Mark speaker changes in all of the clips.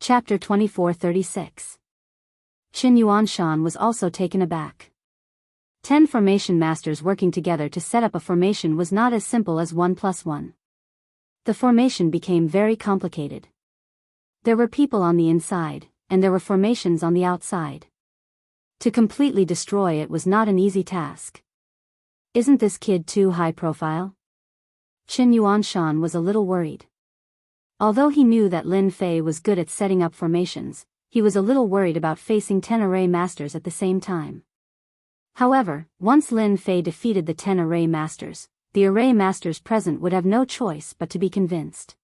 Speaker 1: Chapter 2436. Qin Yuanshan was also taken aback. 10 formation masters working together to set up a formation was not as simple as 1 plus 1. The formation became very complicated. There were people on the inside, and there were formations on the outside. To completely destroy it was not an easy task. Isn't this kid too high profile? Qin Yuanshan was a little worried. Although he knew that Lin Fei was good at setting up formations, he was a little worried about facing 10 array masters at the same time. However, once Lin Fei defeated the 10 array masters, the array masters present would have no choice but to be convinced.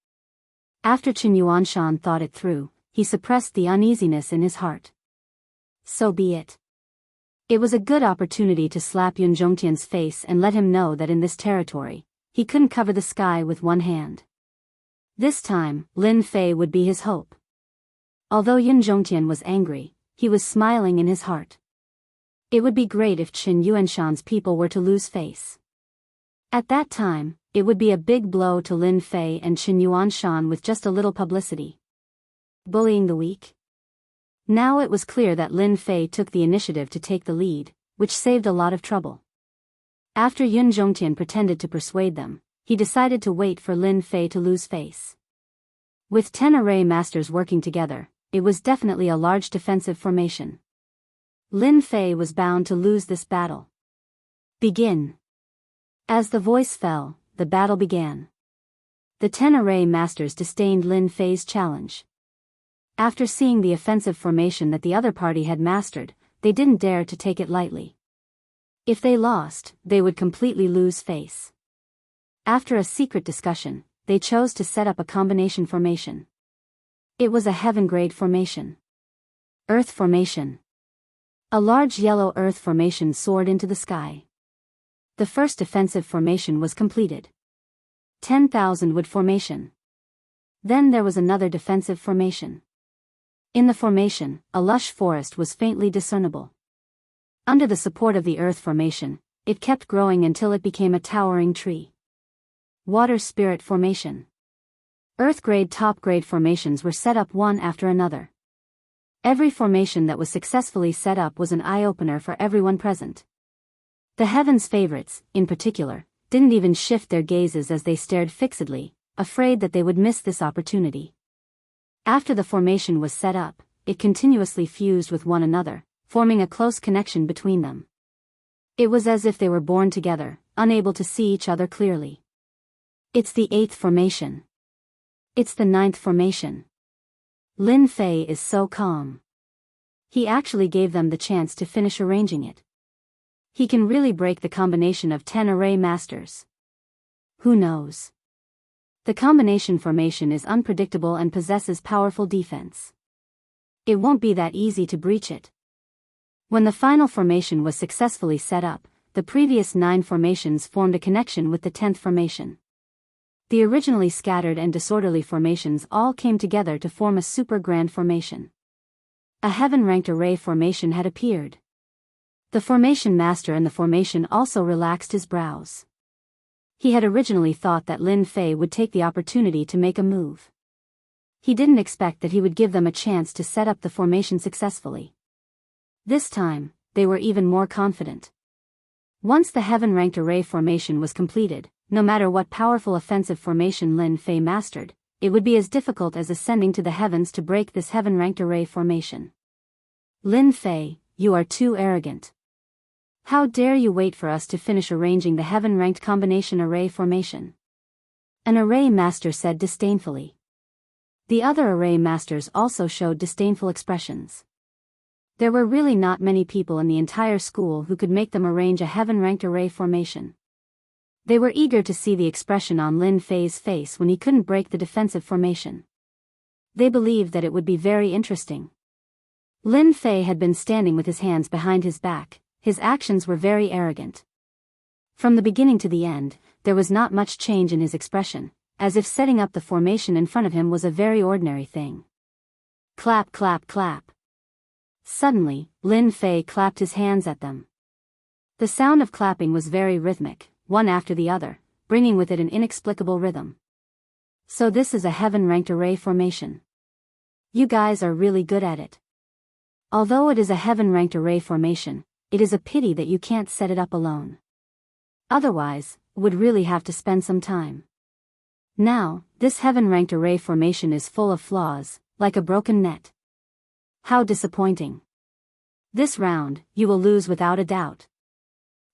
Speaker 1: After Qin Yuanshan thought it through, he suppressed the uneasiness in his heart. So be it. It was a good opportunity to slap Yun Zhongtian's face and let him know that in this territory, he couldn't cover the sky with one hand. This time, Lin Fei would be his hope. Although Yun Zhongtian was angry, he was smiling in his heart. It would be great if Qin Yuanshan's people were to lose face. At that time, it would be a big blow to Lin Fei and Qin Yuanshan with just a little publicity. Bullying the weak? Now it was clear that Lin Fei took the initiative to take the lead, which saved a lot of trouble. After Yun Zhongtian pretended to persuade them, he decided to wait for Lin Fei to lose face. With 10 array masters working together, it was definitely a large defensive formation. Lin Fei was bound to lose this battle. Begin. As the voice fell, the battle began. The 10 array masters disdained Lin Fei's challenge. After seeing the offensive formation that the other party had mastered, they didn't dare to take it lightly. If they lost, they would completely lose face. After a secret discussion, they chose to set up a combination formation. It was a heaven-grade formation. Earth formation. A large yellow earth formation soared into the sky. The first defensive formation was completed. 10,000 wood formation. Then there was another defensive formation. In the formation, a lush forest was faintly discernible. Under the support of the earth formation, it kept growing until it became a towering tree. Water spirit formation. Earth-grade top-grade formations were set up one after another. Every formation that was successfully set up was an eye-opener for everyone present. The heavens' favorites, in particular, didn't even shift their gazes as they stared fixedly, afraid that they would miss this opportunity. After the formation was set up, it continuously fused with one another, forming a close connection between them. It was as if they were born together, unable to see each other clearly. It's the 8th formation. It's the 9th formation. Lin Fei is so calm. He actually gave them the chance to finish arranging it. He can really break the combination of 10 array masters. Who knows? The combination formation is unpredictable and possesses powerful defense. It won't be that easy to breach it. When the final formation was successfully set up, the previous 9 formations formed a connection with the 10th formation. The originally scattered and disorderly formations all came together to form a super grand formation. A heaven-ranked array formation had appeared. The formation master in the formation also relaxed his brows. He had originally thought that Lin Fei would take the opportunity to make a move. He didn't expect that he would give them a chance to set up the formation successfully. This time, they were even more confident. Once the heaven-ranked array formation was completed, no matter what powerful offensive formation Lin Fei mastered, it would be as difficult as ascending to the heavens to break this heaven-ranked array formation. Lin Fei, you are too arrogant. How dare you wait for us to finish arranging the heaven-ranked combination array formation? An array master said disdainfully. The other array masters also showed disdainful expressions. There were really not many people in the entire school who could make them arrange a heaven-ranked array formation. They were eager to see the expression on Lin Fei's face when he couldn't break the defensive formation. They believed that it would be very interesting. Lin Fei had been standing with his hands behind his back. His actions were very arrogant. From the beginning to the end, there was not much change in his expression, as if setting up the formation in front of him was a very ordinary thing. Clap, clap, clap. Suddenly, Lin Fei clapped his hands at them. The sound of clapping was very rhythmic, one after the other, bringing with it an inexplicable rhythm. So this is a heaven-ranked array formation. You guys are really good at it. Although it is a heaven-ranked array formation, it is a pity that you can't set it up alone. Otherwise, would really have to spend some time. Now, this heaven-ranked array formation is full of flaws, like a broken net. How disappointing. This round, you will lose without a doubt.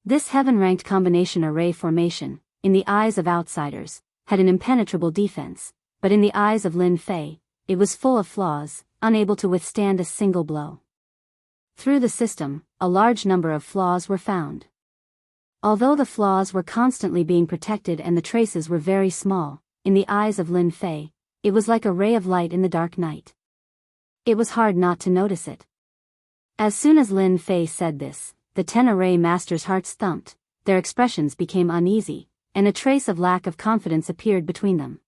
Speaker 1: This heaven-ranked combination array formation, in the eyes of outsiders, had an impenetrable defense, but in the eyes of Lin Fei, it was full of flaws, unable to withstand a single blow. Through the system, a large number of flaws were found. Although the flaws were constantly being protected and the traces were very small, in the eyes of Lin Fei, it was like a ray of light in the dark night. It was hard not to notice it. As soon as Lin Fei said this, the 10 array masters' hearts thumped, their expressions became uneasy, and a trace of lack of confidence appeared between them.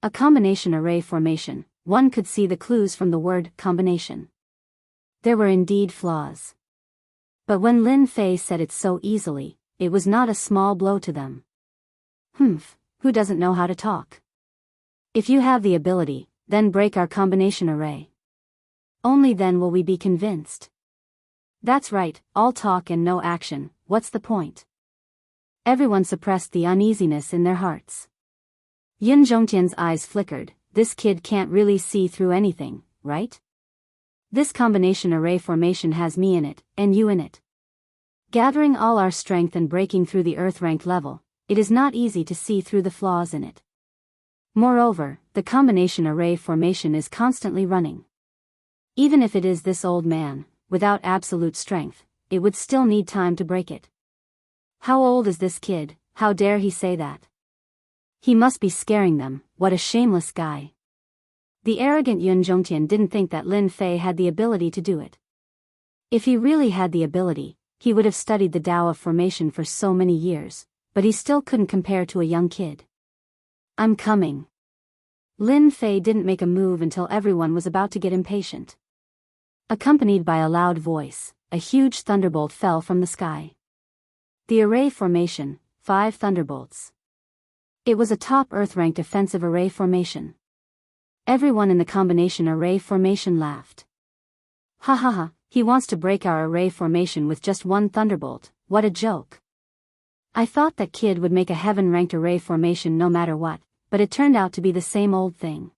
Speaker 1: A combination array formation, one could see the clues from the word combination. There were indeed flaws. But when Lin Fei said it so easily, it was not a small blow to them. Who doesn't know how to talk? If you have the ability, then break our combination array. Only then will we be convinced. That's right, all talk and no action, what's the point? Everyone suppressed the uneasiness in their hearts. Yun Zhongtian's eyes flickered. This kid can't really see through anything, right? This combination array formation has me in it, and you in it. Gathering all our strength and breaking through the earth rank level, it is not easy to see through the flaws in it. Moreover, the combination array formation is constantly running. Even if it is this old man, without absolute strength, it would still need time to break it. How old is this kid? How dare he say that? He must be scaring them. What a shameless guy. The arrogant Yun Zhongtian didn't think that Lin Fei had the ability to do it. If he really had the ability, he would have studied the Tao of formation for so many years, but he still couldn't compare to a young kid. I'm coming. Lin Fei didn't make a move until everyone was about to get impatient. Accompanied by a loud voice, a huge thunderbolt fell from the sky. The array formation, 5 thunderbolts. It was a top Earth-ranked offensive array formation. Everyone in the combination array formation laughed. Ha ha ha, he wants to break our array formation with just 1 thunderbolt, what a joke. I thought that kid would make a heaven-ranked array formation no matter what, but it turned out to be the same old thing.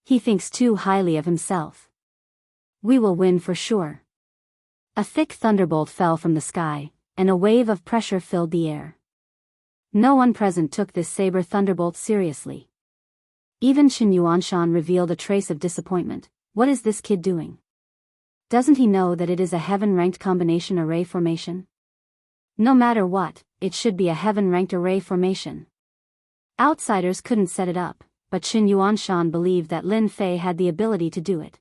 Speaker 1: He thinks too highly of himself. We will win for sure. A thick thunderbolt fell from the sky, and a wave of pressure filled the air. No one present took this saber thunderbolt seriously. Even Qin Yuanshan revealed a trace of disappointment. What is this kid doing? Doesn't he know that it is a heaven-ranked combination array formation? No matter what, it should be a heaven-ranked array formation. Outsiders couldn't set it up, but Qin Yuanshan believed that Lin Fei had the ability to do it.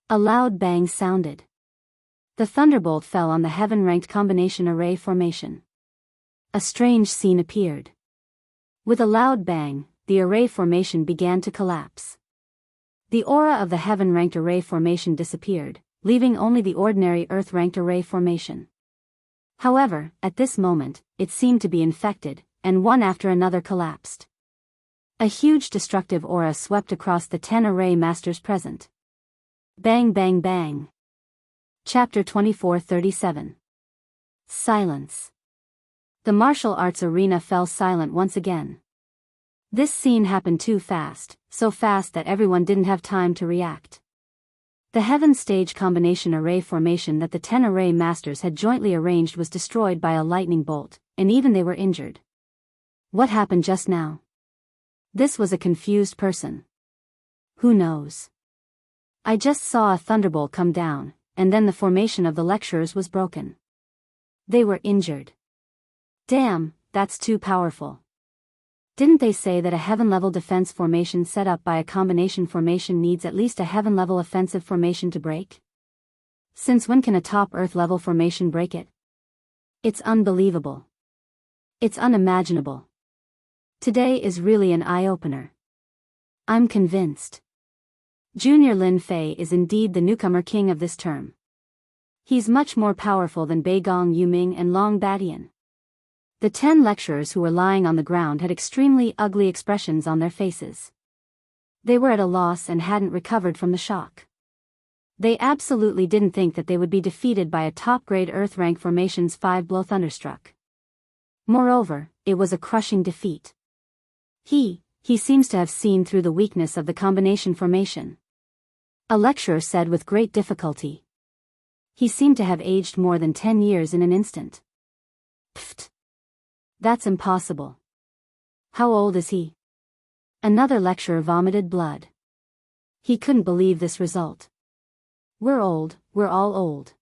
Speaker 1: A loud bang sounded. The thunderbolt fell on the heaven-ranked combination array formation. A strange scene appeared. With a loud bang, the array formation began to collapse. The aura of the heaven-ranked array formation disappeared, leaving only the ordinary earth-ranked array formation. However, at this moment, it seemed to be infected, and one after another collapsed. A huge destructive aura swept across the 10 array masters present. Bang bang bang. Chapter 2437. Silence. The martial arts arena fell silent once again. This scene happened too fast, so fast that everyone didn't have time to react. The heaven stage combination array formation that the 10 array masters had jointly arranged was destroyed by a lightning bolt, and even they were injured. What happened just now? This was a confused person. Who knows? I just saw a thunderbolt come down, and then the formation of the lecturers was broken. They were injured. Damn, that's too powerful. Didn't they say that a heaven-level defense formation set up by a combination formation needs at least a heaven-level offensive formation to break? Since when can a top Earth-level formation break it? It's unbelievable. It's unimaginable. Today is really an eye-opener. I'm convinced. Junior Lin Fei is indeed the newcomer king of this term. He's much more powerful than Beigong Yuming and Long Badian. The 10 lecturers who were lying on the ground had extremely ugly expressions on their faces. They were at a loss and hadn't recovered from the shock. They absolutely didn't think that they would be defeated by a top-grade Earth-rank formation's 5-blow thunderstruck. Moreover, it was a crushing defeat. He seems to have seen through the weakness of the combination formation. A lecturer said with great difficulty. He seemed to have aged more than 10 years in an instant. Pfft. That's impossible. How old is he? Another lecturer vomited blood. He couldn't believe this result. We're old, we're all old.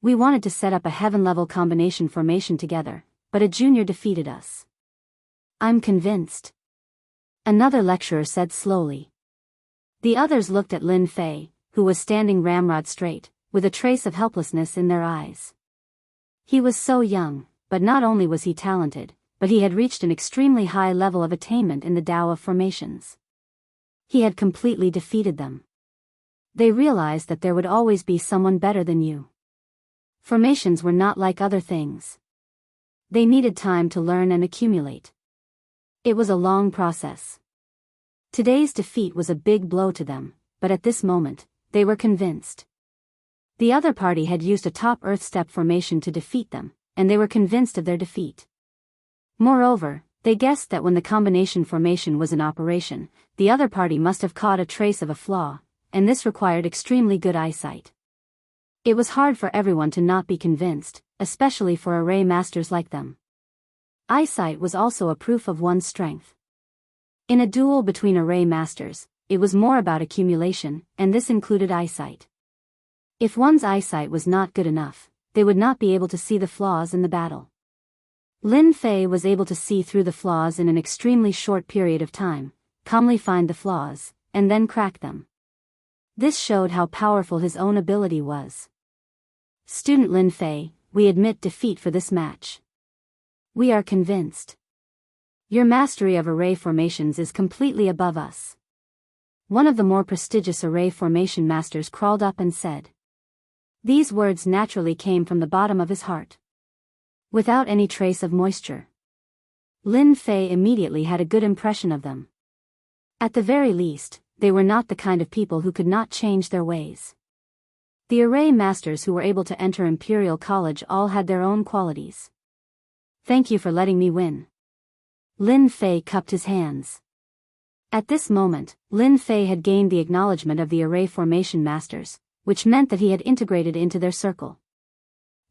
Speaker 1: We wanted to set up a heaven-level combination formation together, but a junior defeated us. I'm convinced. Another lecturer said slowly. The others looked at Lin Fei, who was standing ramrod straight, with a trace of helplessness in their eyes. He was so young, but not only was he talented, but he had reached an extremely high level of attainment in the Tao of formations. He had completely defeated them. They realized that there would always be someone better than you. Formations were not like other things. They needed time to learn and accumulate. It was a long process. Today's defeat was a big blow to them, but at this moment, they were convinced. The other party had used a top Earth step formation to defeat them, and they were convinced of their defeat. Moreover, they guessed that when the combination formation was in operation, the other party must have caught a trace of a flaw, and this required extremely good eyesight. It was hard for everyone to not be convinced, especially for array masters like them. Eyesight was also a proof of one's strength. In a duel between array masters, it was more about accumulation, and this included eyesight. If one's eyesight was not good enough, they would not be able to see the flaws in the battle. Lin Fei was able to see through the flaws in an extremely short period of time, calmly find the flaws, and then crack them. This showed how powerful his own ability was. Student Lin Fei, we admit defeat for this match. We are convinced. Your mastery of array formations is completely above us. One of the more prestigious array formation masters crawled up and said. These words naturally came from the bottom of his heart. Without any trace of moisture. Lin Fei immediately had a good impression of them. At the very least, they were not the kind of people who could not change their ways. The array masters who were able to enter Imperial College all had their own qualities. Thank you for letting me win. Lin Fei cupped his hands. At this moment, Lin Fei had gained the acknowledgement of the array formation masters, which meant that he had integrated into their circle.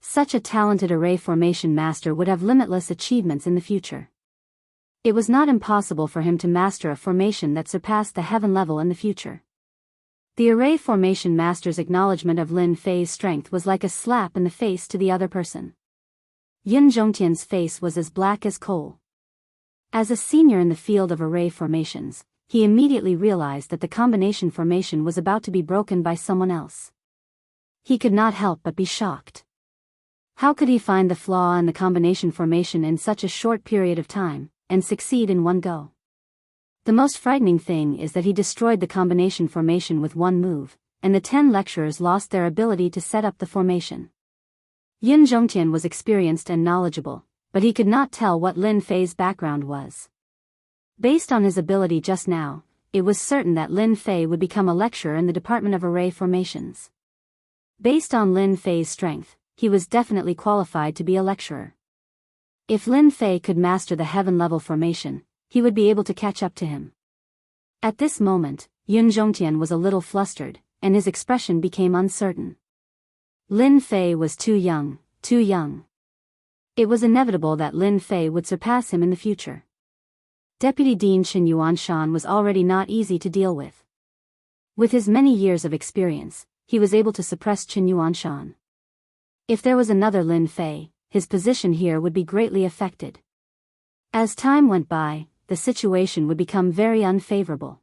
Speaker 1: Such a talented array formation master would have limitless achievements in the future. It was not impossible for him to master a formation that surpassed the heaven level in the future. The array formation master's acknowledgement of Lin Fei's strength was like a slap in the face to the other person. Yun Zhongtian's face was as black as coal. As a senior in the field of array formations, he immediately realized that the combination formation was about to be broken by someone else. He could not help but be shocked. How could he find the flaw in the combination formation in such a short period of time, and succeed in one go? The most frightening thing is that he destroyed the combination formation with one move, and the 10 lecturers lost their ability to set up the formation. Yun Zhongtian was experienced and knowledgeable, but he could not tell what Lin Fei's background was. Based on his ability just now, it was certain that Lin Fei would become a lecturer in the Department of Array Formations. Based on Lin Fei's strength, he was definitely qualified to be a lecturer. If Lin Fei could master the heaven-level formation, he would be able to catch up to him. At this moment, Yun Zhongtian was a little flustered, and his expression became uncertain. Lin Fei was too young, too young. It was inevitable that Lin Fei would surpass him in the future. Deputy Dean Qin Yuanshan was already not easy to deal with. With his many years of experience, he was able to suppress Qin Yuanshan. If there was another Lin Fei, his position here would be greatly affected. As time went by, the situation would become very unfavorable.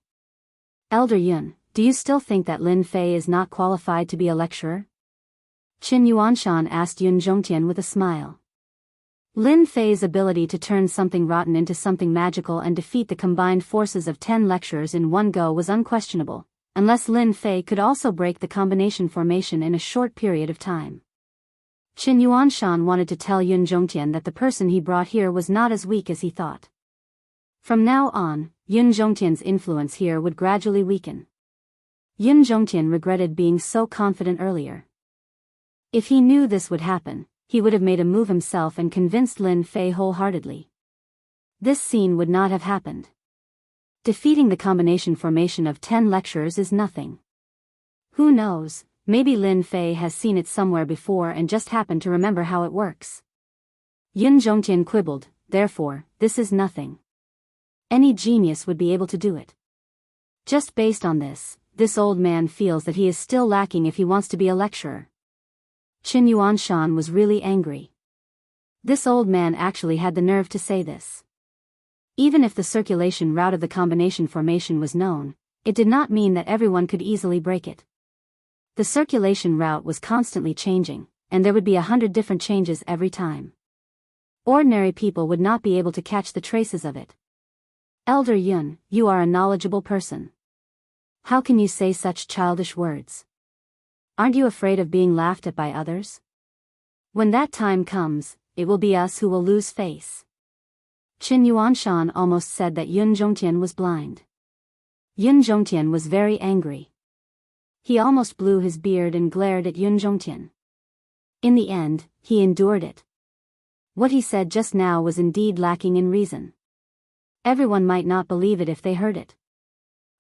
Speaker 1: Elder Yun, do you still think that Lin Fei is not qualified to be a lecturer? Qin Yuanshan asked Yun Zhongtian with a smile. Lin Fei's ability to turn something rotten into something magical and defeat the combined forces of 10 lecturers in one go was unquestionable, unless Lin Fei could also break the combination formation in a short period of time. Qin Yuanshan wanted to tell Yun Zhongtian that the person he brought here was not as weak as he thought. From now on, Yun Zhongtian's influence here would gradually weaken. Yun Zhongtian regretted being so confident earlier. If he knew this would happen, he would have made a move himself and convinced Lin Fei wholeheartedly. This scene would not have happened. Defeating the combination formation of 10 lecturers is nothing. Who knows, maybe Lin Fei has seen it somewhere before and just happened to remember how it works. Yun Zhongtian quibbled, therefore, this is nothing. Any genius would be able to do it. Just based on this old man feels that he is still lacking if he wants to be a lecturer. Qin Yuanshan was really angry. This old man actually had the nerve to say this. Even if the circulation route of the combination formation was known, it did not mean that everyone could easily break it. The circulation route was constantly changing, and there would be 100 different changes every time. Ordinary people would not be able to catch the traces of it. Elder Yun, you are a knowledgeable person. How can you say such childish words? Aren't you afraid of being laughed at by others? When that time comes, it will be us who will lose face. Qin Yuanshan almost said that Yun Zhongtian was blind. Yun Zhongtian was very angry. He almost blew his beard and glared at Yun Zhongtian. In the end, he endured it. What he said just now was indeed lacking in reason. Everyone might not believe it if they heard it.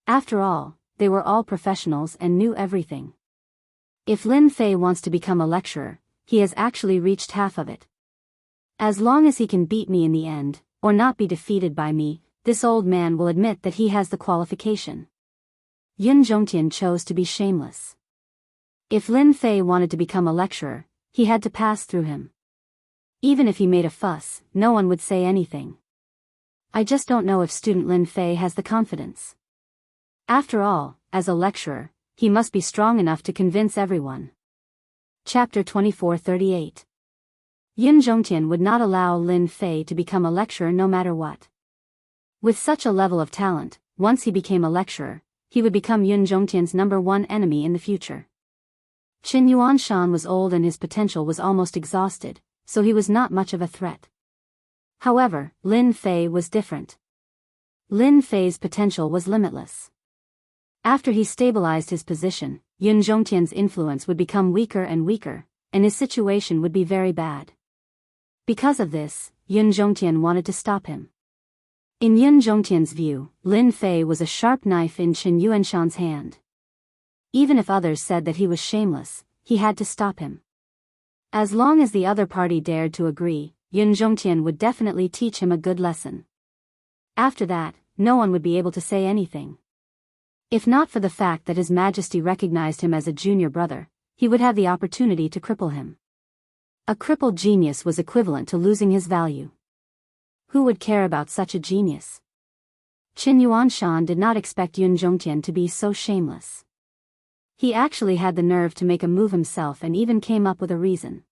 Speaker 1: After all, they were all professionals and knew everything. If Lin Fei wants to become a lecturer, he has actually reached half of it. As long as he can beat me in the end, or not be defeated by me, this old man will admit that he has the qualification. Yun Zhongtian chose to be shameless. If Lin Fei wanted to become a lecturer, he had to pass through him. Even if he made a fuss, no one would say anything. I just don't know if student Lin Fei has the confidence. After all, as a lecturer, he must be strong enough to convince everyone. Chapter 2438. Yun Zhongtian would not allow Lin Fei to become a lecturer no matter what. With such a level of talent, once he became a lecturer, he would become Yun Zhongtian's #1 enemy in the future. Qin Yuanshan was old and his potential was almost exhausted, so he was not much of a threat. However, Lin Fei was different. Lin Fei's potential was limitless. After he stabilized his position, Yun Zhongtian's influence would become weaker and weaker, and his situation would be very bad. Because of this, Yun Zhongtian wanted to stop him. In Yun Zhongtian's view, Lin Fei was a sharp knife in Qin Yuanshan's hand. Even if others said that he was shameless, he had to stop him. As long as the other party dared to agree, Yun Zhongtian would definitely teach him a good lesson. After that, no one would be able to say anything. If not for the fact that His Majesty recognized him as a junior brother, he would have the opportunity to cripple him. A crippled genius was equivalent to losing his value. Who would care about such a genius? Qin Yuanshan did not expect Yun Zhongtian to be so shameless. He actually had the nerve to make a move himself and even came up with a reason.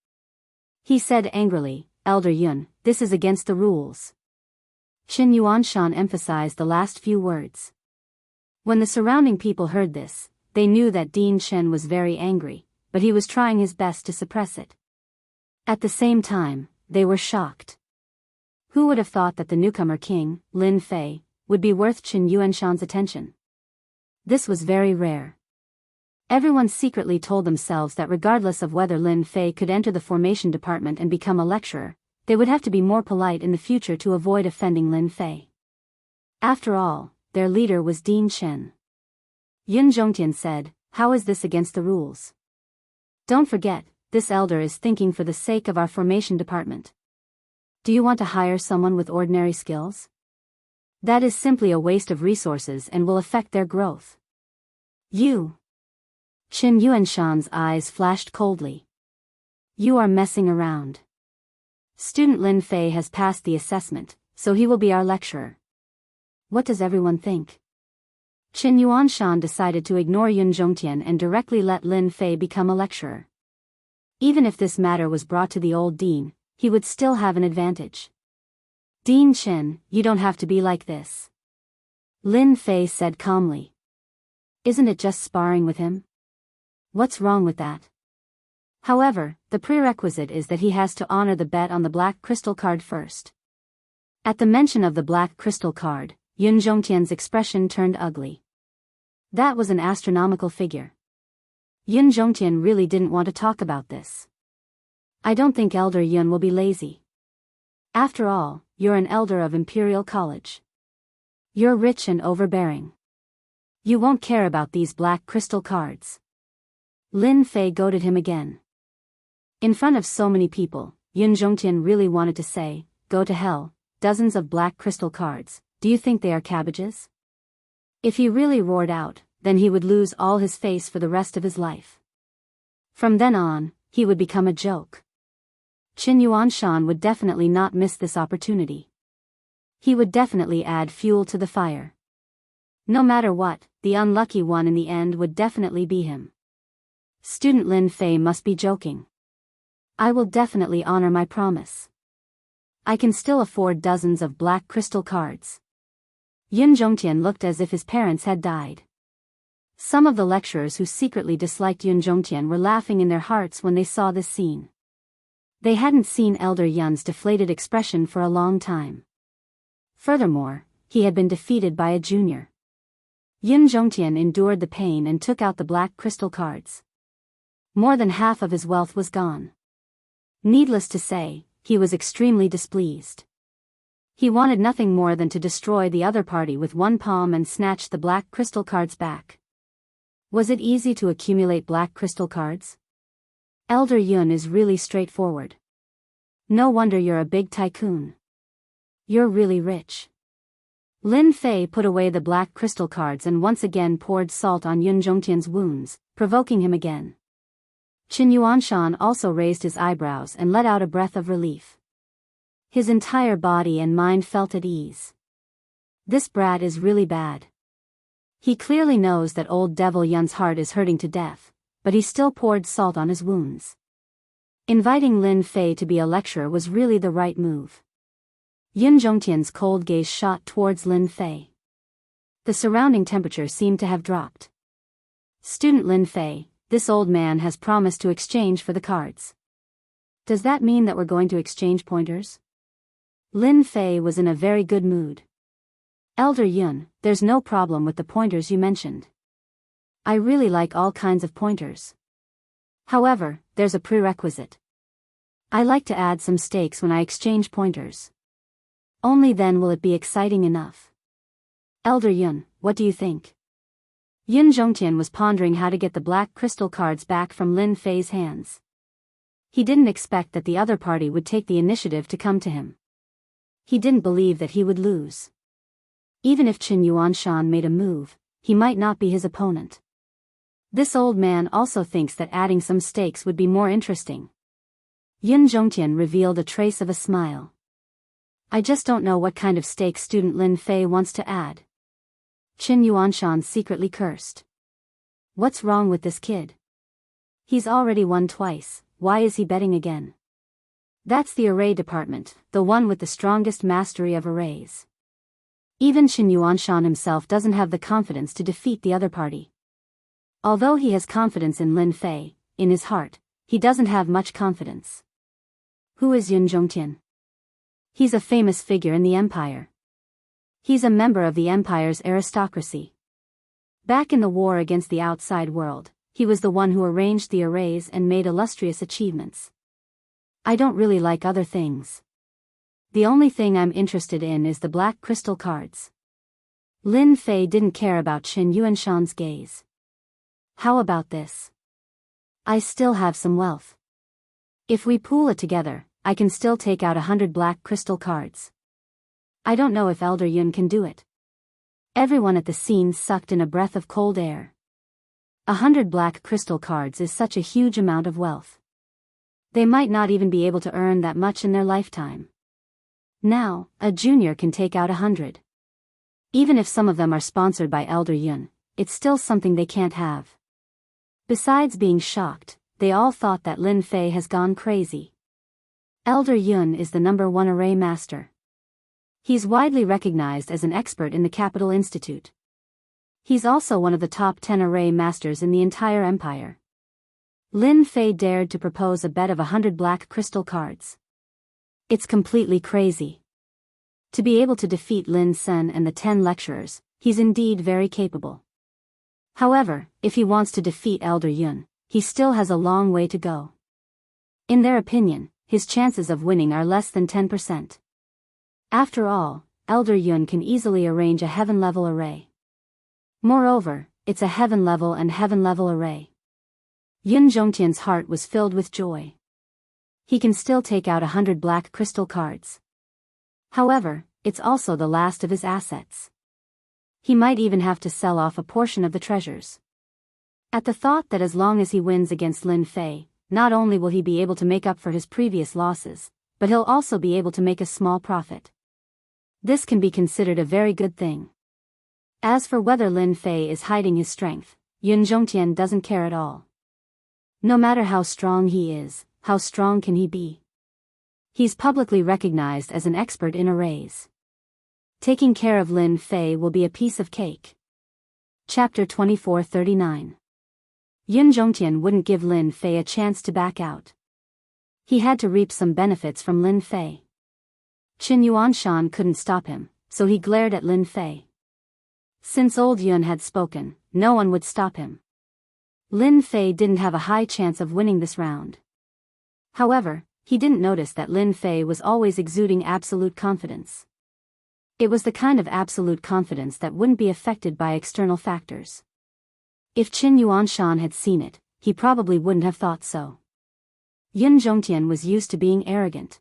Speaker 1: He said angrily, Elder Yun, this is against the rules. Qin Yuanshan emphasized the last few words. When the surrounding people heard this, they knew that Dean Shen was very angry, but he was trying his best to suppress it. At the same time, they were shocked. Who would have thought that the newcomer king, Lin Fei, would be worth Qin Yuanshan's attention? This was very rare. Everyone secretly told themselves that regardless of whether Lin Fei could enter the formation department and become a lecturer, they would have to be more polite in the future to avoid offending Lin Fei. After all, their leader was Dean Shen. Yun Zhongtian said, how is this against the rules? Don't forget, this elder is thinking for the sake of our formation department. Do you want to hire someone with ordinary skills? That is simply a waste of resources and will affect their growth. You. Qin Yuanshan's eyes flashed coldly. You are messing around. Student Lin Fei has passed the assessment, so he will be our lecturer. What does everyone think? Qin Yuanshan decided to ignore Yun Zhongtian and directly let Lin Fei become a lecturer. Even if this matter was brought to the old dean, he would still have an advantage. Dean Chen, you don't have to be like this. Lin Fei said calmly. Isn't it just sparring with him? What's wrong with that? However, the prerequisite is that he has to honor the bet on the black crystal card first. At the mention of the black crystal card, Yun Zhongtian's expression turned ugly. That was an astronomical figure. Yun Zhongtian really didn't want to talk about this. I don't think Elder Yun will be lazy. After all, you're an elder of Imperial College. You're rich and overbearing. You won't care about these black crystal cards. Lin Fei goaded him again. In front of so many people, Yun Zhongtian really wanted to say, "Go to hell, dozens of black crystal cards, do you think they are cabbages?" If he really roared out, then he would lose all his face for the rest of his life. From then on, he would become a joke. Qin Yuanshan would definitely not miss this opportunity. He would definitely add fuel to the fire. No matter what, the unlucky one in the end would definitely be him. Student Lin Fei must be joking. I will definitely honor my promise. I can still afford dozens of black crystal cards. Yun Zhongtian looked as if his parents had died. Some of the lecturers who secretly disliked Yun Zhongtian were laughing in their hearts when they saw this scene. They hadn't seen Elder Yun's deflated expression for a long time. Furthermore, he had been defeated by a junior. Yun Zhongtian endured the pain and took out the black crystal cards. More than half of his wealth was gone. Needless to say, he was extremely displeased. He wanted nothing more than to destroy the other party with one palm and snatch the black crystal cards back. Was it easy to accumulate black crystal cards? Elder Yun is really straightforward. No wonder you're a big tycoon. You're really rich. Lin Fei put away the black crystal cards and once again poured salt on Yun Zhongtian's wounds, provoking him again. Qin Yuanshan also raised his eyebrows and let out a breath of relief. His entire body and mind felt at ease. This brat is really bad. He clearly knows that old devil Yun's heart is hurting to death, but he still poured salt on his wounds. Inviting Lin Fei to be a lecturer was really the right move. Yun Zhongtian's cold gaze shot towards Lin Fei. The surrounding temperature seemed to have dropped. Student Lin Fei, this old man has promised to exchange for the cards. Does that mean that we're going to exchange pointers? Lin Fei was in a very good mood. Elder Yun, there's no problem with the pointers you mentioned. I really like all kinds of pointers. However, there's a prerequisite. I like to add some stakes when I exchange pointers. Only then will it be exciting enough. Elder Yun, what do you think? Yun Zhongtian was pondering how to get the black crystal cards back from Lin Fei's hands. He didn't expect that the other party would take the initiative to come to him. He didn't believe that he would lose. Even if Qin Yuanshan made a move, he might not be his opponent. This old man also thinks that adding some stakes would be more interesting. Yun Zhongtian revealed a trace of a smile. I just don't know what kind of stakes student Lin Fei wants to add. Qin Yuanshan secretly cursed. What's wrong with this kid? He's already won twice, why is he betting again? That's the array department, the one with the strongest mastery of arrays. Even Qin Yuanshan himself doesn't have the confidence to defeat the other party. Although he has confidence in Lin Fei, in his heart, he doesn't have much confidence. Who is Yun Zhongtian? He's a famous figure in the empire. He's a member of the empire's aristocracy. Back in the war against the outside world, he was the one who arranged the arrays and made illustrious achievements. I don't really like other things. The only thing I'm interested in is the black crystal cards. Lin Fei didn't care about Qin Yuanshan's gaze. How about this? I still have some wealth. If we pool it together, I can still take out 100 black crystal cards. I don't know if Elder Yun can do it. Everyone at the scene sucked in a breath of cold air. 100 black crystal cards is such a huge amount of wealth. They might not even be able to earn that much in their lifetime. Now, a junior can take out 100. Even if some of them are sponsored by Elder Yun, it's still something they can't have. Besides being shocked, they all thought that Lin Fei has gone crazy. Elder Yun is the #1 array master. He's widely recognized as an expert in the Capital Institute. He's also one of the top 10 array masters in the entire empire. Lin Fei dared to propose a bet of 100 black crystal cards. It's completely crazy. To be able to defeat Lin Sen and the 10 lecturers, he's indeed very capable. However, if he wants to defeat Elder Yun, he still has a long way to go. In their opinion, his chances of winning are less than 10%. After all, Elder Yun can easily arrange a heaven-level array. Moreover, it's a heaven-level and heaven-level array. Yun Zhongtian's heart was filled with joy. He can still take out 100 black crystal cards. However, it's also the last of his assets. He might even have to sell off a portion of the treasures. At the thought that as long as he wins against Lin Fei, not only will he be able to make up for his previous losses, but he'll also be able to make a small profit. This can be considered a very good thing. As for whether Lin Fei is hiding his strength, Yun Zhongtian doesn't care at all. No matter how strong he is, how strong can he be? He's publicly recognized as an expert in arrays. Taking care of Lin Fei will be a piece of cake. Chapter 2439. Yun Zhongtian wouldn't give Lin Fei a chance to back out. He had to reap some benefits from Lin Fei. Qin Yuanshan couldn't stop him, so he glared at Lin Fei. Since old Yun had spoken, no one would stop him. Lin Fei didn't have a high chance of winning this round. However, he didn't notice that Lin Fei was always exuding absolute confidence. It was the kind of absolute confidence that wouldn't be affected by external factors. If Qin Yuanshan had seen it, he probably wouldn't have thought so. Yun Zhongtian was used to being arrogant.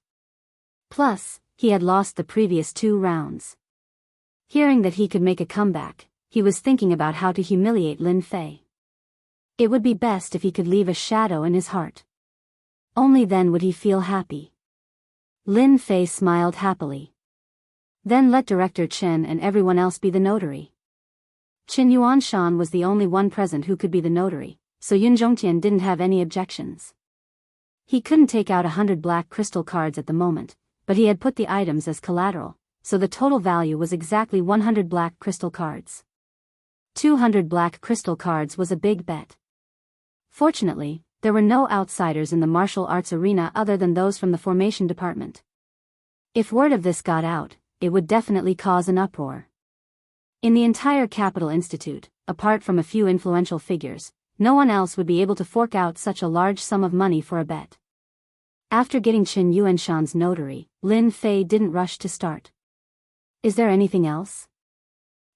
Speaker 1: Plus, he had lost the previous 2 rounds. Hearing that he could make a comeback, he was thinking about how to humiliate Lin Fei. It would be best if he could leave a shadow in his heart. Only then would he feel happy. Lin Fei smiled happily. Then let Director Chen and everyone else be the notary. Qin Yuanshan was the only one present who could be the notary, so Yun Zhongtian didn't have any objections. He couldn't take out 100 black crystal cards at the moment, but he had put the items as collateral, so the total value was exactly 100 black crystal cards. 200 black crystal cards was a big bet. Fortunately, there were no outsiders in the martial arts arena other than those from the formation department. If word of this got out, it would definitely cause an uproar. In the entire Capital Institute, apart from a few influential figures, no one else would be able to fork out such a large sum of money for a bet. After getting Qin Yuanshan's notary, Lin Fei didn't rush to start. Is there anything else?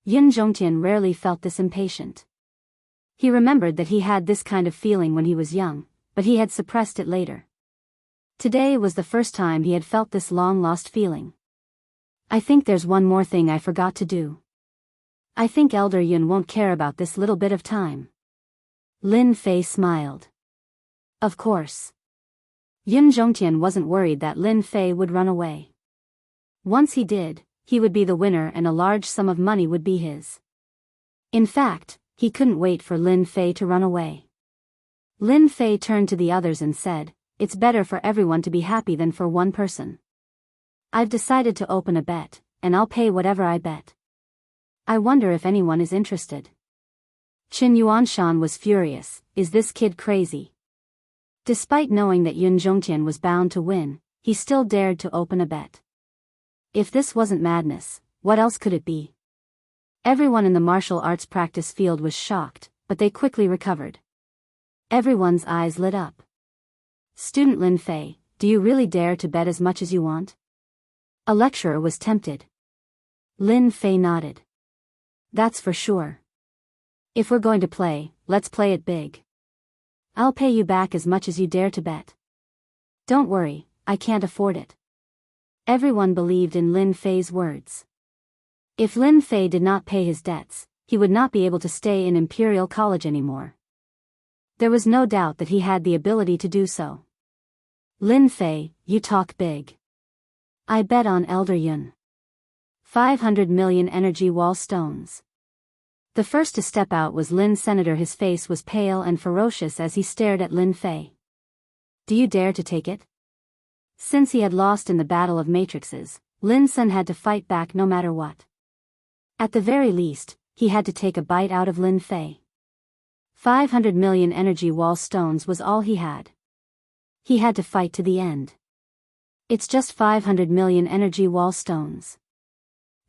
Speaker 1: Yun Zhongtian rarely felt this impatient. He remembered that he had this kind of feeling when he was young, but he had suppressed it later. Today was the first time he had felt this long-lost feeling. I think there's one more thing I forgot to do. I think Elder Yun won't care about this little bit of time. Lin Fei smiled. Of course. Yun Zhongtian wasn't worried that Lin Fei would run away. Once he did, he would be the winner and a large sum of money would be his. In fact, he couldn't wait for Lin Fei to run away. Lin Fei turned to the others and said, "It's better for everyone to be happy than for one person. I've decided to open a bet, and I'll pay whatever I bet. I wonder if anyone is interested." Qin Yuanshan was furious. Is this kid crazy? Despite knowing that Yun Zhongtian was bound to win, he still dared to open a bet. If this wasn't madness, what else could it be? Everyone in the martial arts practice field was shocked, but they quickly recovered. Everyone's eyes lit up. Student Lin Fei, do you really dare to bet as much as you want? A lecturer was tempted. Lin Fei nodded. That's for sure. If we're going to play, let's play it big. I'll pay you back as much as you dare to bet. Don't worry, I can't afford it. Everyone believed in Lin Fei's words. If Lin Fei did not pay his debts, he would not be able to stay in Imperial College anymore. There was no doubt that he had the ability to do so. Lin Fei, you talk big. I bet on Elder Yun. 500 million energy wall stones. The first to step out was Lin Senator. His face was pale and ferocious as he stared at Lin Fei. Do you dare to take it? Since he had lost in the Battle of Matrixes, Lin Sen had to fight back no matter what. At the very least, he had to take a bite out of Lin Fei. 500 million energy wall stones was all he had. He had to fight to the end. It's just 500 million energy wall stones.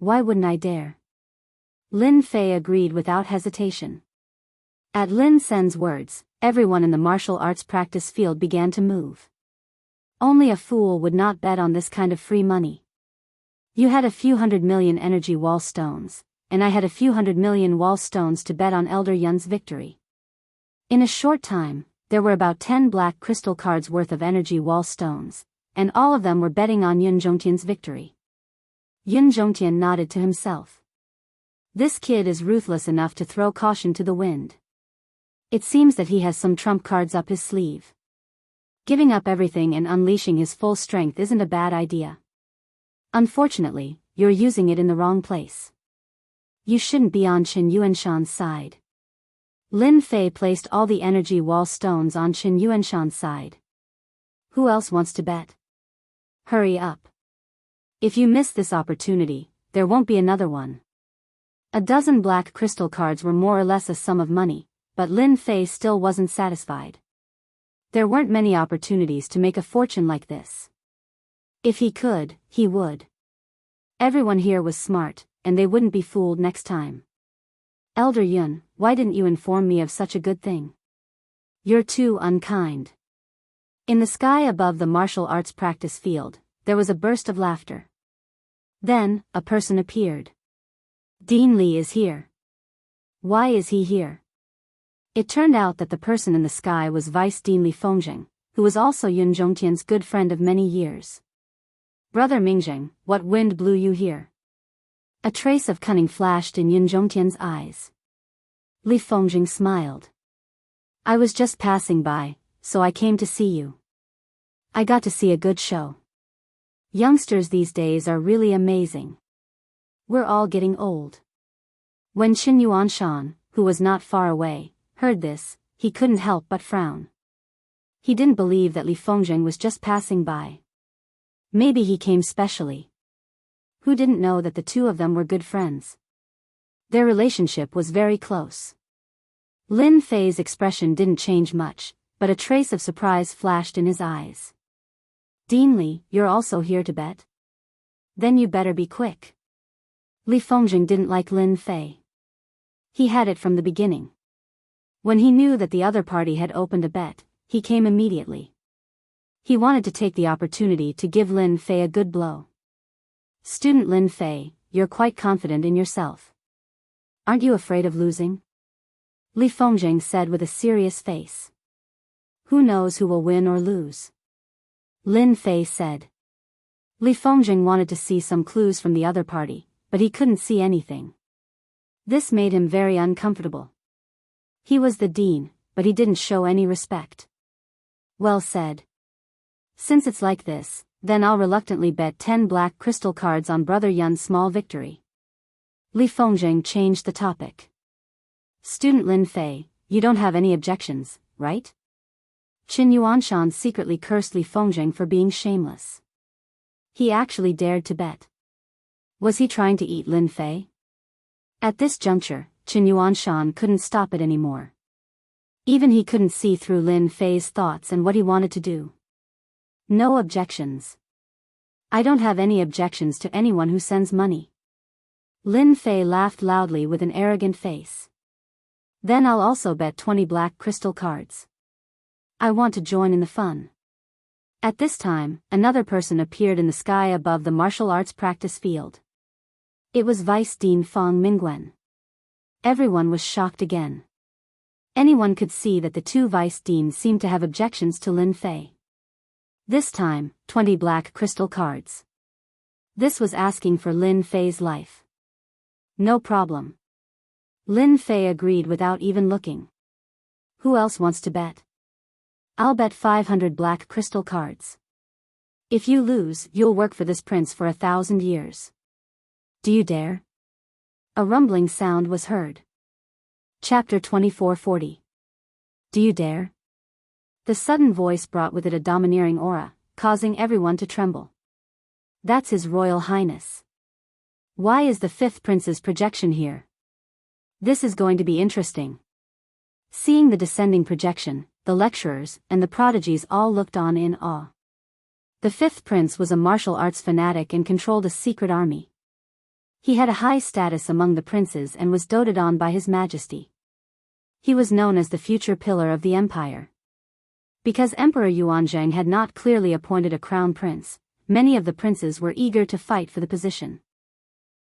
Speaker 1: Why wouldn't I dare? Lin Fei agreed without hesitation. At Lin Sen's words, everyone in the martial arts practice field began to move. Only a fool would not bet on this kind of free money. You had a few 100 million energy wall stones, and I had a few 100 million wall stones to bet on Elder Yun's victory. In a short time, there were about 10 black crystal cards worth of energy wall stones, and all of them were betting on Yun Zhongtian's victory. Yun Zhongtian nodded to himself. This kid is ruthless enough to throw caution to the wind. It seems that he has some trump cards up his sleeve. Giving up everything and unleashing his full strength isn't a bad idea. Unfortunately, you're using it in the wrong place. You shouldn't be on Qin Yuanshan's side. Lin Fei placed all the energy wall stones on Qin Yuanshan's side. Who else wants to bet? Hurry up. If you miss this opportunity, there won't be another one. A dozen black crystal cards were more or less a sum of money, but Lin Fei still wasn't satisfied. There weren't many opportunities to make a fortune like this. If he could, he would. Everyone here was smart, and they wouldn't be fooled next time. Elder Yun, why didn't you inform me of such a good thing? You're too unkind. In the sky above the martial arts practice field, there was a burst of laughter. Then, a person appeared. Dean Li is here. Why is he here? It turned out that the person in the sky was Vice Dean Li Fengjing, who was also Yun Zhongtian's good friend of many years. Brother Mingjing, what wind blew you here? A trace of cunning flashed in Yun Zhongtian's eyes. Li Fengjing smiled. I was just passing by, so I came to see you. I got to see a good show. Youngsters these days are really amazing. We're all getting old. When Qin Yuanshan, who was not far away, heard this, he couldn't help but frown. He didn't believe that Li Fengjing was just passing by. Maybe he came specially. Who didn't know that the two of them were good friends? Their relationship was very close. Lin Fei's expression didn't change much, but a trace of surprise flashed in his eyes. Dean Li, you're also here to bet? Then you better be quick. Li Fengjing didn't like Lin Fei. He had it from the beginning. When he knew that the other party had opened a bet, he came immediately. He wanted to take the opportunity to give Lin Fei a good blow. Student Lin Fei, you're quite confident in yourself. Aren't you afraid of losing? Li Fengjing said with a serious face. Who knows who will win or lose? Lin Fei said. Li Fengjing wanted to see some clues from the other party, but he couldn't see anything. This made him very uncomfortable. He was the dean, but he didn't show any respect. Well said. Since it's like this, then I'll reluctantly bet 10 black crystal cards on Brother Yun's small victory. Li Fengjing changed the topic. Student Lin Fei, you don't have any objections, right? Qin Yuanshan secretly cursed Li Fengjing for being shameless. He actually dared to bet. Was he trying to eat Lin Fei? At this juncture, Qin Yuanshan couldn't stop it anymore. Even he couldn't see through Lin Fei's thoughts and what he wanted to do. No objections. I don't have any objections to anyone who sends money. Lin Fei laughed loudly with an arrogant face. Then I'll also bet 20 black crystal cards. I want to join in the fun. At this time, another person appeared in the sky above the martial arts practice field. It was Vice Dean Fang Mingwen. Everyone was shocked again. Anyone could see that the two vice deans seemed to have objections to Lin Fei. This time, 20 black crystal cards. This was asking for Lin Fei's life. No problem. Lin Fei agreed without even looking. Who else wants to bet? I'll bet 500 black crystal cards. If you lose, you'll work for this prince for 1,000 years. Do you dare? A rumbling sound was heard. Chapter 2440. Do you dare? The sudden voice brought with it a domineering aura, causing everyone to tremble. That's His Royal Highness. Why is the fifth prince's projection here? This is going to be interesting. Seeing the descending projection, the lecturers and the prodigies all looked on in awe. The fifth prince was a martial arts fanatic and controlled a secret army. He had a high status among the princes and was doted on by His Majesty. He was known as the future pillar of the empire. Because Emperor Yuanzhang had not clearly appointed a crown prince, many of the princes were eager to fight for the position.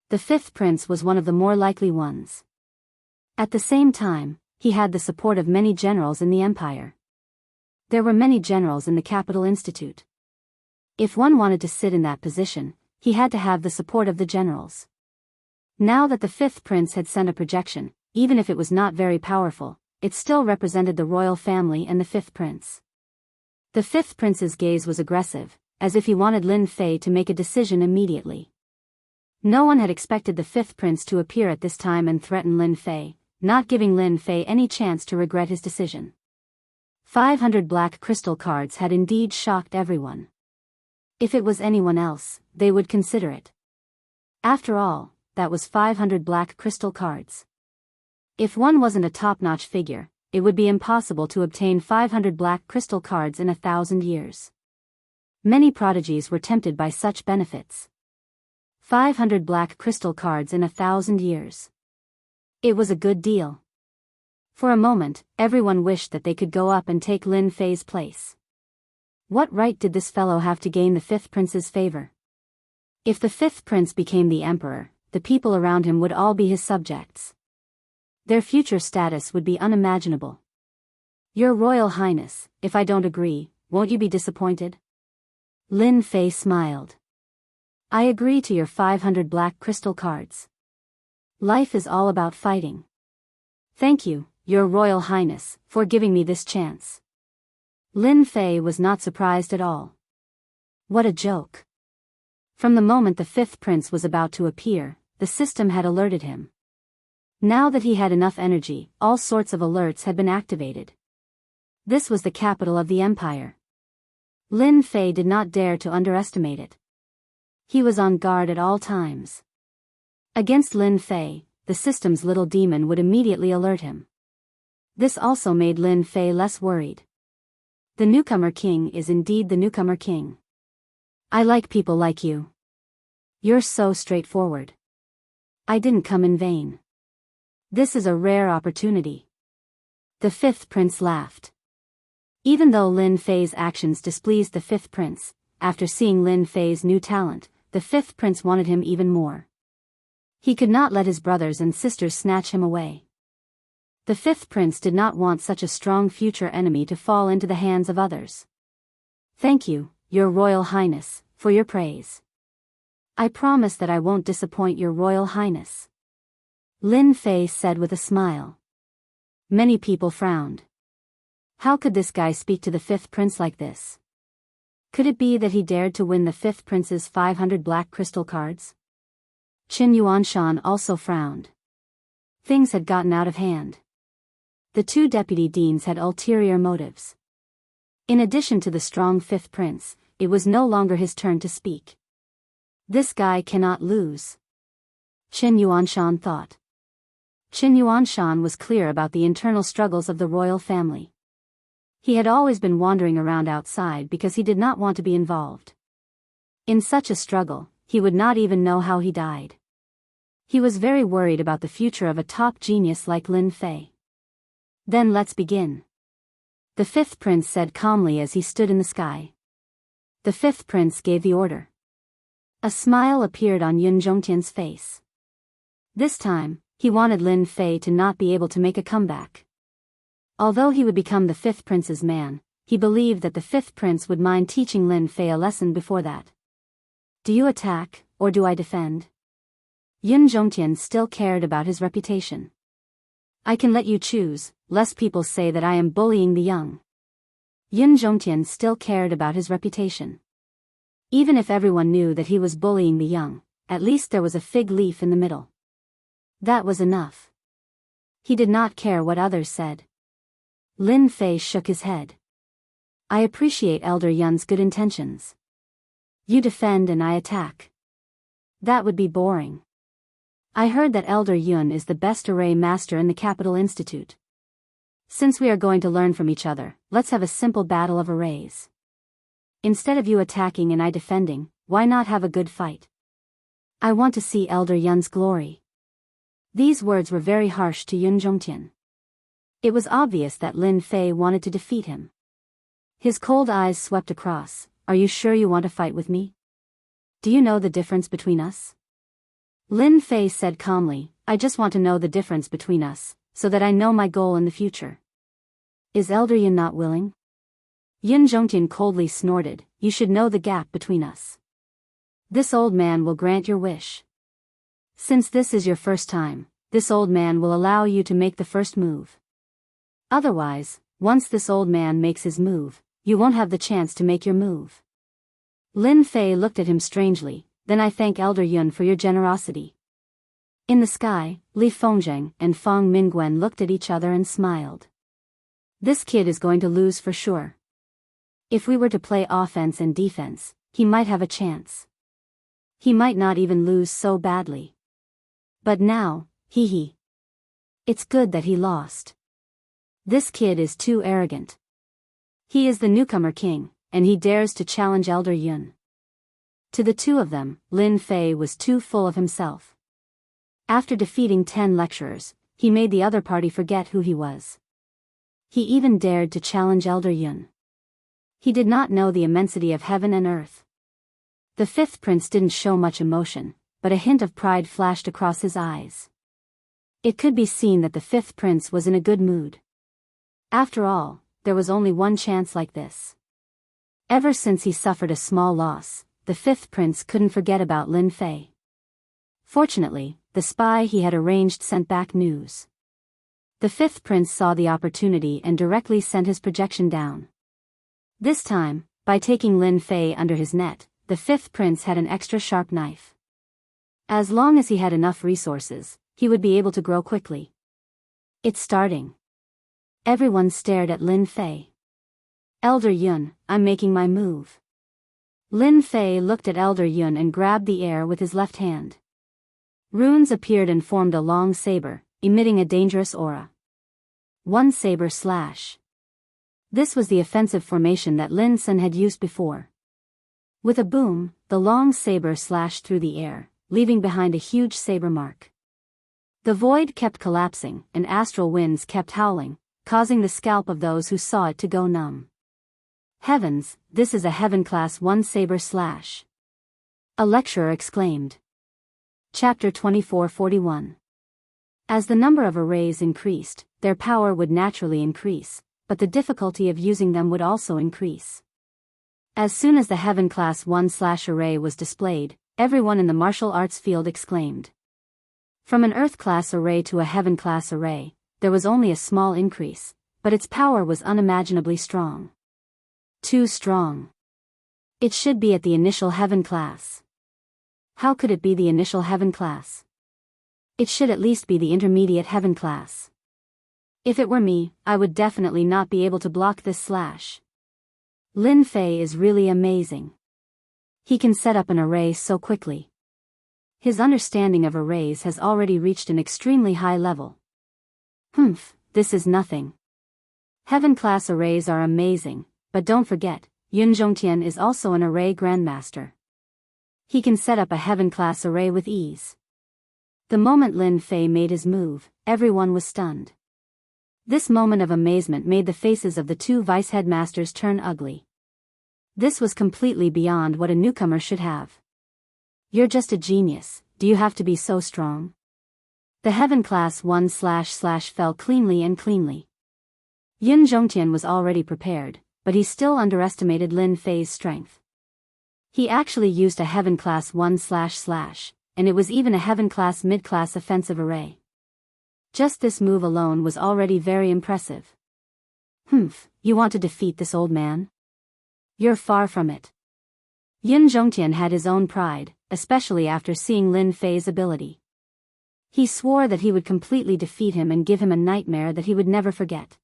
Speaker 1: The fifth prince was one of the more likely ones. At the same time, he had the support of many generals in the empire. There were many generals in the Capital Institute. If one wanted to sit in that position, he had to have the support of the generals. Now that the fifth prince had sent a projection, even if it was not very powerful, it still represented the royal family and the fifth prince. The fifth prince's gaze was aggressive, as if he wanted Lin Fei to make a decision immediately. No one had expected the fifth prince to appear at this time and threaten Lin Fei, not giving Lin Fei any chance to regret his decision. 500 black crystal cards had indeed shocked everyone. If it was anyone else, they would consider it. After all, that was 500 black crystal cards. If one wasn't a top-notch figure, it would be impossible to obtain 500 black crystal cards in 1,000 years. Many prodigies were tempted by such benefits. 500 black crystal cards in 1,000 years. It was a good deal. For a moment, everyone wished that they could go up and take Lin Fei's place. What right did this fellow have to gain the fifth prince's favor? If the fifth prince became the emperor, the people around him would all be his subjects. Their future status would be unimaginable. Your Royal Highness, if I don't agree, won't you be disappointed? Lin Fei smiled. I agree to your 500 black crystal cards. Life is all about fighting. Thank you, Your Royal Highness, for giving me this chance. Lin Fei was not surprised at all. What a joke. From the moment the fifth prince was about to appear, the system had alerted him. Now that he had enough energy, all sorts of alerts had been activated. This was the capital of the empire. Lin Fei did not dare to underestimate it. He was on guard at all times. Against Lin Fei, the system's little demon would immediately alert him. This also made Lin Fei less worried. The newcomer king is indeed the newcomer king. I like people like you. You're so straightforward. I didn't come in vain. This is a rare opportunity. The fifth prince laughed. Even though Lin Fei's actions displeased the fifth prince, after seeing Lin Fei's new talent, the fifth prince wanted him even more. He could not let his brothers and sisters snatch him away. The fifth prince did not want such a strong future enemy to fall into the hands of others. Thank you, Your Royal Highness, for your praise. I promise that I won't disappoint Your Royal Highness. Lin Fei said with a smile. Many people frowned. How could this guy speak to the fifth prince like this? Could it be that he dared to win the fifth prince's 500 black crystal cards? Qin Yuanshan also frowned. Things had gotten out of hand. The two deputy deans had ulterior motives. In addition to the strong fifth prince, it was no longer his turn to speak. This guy cannot lose. Qin Yuanshan thought. Qin Yuanshan was clear about the internal struggles of the royal family. He had always been wandering around outside because he did not want to be involved. In such a struggle, he would not even know how he died. He was very worried about the future of a top genius like Lin Fei. Then let's begin. The fifth prince said calmly as he stood in the sky. The fifth prince gave the order. A smile appeared on Yun Zhongtian's face. This time, he wanted Lin Fei to not be able to make a comeback. Although he would become the fifth prince's man, he believed that the fifth prince would mind teaching Lin Fei a lesson before that. Do you attack, or do I defend? Yun Zhongtian still cared about his reputation. I can let you choose, lest people say that I am bullying the young. Yun Zhongtian still cared about his reputation. Even if everyone knew that he was bullying the young, at least there was a fig leaf in the middle. That was enough. He did not care what others said. Lin Fei shook his head. I appreciate Elder Yun's good intentions. You defend and I attack. That would be boring. I heard that Elder Yun is the best array master in the Capital Institute. Since we are going to learn from each other, let's have a simple battle of arrays. Instead of you attacking and I defending, why not have a good fight? I want to see Elder Yun's glory. These words were very harsh to Yun Zhongtian. It was obvious that Lin Fei wanted to defeat him. His cold eyes swept across. Are you sure you want to fight with me? Do you know the difference between us? Lin Fei said calmly, I just want to know the difference between us, so that I know my goal in the future. Is Elder Yun not willing? Yun Zhongtian coldly snorted, you should know the gap between us. This old man will grant your wish. Since this is your first time, this old man will allow you to make the first move. Otherwise, once this old man makes his move, you won't have the chance to make your move. Lin Fei looked at him strangely, then I thank Elder Yun for your generosity. In the sky, Li Fengzheng and Feng Mingguan looked at each other and smiled. This kid is going to lose for sure. If we were to play offense and defense, he might have a chance. He might not even lose so badly. But now, hee. It's good that he lost. This kid is too arrogant. He is the newcomer king, and he dares to challenge Elder Yun. To the two of them, Lin Fei was too full of himself. After defeating 10 lecturers, he made the other party forget who he was. He even dared to challenge Elder Yun. He did not know the immensity of heaven and earth. The fifth prince didn't show much emotion, but a hint of pride flashed across his eyes. It could be seen that the fifth prince was in a good mood. After all, there was only one chance like this. Ever since he suffered a small loss, the fifth prince couldn't forget about Lin Fei. Fortunately, the spy he had arranged sent back news. The fifth prince saw the opportunity and directly sent his projection down. This time, by taking Lin Fei under his net, the fifth prince had an extra sharp knife. As long as he had enough resources, he would be able to grow quickly. It's starting. Everyone stared at Lin Fei. Elder Yun, I'm making my move. Lin Fei looked at Elder Yun and grabbed the air with his left hand. Runes appeared and formed a long saber, emitting a dangerous aura. One saber slash. This was the offensive formation that Lin Sun had used before. With a boom, the long saber slashed through the air, leaving behind a huge saber mark. The void kept collapsing, and astral winds kept howling, causing the scalp of those who saw it to go numb. Heavens, this is a heaven class 1 saber slash. A lecturer exclaimed. Chapter 2441. As the number of arrays increased, their power would naturally increase, but the difficulty of using them would also increase. As soon as the Heaven Class 1/ array was displayed, everyone in the martial arts field exclaimed. From an Earth Class array to a Heaven Class array, there was only a small increase, but its power was unimaginably strong. Too strong. It should be at the initial Heaven Class. How could it be the initial Heaven Class? It should at least be the intermediate Heaven Class. If it were me, I would definitely not be able to block this slash. Lin Fei is really amazing. He can set up an array so quickly. His understanding of arrays has already reached an extremely high level. This is nothing. Heaven class arrays are amazing, but don't forget, Yun Zhongtian is also an array grandmaster. He can set up a heaven class array with ease. The moment Lin Fei made his move, everyone was stunned. This moment of amazement made the faces of the two vice headmasters turn ugly. This was completely beyond what a newcomer should have. You're just a genius, do you have to be so strong? The Heaven Class 1/ fell cleanly and cleanly. Yun Zhongtian was already prepared, but he still underestimated Lin Fei's strength. He actually used a Heaven Class 1//, and it was even a Heaven Class mid-class offensive array. Just this move alone was already very impressive. You want to defeat this old man? You're far from it. Yun Zhongtian had his own pride, especially after seeing Lin Fei's ability. He swore that he would completely defeat him and give him a nightmare that he would never forget.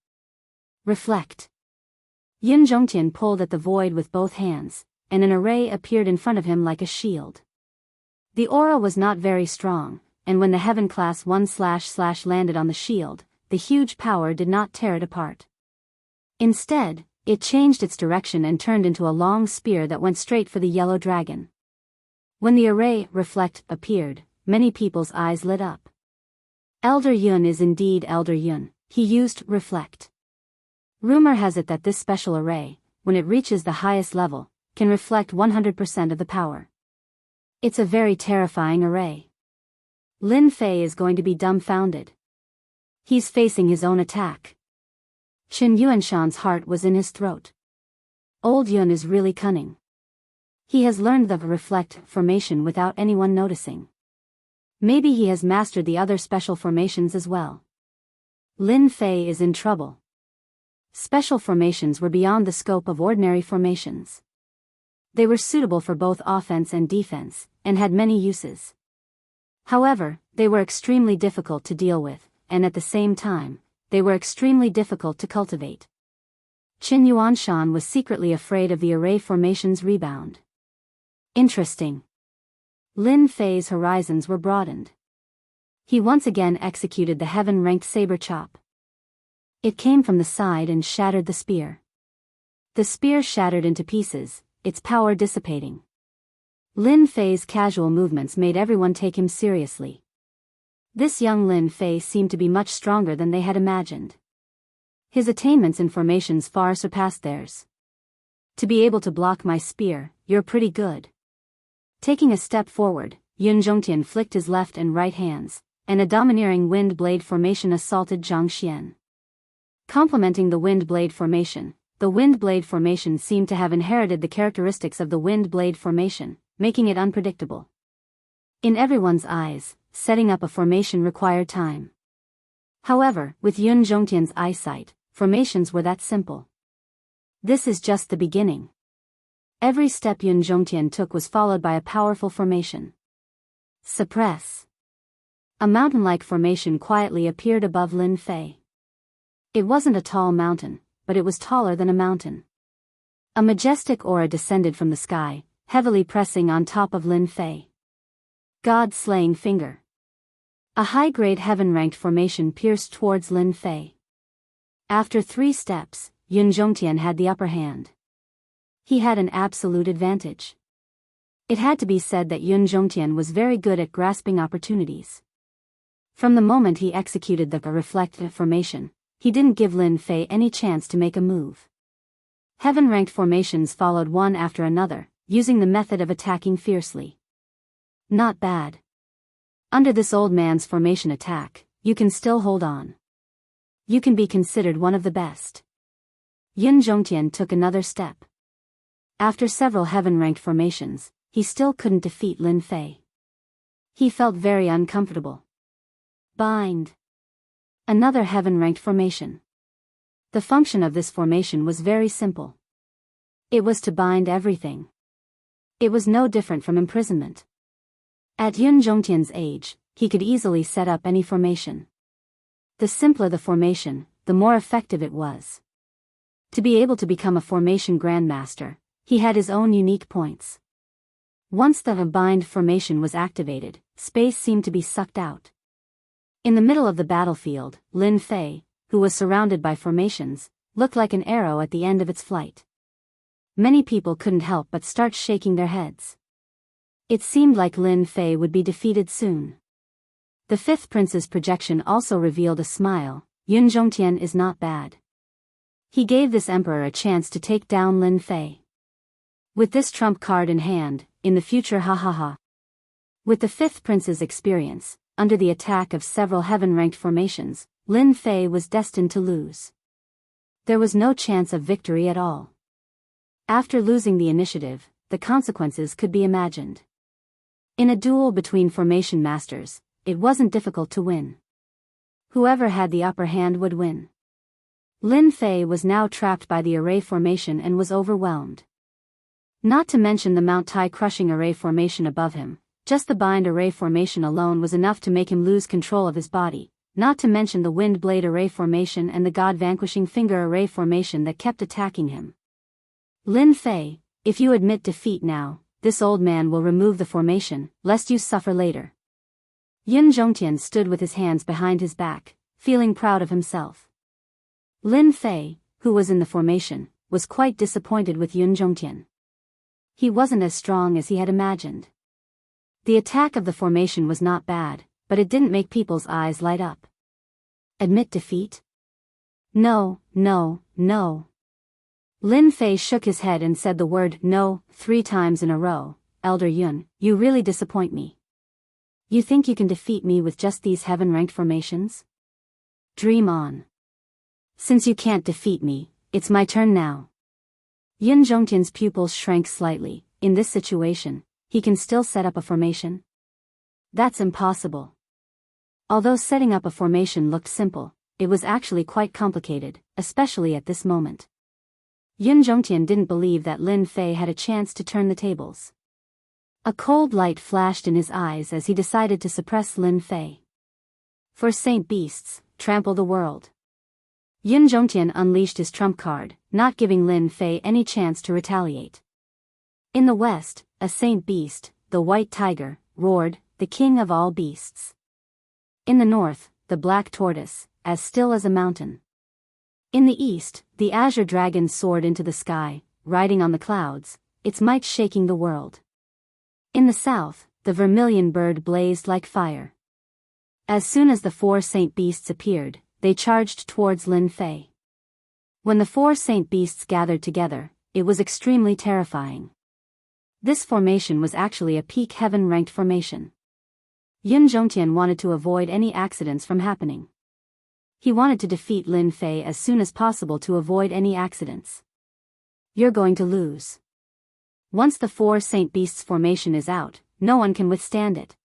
Speaker 1: Reflect. Yun Zhongtian pulled at the void with both hands, and an array appeared in front of him like a shield. The aura was not very strong, and when the Heaven Class 1// landed on the shield, the huge power did not tear it apart. Instead, it changed its direction and turned into a long spear that went straight for the yellow dragon. When the array reflect appeared, many people's eyes lit up. Elder Yun is indeed Elder Yun, he used reflect. Rumor has it that this special array, when it reaches the highest level, can reflect 100% of the power. It's a very terrifying array. Lin Fei is going to be dumbfounded. He's facing his own attack. Qin Yuanshan's heart was in his throat. Old Yun is really cunning. He has learned the reflect formation without anyone noticing. Maybe he has mastered the other special formations as well. Lin Fei is in trouble. Special formations were beyond the scope of ordinary formations. They were suitable for both offense and defense, and had many uses. However, they were extremely difficult to deal with, and at the same time, they were extremely difficult to cultivate. Qin Yuanshan was secretly afraid of the array formation's rebound. Interesting. Lin Fei's horizons were broadened. He once again executed the heaven-ranked saber chop. It came from the side and shattered the spear. The spear shattered into pieces, its power dissipating. Lin Fei's casual movements made everyone take him seriously. This young Lin Fei seemed to be much stronger than they had imagined. His attainments in formations far surpassed theirs. To be able to block my spear, you're pretty good. Taking a step forward, Yun Zhongtian flicked his left and right hands, and a domineering wind blade formation assaulted Zhang Xian. Complementing the wind blade formation, the wind blade formation seemed to have inherited the characteristics of the wind blade formation, making it unpredictable. In everyone's eyes, setting up a formation required time. However, with Yun Zhongtian's eyesight, formations were that simple. This is just the beginning. Every step Yun Zhongtian took was followed by a powerful formation. Suppress. A mountain-like formation quietly appeared above Lin Fei. It wasn't a tall mountain, but it was taller than a mountain. A majestic aura descended from the sky, heavily pressing on top of Lin Fei. God-slaying finger. A high-grade heaven-ranked formation pierced towards Lin Fei. After 3 steps, Yun Zhongtian had the upper hand. He had an absolute advantage. It had to be said that Yun Zhongtian was very good at grasping opportunities. From the moment he executed the reflective formation, he didn't give Lin Fei any chance to make a move. Heaven-ranked formations followed one after another, using the method of attacking fiercely. Not bad. Under this old man's formation attack, you can still hold on. You can be considered one of the best. Yun Zhongtian took another step. After several heaven-ranked formations, he still couldn't defeat Lin Fei. He felt very uncomfortable. Bind. Another heaven-ranked formation. The function of this formation was very simple. It was to bind everything. It was no different from imprisonment. At Yun Zhongtian's age, he could easily set up any formation. The simpler the formation, the more effective it was. To be able to become a formation grandmaster, he had his own unique points. Once the bind formation was activated, space seemed to be sucked out. In the middle of the battlefield, Lin Fei, who was surrounded by formations, looked like an arrow at the end of its flight. Many people couldn't help but start shaking their heads. It seemed like Lin Fei would be defeated soon. The 5th prince's projection also revealed a smile. Yun Zhongtian is not bad. He gave this emperor a chance to take down Lin Fei. With this trump card in hand, in the future ha. With the 5th prince's experience, under the attack of several heaven-ranked formations, Lin Fei was destined to lose. There was no chance of victory at all. After losing the initiative, the consequences could be imagined. In a duel between formation masters, it wasn't difficult to win. Whoever had the upper hand would win. Lin Fei was now trapped by the array formation and was overwhelmed. Not to mention the Mount Tai crushing array formation above him, just the bind array formation alone was enough to make him lose control of his body, not to mention the wind blade array formation and the god vanquishing finger array formation that kept attacking him. Lin Fei, if you admit defeat now, this old man will remove the formation, lest you suffer later. Yun Zhongtian stood with his hands behind his back, feeling proud of himself. Lin Fei, who was in the formation, was quite disappointed with Yun Zhongtian. He wasn't as strong as he had imagined. The attack of the formation was not bad, but it didn't make people's eyes light up. Admit defeat? No, no, no. Lin Fei shook his head and said the word no 3 times in a row. Elder Yun, you really disappoint me. You think you can defeat me with just these heaven-ranked formations? Dream on. Since you can't defeat me, it's my turn now. Yun Zhongtian's pupils shrank slightly. In this situation, he can still set up a formation? That's impossible. Although setting up a formation looked simple, it was actually quite complicated, especially at this moment. Yun Zhongtian didn't believe that Lin Fei had a chance to turn the tables. A cold light flashed in his eyes as he decided to suppress Lin Fei. For Saint Beasts, trample the world. Yun Zhongtian unleashed his trump card, not giving Lin Fei any chance to retaliate. In the west, a Saint Beast, the White Tiger, roared, the king of all beasts. In the north, the Black Tortoise, as still as a mountain. In the east, the Azure Dragon soared into the sky, riding on the clouds, its might shaking the world. In the south, the Vermilion Bird blazed like fire. As soon as the 4 Saint Beasts appeared, they charged towards Lin Fei. When the 4 Saint Beasts gathered together, it was extremely terrifying. This formation was actually a peak heaven-ranked formation. Yun Zhongtian wanted to avoid any accidents from happening. He wanted to defeat Lin Fei as soon as possible to avoid any accidents. You're going to lose. Once the 4 Saint Beasts formation is out, no one can withstand it.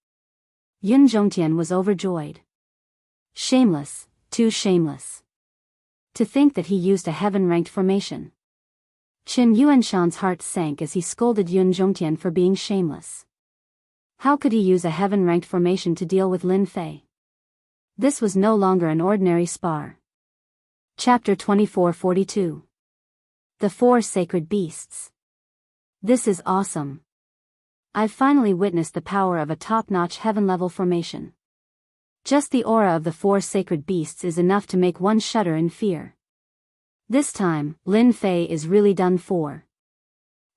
Speaker 1: Yun Zhongtian was overjoyed. Shameless, too shameless. To think that he used a heaven-ranked formation. Qin Yuanshan's heart sank as he scolded Yun Zhongtian for being shameless. How could he use a heaven-ranked formation to deal with Lin Fei? This was no longer an ordinary spar. Chapter 2442. The 4 Sacred Beasts. This is awesome. I've finally witnessed the power of a top-notch heaven-level formation. Just the aura of the 4 Sacred Beasts is enough to make one shudder in fear. This time, Lin Fei is really done for.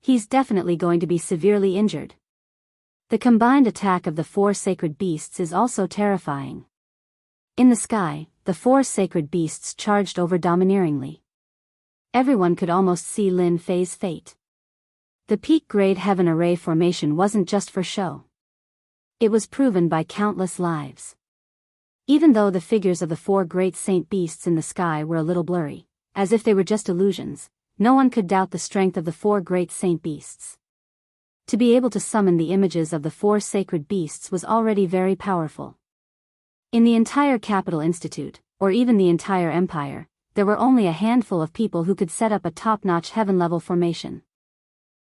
Speaker 1: He's definitely going to be severely injured. The combined attack of the 4 Sacred Beasts is also terrifying. In the sky, the 4 Sacred Beasts charged over domineeringly. Everyone could almost see Lin Fei's fate. The peak-grade heaven array formation wasn't just for show. It was proven by countless lives. Even though the figures of the 4 great Saint Beasts in the sky were a little blurry, as if they were just illusions, no one could doubt the strength of the 4 great Saint Beasts. To be able to summon the images of the 4 Sacred Beasts was already very powerful. In the entire Capital Institute, or even the entire empire, there were only a handful of people who could set up a top-notch heaven-level formation.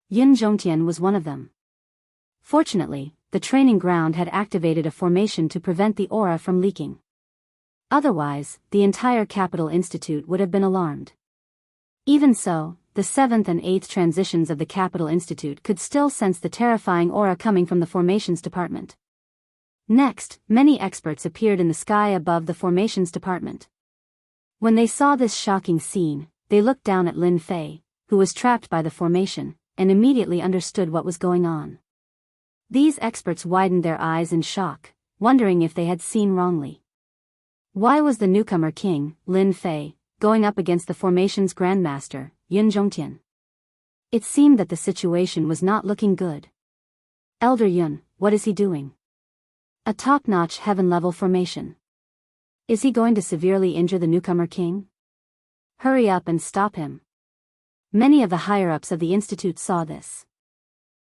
Speaker 1: Yun Zhongtian was one of them. Fortunately, the training ground had activated a formation to prevent the aura from leaking. Otherwise, the entire Capital Institute would have been alarmed. Even so, the 7th and 8th transitions of the Capital Institute could still sense the terrifying aura coming from the formations department. Next, many experts appeared in the sky above the formations department. When they saw this shocking scene, they looked down at Lin Fei, who was trapped by the formation, and immediately understood what was going on. These experts widened their eyes in shock, wondering if they had seen wrongly. Why was the newcomer king, Lin Fei, going up against the formation's grandmaster, Yun Zhongtian? It seemed that the situation was not looking good. Elder Yun, what is he doing? A top-notch heaven-level formation. Is he going to severely injure the newcomer king? Hurry up and stop him. Many of the higher-ups of the institute saw this.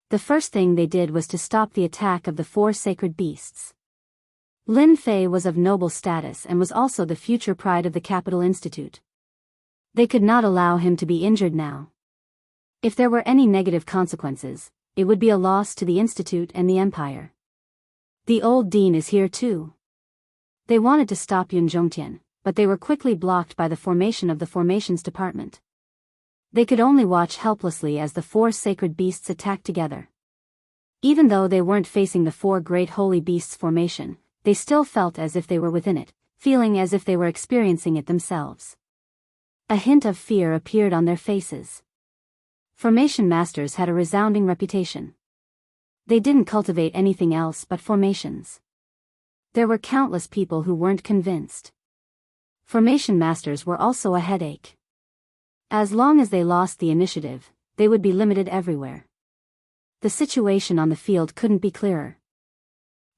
Speaker 1: The first thing they did was to stop the attack of the 4 Sacred Beasts. Lin Fei was of noble status and was also the future pride of the Capital Institute. They could not allow him to be injured now. If there were any negative consequences, it would be a loss to the institute and the empire. The old dean is here too. They wanted to stop Yun Zhongtian, but they were quickly blocked by the formation of the formations department. They could only watch helplessly as the 4 Sacred Beasts attacked together. Even though they weren't facing the 4 Great Holy Beasts formation, they still felt as if they were within it, feeling as if they were experiencing it themselves. A hint of fear appeared on their faces. Formation masters had a resounding reputation. They didn't cultivate anything else but formations. There were countless people who weren't convinced. Formation masters were also a headache. As long as they lost the initiative, they would be limited everywhere. The situation on the field couldn't be clearer.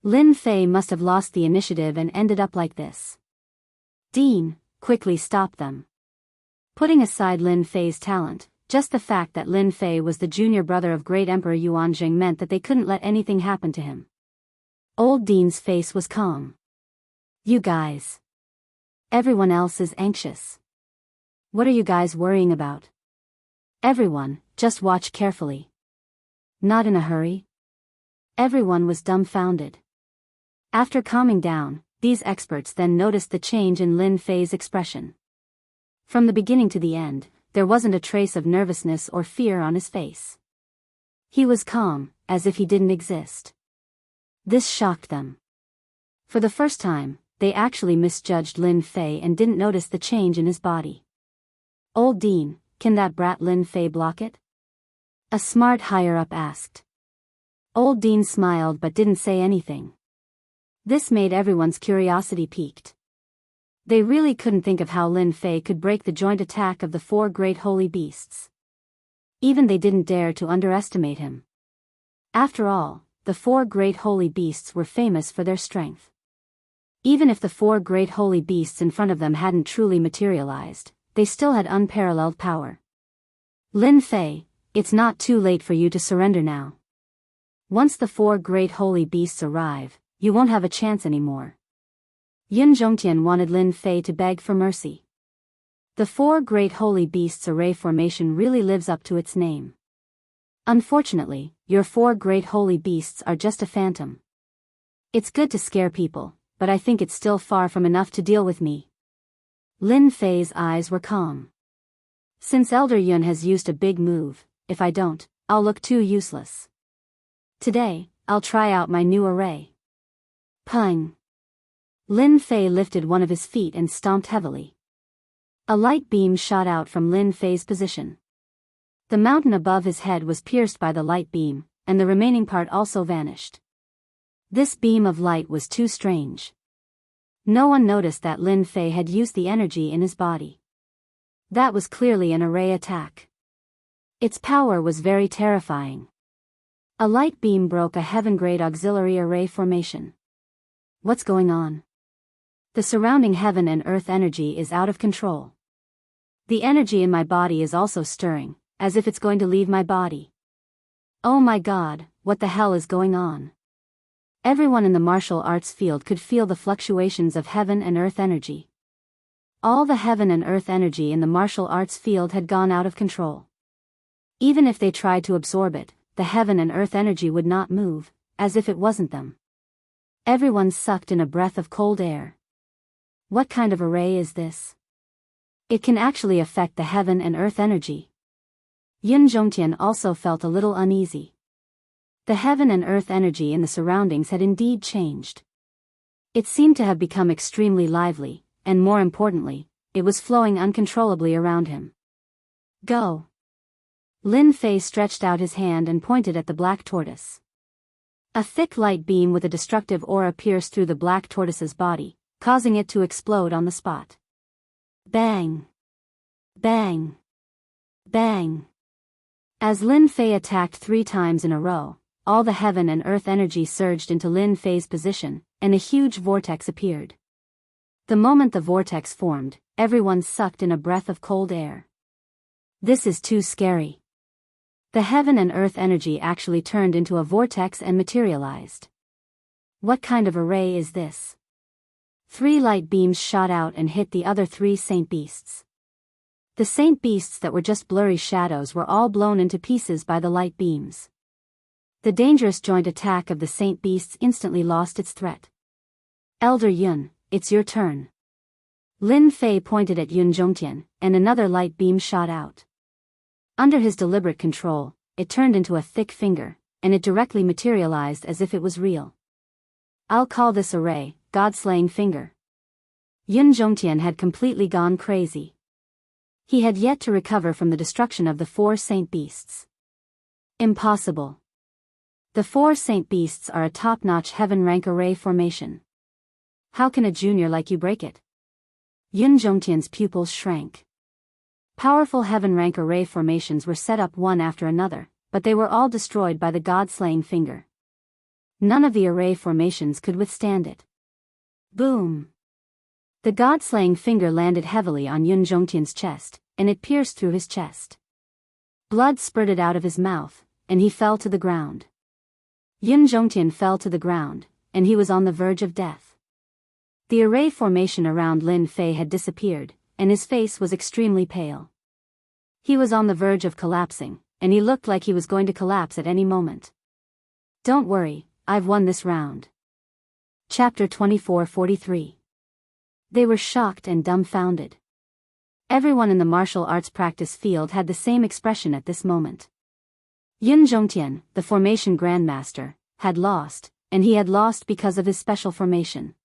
Speaker 1: Lin Fei must have lost the initiative and ended up like this. Dean quickly stopped them. Putting aside Lin Fei's talent, just the fact that Lin Fei was the junior brother of great Emperor Yuanjing meant that they couldn't let anything happen to him. Old Dean's face was calm. You guys. Everyone else is anxious. What are you guys worrying about? Everyone, just watch carefully. Not in a hurry. Everyone was dumbfounded. After calming down, these experts then noticed the change in Lin Fei's expression. From the beginning to the end, there wasn't a trace of nervousness or fear on his face. He was calm, as if he didn't exist. This shocked them. For the first time, they actually misjudged Lin Fei and didn't notice the change in his body. Old Dean, can that brat Lin Fei block it? A smart higher-up asked. Old Dean smiled but didn't say anything. This made everyone's curiosity piqued. They really couldn't think of how Lin Fei could break the joint attack of the 4 great holy beasts. Even they didn't dare to underestimate him. After all, the 4 great holy beasts were famous for their strength. Even if the 4 great holy beasts in front of them hadn't truly materialized, they still had unparalleled power. Lin Fei, it's not too late for you to surrender now. Once the 4 great holy beasts arrive, you won't have a chance anymore. Yun Zhongtian wanted Lin Fei to beg for mercy. The 4 great holy beasts array formation really lives up to its name. Unfortunately, your 4 great holy beasts are just a phantom. It's good to scare people, but I think it's still far from enough to deal with me. Lin Fei's eyes were calm. Since Elder Yun has used a big move, if I don't, I'll look too useless. Today, I'll try out my new array. Pung! Lin Fei lifted one of his feet and stomped heavily. A light beam shot out from Lin Fei's position. The mountain above his head was pierced by the light beam, and the remaining part also vanished. This beam of light was too strange. No one noticed that Lin Fei had used the energy in his body. That was clearly an array attack. Its power was very terrifying. A light beam broke a heaven-grade auxiliary array formation. What's going on? The surrounding heaven and earth energy is out of control. The energy in my body is also stirring, as if it's going to leave my body. Oh my God, what the hell is going on? Everyone in the martial arts field could feel the fluctuations of heaven and earth energy. All the heaven and earth energy in the martial arts field had gone out of control. Even if they tried to absorb it, the heaven and earth energy would not move, as if it wasn't them. Everyone sucked in a breath of cold air. What kind of array is this? It can actually affect the heaven and earth energy. Yun Zhongtian also felt a little uneasy. The heaven and earth energy in the surroundings had indeed changed. It seemed to have become extremely lively, and more importantly, it was flowing uncontrollably around him. Go! Lin Fei stretched out his hand and pointed at the black tortoise. A thick light beam with a destructive aura pierced through the black tortoise's body, causing it to explode on the spot. Bang! Bang! Bang! As Lin Fei attacked 3 times in a row, all the heaven and earth energy surged into Lin Fei's position, and a huge vortex appeared. The moment the vortex formed, everyone sucked in a breath of cold air. This is too scary. The heaven and earth energy actually turned into a vortex and materialized. What kind of array is this? 3 light beams shot out and hit the other 3 saint beasts. The saint beasts that were just blurry shadows were all blown into pieces by the light beams. The dangerous joint attack of the saint beasts instantly lost its threat. Elder Yun, it's your turn. Lin Fei pointed at Yun Zhongtian, and another light beam shot out. Under his deliberate control, it turned into a thick finger, and it directly materialized as if it was real. I'll call this array, God-slaying finger. Yun Zhongtian had completely gone crazy. He had yet to recover from the destruction of the 4 saint beasts. Impossible. The four Saint Beasts are a top-notch heaven rank array formation. How can a junior like you break it? Yun Zhongtian's pupils shrank. Powerful heaven rank array formations were set up one after another, but they were all destroyed by the god-slaying finger. None of the array formations could withstand it. Boom! The god-slaying finger landed heavily on Yun Zhongtian's chest, and it pierced through his chest. Blood spurted out of his mouth, and he fell to the ground. Yun Zhongtian fell to the ground, and he was on the verge of death. The array formation around Lin Fei had disappeared, and his face was extremely pale. He was on the verge of collapsing, and he looked like he was going to collapse at any moment. Don't worry, I've won this round. Chapter 24:43. They were shocked and dumbfounded. Everyone in the martial arts practice field had the same expression at this moment. Yun Zhongtian, the formation grandmaster, had lost, and he had lost because of his special formation.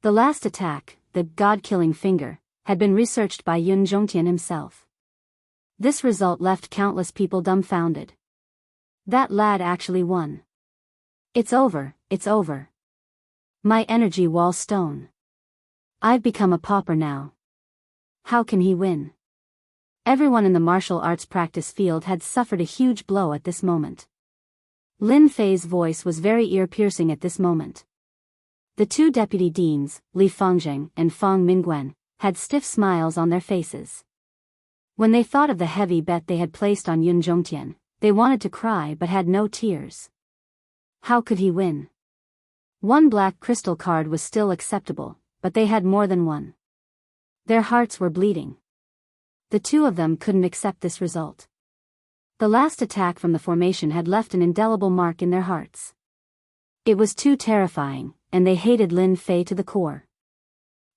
Speaker 1: The last attack, the god-killing finger, had been researched by Yun Zhongtian himself. This result left countless people dumbfounded. That lad actually won. It's over, it's over. My energy wall stone. I've become a pauper now. How can he win? Everyone in the martial arts practice field had suffered a huge blow at this moment. Lin Fei's voice was very ear-piercing at this moment. The two deputy deans, Li Fengzheng and Feng Mingguan, had stiff smiles on their faces. When they thought of the heavy bet they had placed on Yun Zhongtian, they wanted to cry but had no tears. How could he win? One black crystal card was still acceptable, but they had more than one. Their hearts were bleeding. The two of them couldn't accept this result. The last attack from the formation had left an indelible mark in their hearts. It was too terrifying, and they hated Lin Fei to the core.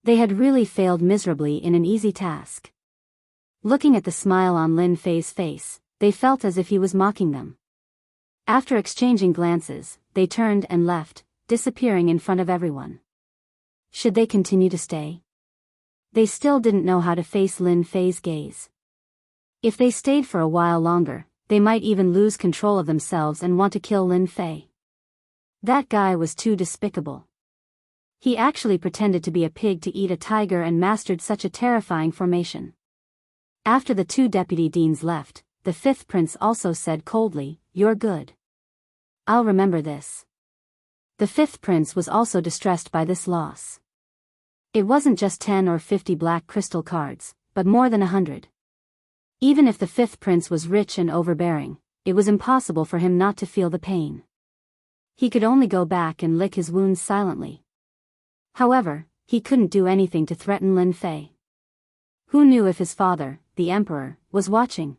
Speaker 1: They had really failed miserably in an easy task. Looking at the smile on Lin Fei's face, they felt as if he was mocking them. After exchanging glances, they turned and left, disappearing in front of everyone. Should they continue to stay? They still didn't know how to face Lin Fei's gaze. If they stayed for a while longer, they might even lose control of themselves and want to kill Lin Fei. That guy was too despicable. He actually pretended to be a pig to eat a tiger and mastered such a terrifying formation. After the two deputy deans left, the fifth prince also said coldly, "You're good. I'll remember this." The fifth prince was also distressed by this loss. It wasn't just 10 or 50 black crystal cards, but more than 100. Even if the fifth prince was rich and overbearing, it was impossible for him not to feel the pain. He could only go back and lick his wounds silently. However, he couldn't do anything to threaten Lin Fei. Who knew if his father, the emperor, was watching?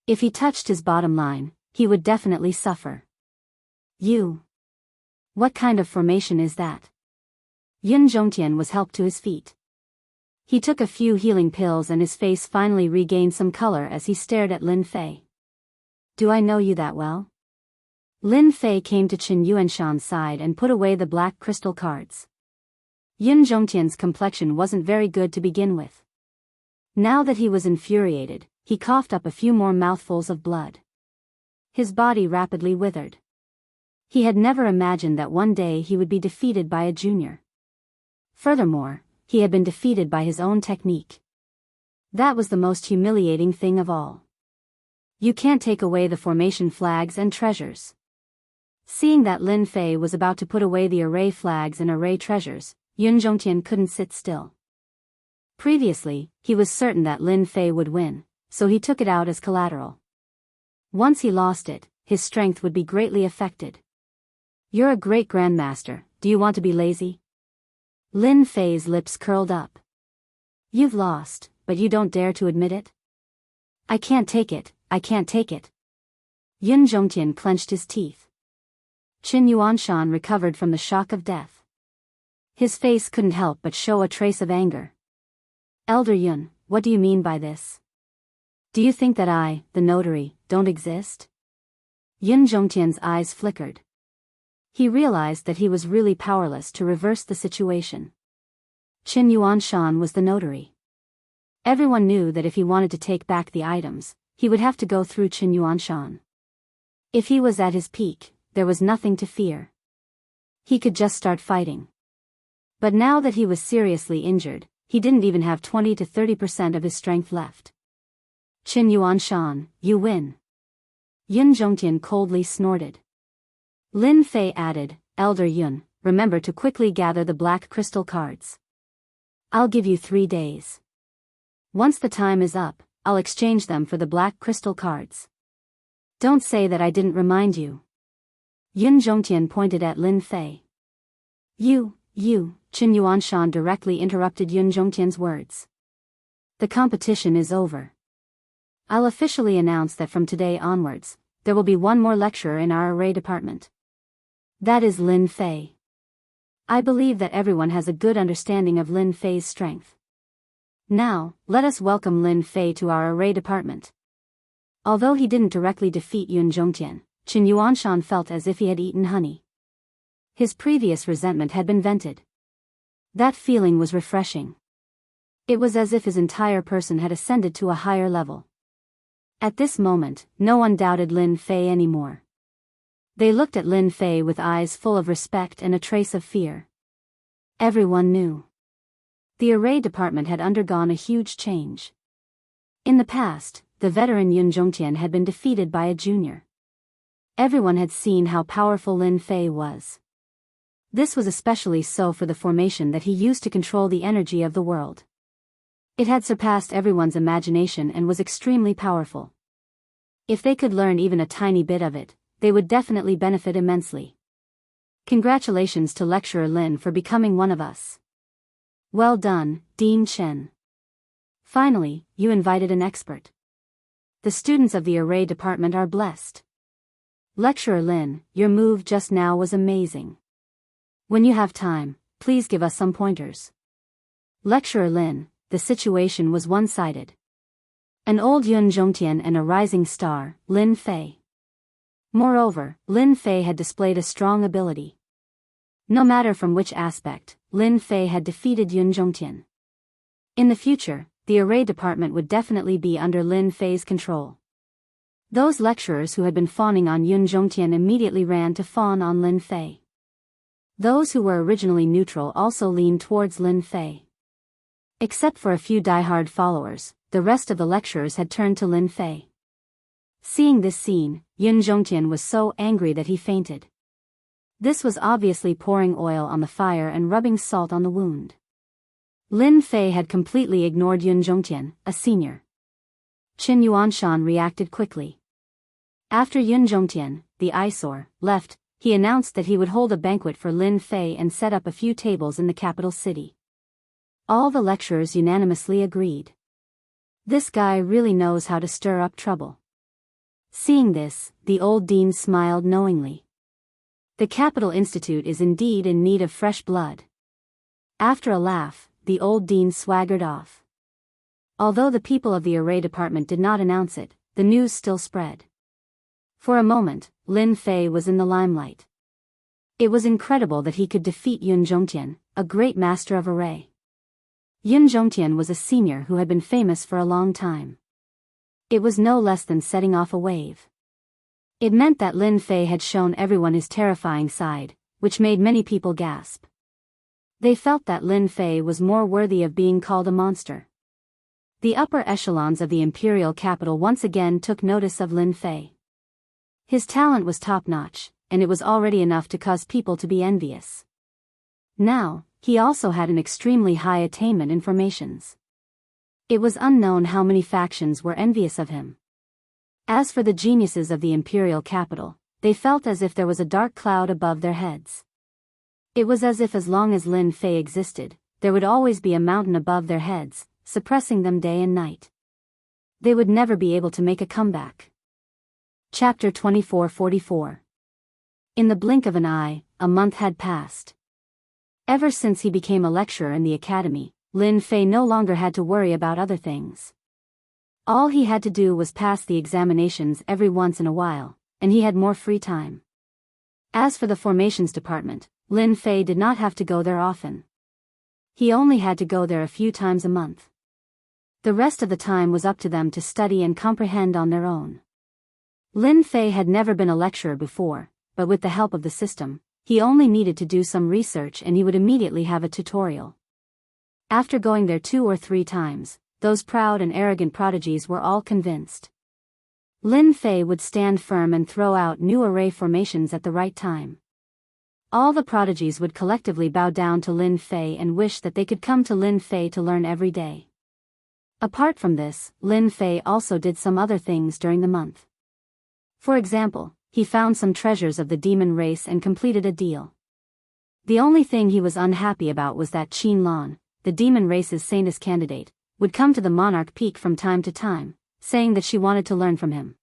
Speaker 1: If he touched his bottom line, he would definitely suffer. What kind of formation is that? Yun Zhongtian was helped to his feet. He took a few healing pills and his face finally regained some color as he stared at Lin Fei. Do I know you that well? Lin Fei came to Qin Yuanshan's side and put away the black crystal cards. Yun Zhongtian's complexion wasn't very good to begin with. Now that he was infuriated, he coughed up a few more mouthfuls of blood. His body rapidly withered. He had never imagined that one day he would be defeated by a junior. Furthermore, he had been defeated by his own technique. That was the most humiliating thing of all. You can't take away the formation flags and treasures. Seeing that Lin Fei was about to put away the array flags and array treasures, Yun Zhongtian couldn't sit still. Previously, he was certain that Lin Fei would win, so he took it out as collateral. Once he lost it, his strength would be greatly affected. You're a great grandmaster, do you want to be lazy? Lin Fei's lips curled up. You've lost, but you don't dare to admit it? I can't take it, I can't take it. Yun Zhongtian clenched his teeth. Qin Yuanshan recovered from the shock of death. His face couldn't help but show a trace of anger. Elder Yun, what do you mean by this? Do you think that I, the notary, don't exist? Yun Zhongtian's eyes flickered. He realized that he was really powerless to reverse the situation. Qin Yuanshan was the notary. Everyone knew that if he wanted to take back the items, he would have to go through Qin Yuanshan. If he was at his peak, there was nothing to fear. He could just start fighting. But now that he was seriously injured, he didn't even have 20 to 30% of his strength left. Qin Yuanshan, you win. Yun Zhongtian coldly snorted. Lin Fei added, Elder Yun, remember to quickly gather the black crystal cards. I'll give you 3 days. Once the time is up, I'll exchange them for the black crystal cards. Don't say that I didn't remind you. Yun Zhongtian pointed at Lin Fei. You, Qin Yuanshan directly interrupted Yun Zhongtian's words. The competition is over. I'll officially announce that from today onwards, there will be one more lecturer in our array department. That is Lin Fei. I believe that everyone has a good understanding of Lin Fei's strength. Now, let us welcome Lin Fei to our array department. Although he didn't directly defeat Yun Zhongtian, Qin Yuanshan felt as if he had eaten honey. His previous resentment had been vented. That feeling was refreshing. It was as if his entire person had ascended to a higher level. At this moment, no one doubted Lin Fei anymore. They looked at Lin Fei with eyes full of respect and a trace of fear. Everyone knew. The array department had undergone a huge change. In the past, the veteran Yun Zhongtian had been defeated by a junior. Everyone had seen how powerful Lin Fei was. This was especially so for the formation that he used to control the energy of the world. It had surpassed everyone's imagination and was extremely powerful. If they could learn even a tiny bit of it, they would definitely benefit immensely. Congratulations to Lecturer Lin for becoming one of us. Well done, Dean Chen. Finally, you invited an expert. The students of the array department are blessed. Lecturer Lin, your move just now was amazing. When you have time, please give us some pointers. Lecturer Lin, the situation was one-sided. An old Yun Zhongtian and a rising star, Lin Fei. Moreover, Lin Fei had displayed a strong ability. No matter from which aspect, Lin Fei had defeated Yun Zhongtian. In the future, the array department would definitely be under Lin Fei's control. Those lecturers who had been fawning on Yun Zhongtian immediately ran to fawn on Lin Fei. Those who were originally neutral also leaned towards Lin Fei. Except for a few diehard followers, the rest of the lecturers had turned to Lin Fei. Seeing this scene, Yun Zhongtian was so angry that he fainted. This was obviously pouring oil on the fire and rubbing salt on the wound. Lin Fei had completely ignored Yun Zhongtian, a senior. Qin Yuanshan reacted quickly. After Yun Zhongtian, the eyesore, left, he announced that he would hold a banquet for Lin Fei and set up a few tables in the capital city. All the lecturers unanimously agreed. This guy really knows how to stir up trouble. Seeing this, the old dean smiled knowingly. The Capital Institute is indeed in need of fresh blood. After a laugh, the old dean swaggered off. Although the people of the array department did not announce it, the news still spread. For a moment, Lin Fei was in the limelight. It was incredible that he could defeat Yun Zhongtian, a great master of array. Yun Zhongtian was a senior who had been famous for a long time. It was no less than setting off a wave. It meant that Lin Fei had shown everyone his terrifying side, which made many people gasp. They felt that Lin Fei was more worthy of being called a monster. The upper echelons of the imperial capital once again took notice of Lin Fei. His talent was top-notch, and it was already enough to cause people to be envious. Now, he also had an extremely high attainment in formations. It was unknown how many factions were envious of him. As for the geniuses of the imperial capital, they felt as if there was a dark cloud above their heads. It was as if as long as Lin Fei existed, there would always be a mountain above their heads, suppressing them day and night. They would never be able to make a comeback. Chapter 2444. In the blink of an eye, a month had passed. Ever since he became a lecturer in the academy, Lin Fei no longer had to worry about other things. All he had to do was pass the examinations every once in a while, and he had more free time. As for the formations department, Lin Fei did not have to go there often. He only had to go there a few times a month. The rest of the time was up to them to study and comprehend on their own. Lin Fei had never been a lecturer before, but with the help of the system, he only needed to do some research and he would immediately have a tutorial. After going there 2 or 3 times, those proud and arrogant prodigies were all convinced. Lin Fei would stand firm and throw out new array formations at the right time. All the prodigies would collectively bow down to Lin Fei and wish that they could come to Lin Fei to learn every day. Apart from this, Lin Fei also did some other things during the month. For example, he found some treasures of the demon race and completed a deal. The only thing he was unhappy about was that Qin Lan, the demon race's saintess candidate, would come to the Monarch Peak from time to time, saying that she wanted to learn from him.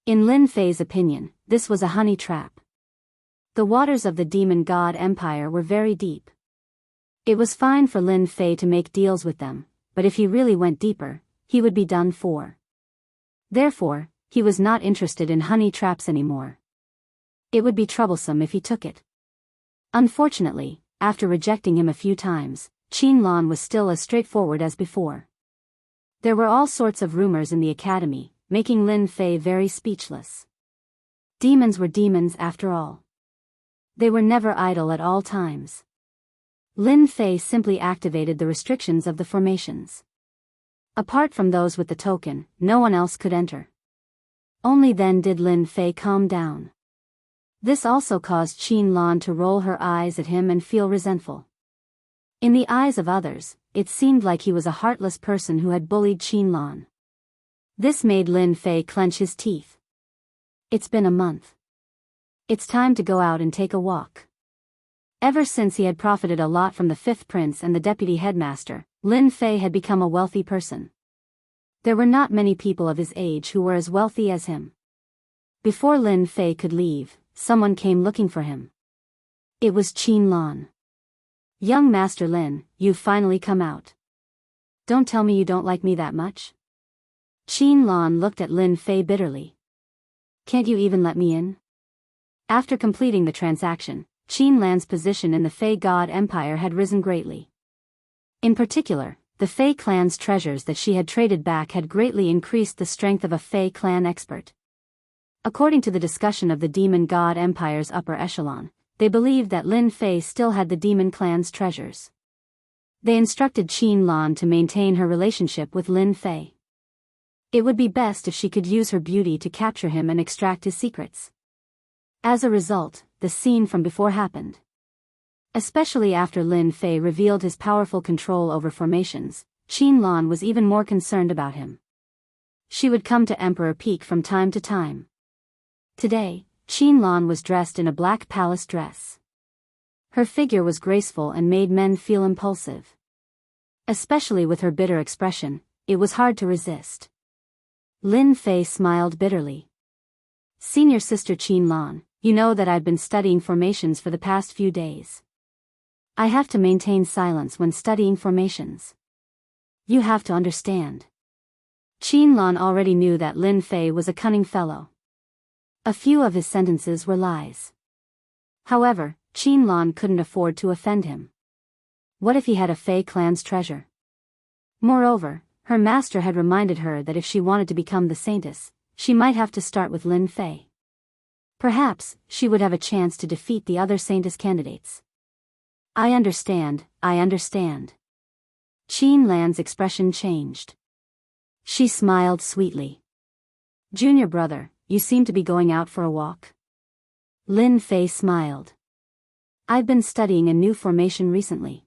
Speaker 1: In Lin Fei's opinion, this was a honey trap. The waters of the demon god empire were very deep. It was fine for Lin Fei to make deals with them, but if he really went deeper, he would be done for. Therefore, he was not interested in honey traps anymore. It would be troublesome if he took it. Unfortunately, after rejecting him a few times, Qin Lan was still as straightforward as before. There were all sorts of rumors in the academy, making Lin Fei very speechless. Demons were demons after all. They were never idle at all times. Lin Fei simply activated the restrictions of the formations. Apart from those with the token, no one else could enter. Only then did Lin Fei calm down. This also caused Qin Lan to roll her eyes at him and feel resentful. In the eyes of others, it seemed like he was a heartless person who had bullied Qin Lan. This made Lin Fei clench his teeth. It's been a month. It's time to go out and take a walk. Ever since he had profited a lot from the 5th prince and the deputy headmaster, Lin Fei had become a wealthy person. There were not many people of his age who were as wealthy as him. Before Lin Fei could leave, someone came looking for him. It was Qin Lan. "Young Master Lin, you've finally come out. Don't tell me you don't like me that much?" Qin Lan looked at Lin Fei bitterly. "Can't you even let me in?" After completing the transaction, Qin Lan's position in the Fei God Empire had risen greatly. In particular, the Fei clan's treasures that she had traded back had greatly increased the strength of a Fei clan expert. According to the discussion of the Demon God Empire's upper echelon, they believed that Lin Fei still had the Demon clan's treasures. They instructed Qin Lan to maintain her relationship with Lin Fei. It would be best if she could use her beauty to capture him and extract his secrets. As a result, the scene from before happened. Especially after Lin Fei revealed his powerful control over formations, Qin Lan was even more concerned about him. She would come to Emperor Peak from time to time. Today, Qin Lan was dressed in a black palace dress. Her figure was graceful and made men feel impulsive. Especially with her bitter expression, it was hard to resist. Lin Fei smiled bitterly. "Senior sister Qin Lan, you know that I've been studying formations for the past few days. I have to maintain silence when studying formations. You have to understand." Qin Lan already knew that Lin Fei was a cunning fellow. A few of his sentences were lies. However, Qin Lan couldn't afford to offend him. What if he had a Fei clan's treasure? Moreover, her master had reminded her that if she wanted to become the saintess, she might have to start with Lin Fei. Perhaps, she would have a chance to defeat the other saintess candidates. I understand. Qin Lan's expression changed. She smiled sweetly. "Junior brother, you seem to be going out for a walk." Lin Fei smiled. "I've been studying a new formation recently.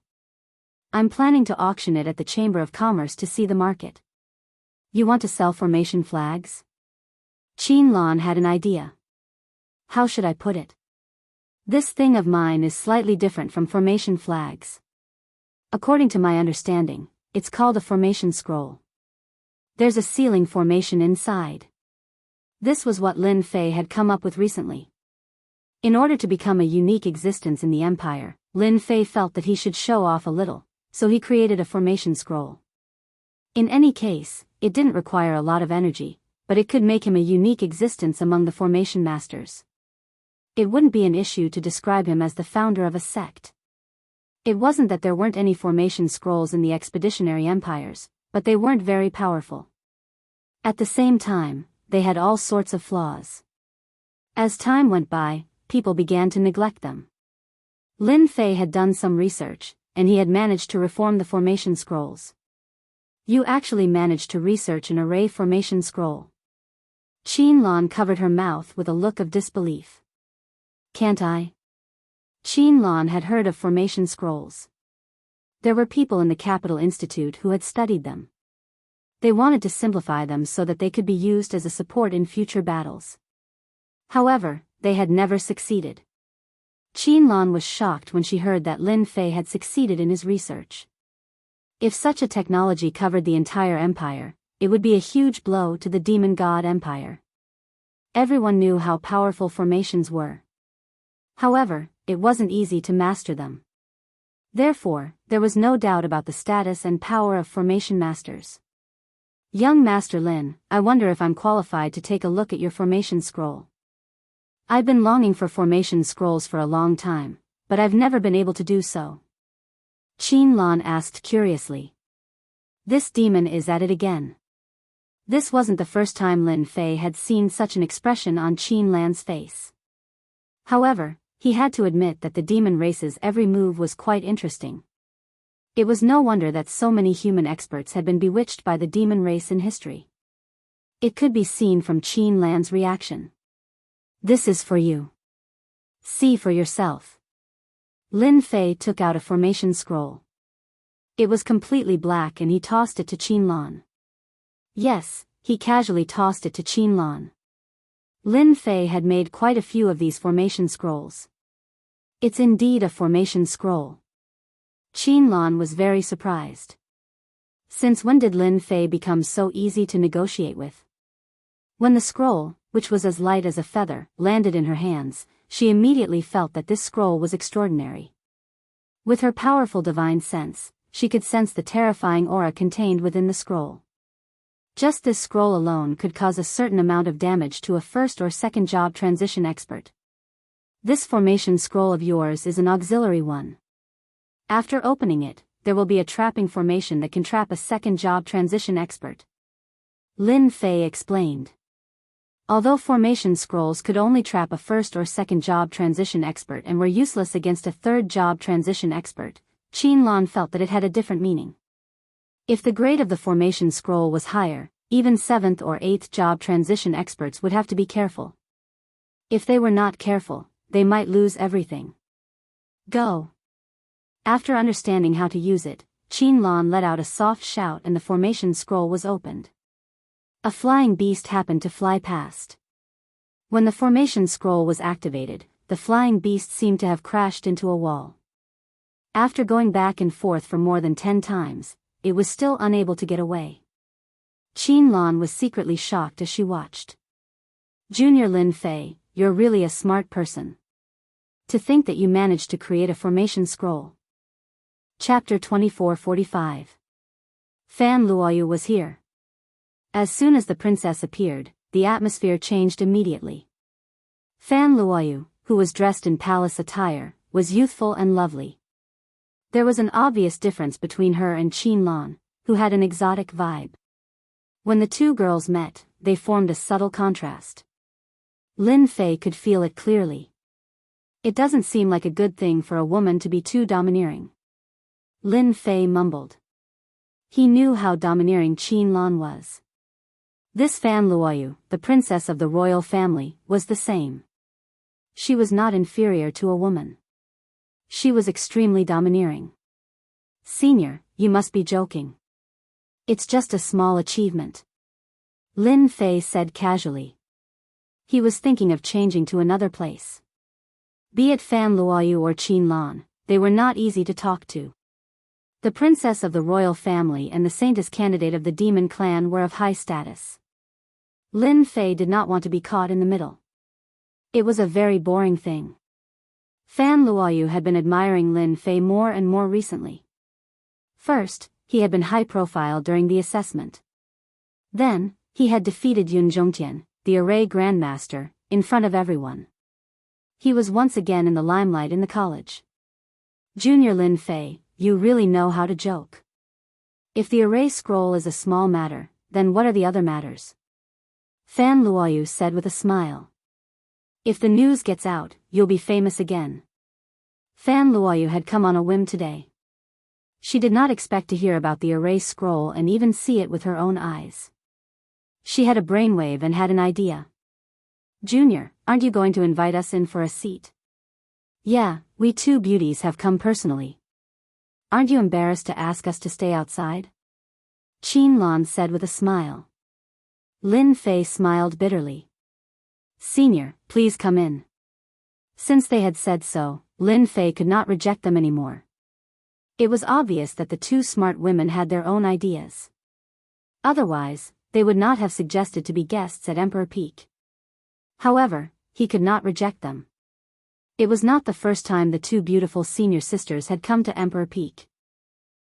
Speaker 1: I'm planning to auction it at the Chamber of Commerce to see the market." "You want to sell formation flags?" Qin Lan had an idea. "How should I put it? This thing of mine is slightly different from formation flags. According to my understanding, it's called a formation scroll. There's a sealing formation inside." This was what Lin Fei had come up with recently. In order to become a unique existence in the empire, Lin Fei felt that he should show off a little, so he created a formation scroll. In any case, it didn't require a lot of energy, but it could make him a unique existence among the formation masters. It wouldn't be an issue to describe him as the founder of a sect. It wasn't that there weren't any formation scrolls in the expeditionary empires, but they weren't very powerful. At the same time, they had all sorts of flaws. As time went by, people began to neglect them. Lin Fei had done some research, and he had managed to reform the formation scrolls. You actually managed to research an array formation scroll. Qin Lan covered her mouth with a look of disbelief. Can't I? Qin Lan had heard of formation scrolls. There were people in the Capital Institute who had studied them. They wanted to simplify them so that they could be used as a support in future battles. However, they had never succeeded. Qin Lan was shocked when she heard that Lin Fei had succeeded in his research. If such a technology covered the entire empire, it would be a huge blow to the demon god empire. Everyone knew how powerful formations were. However, it wasn't easy to master them. Therefore, there was no doubt about the status and power of formation masters. Young Master Lin, I wonder if I'm qualified to take a look at your formation scroll. I've been longing for formation scrolls for a long time, but I've never been able to do so. Qin Lan asked curiously. This demon is at it again. This wasn't the first time Lin Fei had seen such an expression on Qin Lan's face. However, he had to admit that the demon race's every move was quite interesting. It was no wonder that so many human experts had been bewitched by the demon race in history. It could be seen from Qin Lan's reaction. This is for you. See for yourself. Lin Fei took out a formation scroll. It was completely black and he tossed it to Qin Lan. Yes, he casually tossed it to Qin Lan. Lin Fei had made quite a few of these formation scrolls. It's indeed a formation scroll. Qin Lan was very surprised. Since when did Lin Fei become so easy to negotiate with? When the scroll, which was as light as a feather, landed in her hands, she immediately felt that this scroll was extraordinary. With her powerful divine sense, she could sense the terrifying aura contained within the scroll. Just this scroll alone could cause a certain amount of damage to a first or second job transition expert. This formation scroll of yours is an auxiliary one. After opening it, there will be a trapping formation that can trap a second job transition expert. Lin Fei explained. Although formation scrolls could only trap a first or second job transition expert and were useless against a third job transition expert, Qin Lan felt that it had a different meaning. If the grade of the formation scroll was higher, even 7th or 8th job transition experts would have to be careful. If they were not careful, they might lose everything. Go. After understanding how to use it, Qin Lan let out a soft shout and the formation scroll was opened. A flying beast happened to fly past. When the formation scroll was activated, the flying beast seemed to have crashed into a wall. After going back and forth for more than 10 times, it was still unable to get away. Qin Lan was secretly shocked as she watched. Junior Lin Fei, you're really a smart person. To think that you managed to create a formation scroll. Chapter 2445. Fan Luoyu was here. As soon as the princess appeared, the atmosphere changed immediately. Fan Luoyu, who was dressed in palace attire, was youthful and lovely. There was an obvious difference between her and Qin Lan, who had an exotic vibe. When the two girls met, they formed a subtle contrast. Lin Fei could feel it clearly. It doesn't seem like a good thing for a woman to be too domineering. Lin Fei mumbled. He knew how domineering Qin Lan was. This Fan Luoyu, the princess of the royal family, was the same. She was not inferior to a woman. She was extremely domineering. Senior, you must be joking. It's just a small achievement. Lin Fei said casually. He was thinking of changing to another place. Be it Fan Luoyu or Qin Lan, they were not easy to talk to. The princess of the royal family and the saintess candidate of the demon clan were of high status. Lin Fei did not want to be caught in the middle. It was a very boring thing. Fan Luoyu had been admiring Lin Fei more and more recently. First, he had been high profile during the assessment. Then, he had defeated Yun Zhongtian, the array grandmaster, in front of everyone. He was once again in the limelight in the college. Junior Lin Fei, you really know how to joke. If the array scroll is a small matter, then what are the other matters? Fan Luoyu said with a smile. If the news gets out, you'll be famous again. Fan Luoyu had come on a whim today. She did not expect to hear about the erase scroll and even see it with her own eyes. She had a brainwave and had an idea. Junior, aren't you going to invite us in for a seat? Yeah, we two beauties have come personally. Aren't you embarrassed to ask us to stay outside? Qinlan said with a smile. Lin Fei smiled bitterly. Senior, please come in. Since they had said so, Lin Fei could not reject them anymore. It was obvious that the two smart women had their own ideas. Otherwise, they would not have suggested to be guests at Emperor Peak. However, he could not reject them. It was not the first time the two beautiful senior sisters had come to Emperor Peak.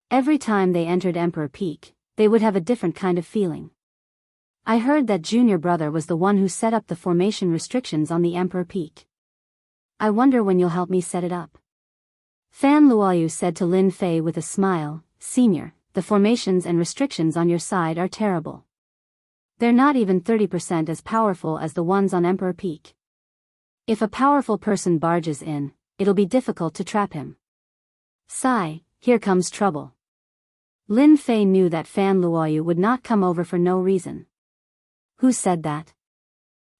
Speaker 1: Every time they entered Emperor Peak, they would have a different kind of feeling. I heard that junior brother was the one who set up the formation restrictions on the Emperor Peak. I wonder when you'll help me set it up. Fan Luoyu said to Lin Fei with a smile, Senior, the formations and restrictions on your side are terrible. They're not even 30% as powerful as the ones on Emperor Peak. If a powerful person barges in, it'll be difficult to trap him. Sigh, here comes trouble. Lin Fei knew that Fan Luoyu would not come over for no reason. Who said that?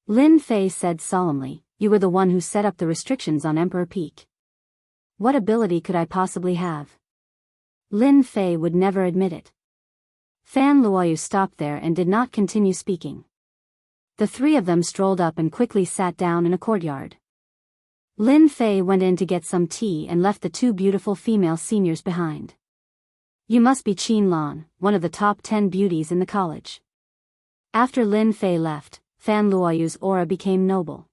Speaker 1: Lin Fei said solemnly, you were the one who set up the restrictions on Emperor Peak. What ability could I possibly have? Lin Fei would never admit it. Fan Luoyu stopped there and did not continue speaking. The three of them strolled up and quickly sat down in a courtyard. Lin Fei went in to get some tea and left the two beautiful female seniors behind. You must be Qinlan, one of the top 10 beauties in the college. After Lin Fei left, Fan Luoyu's aura became noble.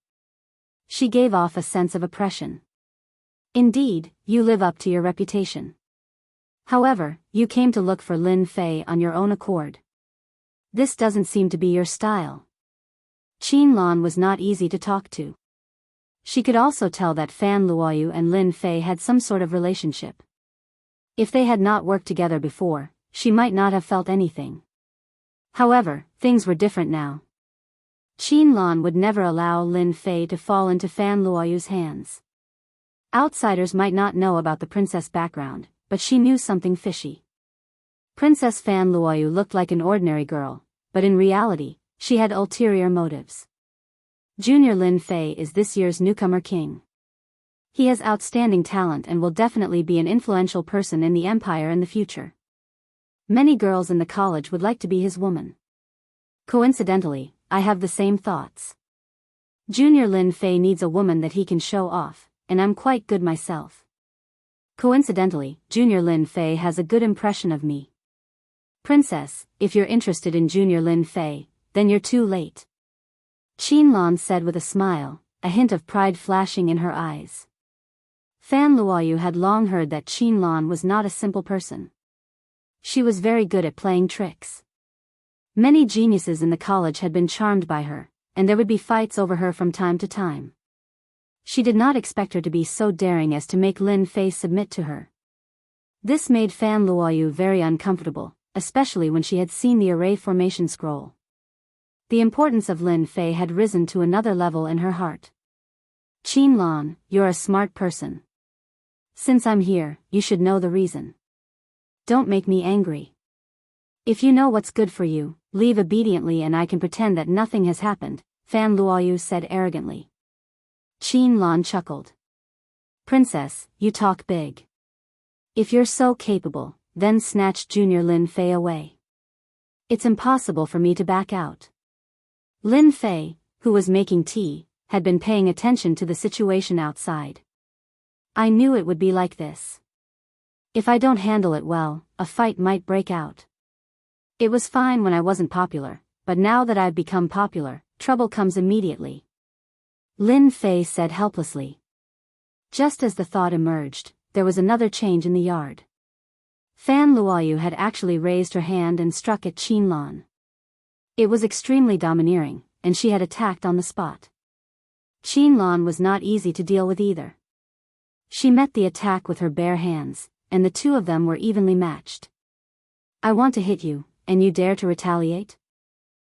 Speaker 1: She gave off a sense of oppression. Indeed, you live up to your reputation. However, you came to look for Lin Fei on your own accord. This doesn't seem to be your style. Qinlan was not easy to talk to. She could also tell that Fan Luoyu and Lin Fei had some sort of relationship. If they had not worked together before, she might not have felt anything. However, things were different now. Qinlan would never allow Lin Fei to fall into Fan Luoyu's hands. Outsiders might not know about the princess background, but she knew something fishy. Princess Fan Luoyu looked like an ordinary girl, but in reality, she had ulterior motives. Junior Lin Fei is this year's newcomer king. He has outstanding talent and will definitely be an influential person in the empire in the future. Many girls in the college would like to be his woman. Coincidentally, I have the same thoughts. Junior Lin Fei needs a woman that he can show off, and I'm quite good myself. Coincidentally, Junior Lin Fei has a good impression of me. Princess, if you're interested in Junior Lin Fei, then you're too late. Qinlan said with a smile, a hint of pride flashing in her eyes. Fan Luoyu had long heard that Qinlan was not a simple person. She was very good at playing tricks. Many geniuses in the college had been charmed by her, and there would be fights over her from time to time. She did not expect her to be so daring as to make Lin Fei submit to her. This made Fan Luoyu very uncomfortable, especially when she had seen the array formation scroll. The importance of Lin Fei had risen to another level in her heart. Qinlan, you're a smart person. Since I'm here, you should know the reason. Don't make me angry. If you know what's good for you, leave obediently and I can pretend that nothing has happened, Fan Luoyu said arrogantly. Qinlan chuckled. Princess, you talk big. If you're so capable, then snatch Junior Lin Fei away. It's impossible for me to back out. Lin Fei, who was making tea, had been paying attention to the situation outside. I knew it would be like this. If I don't handle it well, a fight might break out. It was fine when I wasn't popular, but now that I've become popular, trouble comes immediately. Lin Fei said helplessly. Just as the thought emerged, there was another change in the yard. Fan Luoyu had actually raised her hand and struck at Qinlan. It was extremely domineering, and she had attacked on the spot. Qinlan was not easy to deal with either. She met the attack with her bare hands, and the two of them were evenly matched. I want to hit you, and you dare to retaliate?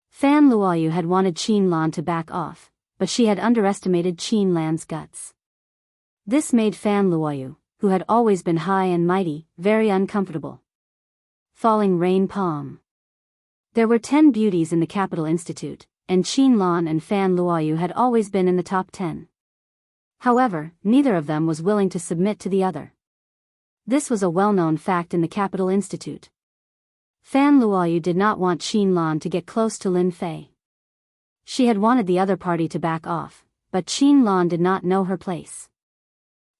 Speaker 1: Fan Luoyu had wanted Qinlan to back off, but she had underestimated Qin Lan's guts. This made Fan Luoyu, who had always been high and mighty, very uncomfortable. Falling Rain Palm. There were 10 beauties in the Capital Institute, and Qin Lan and Fan Luoyu had always been in the top 10. However, neither of them was willing to submit to the other. This was a well-known fact in the Capital Institute. Fan Luoyu did not want Qin Lan to get close to Lin Fei. She had wanted the other party to back off, but Qin Lan did not know her place.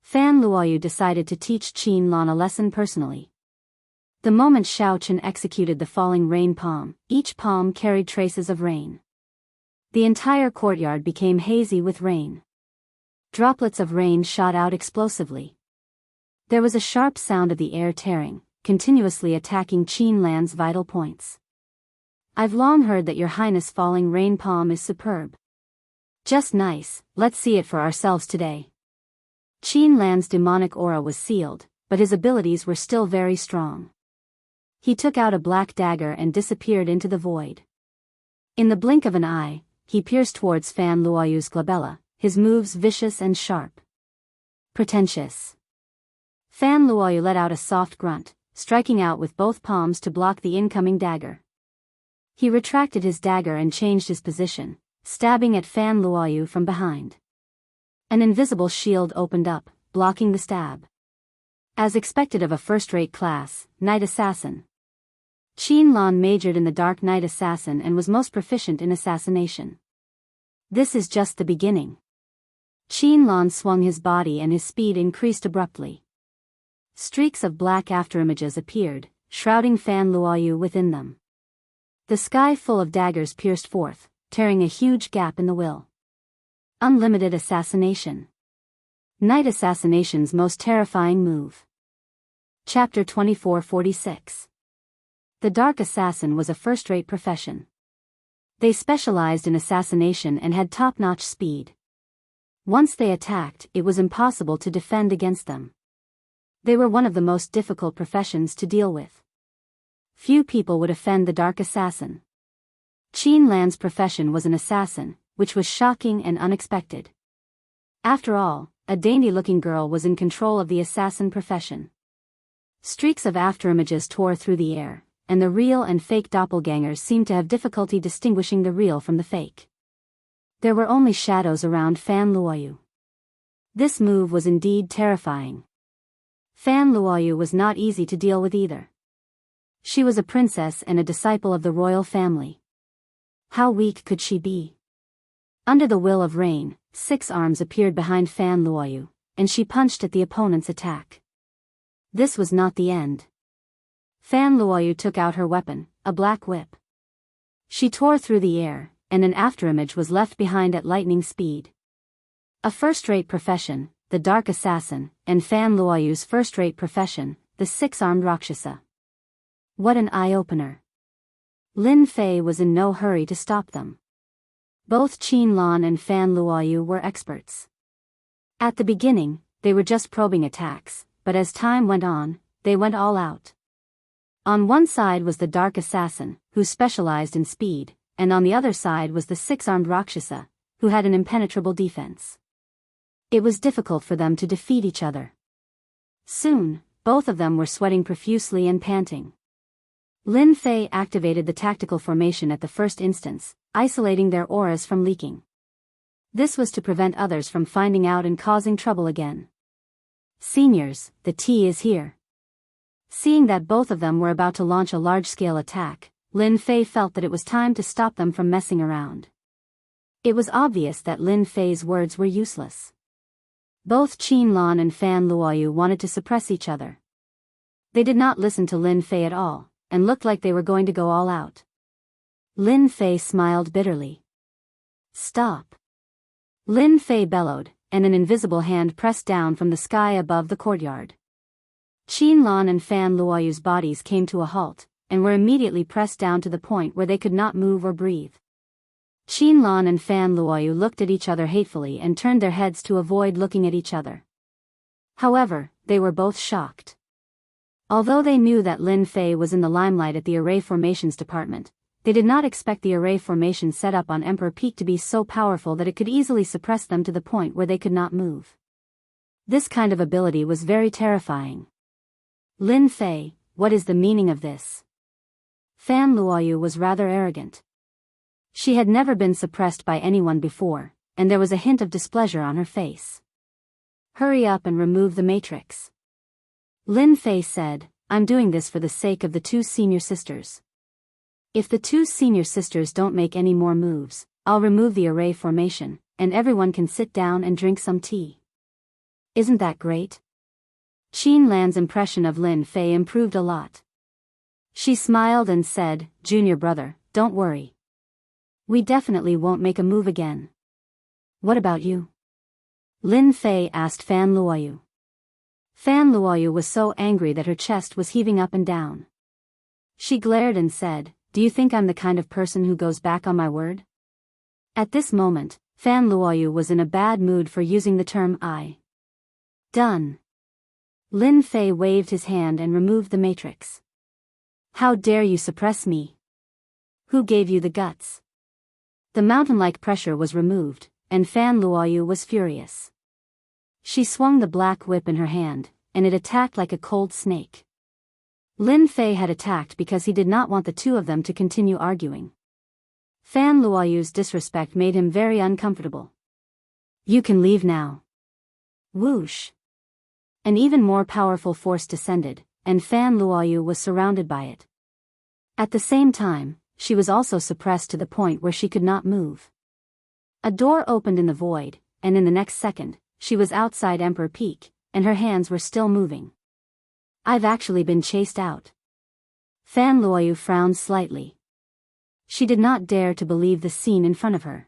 Speaker 1: Fan Luoyu decided to teach Qin Lan a lesson personally. The moment Xiao Chen executed the falling rain palm, each palm carried traces of rain. The entire courtyard became hazy with rain. Droplets of rain shot out explosively. There was a sharp sound of the air tearing, continuously attacking Qin Lan's vital points. I've long heard that Your Highness falling rain palm is superb. Just nice, let's see it for ourselves today. Qin Lan's demonic aura was sealed, but his abilities were still very strong. He took out a black dagger and disappeared into the void. In the blink of an eye, he pierced towards Fan Luoyu's glabella, his moves vicious and sharp. Pretentious. Fan Luoyu let out a soft grunt, striking out with both palms to block the incoming dagger. He retracted his dagger and changed his position, stabbing at Fan Luoyu from behind. An invisible shield opened up, blocking the stab. As expected of a first-rate class, Night Assassin. Qin Lan majored in the Dark Knight Assassin and was most proficient in assassination. This is just the beginning. Qin Lan swung his body and his speed increased abruptly. Streaks of black afterimages appeared, shrouding Fan Luoyu within them. The sky full of daggers pierced forth, tearing a huge gap in the will. Unlimited assassination. Night Assassination's most terrifying move. Chapter 2446. The Dark Assassin was a first-rate profession. They specialized in assassination and had top-notch speed. Once they attacked, it was impossible to defend against them. They were one of the most difficult professions to deal with. Few people would offend the Dark Assassin. Qin Lan's profession was an assassin, which was shocking and unexpected. After all, a dainty-looking girl was in control of the assassin profession. Streaks of afterimages tore through the air, and the real and fake doppelgangers seemed to have difficulty distinguishing the real from the fake. There were only shadows around Fan Luoyu. This move was indeed terrifying. Fan Luoyu was not easy to deal with either. She was a princess and a disciple of the royal family. How weak could she be? Under the will of rain, 6 arms appeared behind Fan Luoyu, and she punched at the opponent's attack. This was not the end. Fan Luoyu took out her weapon, a black whip. She tore through the air, and an afterimage was left behind at lightning speed. A first-rate profession, the Dark Assassin, and Fan Luoyu's first-rate profession, the 6-armed Rakshasa. What an eye-opener. Lin Fei was in no hurry to stop them. Both Qin Lan and Fan Luoyu were experts. At the beginning, they were just probing attacks, but as time went on, they went all out. On one side was the Dark Assassin, who specialized in speed, and on the other side was the 6-armed Rakshasa, who had an impenetrable defense. It was difficult for them to defeat each other. Soon, both of them were sweating profusely and panting. Lin Fei activated the tactical formation at the first instance, isolating their auras from leaking. This was to prevent others from finding out and causing trouble again. Seniors, the tea is here. Seeing that both of them were about to launch a large-scale attack, Lin Fei felt that it was time to stop them from messing around. It was obvious that Lin Fei's words were useless. Both Qin Lan and Fan Luoyu wanted to suppress each other. They did not listen to Lin Fei at all, and looked like they were going to go all out. Lin Fei smiled bitterly. Stop. Lin Fei bellowed, and an invisible hand pressed down from the sky above the courtyard. Qin Lan and Fan Luoyu's bodies came to a halt, and were immediately pressed down to the point where they could not move or breathe. Qin Lan and Fan Luoyu looked at each other hatefully and turned their heads to avoid looking at each other. However, they were both shocked. Although they knew that Lin Fei was in the limelight at the Array Formations Department, They did not expect the array formation set up on Emperor Peak to be so powerful that it could easily suppress them to the point where they could not move. This kind of ability was very terrifying. Lin Fei, what is the meaning of this? Fan Luoyu was rather arrogant. She had never been suppressed by anyone before, and there was a hint of displeasure on her face. Hurry up and remove the matrix. Lin Fei said, I'm doing this for the sake of the two senior sisters. If the two senior sisters don't make any more moves, I'll remove the array formation, and everyone can sit down and drink some tea. Isn't that great? Qin Lan's impression of Lin Fei improved a lot. She smiled and said, Junior brother, don't worry. We definitely won't make a move again. What about you? Lin Fei asked Fan Luoyu. Fan Luoyu was so angry that her chest was heaving up and down. She glared and said, Do you think I'm the kind of person who goes back on my word? At this moment, Fan Luoyu was in a bad mood for using the term I. Done. Lin Fei waved his hand and removed the matrix. How dare you suppress me? Who gave you the guts? The mountain-like pressure was removed, and Fan Luoyu was furious. She swung the black whip in her hand, and it attacked like a cold snake. Lin Fei had attacked because he did not want the two of them to continue arguing. Fan Luoyu's disrespect made him very uncomfortable. You can leave now. Whoosh. An even more powerful force descended, and Fan Luoyu was surrounded by it. At the same time, she was also suppressed to the point where she could not move. A door opened in the void, and in the next second, she was outside Emperor Peak, and her hands were still moving. I've actually been chased out. Fan Luoyu frowned slightly. She did not dare to believe the scene in front of her.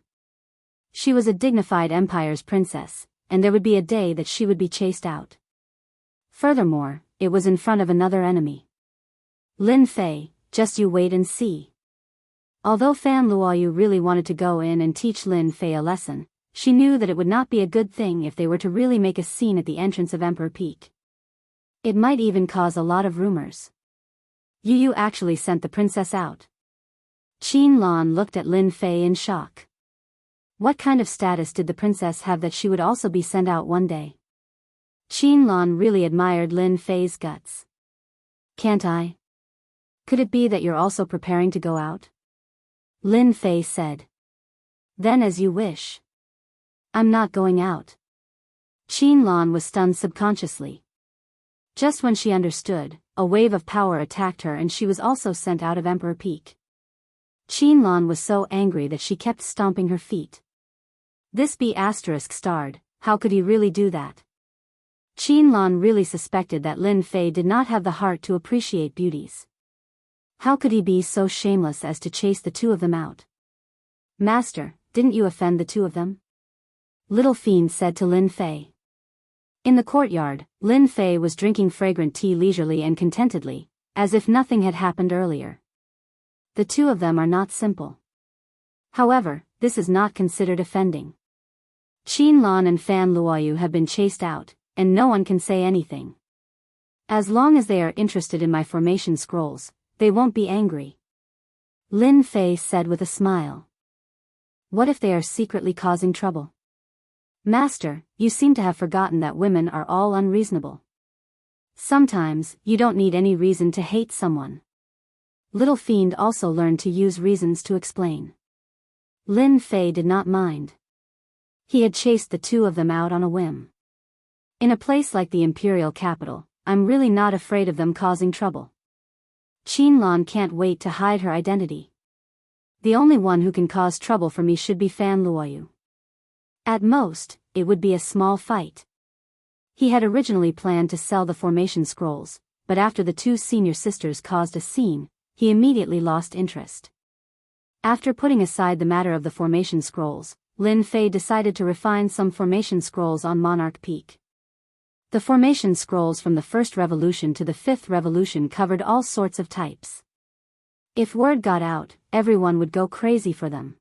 Speaker 1: She was a dignified empire's princess, and there would be a day that she would be chased out. Furthermore, it was in front of another enemy. Lin Fei, just you wait and see. Although Fan Luoyu really wanted to go in and teach Lin Fei a lesson, she knew that it would not be a good thing if they were to really make a scene at the entrance of Emperor Peak. It might even cause a lot of rumors. You actually sent the princess out. Qin Lan looked at Lin Fei in shock. What kind of status did the princess have that she would also be sent out one day? Qin Lan really admired Lin Fei's guts. Can't I? Could it be that you're also preparing to go out? Lin Fei said. Then as you wish. I'm not going out. Qin Lan was stunned subconsciously. Just when she understood, a wave of power attacked her and she was also sent out of Emperor Peak. Qin Lan was so angry that she kept stomping her feet. This B** starred, how could he really do that? Qin Lan really suspected that Lin Fei did not have the heart to appreciate beauties. How could he be so shameless as to chase the two of them out? Master, didn't you offend the two of them? Little Fiend said to Lin Fei. In the courtyard, Lin Fei was drinking fragrant tea leisurely and contentedly, as if nothing had happened earlier. The two of them are not simple. However, this is not considered offending. Qin Lan and Fan Luoyu have been chased out, and no one can say anything. As long as they are interested in my formation scrolls, they won't be angry. Lin Fei said with a smile. What if they are secretly causing trouble? Master, you seem to have forgotten that women are all unreasonable. Sometimes, you don't need any reason to hate someone. Little Fiend also learned to use reasons to explain. Lin Fei did not mind. He had chased the two of them out on a whim. In a place like the imperial capital, I'm really not afraid of them causing trouble. Qin Lan can't wait to hide her identity. The only one who can cause trouble for me should be Fan Luoyu. At most, it would be a small fight. He had originally planned to sell the formation scrolls, but after the two senior sisters caused a scene, he immediately lost interest. After putting aside the matter of the formation scrolls, Lin Fei decided to refine some formation scrolls on Monarch Peak. The formation scrolls from the first revolution to the fifth revolution covered all sorts of types. If word got out, everyone would go crazy for them.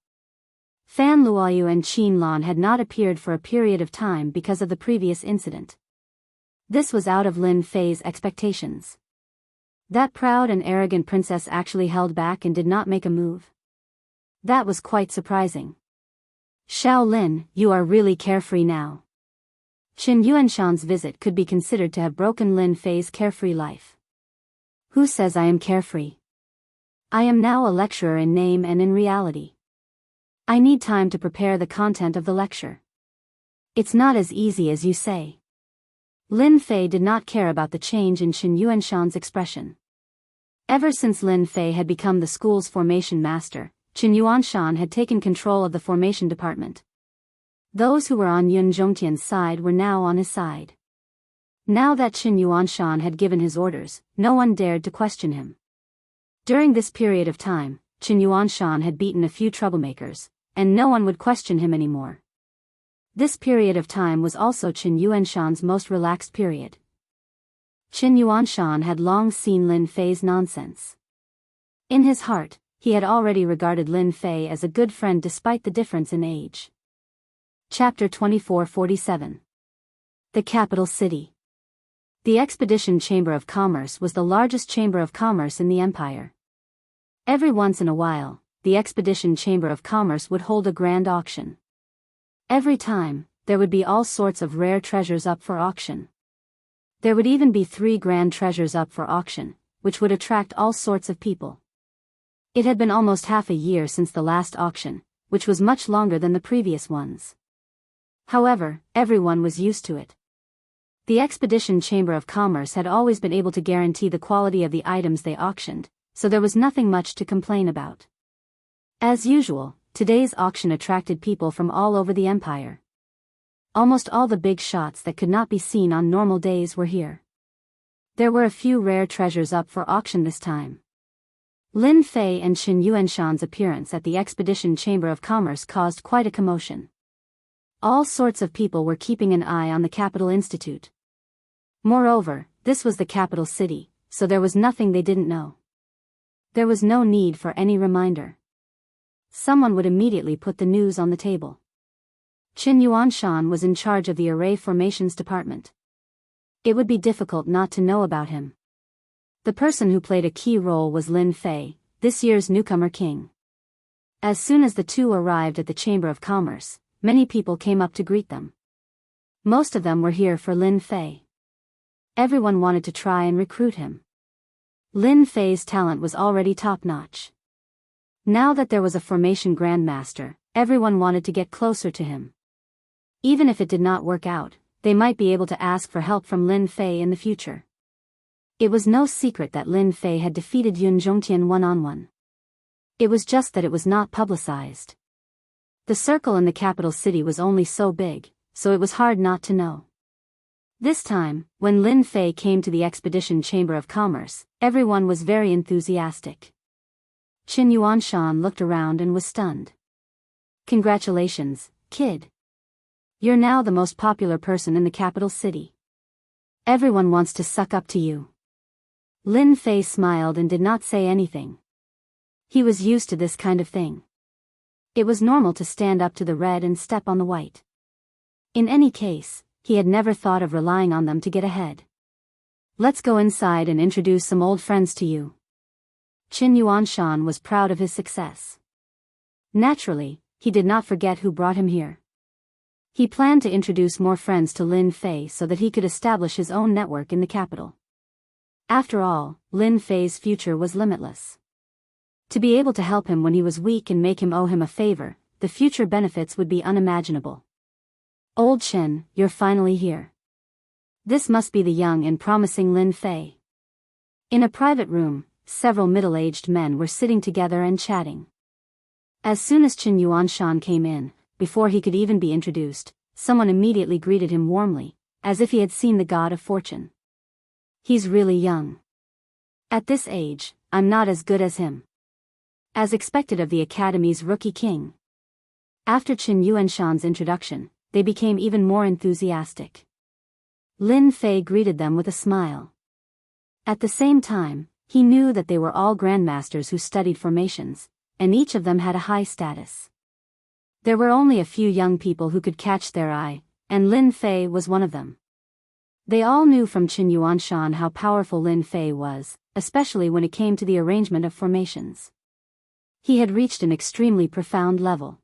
Speaker 1: Fan Luoyu and Qin Lan had not appeared for a period of time because of the previous incident. This was out of Lin Fei's expectations. That proud and arrogant princess actually held back and did not make a move. That was quite surprising. Shaolin, you are really carefree now. Qin Yuanshan's visit could be considered to have broken Lin Fei's carefree life. Who says I am carefree? I am now a lecturer in name and in reality. I need time to prepare the content of the lecture. It's not as easy as you say. Lin Fei did not care about the change in Qin Yuanshan's expression. Ever since Lin Fei had become the school's formation master, Qin Yuanshan had taken control of the formation department. Those who were on Yun Zhongtian's side were now on his side. Now that Qin Yuanshan had given his orders, no one dared to question him. During this period of time, Qin Yuanshan had beaten a few troublemakers, and no one would question him anymore. This period of time was also Qin Yuanshan's most relaxed period. Qin Yuanshan had long seen Lin Fei's nonsense. In his heart, he had already regarded Lin Fei as a good friend despite the difference in age. Chapter 2447. The Capital City. The Expedition Chamber of Commerce was the largest chamber of commerce in the empire. Every once in a while, the Expedition Chamber of Commerce would hold a grand auction. Every time, there would be all sorts of rare treasures up for auction. There would even be 3 grand treasures up for auction, which would attract all sorts of people. It had been almost half a year since the last auction, which was much longer than the previous ones. However, everyone was used to it. The Expedition Chamber of Commerce had always been able to guarantee the quality of the items they auctioned, so there was nothing much to complain about. As usual, today's auction attracted people from all over the empire. Almost all the big shots that could not be seen on normal days were here. There were a few rare treasures up for auction this time. Lin Fei and Qin Yuanshan's appearance at the Expedition Chamber of Commerce caused quite a commotion. All sorts of people were keeping an eye on the Capital Institute. Moreover, this was the capital city, so there was nothing they didn't know. There was no need for any reminder. Someone would immediately put the news on the table. Qin Yuanshan was in charge of the array formations department. It would be difficult not to know about him. The person who played a key role was Lin Fei, this year's newcomer king. As soon as the two arrived at the Chamber of Commerce, many people came up to greet them. Most of them were here for Lin Fei. Everyone wanted to try and recruit him. Lin Fei's talent was already top-notch. Now that there was a formation grandmaster, everyone wanted to get closer to him. Even if it did not work out, they might be able to ask for help from Lin Fei in the future. It was no secret that Lin Fei had defeated Yun Zhongtian one-on-one. It was just that it was not publicized. The circle in the capital city was only so big, so it was hard not to know. This time, when Lin Fei came to the Expedition Chamber of Commerce, everyone was very enthusiastic. Qin Yuanshan looked around and was stunned. Congratulations, kid. You're now the most popular person in the capital city. Everyone wants to suck up to you. Lin Fei smiled and did not say anything. He was used to this kind of thing. It was normal to stand up to the red and step on the white. In any case, he had never thought of relying on them to get ahead. Let's go inside and introduce some old friends to you. Qin Yuanshan was proud of his success. Naturally, he did not forget who brought him here. He planned to introduce more friends to Lin Fei so that he could establish his own network in the capital. After all, Lin Fei's future was limitless. To be able to help him when he was weak and make him owe him a favor, the future benefits would be unimaginable. Old Qin, you're finally here. This must be the young and promising Lin Fei. In a private room, several middle-aged men were sitting together and chatting. As soon as Qin Yuanshan came in, before he could even be introduced, someone immediately greeted him warmly, as if he had seen the god of fortune. He's really young. At this age, I'm not as good as him. As expected of the Academy's rookie king. After Qin Yuanshan's introduction, they became even more enthusiastic. Lin Fei greeted them with a smile. At the same time, he knew that they were all grandmasters who studied formations, and each of them had a high status. There were only a few young people who could catch their eye, and Lin Fei was one of them. They all knew from Qin Yuanshan how powerful Lin Fei was, especially when it came to the arrangement of formations. He had reached an extremely profound level.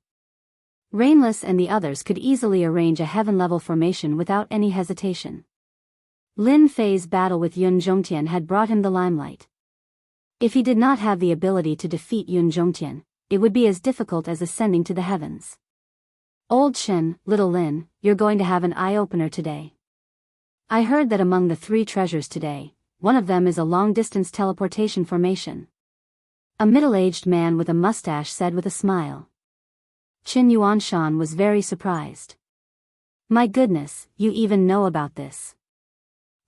Speaker 1: Rainless and the others could easily arrange a heaven-level formation without any hesitation. Lin Fei's battle with Yun Zhongtian had brought him the limelight. If he did not have the ability to defeat Yun Zhongtian, it would be as difficult as ascending to the heavens. Old Chen, little Lin, you're going to have an eye-opener today. I heard that among the 3 treasures today, one of them is a long-distance teleportation formation. A middle-aged man with a mustache said with a smile. Qin Yuanshan was very surprised. My goodness, you even know about this.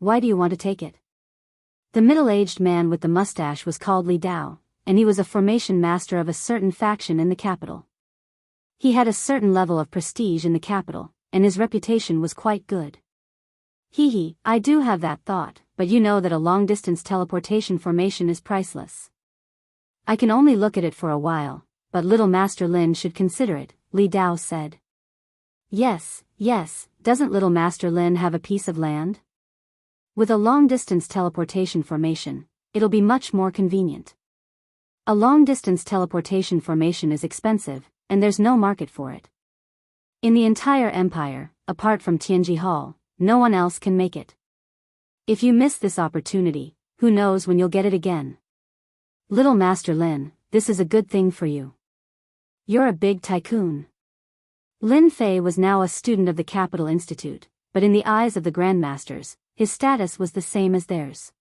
Speaker 1: Why do you want to take it? The middle-aged man with the mustache was called Li Dao, and he was a formation master of a certain faction in the capital. He had a certain level of prestige in the capital, and his reputation was quite good. I do have that thought, but you know that a long-distance teleportation formation is priceless. I can only look at it for a while, but little Master Lin should consider it, Li Dao said. Yes, doesn't little Master Lin have a piece of land? With a long-distance teleportation formation, it'll be much more convenient. A long-distance teleportation formation is expensive, and there's no market for it. In the entire empire, apart from Tianji Hall, no one else can make it. If you miss this opportunity, who knows when you'll get it again. Little Master Lin, this is a good thing for you. You're a big tycoon. Lin Fei was now a student of the Capital Institute, but in the eyes of the Grandmasters, his status was the same as theirs.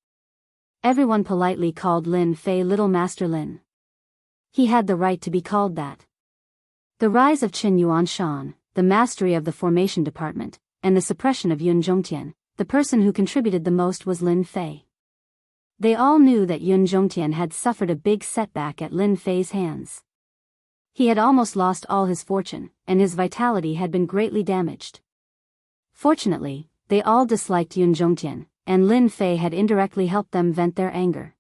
Speaker 1: Everyone politely called Lin Fei Little Master Lin. He had the right to be called that. The rise of Qin Yuanshan, the mastery of the formation department, and the suppression of Yun Zhongtian, the person who contributed the most was Lin Fei. They all knew that Yun Zhongtian had suffered a big setback at Lin Fei's hands. He had almost lost all his fortune, and his vitality had been greatly damaged. Fortunately, they all disliked Yun Zhongtian, and Lin Fei had indirectly helped them vent their anger.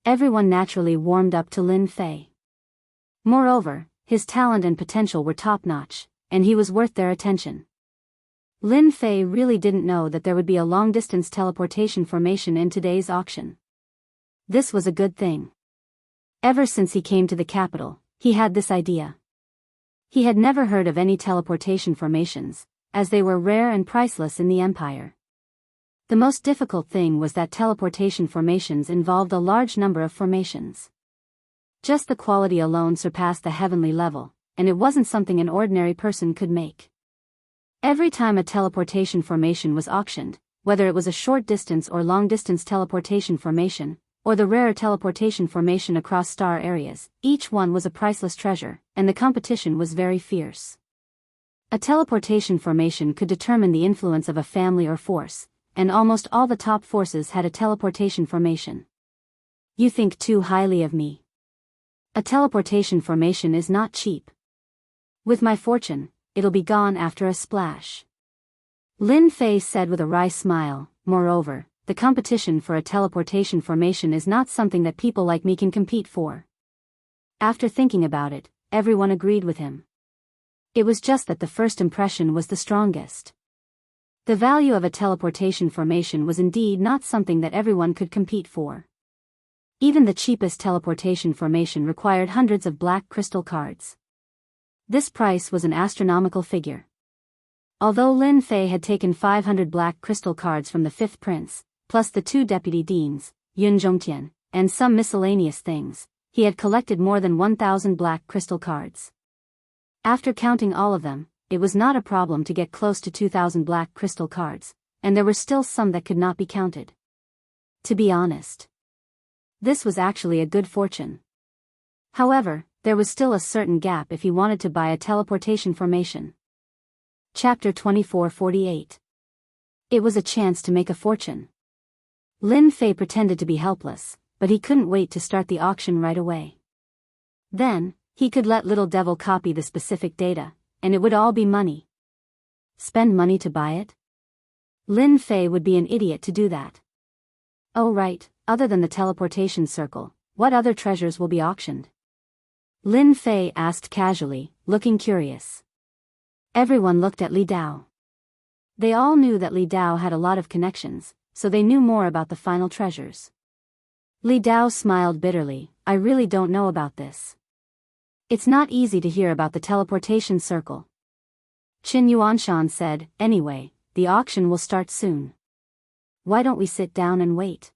Speaker 1: Everyone naturally warmed up to Lin Fei. Moreover, his talent and potential were top-notch, and he was worth their attention. Lin Fei really didn't know that there would be a long-distance teleportation formation in today's auction. This was a good thing. Ever since he came to the capital, he had this idea. He had never heard of any teleportation formations, as they were rare and priceless in the empire. The most difficult thing was that teleportation formations involved a large number of formations. Just the quality alone surpassed the heavenly level, and it wasn't something an ordinary person could make. Every time a teleportation formation was auctioned, whether it was a short-distance or long-distance teleportation formation, or the rarer teleportation formation across star areas, each one was a priceless treasure, and the competition was very fierce. A teleportation formation could determine the influence of a family or force, and almost all the top forces had a teleportation formation. You think too highly of me. A teleportation formation is not cheap. With my fortune, it'll be gone after a splash. Lin Fei said with a wry smile. Moreover, the competition for a teleportation formation is not something that people like me can compete for. After thinking about it, everyone agreed with him. It was just that the first impression was the strongest. The value of a teleportation formation was indeed not something that everyone could compete for. Even the cheapest teleportation formation required hundreds of black crystal cards. This price was an astronomical figure. Although Lin Fei had taken 500 black crystal cards from the fifth prince, plus the 2 deputy deans, Yun Zhongtian, and some miscellaneous things, he had collected more than 1,000 black crystal cards. After counting all of them, it was not a problem to get close to 2,000 black crystal cards, and there were still some that could not be counted. To be honest, this was actually a good fortune. However, there was still a certain gap if he wanted to buy a teleportation formation. Chapter 2448. It was a chance to make a fortune. Lin Fei pretended to be helpless, but he couldn't wait to start the auction right away. Then, he could let Little Devil copy the specific data, and it would all be money. Spend money to buy it? Lin Fei would be an idiot to do that. Oh right, other than the teleportation circle, what other treasures will be auctioned? Lin Fei asked casually, looking curious. Everyone looked at Li Dao. They all knew that Li Dao had a lot of connections, so they knew more about the final treasures. Li Dao smiled bitterly. I really don't know about this. It's not easy to hear about the teleportation circle. Qin Yuanshan said, anyway, the auction will start soon. Why don't we sit down and wait?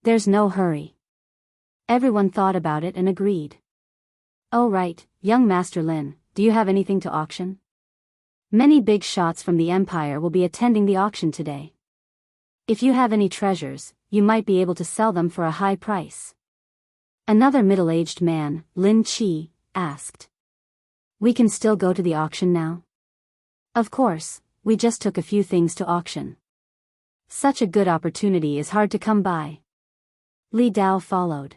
Speaker 1: There's no hurry. Everyone thought about it and agreed. Oh right, young Master Lin, do you have anything to auction? Many big shots from the Empire will be attending the auction today. If you have any treasures, you might be able to sell them for a high price. Another middle-aged man, Lin Qi, asked. We can still go to the auction now? Of course, we just took a few things to auction. Such a good opportunity is hard to come by. Li Dao followed.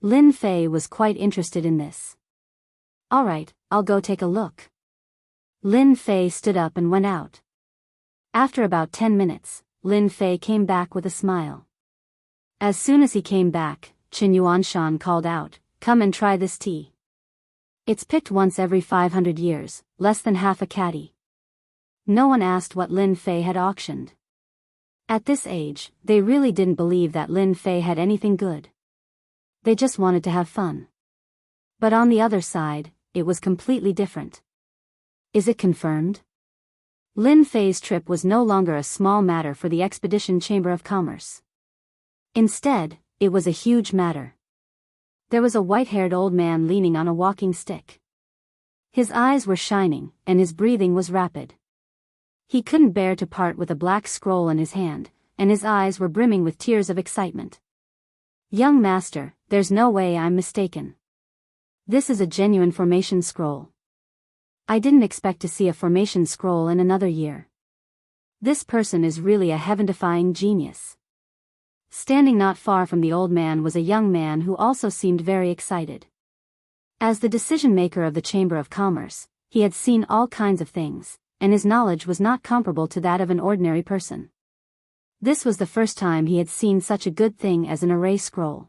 Speaker 1: Lin Fei was quite interested in this. Alright, I'll go take a look. Lin Fei stood up and went out. After about 10 minutes, Lin Fei came back with a smile. As soon as he came back, Qin Yuanshan called out, come and try this tea. It's picked once every 500 years, less than half a caddy. No one asked what Lin Fei had auctioned. At this age, they really didn't believe that Lin Fei had anything good. They just wanted to have fun. But on the other side, it was completely different. Is it confirmed? Lin Fei's trip was no longer a small matter for the Expedition Chamber of Commerce. Instead, it was a huge matter. There was a white-haired old man leaning on a walking stick. His eyes were shining, and his breathing was rapid. He couldn't bear to part with a black scroll in his hand, and his eyes were brimming with tears of excitement. Young master, there's no way I'm mistaken. This is a genuine formation scroll. I didn't expect to see a formation scroll in another year. This person is really a heaven-defying genius. Standing not far from the old man was a young man who also seemed very excited. As the decision-maker of the Chamber of Commerce, he had seen all kinds of things, and his knowledge was not comparable to that of an ordinary person. This was the first time he had seen such a good thing as an array scroll.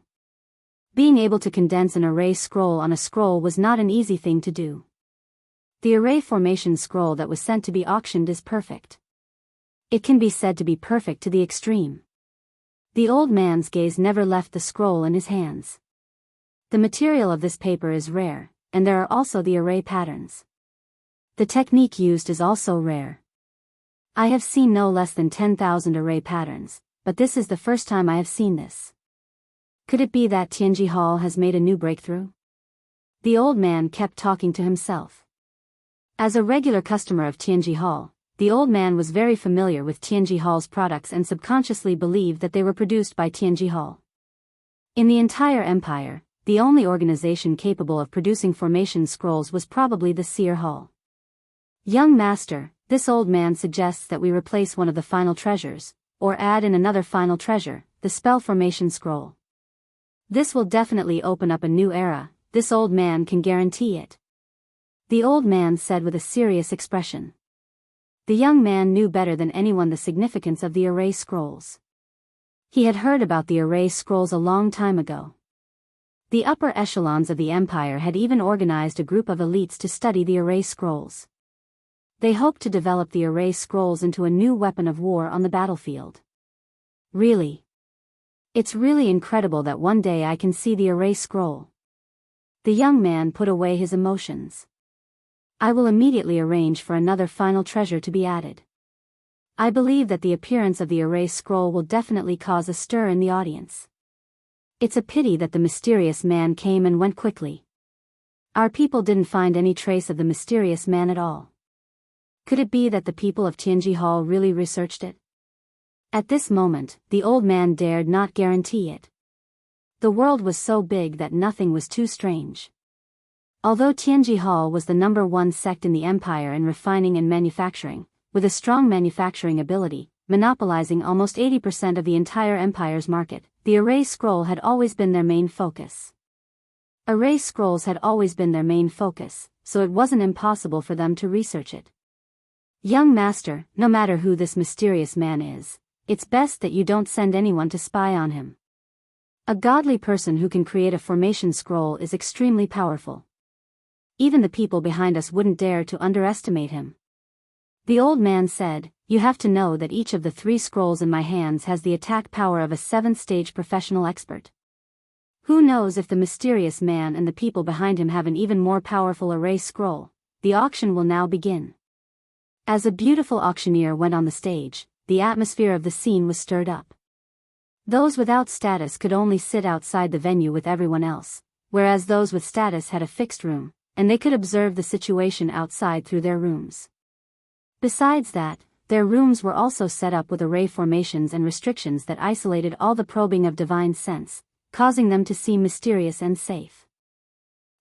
Speaker 1: Being able to condense an array scroll on a scroll was not an easy thing to do. The array formation scroll that was sent to be auctioned is perfect. It can be said to be perfect to the extreme. The old man's gaze never left the scroll in his hands. The material of this paper is rare, and there are also the array patterns. The technique used is also rare. I have seen no less than 10,000 array patterns, but this is the first time I have seen this. Could it be that Tianji Hall has made a new breakthrough? The old man kept talking to himself. As a regular customer of Tianji Hall, the old man was very familiar with Tianji Hall's products and subconsciously believed that they were produced by Tianji Hall. In the entire empire, the only organization capable of producing formation scrolls was probably the Seer Hall. Young master, this old man suggests that we replace one of the final treasures, or add in another final treasure, the spell formation scroll. This will definitely open up a new era, this old man can guarantee it. The old man said with a serious expression. The young man knew better than anyone the significance of the array scrolls. He had heard about the array scrolls a long time ago. The upper echelons of the empire had even organized a group of elites to study the array scrolls. They hoped to develop the array scrolls into a new weapon of war on the battlefield. Really? It's really incredible that one day I can see the array scroll. The young man put away his emotions. I will immediately arrange for another final treasure to be added. I believe that the appearance of the array scroll will definitely cause a stir in the audience. It's a pity that the mysterious man came and went quickly. Our people didn't find any trace of the mysterious man at all. Could it be that the people of Tianji Hall really researched it? At this moment, the old man dared not guarantee it. The world was so big that nothing was too strange. Although Tianji Hall was the #1 sect in the empire in refining and manufacturing, with a strong manufacturing ability, monopolizing almost 80% of the entire empire's market, the array scroll had always been their main focus. Array scrolls had always been their main focus, so it wasn't impossible for them to research it. Young master, no matter who this mysterious man is, it's best that you don't send anyone to spy on him. A godly person who can create a formation scroll is extremely powerful. Even the people behind us wouldn't dare to underestimate him. The old man said, "You have to know that each of the 3 scrolls in my hands has the attack power of a 7th-stage professional expert. Who knows if the mysterious man and the people behind him have an even more powerful array scroll. The auction will now begin." As a beautiful auctioneer went on the stage, the atmosphere of the scene was stirred up. Those without status could only sit outside the venue with everyone else, whereas those with status had a fixed room, and they could observe the situation outside through their rooms. Besides that, their rooms were also set up with array formations and restrictions that isolated all the probing of divine sense, causing them to seem mysterious and safe.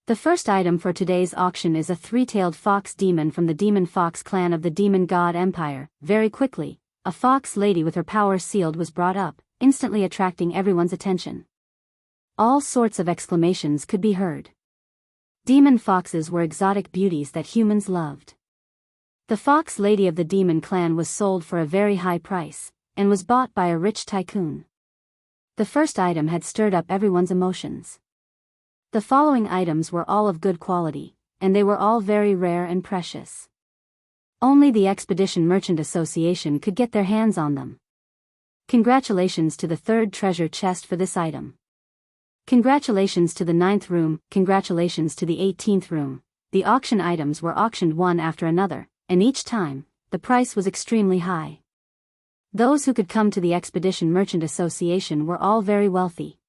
Speaker 1: The first item for today's auction is a 3-tailed fox demon from the Demon Fox clan of the Demon God Empire. Very quickly, a fox lady with her power sealed was brought up, instantly attracting everyone's attention. All sorts of exclamations could be heard. Demon foxes were exotic beauties that humans loved. The fox lady of the demon clan was sold for a very high price, and was bought by a rich tycoon. The first item had stirred up everyone's emotions. The following items were all of good quality, and they were all very rare and precious. Only the Expedition Merchant Association could get their hands on them. Congratulations to the 3rd treasure chest for this item. Congratulations to the 9th room, congratulations to the 18th room. The auction items were auctioned one after another, and each time, the price was extremely high. Those who could come to the Expedition Merchant Association were all very wealthy.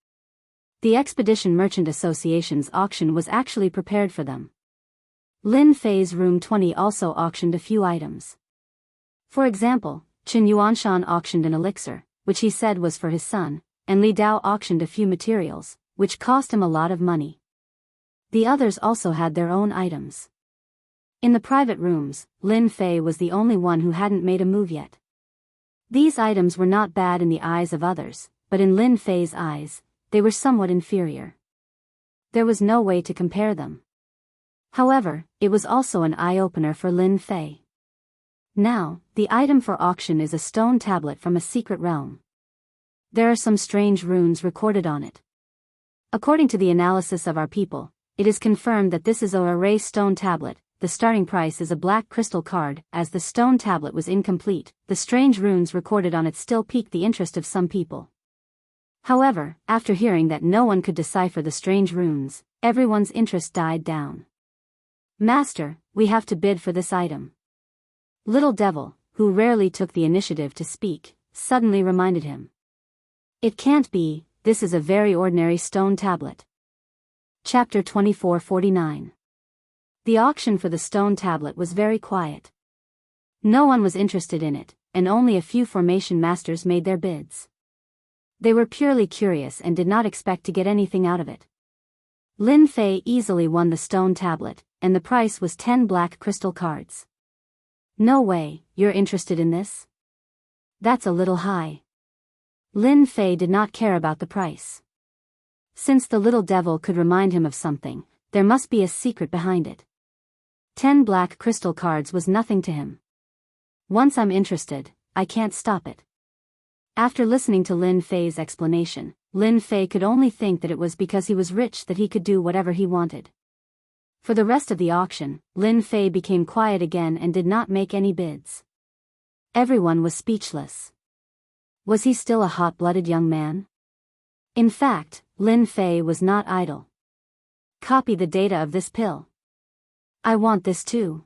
Speaker 1: The Expedition Merchant Association's auction was actually prepared for them. Lin Fei's room 20 also auctioned a few items. For example, Chen Yuanshan auctioned an elixir, which he said was for his son, and Li Dao auctioned a few materials, which cost him a lot of money. The others also had their own items. In the private rooms, Lin Fei was the only one who hadn't made a move yet. These items were not bad in the eyes of others, but in Lin Fei's eyes, they were somewhat inferior. There was no way to compare them. However, it was also an eye-opener for Lin Fei. Now, the item for auction is a stone tablet from a secret realm. There are some strange runes recorded on it. According to the analysis of our people, it is confirmed that this is a array stone tablet. The starting price is a black crystal card. As the stone tablet was incomplete, the strange runes recorded on it still piqued the interest of some people. However, after hearing that no one could decipher the strange runes, everyone's interest died down. "Master, we have to bid for this item." Little Devil, who rarely took the initiative to speak, suddenly reminded him. "It can't be, this is a very ordinary stone tablet." Chapter 2449. The auction for the stone tablet was very quiet. No one was interested in it, and only a few formation masters made their bids. They were purely curious and did not expect to get anything out of it. Lin Fei easily won the stone tablet, and the price was 10 black crystal cards. "No way, you're interested in this? That's a little high." Lin Fei did not care about the price. Since the little devil could remind him of something, there must be a secret behind it. 10 black crystal cards was nothing to him. "Once I'm interested, I can't stop it." After listening to Lin Fei's explanation, Lin Fei could only think that it was because he was rich that he could do whatever he wanted. For the rest of the auction, Lin Fei became quiet again and did not make any bids. Everyone was speechless. Was he still a hot-blooded young man? In fact, Lin Fei was not idle. "Copy the data of this pill. I want this too.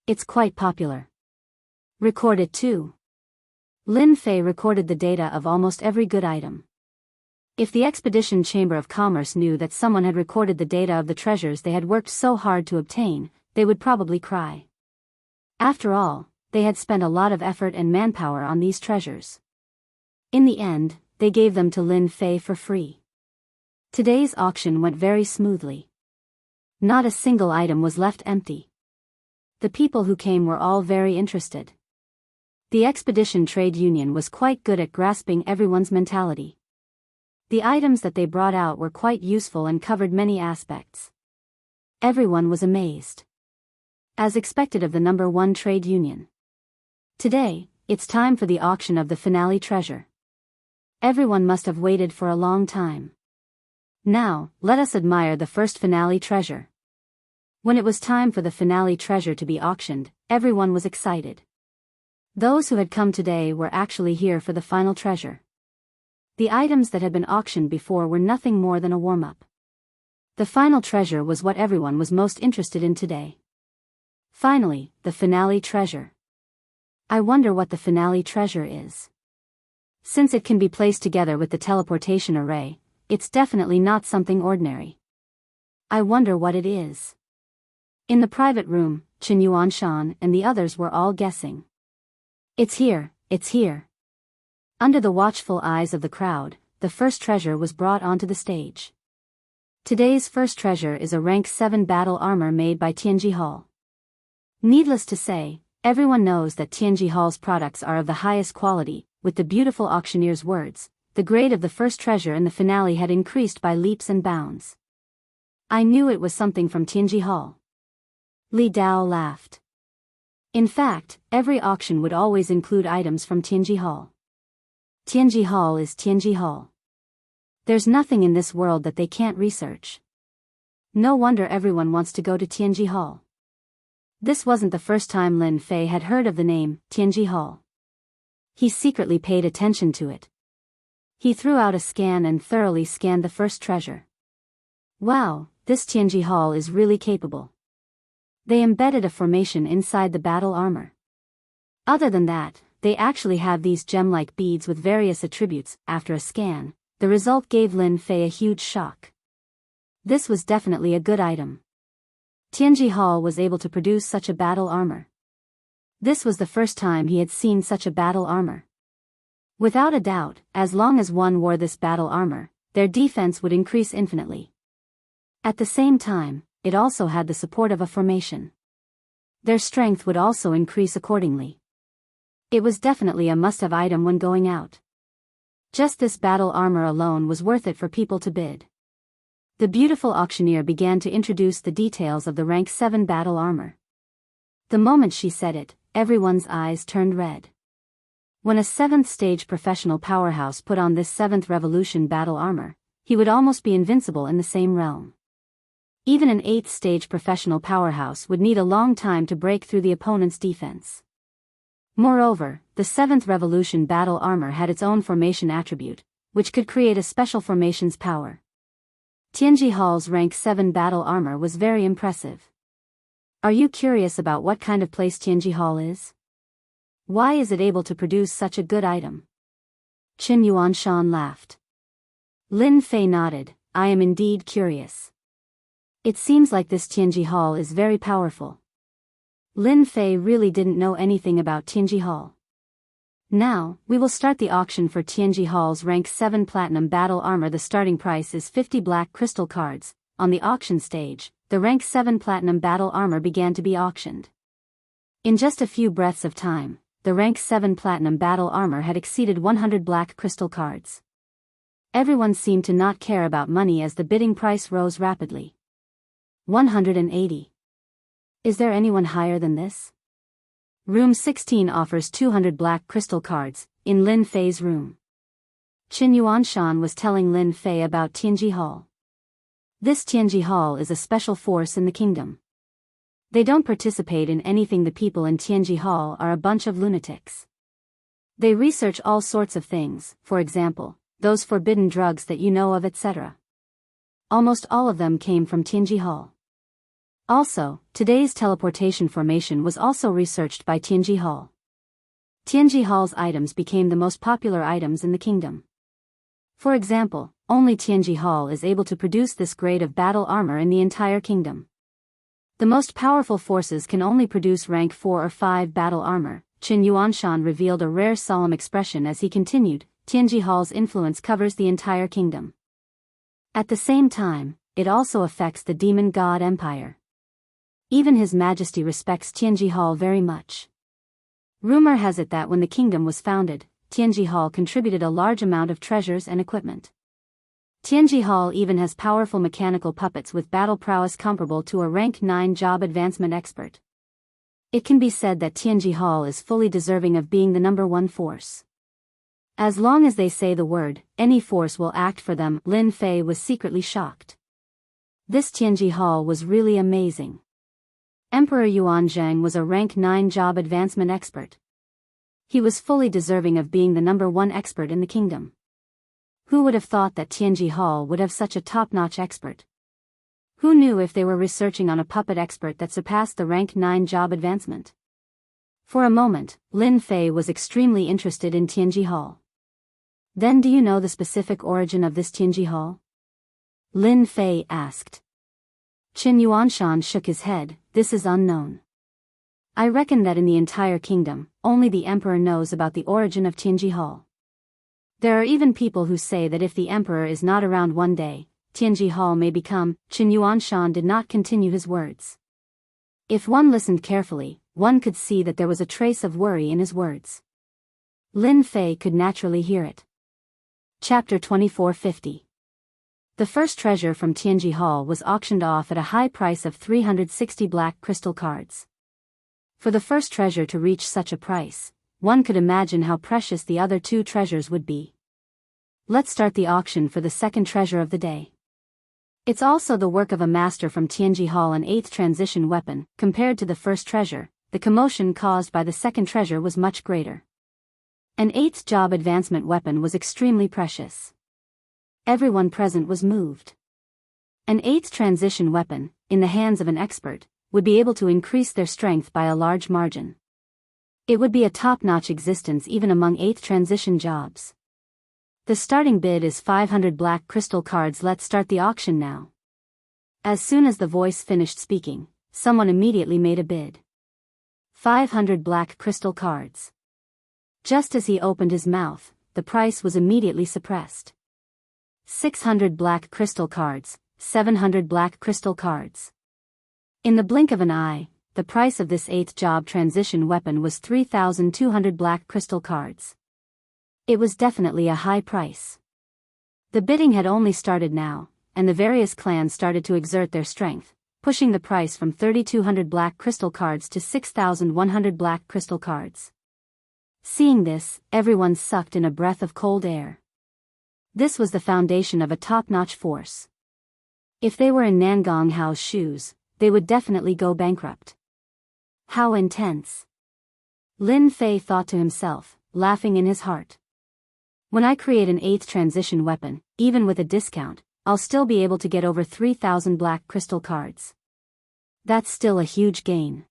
Speaker 1: It's quite popular. Record it too." Lin Fei recorded the data of almost every good item. If the Expedition Chamber of Commerce knew that someone had recorded the data of the treasures they had worked so hard to obtain, they would probably cry. After all, they had spent a lot of effort and manpower on these treasures. In the end, they gave them to Lin Fei for free. Today's auction went very smoothly. Not a single item was left empty. The people who came were all very interested. The Expedition Trade Union was quite good at grasping everyone's mentality. The items that they brought out were quite useful and covered many aspects. Everyone was amazed. As expected of the number 1 trade union. Today, it's time for the auction of the finale treasure. Everyone must have waited for a long time. Now, let us admire the first finale treasure. When it was time for the finale treasure to be auctioned, everyone was excited. Those who had come today were actually here for the final treasure. The items that had been auctioned before were nothing more than a warm-up. The final treasure was what everyone was most interested in today. Finally, the finale treasure. I wonder what the finale treasure is. Since it can be placed together with the teleportation array, it's definitely not something ordinary. I wonder what it is. In the private room, Chen Yuanshan and the others were all guessing. It's here, it's here. Under the watchful eyes of the crowd, the first treasure was brought onto the stage. Today's first treasure is a rank 7 battle armor made by Tianji Hall. Needless to say, everyone knows that Tianji Hall's products are of the highest quality. With the beautiful auctioneer's words, the grade of the first treasure in the finale had increased by leaps and bounds. I knew it was something from Tianji Hall. Li Dao laughed. In fact, every auction would always include items from Tianji Hall. Tianji Hall is Tianji Hall. There's nothing in this world that they can't research. No wonder everyone wants to go to Tianji Hall. This wasn't the first time Lin Fei had heard of the name, Tianji Hall. He secretly paid attention to it. He threw out a scan and thoroughly scanned the first treasure. Wow, this Tianji Hall is really capable. They embedded a formation inside the battle armor. Other than that, they actually have these gem-like beads with various attributes. After a scan, the result gave Lin Fei a huge shock. This was definitely a good item. Tianji Hall was able to produce such a battle armor. This was the first time he had seen such a battle armor. Without a doubt, as long as one wore this battle armor, their defense would increase infinitely. At the same time, it also had the support of a formation. Their strength would also increase accordingly. It was definitely a must-have item when going out. Just this battle armor alone was worth it for people to bid. The beautiful auctioneer began to introduce the details of the rank 7 battle armor. The moment she said it, everyone's eyes turned red. When a 7th stage professional powerhouse put on this 7th revolution battle armor, he would almost be invincible in the same realm. Even an 8th stage professional powerhouse would need a long time to break through the opponent's defense. Moreover, the 7th revolution battle armor had its own formation attribute, which could create a special formation's power. Tianji Hall's rank 7 battle armor was very impressive. Are you curious about what kind of place Tianji Hall is? Why is it able to produce such a good item? Chen Yuanshan laughed. Lin Fei nodded. I am indeed curious. It seems like this Tianji Hall is very powerful. Lin Fei really didn't know anything about Tianji Hall. Now, we will start the auction for Tianji Hall's rank 7 platinum battle armor. The starting price is 50 black crystal cards. On the auction stage, the rank 7 platinum battle armor began to be auctioned. In just a few breaths of time, the rank 7 platinum battle armor had exceeded 100 black crystal cards. Everyone seemed to not care about money as the bidding price rose rapidly. 180. Is there anyone higher than this? Room 16 offers 200 black crystal cards, in Lin Fei's room. Chen Yuanshan was telling Lin Fei about Tianji Hall. This Tianji Hall is a special force in the kingdom. They don't participate in anything. The people in Tianji Hall are a bunch of lunatics. They research all sorts of things, for example, those forbidden drugs that you know of, etc. Almost all of them came from Tianji Hall. Also, today's teleportation formation was also researched by Tianji Hall. Tianji Hall's items became the most popular items in the kingdom. For example, only Tianji Hall is able to produce this grade of battle armor in the entire kingdom. The most powerful forces can only produce rank 4 or 5 battle armor. Chen Yuanshan revealed a rare solemn expression as he continued. Tianji Hall's influence covers the entire kingdom. At the same time, it also affects the demon god empire. Even His Majesty respects Tianji Hall very much. Rumor has it that when the kingdom was founded, Tianji Hall contributed a large amount of treasures and equipment. Tianji Hall even has powerful mechanical puppets with battle prowess comparable to a rank 9 job advancement expert. It can be said that Tianji Hall is fully deserving of being the #1 force. As long as they say the word, any force will act for them. Lin Fei was secretly shocked. This Tianji Hall was really amazing. Emperor Yuanzhang was a rank 9 job advancement expert. He was fully deserving of being the #1 expert in the kingdom. Who would have thought that Tianji Hall would have such a top-notch expert? Who knew if they were researching on a puppet expert that surpassed the rank 9 job advancement? For a moment, Lin Fei was extremely interested in Tianji Hall. Then do you know the specific origin of this Tianji Hall? Lin Fei asked. Qin Yuanshan shook his head. This is unknown. I reckon that in the entire kingdom, only the emperor knows about the origin of Tianji Hall. There are even people who say that if the emperor is not around one day, Tianji Hall may become. Qin Yuanshan did not continue his words. If one listened carefully, one could see that there was a trace of worry in his words. Lin Fei could naturally hear it. Chapter 2450. The first treasure from Tianji Hall was auctioned off at a high price of 360 black crystal cards. For the first treasure to reach such a price, one could imagine how precious the other 2 treasures would be. Let's start the auction for the second treasure of the day. It's also the work of a master from Tianji Hall, an 8th transition weapon. Compared to the first treasure, the commotion caused by the second treasure was much greater. An 8th job advancement weapon was extremely precious. Everyone present was moved. An 8th transition weapon, in the hands of an expert, would be able to increase their strength by a large margin. It would be a top-notch existence even among 8th transition jobs. The starting bid is 500 black crystal cards. Let's start the auction now. As soon as the voice finished speaking, someone immediately made a bid. 500 black crystal cards. Just as he opened his mouth, the price was immediately suppressed. 600 black crystal cards, 700 black crystal cards. In the blink of an eye, the price of this 8th job transition weapon was 3,200 black crystal cards. It was definitely a high price. The bidding had only started now, and the various clans started to exert their strength, pushing the price from 3,200 black crystal cards to 6,100 black crystal cards. Seeing this, everyone sucked in a breath of cold air. This was the foundation of a top-notch force. If they were in Nangong Hao's shoes, they would definitely go bankrupt. How intense! Lin Fei thought to himself, laughing in his heart. When I create an 8th transition weapon, even with a discount, I'll still be able to get over 3,000 black crystal cards. That's still a huge gain.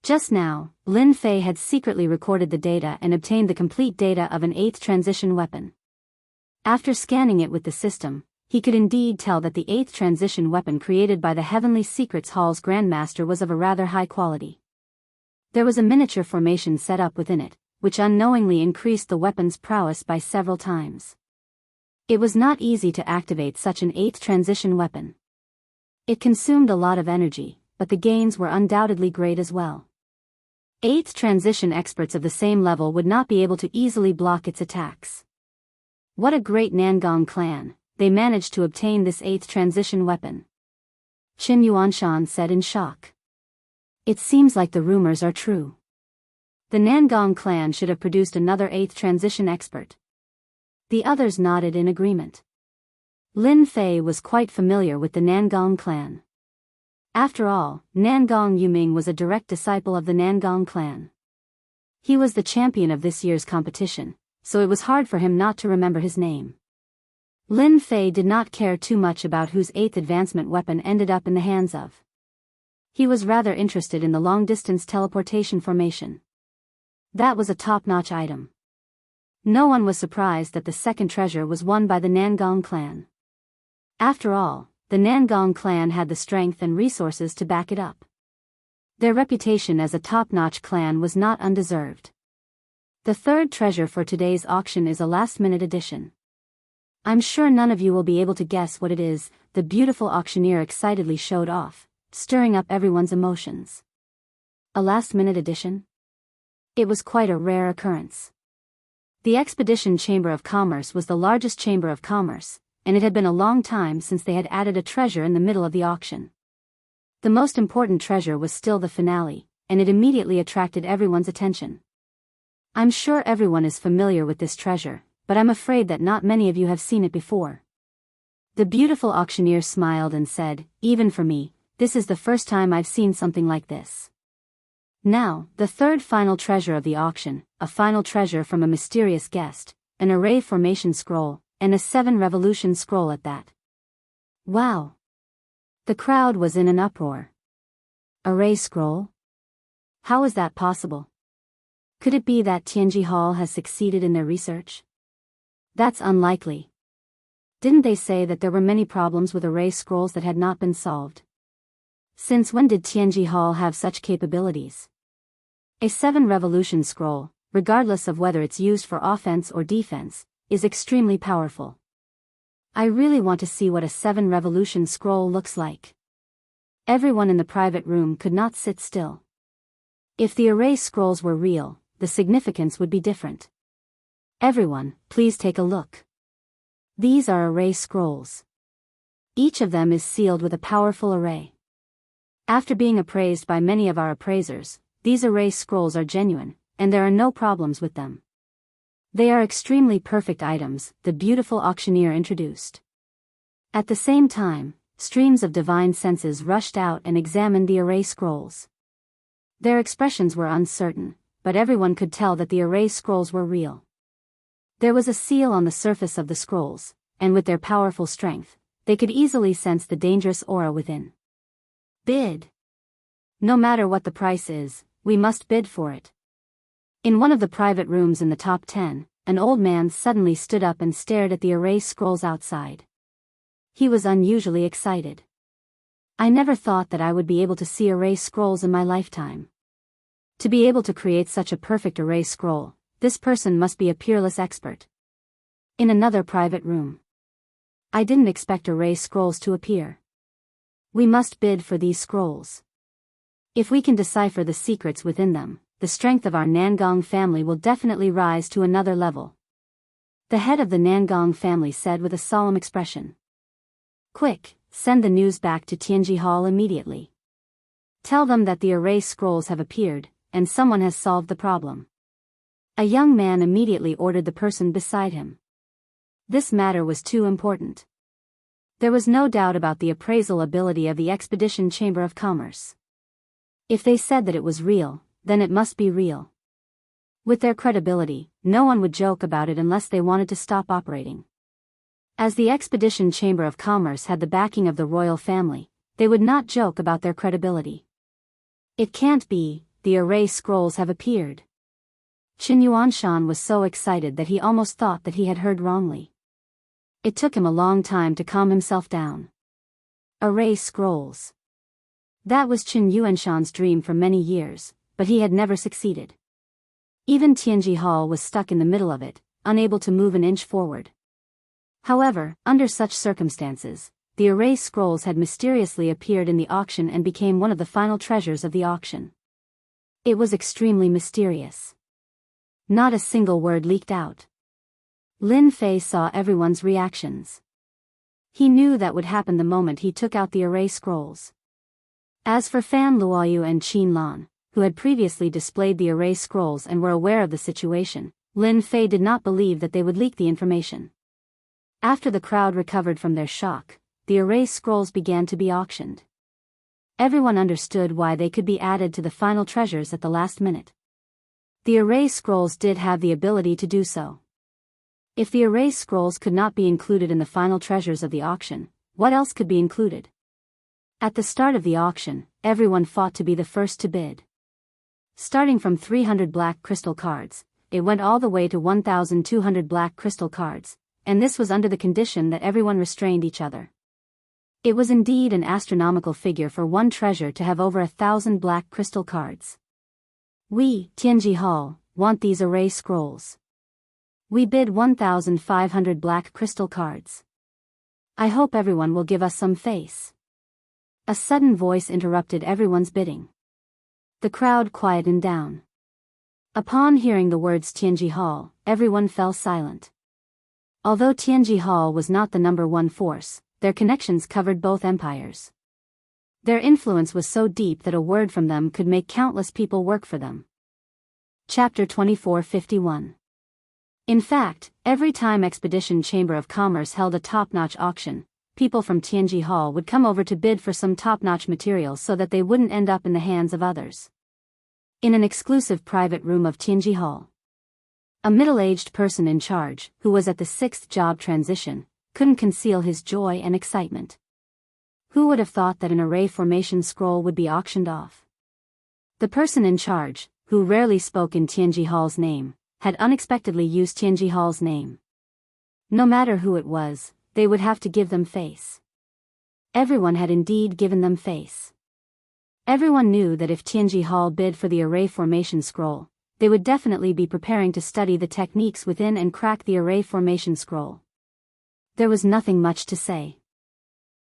Speaker 1: Just now, Lin Fei had secretly recorded the data and obtained the complete data of an 8th transition weapon. After scanning it with the system, he could indeed tell that the 8th transition weapon created by the Heavenly Secrets Hall's Grandmaster was of a rather high quality. There was a miniature formation set up within it, which unknowingly increased the weapon's prowess by several times. It was not easy to activate such an 8th transition weapon. It consumed a lot of energy, but the gains were undoubtedly great as well. 8th transition experts of the same level would not be able to easily block its attacks. What a great Nangong clan, they managed to obtain this 8th transition weapon. Qin Yuanshan said in shock. It seems like the rumors are true. The Nangong clan should have produced another 8th transition expert. The others nodded in agreement. Lin Fei was quite familiar with the Nangong clan. After all, Nangong Yuming was a direct disciple of the Nangong clan. He was the champion of this year's competition, so it was hard for him not to remember his name. Lin Fei did not care too much about whose 8th advancement weapon ended up in the hands of. He was rather interested in the long-distance teleportation formation. That was a top-notch item. No one was surprised that the second treasure was won by the Nangong clan. After all, the Nangong clan had the strength and resources to back it up. Their reputation as a top-notch clan was not undeserved. The third treasure for today's auction is a last-minute addition. I'm sure none of you will be able to guess what it is, the beautiful auctioneer excitedly showed off, stirring up everyone's emotions. A last-minute addition? It was quite a rare occurrence. The Expedition Chamber of Commerce was the largest chamber of commerce, and it had been a long time since they had added a treasure in the middle of the auction. The most important treasure was still the finale, and it immediately attracted everyone's attention. I'm sure everyone is familiar with this treasure, but I'm afraid that not many of you have seen it before. The beautiful auctioneer smiled and said, even for me, this is the first time I've seen something like this. Now, the third final treasure of the auction, a final treasure from a mysterious guest, an array formation scroll, and a 7-revolution scroll at that. Wow! The crowd was in an uproar. Array scroll? How is that possible? Could it be that Tianji Hall has succeeded in their research? That's unlikely. Didn't they say that there were many problems with array scrolls that had not been solved? Since when did Tianji Hall have such capabilities? A 7-revolution scroll, regardless of whether it's used for offense or defense, is extremely powerful. I really want to see what a 7-revolution scroll looks like. Everyone in the private room could not sit still. If the array scrolls were real, the significance would be different. Everyone, please take a look. These are array scrolls. Each of them is sealed with a powerful array. After being appraised by many of our appraisers, these array scrolls are genuine, and there are no problems with them. They are extremely perfect items, the beautiful auctioneer introduced. At the same time, streams of divine senses rushed out and examined the array scrolls. Their expressions were uncertain, but everyone could tell that the array scrolls were real. There was a seal on the surface of the scrolls, and with their powerful strength, they could easily sense the dangerous aura within. Bid. No matter what the price is, we must bid for it. In one of the private rooms in the top 10, an old man suddenly stood up and stared at the array scrolls outside. He was unusually excited. I never thought that I would be able to see array scrolls in my lifetime. To be able to create such a perfect array scroll, this person must be a peerless expert. In another private room. I didn't expect array scrolls to appear. We must bid for these scrolls. If we can decipher the secrets within them, the strength of our Nangong family will definitely rise to another level. The head of the Nangong family said with a solemn expression. Quick, send the news back to Tianji Hall immediately. Tell them that the array scrolls have appeared, and someone has solved the problem. A young man immediately ordered the person beside him. This matter was too important. There was no doubt about the appraisal ability of the Expedition Chamber of Commerce. If they said that it was real, then it must be real. With their credibility, no one would joke about it unless they wanted to stop operating. As the Expedition Chamber of Commerce had the backing of the royal family, they would not joke about their credibility. It can't be, the array scrolls have appeared. Qin Yuanshan was so excited that he almost thought that he had heard wrongly. It took him a long time to calm himself down. Array scrolls. That was Qin Yuanshan's dream for many years, but he had never succeeded. Even Tianji Hall was stuck in the middle of it, unable to move an inch forward. However, under such circumstances, the array scrolls had mysteriously appeared in the auction and became one of the final treasures of the auction. It was extremely mysterious. Not a single word leaked out. Lin Fei saw everyone's reactions. He knew that would happen the moment he took out the array scrolls. As for Fan Luoyu and Qin Lan, who had previously displayed the array scrolls and were aware of the situation, Lin Fei did not believe that they would leak the information. After the crowd recovered from their shock, the array scrolls began to be auctioned. Everyone understood why they could be added to the final treasures at the last minute. The array scrolls did have the ability to do so. If the array scrolls could not be included in the final treasures of the auction, what else could be included? At the start of the auction, everyone fought to be the first to bid. Starting from 300 black crystal cards, it went all the way to 1,200 black crystal cards, and this was under the condition that everyone restrained each other. It was indeed an astronomical figure for one treasure to have over 1,000 black crystal cards. We, Tianji Hall, want these array scrolls. We bid 1,500 black crystal cards. I hope everyone will give us some face. A sudden voice interrupted everyone's bidding. The crowd quietened down. Upon hearing the words Tianji Hall, everyone fell silent. Although Tianji Hall was not the number one force, their connections covered both empires. Their influence was so deep that a word from them could make countless people work for them. Chapter 2451. In fact, every time Expedition Chamber of Commerce held a top-notch auction, people from Tianji Hall would come over to bid for some top-notch material so that they wouldn't end up in the hands of others. In an exclusive private room of Tianji Hall, a middle-aged person in charge, who was at the 6th job transition, couldn't conceal his joy and excitement. Who would have thought that an array formation scroll would be auctioned off? The person in charge, who rarely spoke in Tianji Hall's name, had unexpectedly used Tianji Hall's name. No matter who it was, they would have to give them face. Everyone had indeed given them face. Everyone knew that if Tianji Hall bid for the array formation scroll, they would definitely be preparing to study the techniques within and crack the array formation scroll. There was nothing much to say.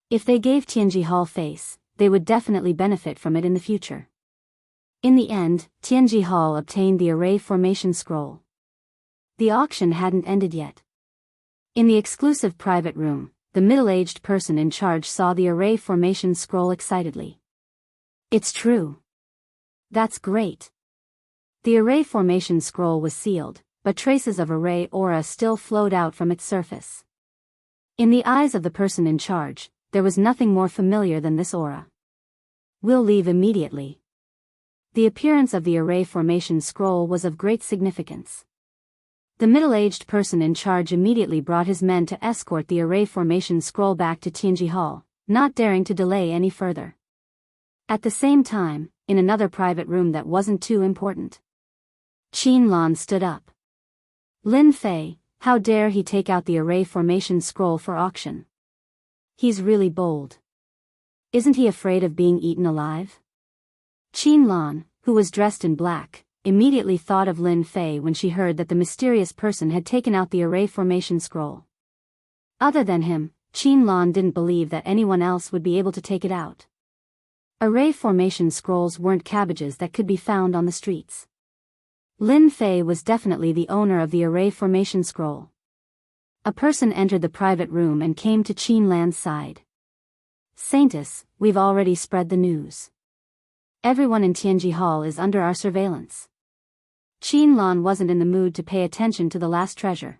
Speaker 1: If they gave Tianji Hall face, they would definitely benefit from it in the future. In the end, Tianji Hall obtained the array formation scroll. The auction hadn't ended yet. In the exclusive private room, the middle-aged person in charge saw the array formation scroll excitedly. It's true. That's great. The array formation scroll was sealed, but traces of array aura still flowed out from its surface. In the eyes of the person in charge, there was nothing more familiar than this aura. We'll leave immediately. The appearance of the array formation scroll was of great significance. The middle-aged person in charge immediately brought his men to escort the array formation scroll back to Tianji Hall, not daring to delay any further. At the same time, in another private room that wasn't too important, Qin Lan stood up. Lin Fei, how dare he take out the array formation scroll for auction? He's really bold. Isn't he afraid of being eaten alive? Qin Lan, who was dressed in black, immediately thought of Lin Fei when she heard that the mysterious person had taken out the array formation scroll. Other than him, Qin Lan didn't believe that anyone else would be able to take it out. Array formation scrolls weren't cabbages that could be found on the streets. Lin Fei was definitely the owner of the array formation scroll. A person entered the private room and came to Qin Lan's side. Saintess, we've already spread the news. Everyone in Tianji Hall is under our surveillance. Qin Lan wasn't in the mood to pay attention to the last treasure.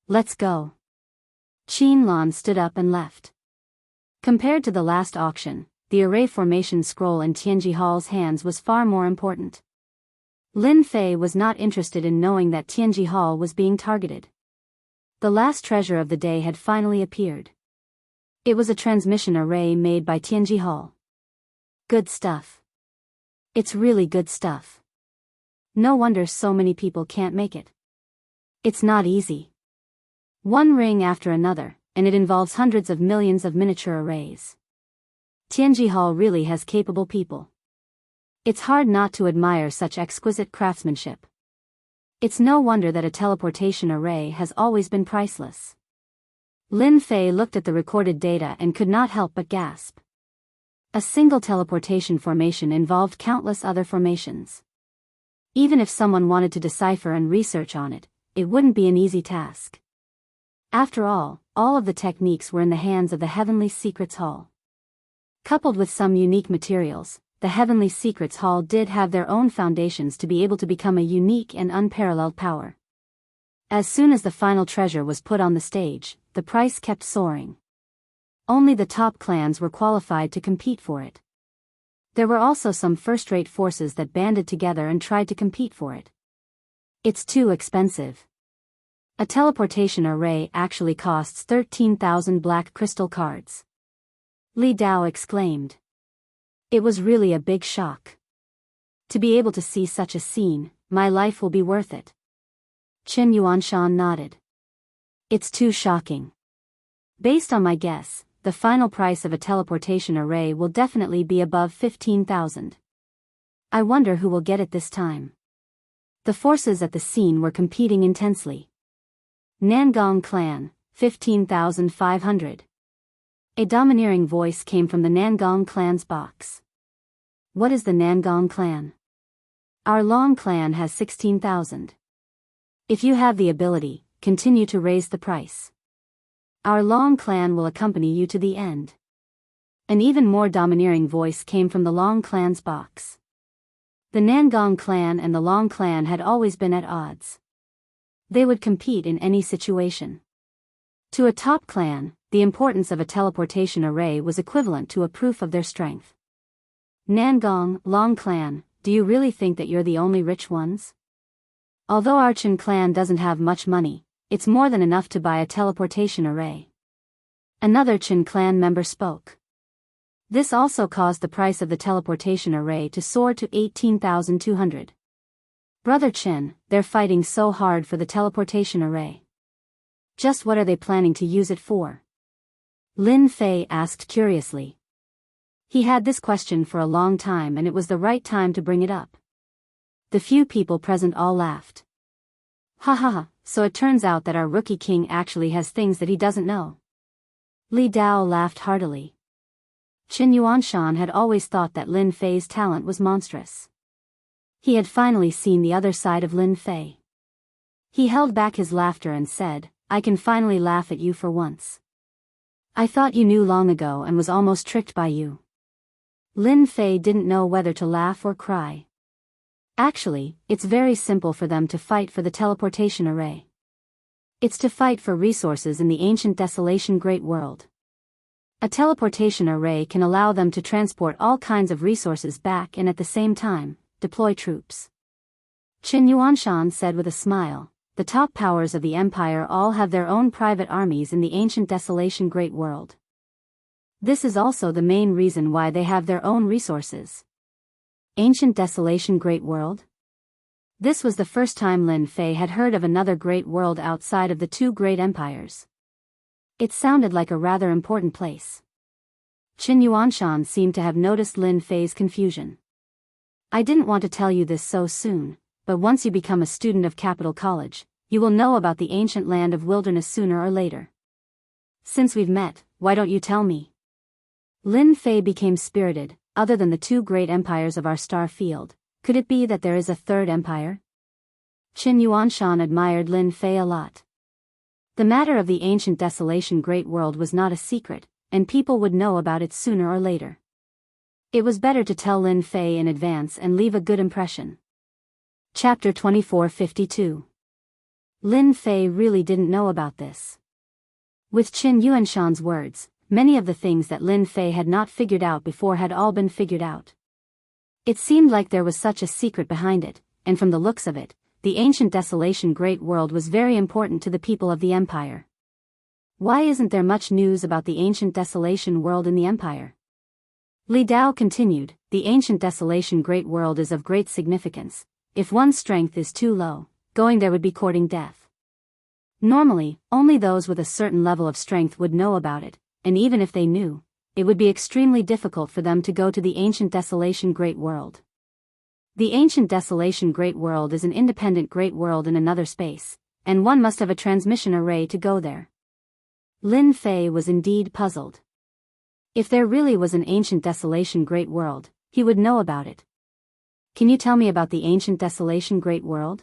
Speaker 1: Let's go. Qin Lan stood up and left. Compared to the last auction, the array formation scroll in Tianji Hall's hands was far more important. Lin Fei was not interested in knowing that Tianji Hall was being targeted. The last treasure of the day had finally appeared. It was a transmission array made by Tianji Hall. Good stuff. It's really good stuff. No wonder so many people can't make it. It's not easy. One ring after another, and it involves hundreds of millions of miniature arrays. Tianji Hall really has capable people. It's hard not to admire such exquisite craftsmanship. It's no wonder that a teleportation array has always been priceless. Lin Fei looked at the recorded data and could not help but gasp. A single teleportation formation involved countless other formations. Even if someone wanted to decipher and research on it, it wouldn't be an easy task. After all of the techniques were in the hands of the Heavenly Secrets Hall. Coupled with some unique materials, the Heavenly Secrets Hall did have their own foundations to be able to become a unique and unparalleled power. As soon as the final treasure was put on the stage, the price kept soaring. Only the top clans were qualified to compete for it. There were also some first-rate forces that banded together and tried to compete for it. It's too expensive. A teleportation array actually costs 13,000 black crystal cards. Li Dao exclaimed. It was really a big shock. To be able to see such a scene, my life will be worth it. Qin Yuanshan nodded. It's too shocking. Based on my guess, the final price of a teleportation array will definitely be above 15,000. I wonder who will get it this time. The forces at the scene were competing intensely. Nangong Clan, 15,500. A domineering voice came from the Nangong Clan's box. What is the Nangong Clan? Our Long Clan has 16,000. If you have the ability, continue to raise the price. Our Long Clan will accompany you to the end. An even more domineering voice came from the Long Clan's box. The Nangong Clan and the Long Clan had always been at odds. They would compete in any situation. To a top clan, the importance of a teleportation array was equivalent to a proof of their strength. Nangong, Long clan, do you really think that you're the only rich ones? Although our Chen clan doesn't have much money, it's more than enough to buy a teleportation array. Another Chen clan member spoke. This also caused the price of the teleportation array to soar to 18,200. Brother Chen, they're fighting so hard for the teleportation array. Just what are they planning to use it for? Lin Fei asked curiously. He had this question for a long time and it was the right time to bring it up. The few people present all laughed. Ha ha ha, so it turns out that our rookie king actually has things that he doesn't know. Li Dao laughed heartily. Qin Yuanshan had always thought that Lin Fei's talent was monstrous. He had finally seen the other side of Lin Fei. He held back his laughter and said, I can finally laugh at you for once. I thought you knew long ago and was almost tricked by you. Lin Fei didn't know whether to laugh or cry. Actually, it's very simple for them to fight for the teleportation array. It's to fight for resources in the ancient desolation great world. A teleportation array can allow them to transport all kinds of resources back and at the same time, deploy troops. Qin Yuanshan said with a smile, the top powers of the empire all have their own private armies in the ancient desolation great world. This is also the main reason why they have their own resources. Ancient desolation great world? This was the first time Lin Fei had heard of another great world outside of the two great empires. It sounded like a rather important place. Qin Yuanshan seemed to have noticed Lin Fei's confusion. I didn't want to tell you this so soon, but once you become a student of Capital College, you will know about the ancient land of wilderness sooner or later. Since we've met, why don't you tell me? Lin Fei became spirited. Other than the two great empires of our star field, could it be that there is a third empire? Qin Yuanshan admired Lin Fei a lot. The matter of the ancient desolation great world was not a secret, and people would know about it sooner or later. It was better to tell Lin Fei in advance and leave a good impression. Chapter 2452. Lin Fei really didn't know about this. With Qin Yuanshan's words, many of the things that Lin Fei had not figured out before had all been figured out. It seemed like there was such a secret behind it, and from the looks of it, the ancient desolation great world was very important to the people of the empire. Why isn't there much news about the ancient desolation world in the empire? Li Dao continued, the ancient desolation great world is of great significance. If one's strength is too low, going there would be courting death. Normally, only those with a certain level of strength would know about it, and even if they knew, it would be extremely difficult for them to go to the ancient desolation great world. The ancient desolation great world is an independent great world in another space, and one must have a transmission array to go there. Lin Fei was indeed puzzled. If there really was an ancient desolation great world, he would know about it. Can you tell me about the ancient desolation great world?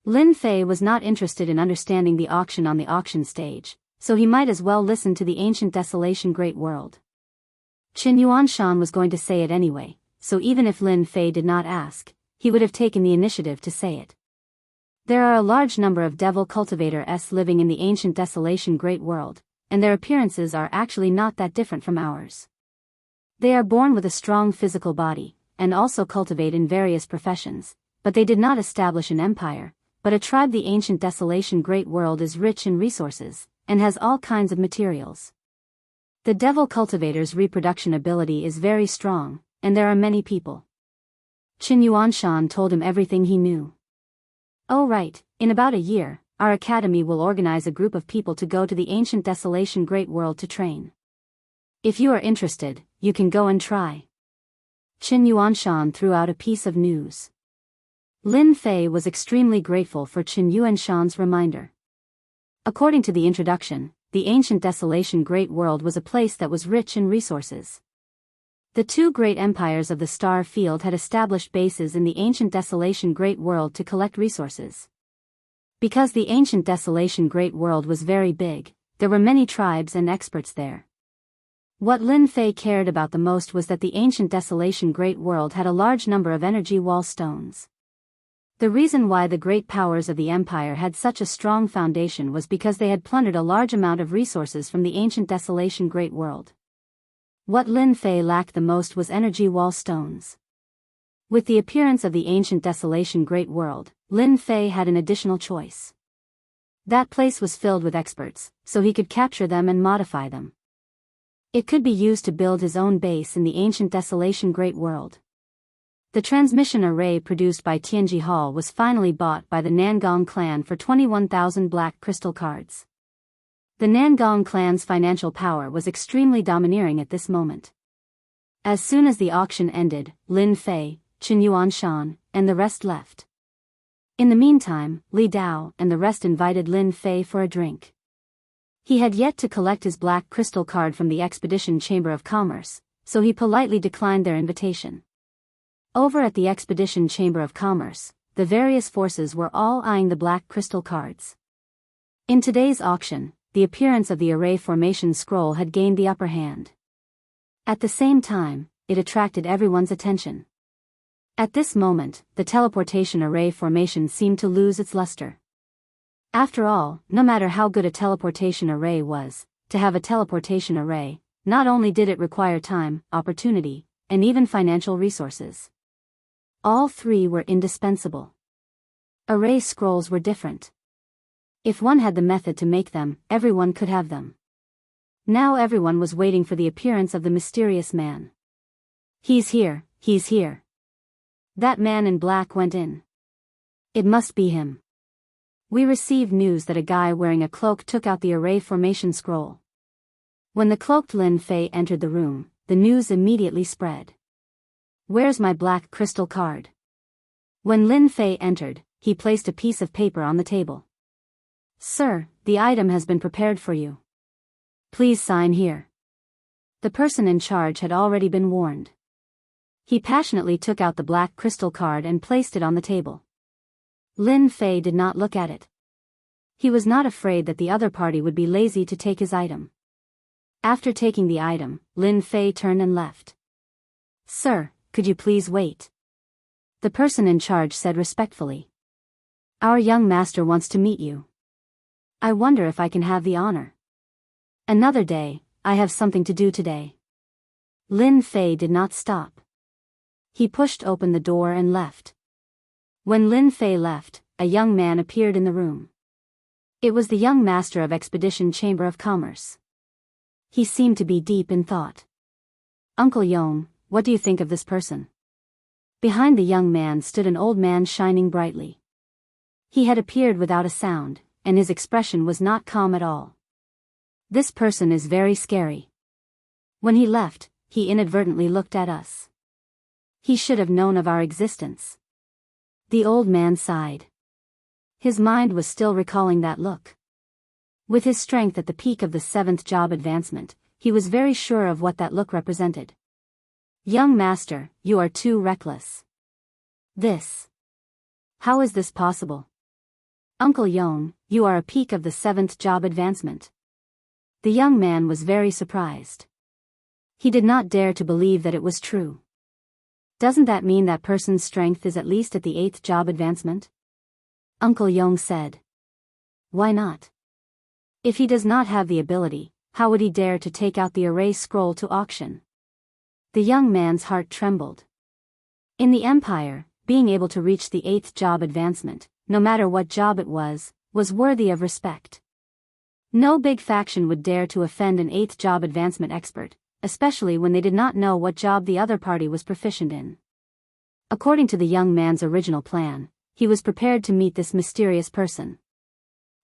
Speaker 1: Lin Fei was not interested in understanding the auction on the auction stage, so he might as well listen to the ancient desolation great world. Qin Yuanshan was going to say it anyway, so even if Lin Fei did not ask, he would have taken the initiative to say it. There are a large number of devil cultivators living in the ancient desolation great world, and their appearances are actually not that different from ours. They are born with a strong physical body, and also cultivate in various professions, but they did not establish an empire, but a tribe. The ancient desolation great world is rich in resources, and has all kinds of materials. The devil cultivator's reproduction ability is very strong, and there are many people. Qin Yuanshan told him everything he knew. Oh right, in about a year, our academy will organize a group of people to go to the ancient desolation great world to train. If you are interested, you can go and try. Qin Yuanshan threw out a piece of news. Lin Fei was extremely grateful for Qin Yuanshan's reminder. According to the introduction, the ancient desolation great world was a place that was rich in resources. The two great empires of the star field had established bases in the ancient desolation great world to collect resources. Because the ancient desolation great world was very big, there were many tribes and experts there. What Lin Fei cared about the most was that the ancient desolation great world had a large number of energy wall stones. The reason why the great powers of the empire had such a strong foundation was because they had plundered a large amount of resources from the ancient Desolation Great World. What Lin Fei lacked the most was energy wall stones. With the appearance of the ancient Desolation Great World, Lin Fei had an additional choice. That place was filled with experts, so he could capture them and modify them. It could be used to build his own base in the ancient Desolation Great World. The transmission array produced by Tianji Hall was finally bought by the Nangong clan for 21,000 black crystal cards. The Nangong clan's financial power was extremely domineering at this moment. As soon as the auction ended, Lin Fei, Chen Yuanshan, and the rest left. In the meantime, Li Dao and the rest invited Lin Fei for a drink. He had yet to collect his black crystal card from the Expedition Chamber of Commerce, so he politely declined their invitation. Over at the Expedition Chamber of Commerce, the various forces were all eyeing the black crystal cards. In today's auction, the appearance of the array formation scroll had gained the upper hand. At the same time, it attracted everyone's attention. At this moment, the teleportation array formation seemed to lose its luster. After all, no matter how good a teleportation array was, to have a teleportation array, not only did it require time, opportunity, and even financial resources. All three were indispensable. Array scrolls were different. If one had the method to make them, everyone could have them. Now everyone was waiting for the appearance of the mysterious man. He's here, he's here. That man in black went in. It must be him. We received news that a guy wearing a cloak took out the array formation scroll. When the cloaked Lin Fei entered the room, the news immediately spread. Where's my black crystal card? When Lin Fei entered, he placed a piece of paper on the table. Sir, the item has been prepared for you. Please sign here. The person in charge had already been warned. He passionately took out the black crystal card and placed it on the table. Lin Fei did not look at it. He was not afraid that the other party would be lazy to take his item. After taking the item, Lin Fei turned and left. Sir, could you please wait? The person in charge said respectfully. Our young master wants to meet you. I wonder if I can have the honor. Another day, I have something to do today. Lin Fei did not stop. He pushed open the door and left. When Lin Fei left, a young man appeared in the room. It was the young master of Expedition Chamber of Commerce. He seemed to be deep in thought. Uncle Yong, what do you think of this person? Behind the young man stood an old man shining brightly. He had appeared without a sound, and his expression was not calm at all. This person is very scary. When he left, he inadvertently looked at us. He should have known of our existence. The old man sighed. His mind was still recalling that look. With his strength at the peak of the 7th job advancement, he was very sure of what that look represented. Young master, you are too reckless. How is this possible? Uncle Yong, you are a peak of the 7th job advancement. The young man was very surprised. He did not dare to believe that it was true. Doesn't that mean that person's strength is at least at the 8th job advancement? Uncle Yong said. Why not? If he does not have the ability, how would he dare to take out the array scroll to auction? The young man's heart trembled. In the Empire, being able to reach the 8th job advancement, no matter what job it was worthy of respect. No big faction would dare to offend an 8th job advancement expert, especially when they did not know what job the other party was proficient in. According to the young man's original plan, he was prepared to meet this mysterious person.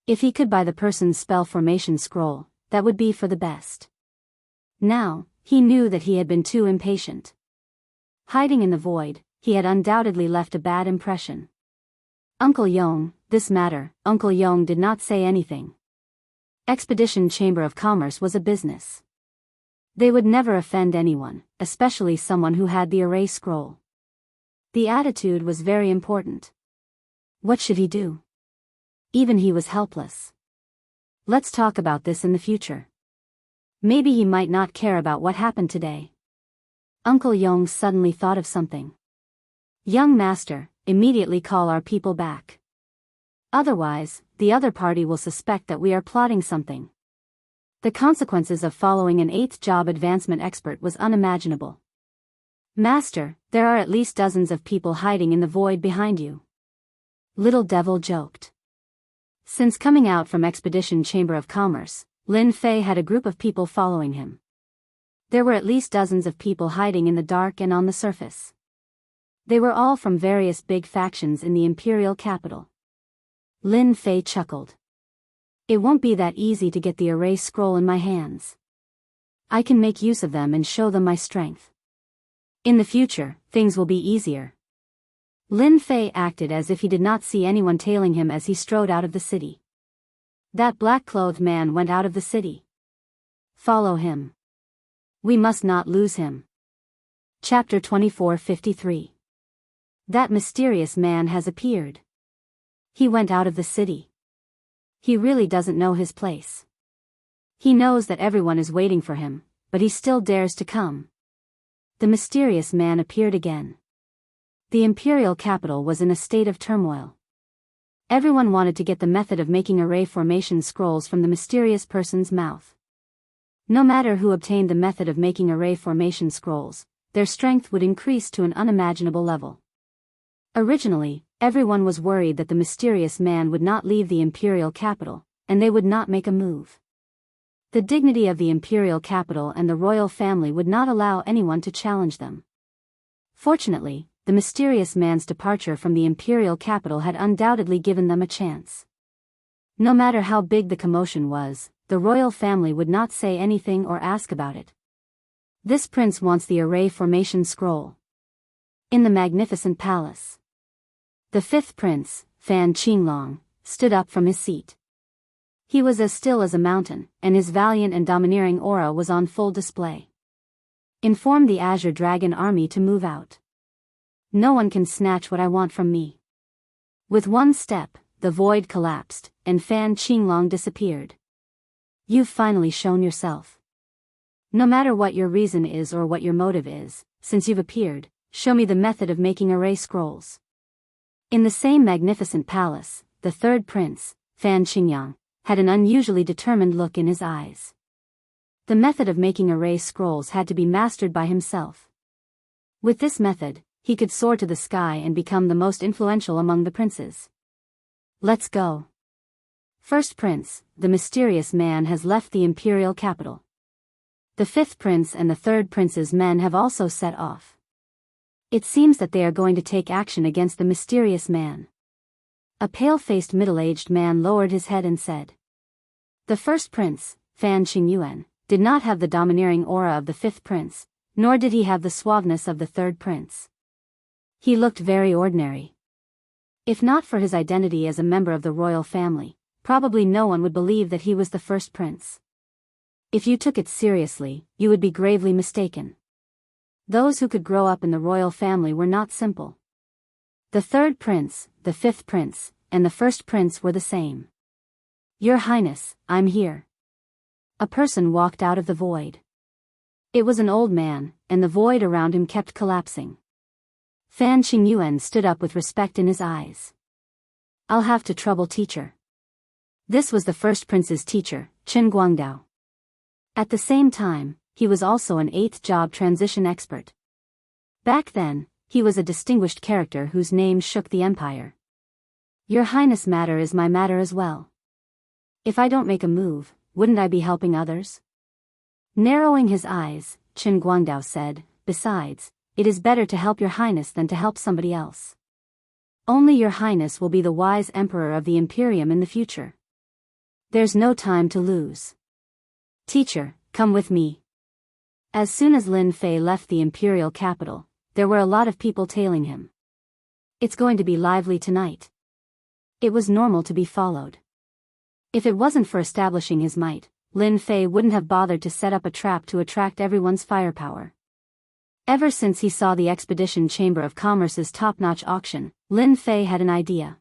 Speaker 1: If he could buy the person's spell formation scroll, that would be for the best. Now, he knew that he had been too impatient. Hiding in the void, he had undoubtedly left a bad impression. Uncle Yong, this matter, Uncle Yong did not say anything. Expedition Chamber of Commerce was a business. They would never offend anyone, especially someone who had the array scroll. The attitude was very important. What should he do? Even he was helpless. Let's talk about this in the future. Maybe he might not care about what happened today. Uncle Yong suddenly thought of something. Young master, immediately call our people back. Otherwise, the other party will suspect that we are plotting something. The consequences of following an 8th job advancement expert was unimaginable. Master, there are at least dozens of people hiding in the void behind you. Little Devil joked. Since coming out from Expedition Chamber of Commerce, Lin Fei had a group of people following him. There were at least dozens of people hiding in the dark and on the surface. They were all from various big factions in the imperial capital. Lin Fei chuckled. It won't be that easy to get the erase scroll in my hands. I can make use of them and show them my strength. In the future, things will be easier. Lin Fei acted as if he did not see anyone tailing him as he strode out of the city. That black-clothed man went out of the city. Follow him. We must not lose him. Chapter 24:53. That mysterious man has appeared. He went out of the city. He really doesn't know his place. He knows that everyone is waiting for him, but he still dares to come. The mysterious man appeared again. The imperial capital was in a state of turmoil. Everyone wanted to get the method of making array formation scrolls from the mysterious person's mouth. No matter who obtained the method of making array formation scrolls, their strength would increase to an unimaginable level. Originally, everyone was worried that the mysterious man would not leave the imperial capital, and they would not make a move. The dignity of the imperial capital and the royal family would not allow anyone to challenge them. Fortunately, the mysterious man's departure from the imperial capital had undoubtedly given them a chance. No matter how big the commotion was, the royal family would not say anything or ask about it. This prince wants the array formation scroll. In the magnificent palace, the 5th prince, Fan Qinglong, stood up from his seat. He was as still as a mountain, and his valiant and domineering aura was on full display. Inform the Azure Dragon army to move out. No one can snatch what I want from me. With one step, the void collapsed, and Fan Qinglong disappeared. You've finally shown yourself. No matter what your reason is or what your motive is, since you've appeared, show me the method of making array scrolls. In the same magnificent palace, the 3rd prince, Fan Qingyang, had an unusually determined look in his eyes. The method of making array scrolls had to be mastered by himself. With this method, he could soar to the sky and become the most influential among the princes. Let's go. First prince, the mysterious man has left the imperial capital. The 5th prince and the 3rd prince's men have also set off. It seems that they are going to take action against the mysterious man. A pale-faced middle-aged man lowered his head and said. The 1st prince, Fan Qingyuan, did not have the domineering aura of the 5th prince, nor did he have the suaveness of the 3rd prince. He looked very ordinary. If not for his identity as a member of the royal family, probably no one would believe that he was the 1st prince. If you took it seriously, you would be gravely mistaken. Those who could grow up in the royal family were not simple. The 3rd prince, the 5th prince, and the 1st prince were the same. Your Highness, I'm here. A person walked out of the void. It was an old man, and the void around him kept collapsing. Fan Qingyuan stood up with respect in his eyes. I'll have to trouble teacher. This was the 1st prince's teacher, Chen Guangdao. At the same time, he was also an 8th job transition expert. Back then, he was a distinguished character whose name shook the empire. Your Highness' matter is my matter as well. If I don't make a move, wouldn't I be helping others? Narrowing his eyes, Chen Guangdao said, besides, it is better to help Your Highness than to help somebody else. Only Your Highness will be the wise emperor of the Imperium in the future. There's no time to lose. Teacher, come with me. As soon as Lin Fei left the imperial capital, there were a lot of people tailing him. It's going to be lively tonight. It was normal to be followed. If it wasn't for establishing his might, Lin Fei wouldn't have bothered to set up a trap to attract everyone's firepower. Ever since he saw the Expedition Chamber of Commerce's top-notch auction, Lin Fei had an idea.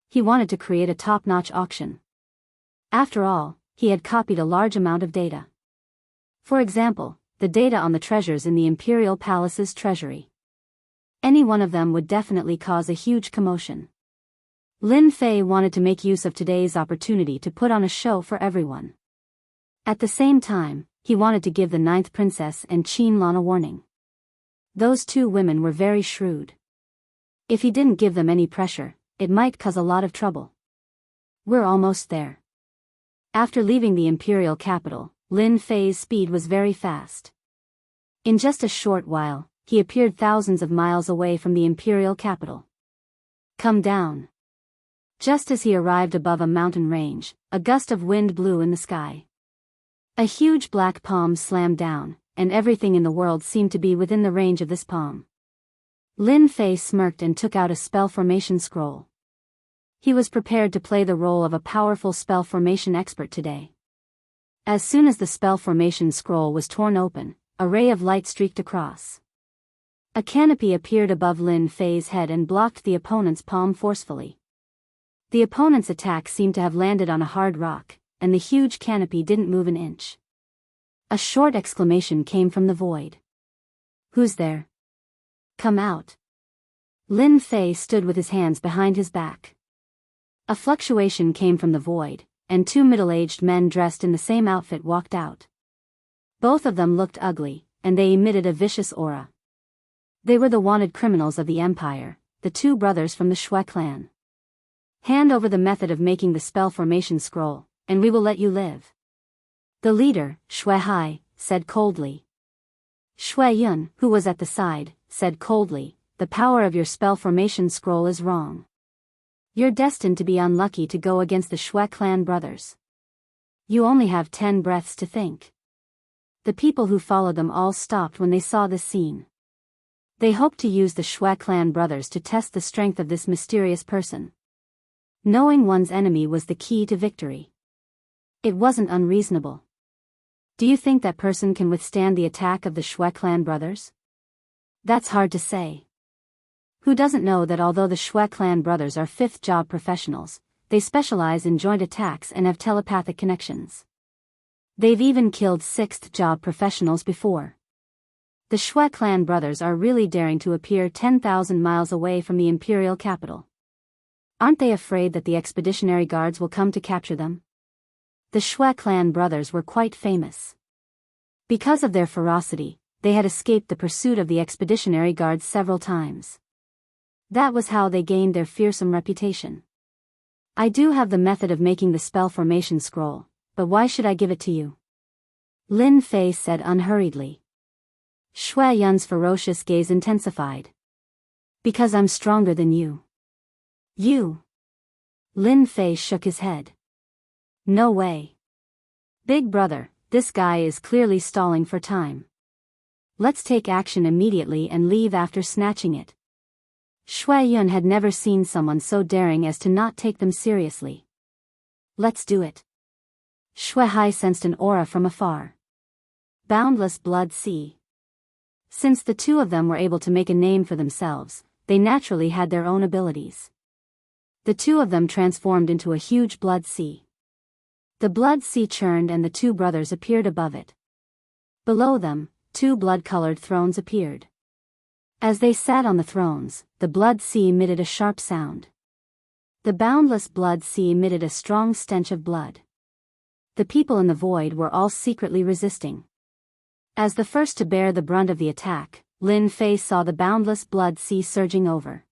Speaker 1: He wanted to create a top-notch auction. After all, he had copied a large amount of data. For example, the data on the treasures in the Imperial Palace's treasury. Any one of them would definitely cause a huge commotion. Lin Fei wanted to make use of today's opportunity to put on a show for everyone. At the same time, he wanted to give the ninth princess and Qin Lan a warning. Those two women were very shrewd. If he didn't give them any pressure, it might cause a lot of trouble. We're almost there. After leaving the imperial capital, Lin Fei's speed was very fast. In just a short while, he appeared thousands of miles away from the imperial capital. Come down. Just as he arrived above a mountain range, a gust of wind blew in the sky. A huge black palm slammed down, and everything in the world seemed to be within the range of this palm. Lin Fei smirked and took out a spell formation scroll. He was prepared to play the role of a powerful spell formation expert today. As soon as the spell formation scroll was torn open, a ray of light streaked across. A canopy appeared above Lin Fei's head and blocked the opponent's palm forcefully. The opponent's attack seemed to have landed on a hard rock, and the huge canopy didn't move an inch. A short exclamation came from the void. Who's there? Come out. Lin Fei stood with his hands behind his back. A fluctuation came from the void, and two middle-aged men dressed in the same outfit walked out. Both of them looked ugly, and they emitted a vicious aura. They were the wanted criminals of the empire, the two brothers from the Shui clan. Hand over the method of making the spell formation scroll, and we will let you live. The leader, Shui Hai, said coldly. Shui Yun, who was at the side, said coldly, the power of your spell formation scroll is wrong. You're destined to be unlucky to go against the Shui clan brothers. You only have 10 breaths to think. The people who followed them all stopped when they saw this scene. They hoped to use the Shui clan brothers to test the strength of this mysterious person. Knowing one's enemy was the key to victory. It wasn't unreasonable. Do you think that person can withstand the attack of the Shui clan brothers? That's hard to say. Who doesn't know that although the Shui clan brothers are fifth job professionals, they specialize in joint attacks and have telepathic connections. They've even killed sixth job professionals before. The Shui clan brothers are really daring to appear 10,000 miles away from the imperial capital. Aren't they afraid that the expeditionary guards will come to capture them? The Shui clan brothers were quite famous. Because of their ferocity, they had escaped the pursuit of the expeditionary guards several times. That was how they gained their fearsome reputation. I do have the method of making the spell formation scroll, but why should I give it to you? Lin Fei said unhurriedly. Shui Yun's ferocious gaze intensified. Because I'm stronger than you. You? Lin Fei shook his head. No way. Big brother, this guy is clearly stalling for time. Let's take action immediately and leave after snatching it. Shui Yun had never seen someone so daring as to not take them seriously. Let's do it. Shui Hai sensed an aura from afar. Boundless blood sea. Since the two of them were able to make a name for themselves, they naturally had their own abilities. The two of them transformed into a huge blood sea. The blood sea churned and the two brothers appeared above it. Below them, two blood-colored thrones appeared. As they sat on the thrones, the blood sea emitted a sharp sound. The boundless blood sea emitted a strong stench of blood. The people in the void were all secretly resisting. As the first to bear the brunt of the attack, Lin Fei saw the boundless blood sea surging over.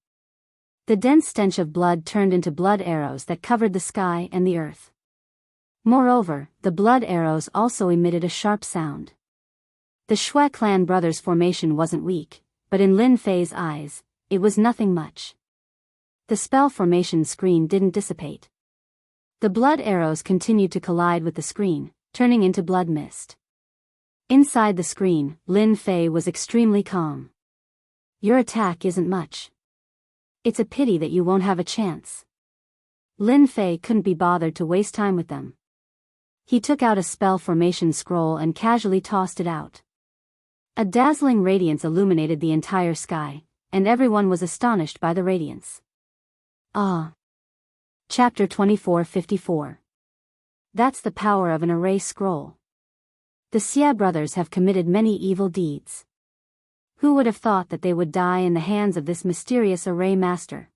Speaker 1: The dense stench of blood turned into blood arrows that covered the sky and the earth. Moreover, the blood arrows also emitted a sharp sound. The Shui clan brothers' formation wasn't weak, but in Lin Fei's eyes, it was nothing much. The spell formation screen didn't dissipate. The blood arrows continued to collide with the screen, turning into blood mist. Inside the screen, Lin Fei was extremely calm. Your attack isn't much. It's a pity that you won't have a chance. Lin Fei couldn't be bothered to waste time with them. He took out a spell formation scroll and casually tossed it out. A dazzling radiance illuminated the entire sky, and everyone was astonished by the radiance. Ah! Chapter 2454. That's the power of an array scroll. The Xie brothers have committed many evil deeds. Who would have thought that they would die in the hands of this mysterious array master?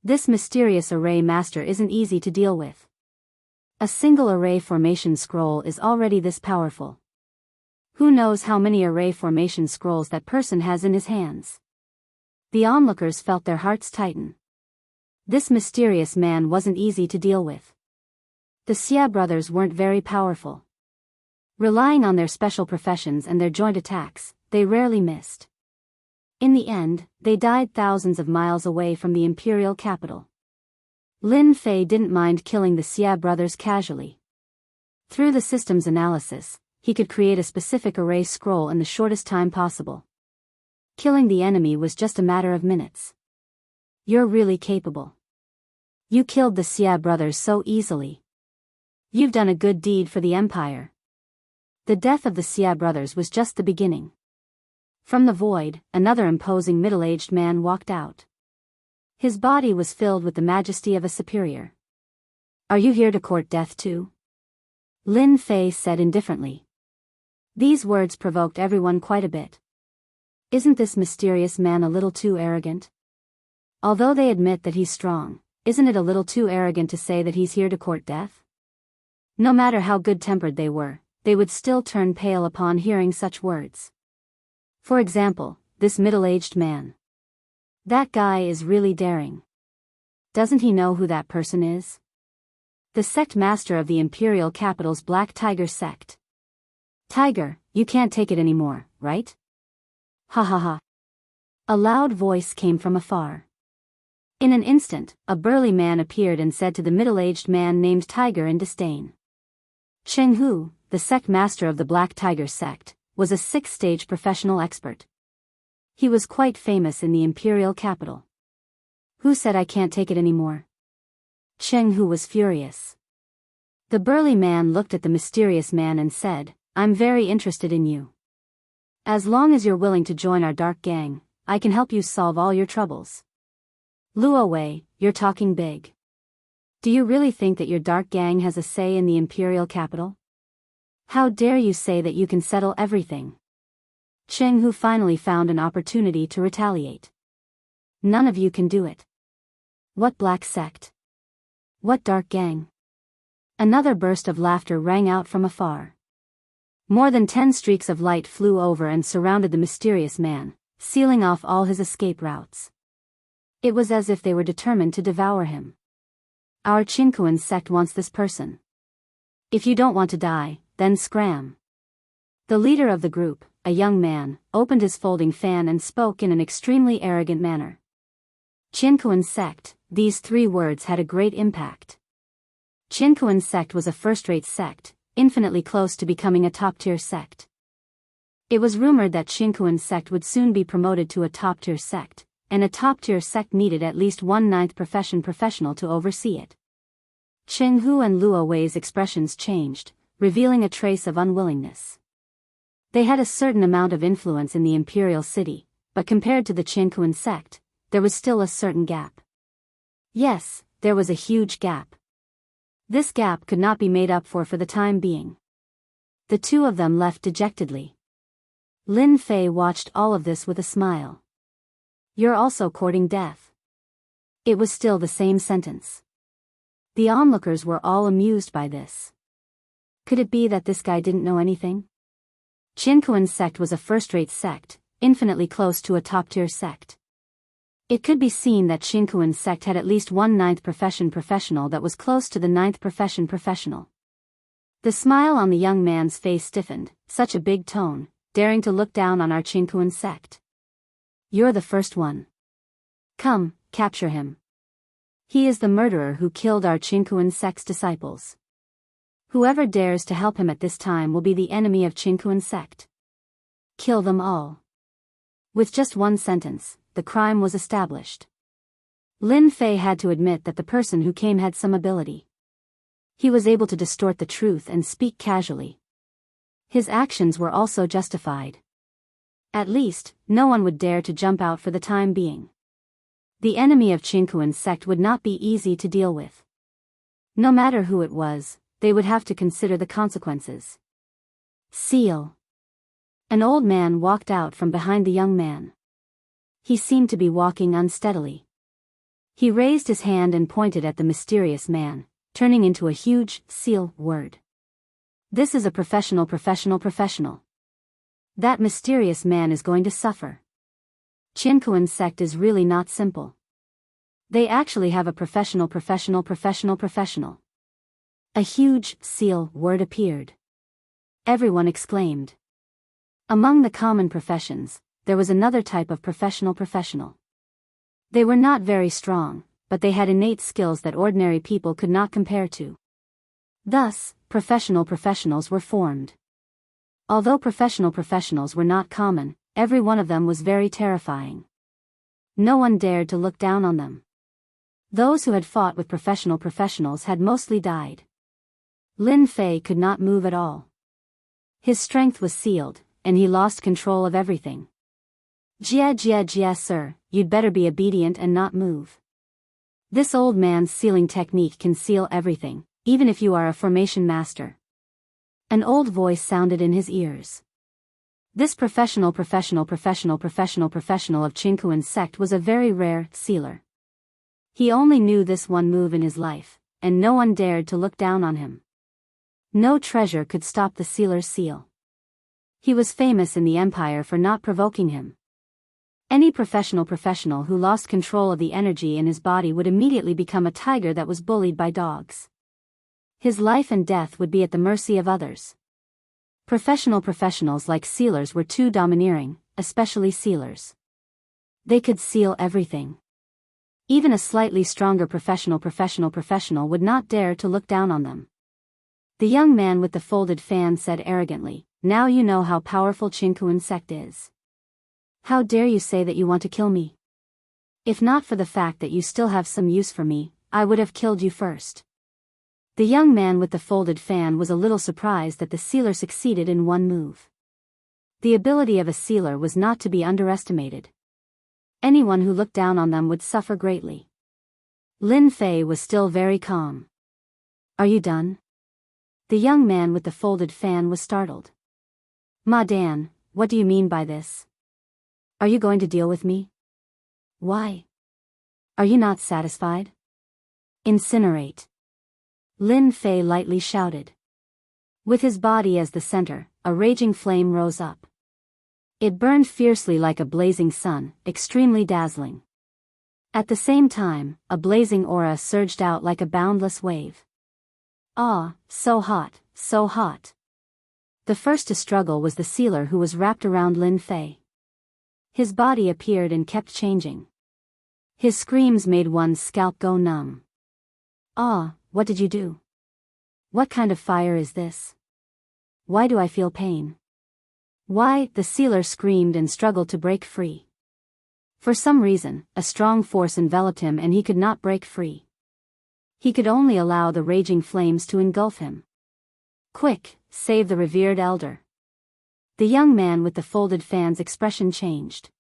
Speaker 1: This mysterious array master isn't easy to deal with. A single array formation scroll is already this powerful. Who knows how many array formation scrolls that person has in his hands? The onlookers felt their hearts tighten. This mysterious man wasn't easy to deal with. The Xia brothers weren't very powerful. Relying on their special professions and their joint attacks, they rarely missed. In the end, they died thousands of miles away from the imperial capital. Lin Fei didn't mind killing the Xia brothers casually. Through the system's analysis, he could create a specific array scroll in the shortest time possible. Killing the enemy was just a matter of minutes. You're really capable. You killed the Xia brothers so easily. You've done a good deed for the Empire. The death of the Xia brothers was just the beginning. From the void, another imposing middle-aged man walked out. His body was filled with the majesty of a superior. Are you here to court death too? Lin Fei said indifferently. These words provoked everyone quite a bit. Isn't this mysterious man a little too arrogant? Although they admit that he's strong, isn't it a little too arrogant to say that he's here to court death? No matter how good-tempered they were, they would still turn pale upon hearing such words. For example, this middle-aged man. That guy is really daring. Doesn't he know who that person is? The sect master of the imperial capital's Black Tiger sect. Tiger, you can't take it anymore, right? Ha ha ha. A loud voice came from afar. In an instant, a burly man appeared and said to the middle-aged man named Tiger in disdain. Cheng Hu, the sect master of the Black Tiger sect, was a 6th-stage professional expert. He was quite famous in the imperial capital. Who said I can't take it anymore? Cheng Hu was furious. The burly man looked at the mysterious man and said, I'm very interested in you. As long as you're willing to join our dark gang, I can help you solve all your troubles. Luo Wei, you're talking big. Do you really think that your dark gang has a say in the imperial capital? How dare you say that you can settle everything? Cheng Hu finally found an opportunity to retaliate. None of you can do it. What black sect? What dark gang? Another burst of laughter rang out from afar. More than 10 streaks of light flew over and surrounded the mysterious man, sealing off all his escape routes. It was as if they were determined to devour him. Our Qinkuan sect wants this person. If you don't want to die, then scram. The leader of the group, a young man, opened his folding fan and spoke in an extremely arrogant manner. Qinkuan sect, these 3 words had a great impact. Qinkuan sect was a first-rate sect, infinitely close to becoming a top-tier sect. It was rumored that Qinkuan sect would soon be promoted to a top-tier sect, and a top-tier sect needed at least 1/9 professional to oversee it. Cheng Hu and Luo Wei's expressions changed, revealing a trace of unwillingness. They had a certain amount of influence in the imperial city, but compared to the Qinkuan sect, there was still a certain gap. Yes, there was a huge gap. This gap could not be made up for the time being. The two of them left dejectedly. Lin Fei watched all of this with a smile. You're also courting death. It was still the same sentence. The onlookers were all amused by this. Could it be that this guy didn't know anything? Qinkuan sect was a first-rate sect, infinitely close to a top-tier sect. It could be seen that Qinkuan sect had at least 1/9 professional that was close to the 9th professional. The smile on the young man's face stiffened, such a big tone, daring to look down on our Qinkuan sect. You're the first one. Come, capture him. He is the murderer who killed our Qinkuan sect's disciples. Whoever dares to help him at this time will be the enemy of Qinkuan sect. Kill them all. With just one sentence, the crime was established. Lin Fei had to admit that the person who came had some ability. He was able to distort the truth and speak casually. His actions were also justified. At least, no one would dare to jump out for the time being. The enemy of Qinkuan sect would not be easy to deal with. No matter who it was, they would have to consider the consequences. Seal. An old man walked out from behind the young man. He seemed to be walking unsteadily. He raised his hand and pointed at the mysterious man, turning into a huge seal word. This is a professional. That mysterious man is going to suffer. Qinkuan sect is really not simple. They actually have a professional. A huge seal word appeared. Everyone exclaimed. Among the common professions, there was another type of professional. They were not very strong, but they had innate skills that ordinary people could not compare to. Thus, professionals were formed. Although professionals were not common, every one of them was very terrifying. No one dared to look down on them. Those who had fought with professionals had mostly died. Lin Fei could not move at all. His strength was sealed, and he lost control of everything. Jia, sir, you'd better be obedient and not move. This old man's sealing technique can seal everything, even if you are a formation master. An old voice sounded in his ears. This professional of Qinkuan sect was a very rare sealer. He only knew this one move in his life, and no one dared to look down on him. No treasure could stop the sealer's seal. He was famous in the empire for not provoking him. Any professional who lost control of the energy in his body would immediately become a tiger that was bullied by dogs. His life and death would be at the mercy of others. Professionals like sealers were too domineering, especially sealers. They could seal everything. Even a slightly stronger professional would not dare to look down on them. The young man with the folded fan said arrogantly, "Now you know how powerful Qinkuan sect is. How dare you say that you want to kill me? If not for the fact that you still have some use for me, I would have killed you first." The young man with the folded fan was a little surprised that the sealer succeeded in one move. The ability of a sealer was not to be underestimated. Anyone who looked down on them would suffer greatly. Lin Fei was still very calm. "Are you done?" The young man with the folded fan was startled. "Ma Dan, what do you mean by this? Are you going to deal with me? Why? Are you not satisfied? Incinerate." Lin Fei lightly shouted. With his body as the center, a raging flame rose up. It burned fiercely like a blazing sun, extremely dazzling. At the same time, a blazing aura surged out like a boundless wave. Ah, so hot, so hot. The first to struggle was the sealer who was wrapped around Lin Fei. His body appeared and kept changing. His screams made one's scalp go numb. "Ah, what did you do? What kind of fire is this? Why do I feel pain? Why?" The sealer screamed and struggled to break free. For some reason, a strong force enveloped him and he could not break free. He could only allow the raging flames to engulf him. "Quick, save the revered elder." The young man with the folded fan's expression changed.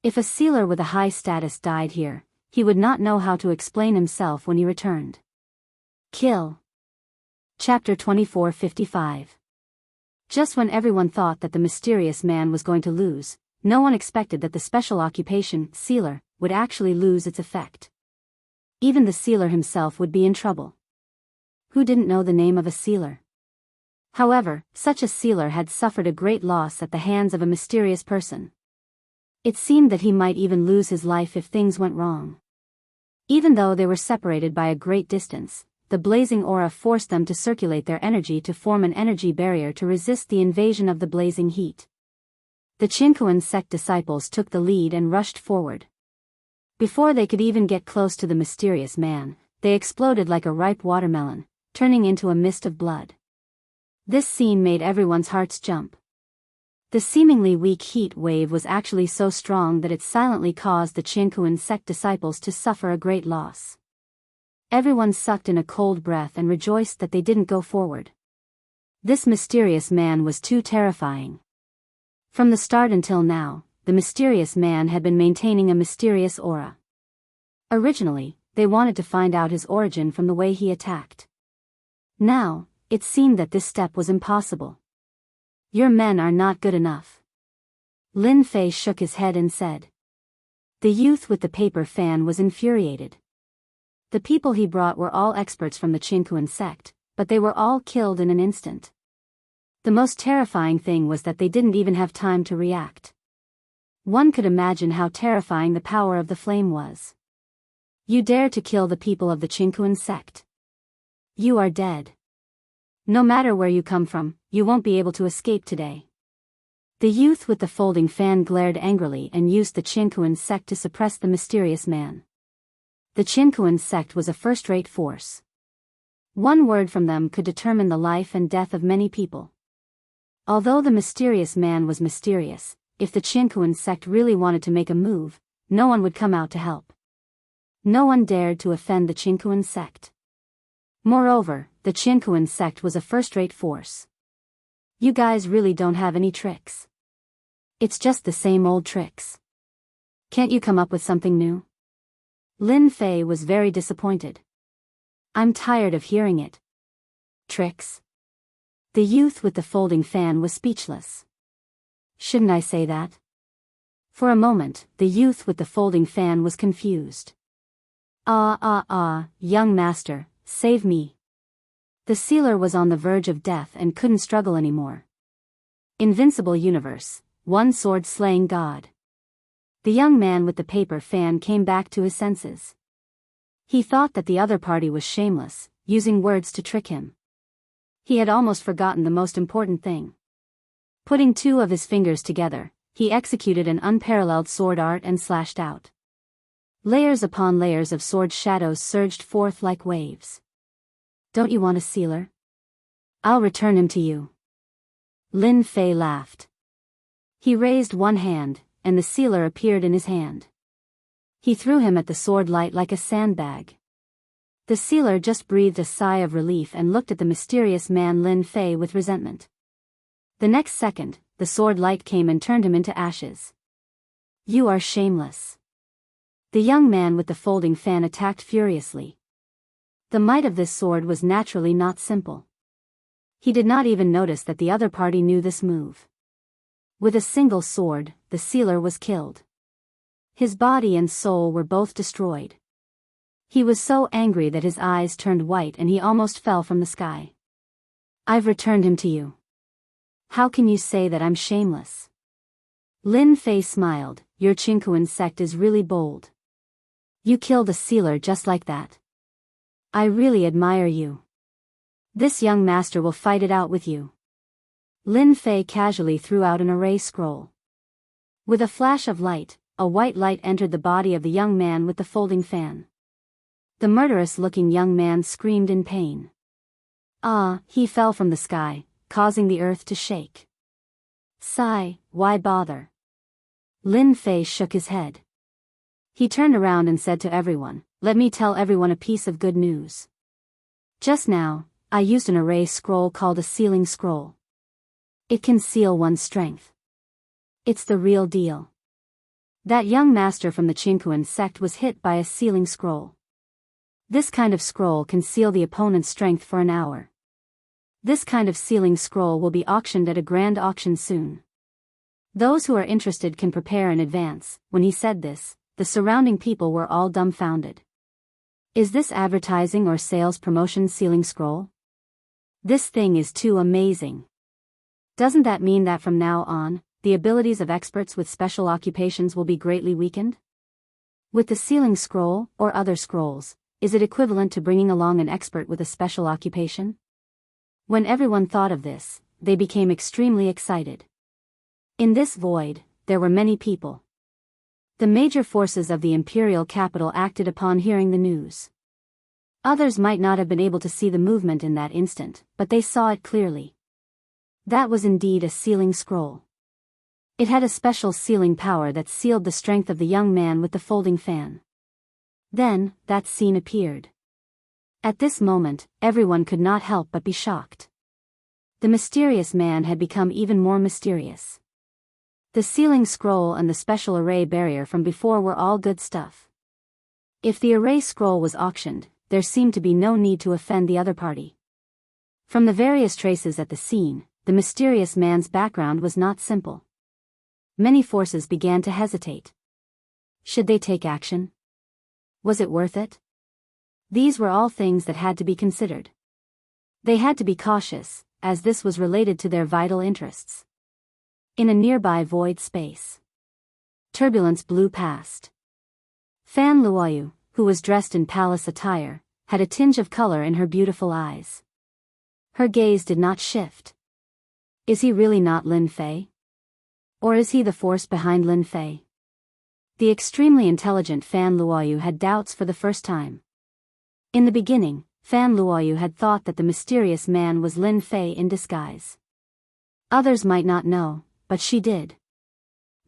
Speaker 1: If a sealer with a high status died here, he would not know how to explain himself when he returned. Kill. Chapter 2455. Just when everyone thought that the mysterious man was going to lose, no one expected that the special occupation, sealer, would actually lose its effect. Even the sealer himself would be in trouble. Who didn't know the name of a sealer? However, such a sealer had suffered a great loss at the hands of a mysterious person. It seemed that he might even lose his life if things went wrong. Even though they were separated by a great distance, the blazing aura forced them to circulate their energy to form an energy barrier to resist the invasion of the blazing heat. The Qinkuan sect disciples took the lead and rushed forward. Before they could even get close to the mysterious man, they exploded like a ripe watermelon, turning into a mist of blood. This scene made everyone's hearts jump. The seemingly weak heat wave was actually so strong that it silently caused the Qinkuan sect disciples to suffer a great loss. Everyone sucked in a cold breath and rejoiced that they didn't go forward. This mysterious man was too terrifying. From the start until now, the mysterious man had been maintaining a mysterious aura. Originally, they wanted to find out his origin from the way he attacked. Now, it seemed that this step was impossible. Your men are not good enough. Lin Fei shook his head and said. The youth with the paper fan was infuriated. The people he brought were all experts from the Qinkuan sect, but they were all killed in an instant. The most terrifying thing was that they didn't even have time to react. One could imagine how terrifying the power of the flame was. You dare to kill the people of the Qinkuan sect. You are dead. No matter where you come from, you won't be able to escape today. The youth with the folding fan glared angrily and used the Qinkuan sect to suppress the mysterious man. The Qinkuan sect was a first-rate force. One word from them could determine the life and death of many people. Although the mysterious man was mysterious, if the Qinkuan sect really wanted to make a move, no one would come out to help. No one dared to offend the Qinkuan sect. Moreover, the Qinkuan sect was a first-rate force. You guys really don't have any tricks. It's just the same old tricks. Can't you come up with something new? Lin Fei was very disappointed. I'm tired of hearing it. Tricks? The youth with the folding fan was speechless. Shouldn't I say that? For a moment, the youth with the folding fan was confused. Young master, save me. The sealer was on the verge of death and couldn't struggle anymore. Invincible universe, one sword slaying god. The young man with the paper fan came back to his senses. He thought that the other party was shameless, using words to trick him. He had almost forgotten the most important thing. Putting two of his fingers together, he executed an unparalleled sword art and slashed out. Layers upon layers of sword shadows surged forth like waves. Don't you want a sealer? I'll return him to you. Lin Fei laughed. He raised one hand, and the sealer appeared in his hand. He threw him at the sword light like a sandbag. The sealer just breathed a sigh of relief and looked at the mysterious man Lin Fei with resentment. The next second, the sword light came and turned him into ashes. You are shameless. The young man with the folding fan attacked furiously. The might of this sword was naturally not simple. He did not even notice that the other party knew this move. With a single sword, the sealer was killed. His body and soul were both destroyed. He was so angry that his eyes turned white and he almost fell from the sky. I've returned him to you. How can you say that I'm shameless? Lin Fei smiled. Your Qinkuan sect is really bold. You killed a sealer just like that. I really admire you. This young master will fight it out with you. Lin Fei casually threw out an array scroll. With a flash of light, a white light entered the body of the young man with the folding fan. The murderous-looking young man screamed in pain. He fell from the sky, causing the earth to shake. Sigh, why bother? Lin Fei shook his head. He turned around and said to everyone, let me tell everyone a piece of good news. Just now, I used an array scroll called a sealing scroll. It can seal one's strength. It's the real deal. That young master from the Qinkuan sect was hit by a sealing scroll. This kind of scroll can seal the opponent's strength for an hour. This kind of sealing scroll will be auctioned at a grand auction soon. Those who are interested can prepare in advance. When he said this, the surrounding people were all dumbfounded. Is this advertising or sales promotion sealing scroll? This thing is too amazing. Doesn't that mean that from now on, the abilities of experts with special occupations will be greatly weakened? With the sealing scroll, or other scrolls, is it equivalent to bringing along an expert with a special occupation? When everyone thought of this, they became extremely excited. In this void, there were many people. The major forces of the imperial capital acted upon hearing the news. Others might not have been able to see the movement in that instant, but they saw it clearly. That was indeed a sealing scroll. It had a special sealing power that sealed the strength of the young man with the folding fan. Then, that scene appeared. At this moment, everyone could not help but be shocked. The mysterious man had become even more mysterious. The sealing scroll and the special array barrier from before were all good stuff. If the array scroll was auctioned, there seemed to be no need to offend the other party. From the various traces at the scene, the mysterious man's background was not simple. Many forces began to hesitate. Should they take action? Was it worth it? These were all things that had to be considered. They had to be cautious, as this was related to their vital interests. In a nearby void space, turbulence blew past. Fan Luoyu, who was dressed in palace attire, had a tinge of color in her beautiful eyes. Her gaze did not shift. Is he really not Lin Fei? Or is he the force behind Lin Fei? The extremely intelligent Fan Luoyu had doubts for the first time. In the beginning, Fan Luoyu had thought that the mysterious man was Lin Fei in disguise. Others might not know, but she did.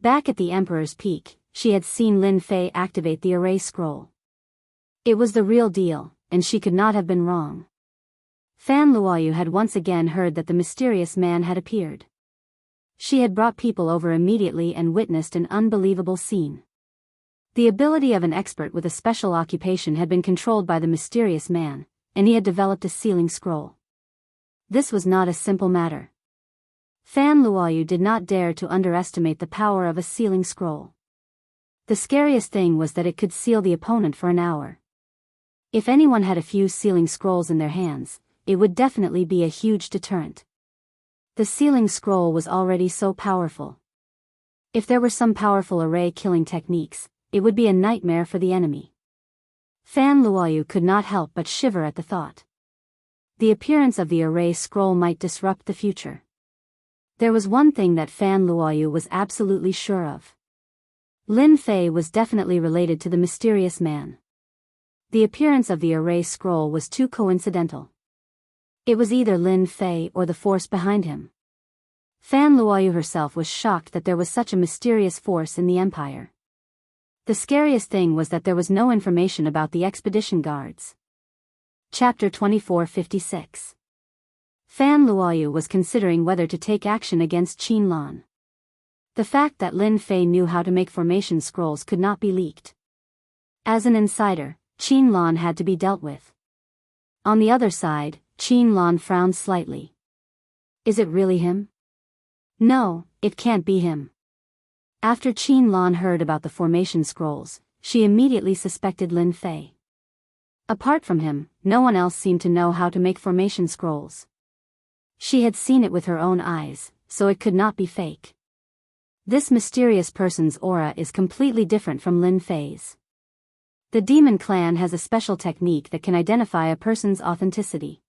Speaker 1: Back at the Emperor's Peak, she had seen Lin Fei activate the array scroll. It was the real deal, and she could not have been wrong. Fan Luoyu had once again heard that the mysterious man had appeared. She had brought people over immediately and witnessed an unbelievable scene. The ability of an expert with a special occupation had been controlled by the mysterious man, and he had developed a sealing scroll. This was not a simple matter. Fan Luoyu did not dare to underestimate the power of a sealing scroll. The scariest thing was that it could seal the opponent for an hour. If anyone had a few sealing scrolls in their hands, it would definitely be a huge deterrent. The sealing scroll was already so powerful. If there were some powerful array killing techniques, it would be a nightmare for the enemy. Fan Luoyu could not help but shiver at the thought. The appearance of the array scroll might disrupt the future. There was one thing that Fan Luoyu was absolutely sure of. Lin Fei was definitely related to the mysterious man. The appearance of the array scroll was too coincidental. It was either Lin Fei or the force behind him. Fan Luoyu herself was shocked that there was such a mysterious force in the empire. The scariest thing was that there was no information about the expedition guards. Chapter 2456. Fan Luoyu was considering whether to take action against Qin Lan. The fact that Lin Fei knew how to make formation scrolls could not be leaked. As an insider, Qin Lan had to be dealt with. On the other side, Qin Lan frowned slightly. Is it really him? No, it can't be him. After Qin Lan heard about the formation scrolls, she immediately suspected Lin Fei. Apart from him, no one else seemed to know how to make formation scrolls. She had seen it with her own eyes, so it could not be fake. This mysterious person's aura is completely different from Lin Fei's. The demon clan has a special technique that can identify a person's authenticity.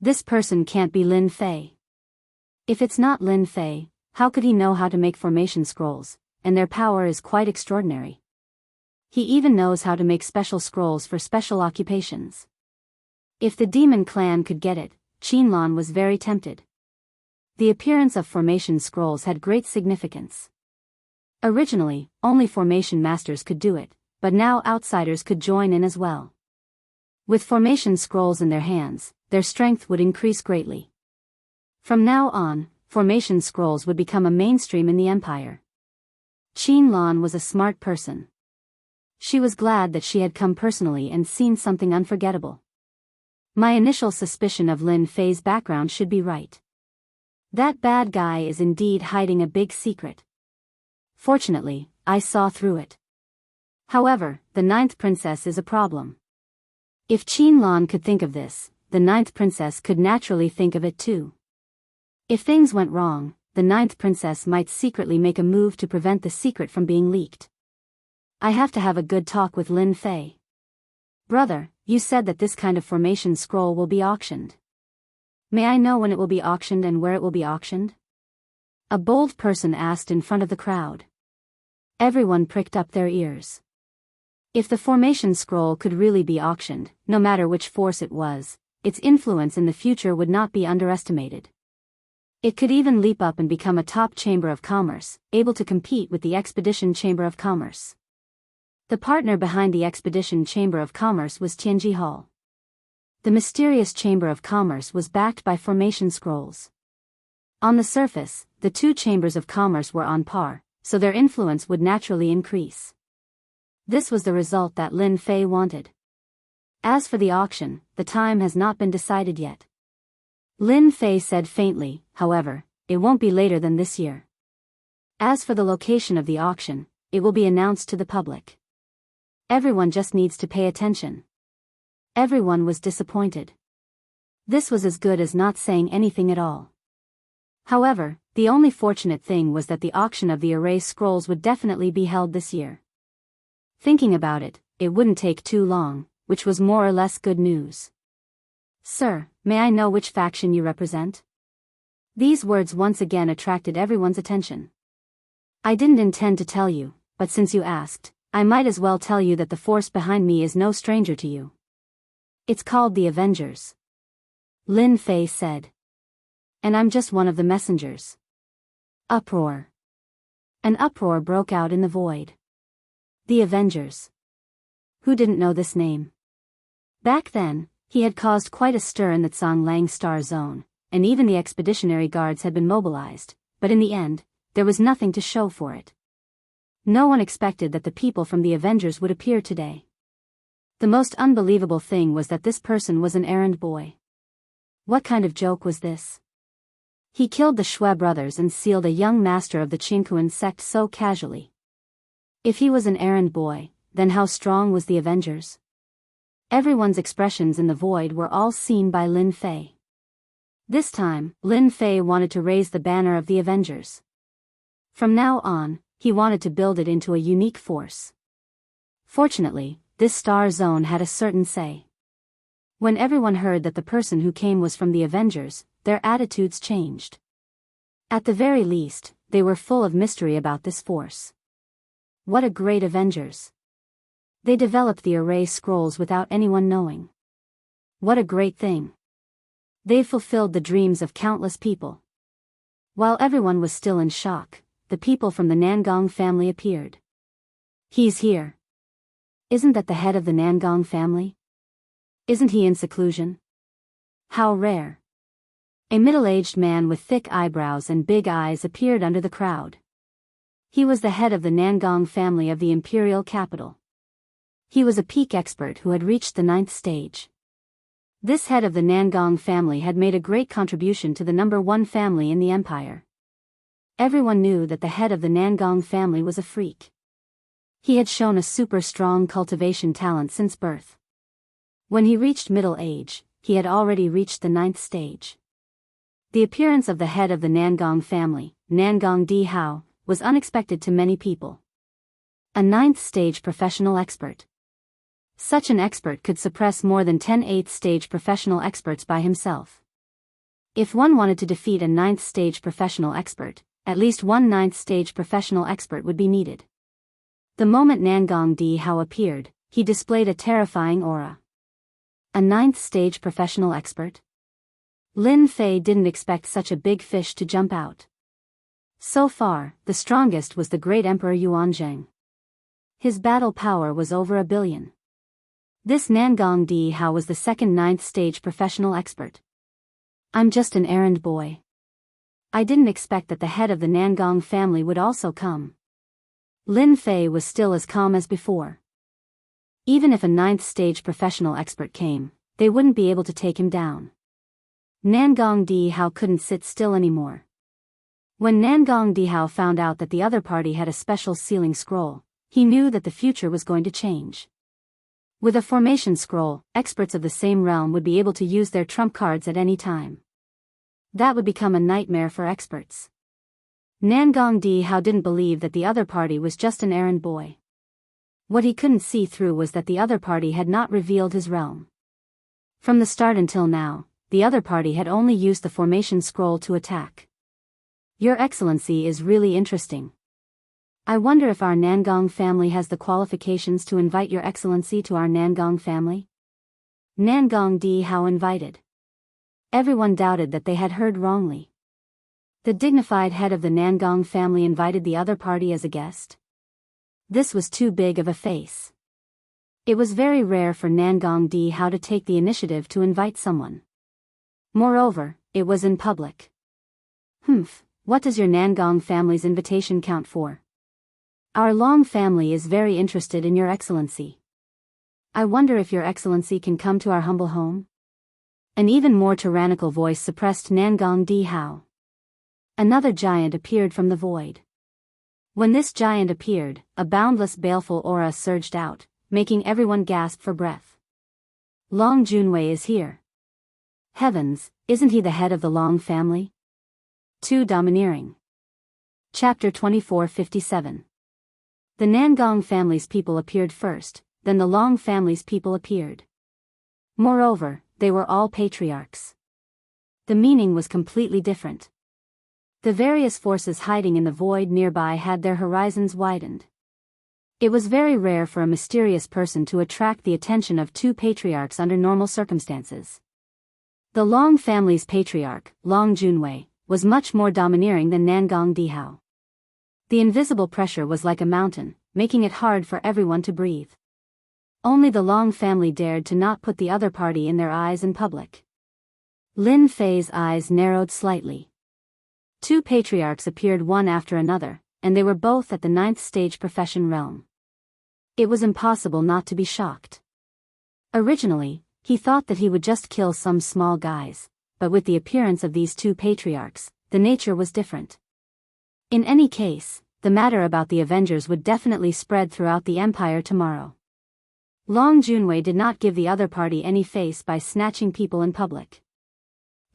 Speaker 1: This person can't be Lin Fei. If it's not Lin Fei, how could he know how to make formation scrolls, and their power is quite extraordinary. He even knows how to make special scrolls for special occupations. If the demon clan could get it, Qin Lan was very tempted. The appearance of formation scrolls had great significance. Originally, only formation masters could do it, but now outsiders could join in as well. With formation scrolls in their hands, their strength would increase greatly. From now on, formation scrolls would become a mainstream in the empire. Qin Lan was a smart person. She was glad that she had come personally and seen something unforgettable. My initial suspicion of Lin Fei's background should be right. That bad guy is indeed hiding a big secret. Fortunately, I saw through it. However, the ninth princess is a problem. If Qin Lan could think of this, the ninth princess could naturally think of it too. If things went wrong, the ninth princess might secretly make a move to prevent the secret from being leaked. I have to have a good talk with Lin Fei. Brother, you said that this kind of formation scroll will be auctioned. May I know when it will be auctioned and where it will be auctioned? A bold person asked in front of the crowd. Everyone pricked up their ears. If the formation scroll could really be auctioned, no matter which force it was, its influence in the future would not be underestimated. It could even leap up and become a top chamber of commerce, able to compete with the Expedition Chamber of Commerce. The partner behind the Expedition Chamber of Commerce was Tianji Hall. The mysterious Chamber of Commerce was backed by formation scrolls. On the surface, the two chambers of commerce were on par, so their influence would naturally increase. This was the result that Lin Fei wanted. As for the auction, the time has not been decided yet. Lin Fei said faintly. However, it won't be later than this year. As for the location of the auction, it will be announced to the public. Everyone just needs to pay attention. Everyone was disappointed. This was as good as not saying anything at all. However, the only fortunate thing was that the auction of the array scrolls would definitely be held this year. Thinking about it, it wouldn't take too long, which was more or less good news. Sir, may I know which faction you represent? These words once again attracted everyone's attention. I didn't intend to tell you, but since you asked, I might as well tell you that the force behind me is no stranger to you. It's called the Avengers. Lin Fei said. And I'm just one of the messengers. Uproar. An uproar broke out in the void. The Avengers. Who didn't know this name? Back then, he had caused quite a stir in the Tsanglang Star Zone, and even the expeditionary guards had been mobilized, but in the end, there was nothing to show for it. No one expected that the people from the Avengers would appear today. The most unbelievable thing was that this person was an errand boy. What kind of joke was this? He killed the Shui brothers and sealed a young master of the Qingkuan sect so casually. If he was an errand boy, then how strong was the Avengers? Everyone's expressions in the void were all seen by Lin Fei. This time, Lin Fei wanted to raise the banner of the Avengers. From now on, he wanted to build it into a unique force. Fortunately, this star zone had a certain say. When everyone heard that the person who came was from the Avengers, their attitudes changed. At the very least, they were full of mystery about this force. What a great Avengers! They developed the array scrolls without anyone knowing. What a great thing! They fulfilled the dreams of countless people. While everyone was still in shock, the people from the Nangong family appeared. He's here. Isn't that the head of the Nangong family? Isn't he in seclusion? How rare. A middle-aged man with thick eyebrows and big eyes appeared under the crowd. He was the head of the Nangong family of the imperial capital. He was a peak expert who had reached the 9th stage. This head of the Nangong family had made a great contribution to the #1 family in the empire. Everyone knew that the head of the Nangong family was a freak. He had shown a super strong cultivation talent since birth. When he reached middle age, he had already reached the 9th stage. The appearance of the head of the Nangong family, Nangong Di Hao, was unexpected to many people. A 9th stage professional expert. Such an expert could suppress more than 10 8th stage professional experts by himself. If one wanted to defeat a 9th stage professional expert, at least one 9th stage professional expert would be needed. The moment Nangong Di Hao appeared, he displayed a terrifying aura. A 9th stage professional expert? Lin Fei didn't expect such a big fish to jump out. So far, the strongest was the great Emperor Yuanzheng. His battle power was over 1 billion. This Nangong Di Hao was the second 9th stage professional expert. I'm just an errand boy. I didn't expect that the head of the Nangong family would also come. Lin Fei was still as calm as before. Even if a 9th stage professional expert came, they wouldn't be able to take him down. Nangong Di Hao couldn't sit still anymore. When Nangong Di Hao found out that the other party had a special sealing scroll, he knew that the future was going to change. With a formation scroll, experts of the same realm would be able to use their trump cards at any time. That would become a nightmare for experts. Nangong Di Hao didn't believe that the other party was just an errand boy. What he couldn't see through was that the other party had not revealed his realm. From the start until now, the other party had only used the formation scroll to attack. Your Excellency is really interesting. I wonder if our Nangong family has the qualifications to invite Your Excellency to our Nangong family? Nangong Di Hao invited. Everyone doubted that they had heard wrongly. The dignified head of the Nangong family invited the other party as a guest. This was too big of a face. It was very rare for Nangong Di Hao to take the initiative to invite someone. Moreover, it was in public. What does your Nangong family's invitation count for? Our Long family is very interested in Your Excellency. I wonder if Your Excellency can come to our humble home? An even more tyrannical voice suppressed Nangong Di Hao. Another giant appeared from the void. When this giant appeared, a boundless baleful aura surged out, making everyone gasp for breath. Long Junwei is here. Heavens, isn't he the head of the Long family? Too domineering. Chapter 2457. The Nangong family's people appeared first, then the Long family's people appeared. Moreover, they were all patriarchs. The meaning was completely different. The various forces hiding in the void nearby had their horizons widened. It was very rare for a mysterious person to attract the attention of two patriarchs under normal circumstances. The Long family's patriarch, Long Junwei, was much more domineering than Nangong Di Hao. The invisible pressure was like a mountain, making it hard for everyone to breathe. Only the Long family dared to not put the other party in their eyes in public. Lin Fei's eyes narrowed slightly. Two patriarchs appeared one after another, and they were both at the 9th stage profession realm. It was impossible not to be shocked. Originally, he thought that he would just kill some small guys, but with the appearance of these two patriarchs, the nature was different. In any case, the matter about the Avengers would definitely spread throughout the Empire tomorrow. Long Junwei did not give the other party any face by snatching people in public.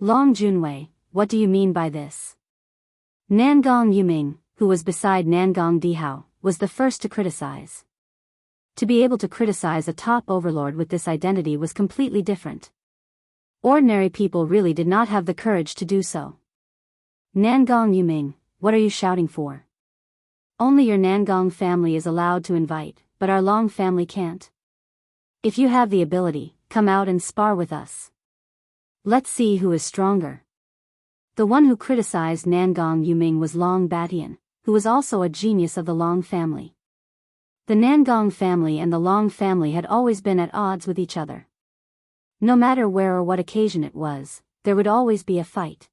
Speaker 1: Long Junwei, what do you mean by this? Nangong Yuming, who was beside Nangong Di Hao, was the first to criticize. To be able to criticize a top overlord with this identity was completely different. Ordinary people really did not have the courage to do so. Nangong Yuming, what are you shouting for? Only your Nangong family is allowed to invite, but our Long family can't. If you have the ability, come out and spar with us. Let's see who is stronger. The one who criticized Nangong Yuming was Long Batian, who was also a genius of the Long family. The Nangong family and the Long family had always been at odds with each other. No matter where or what occasion it was, there would always be a fight.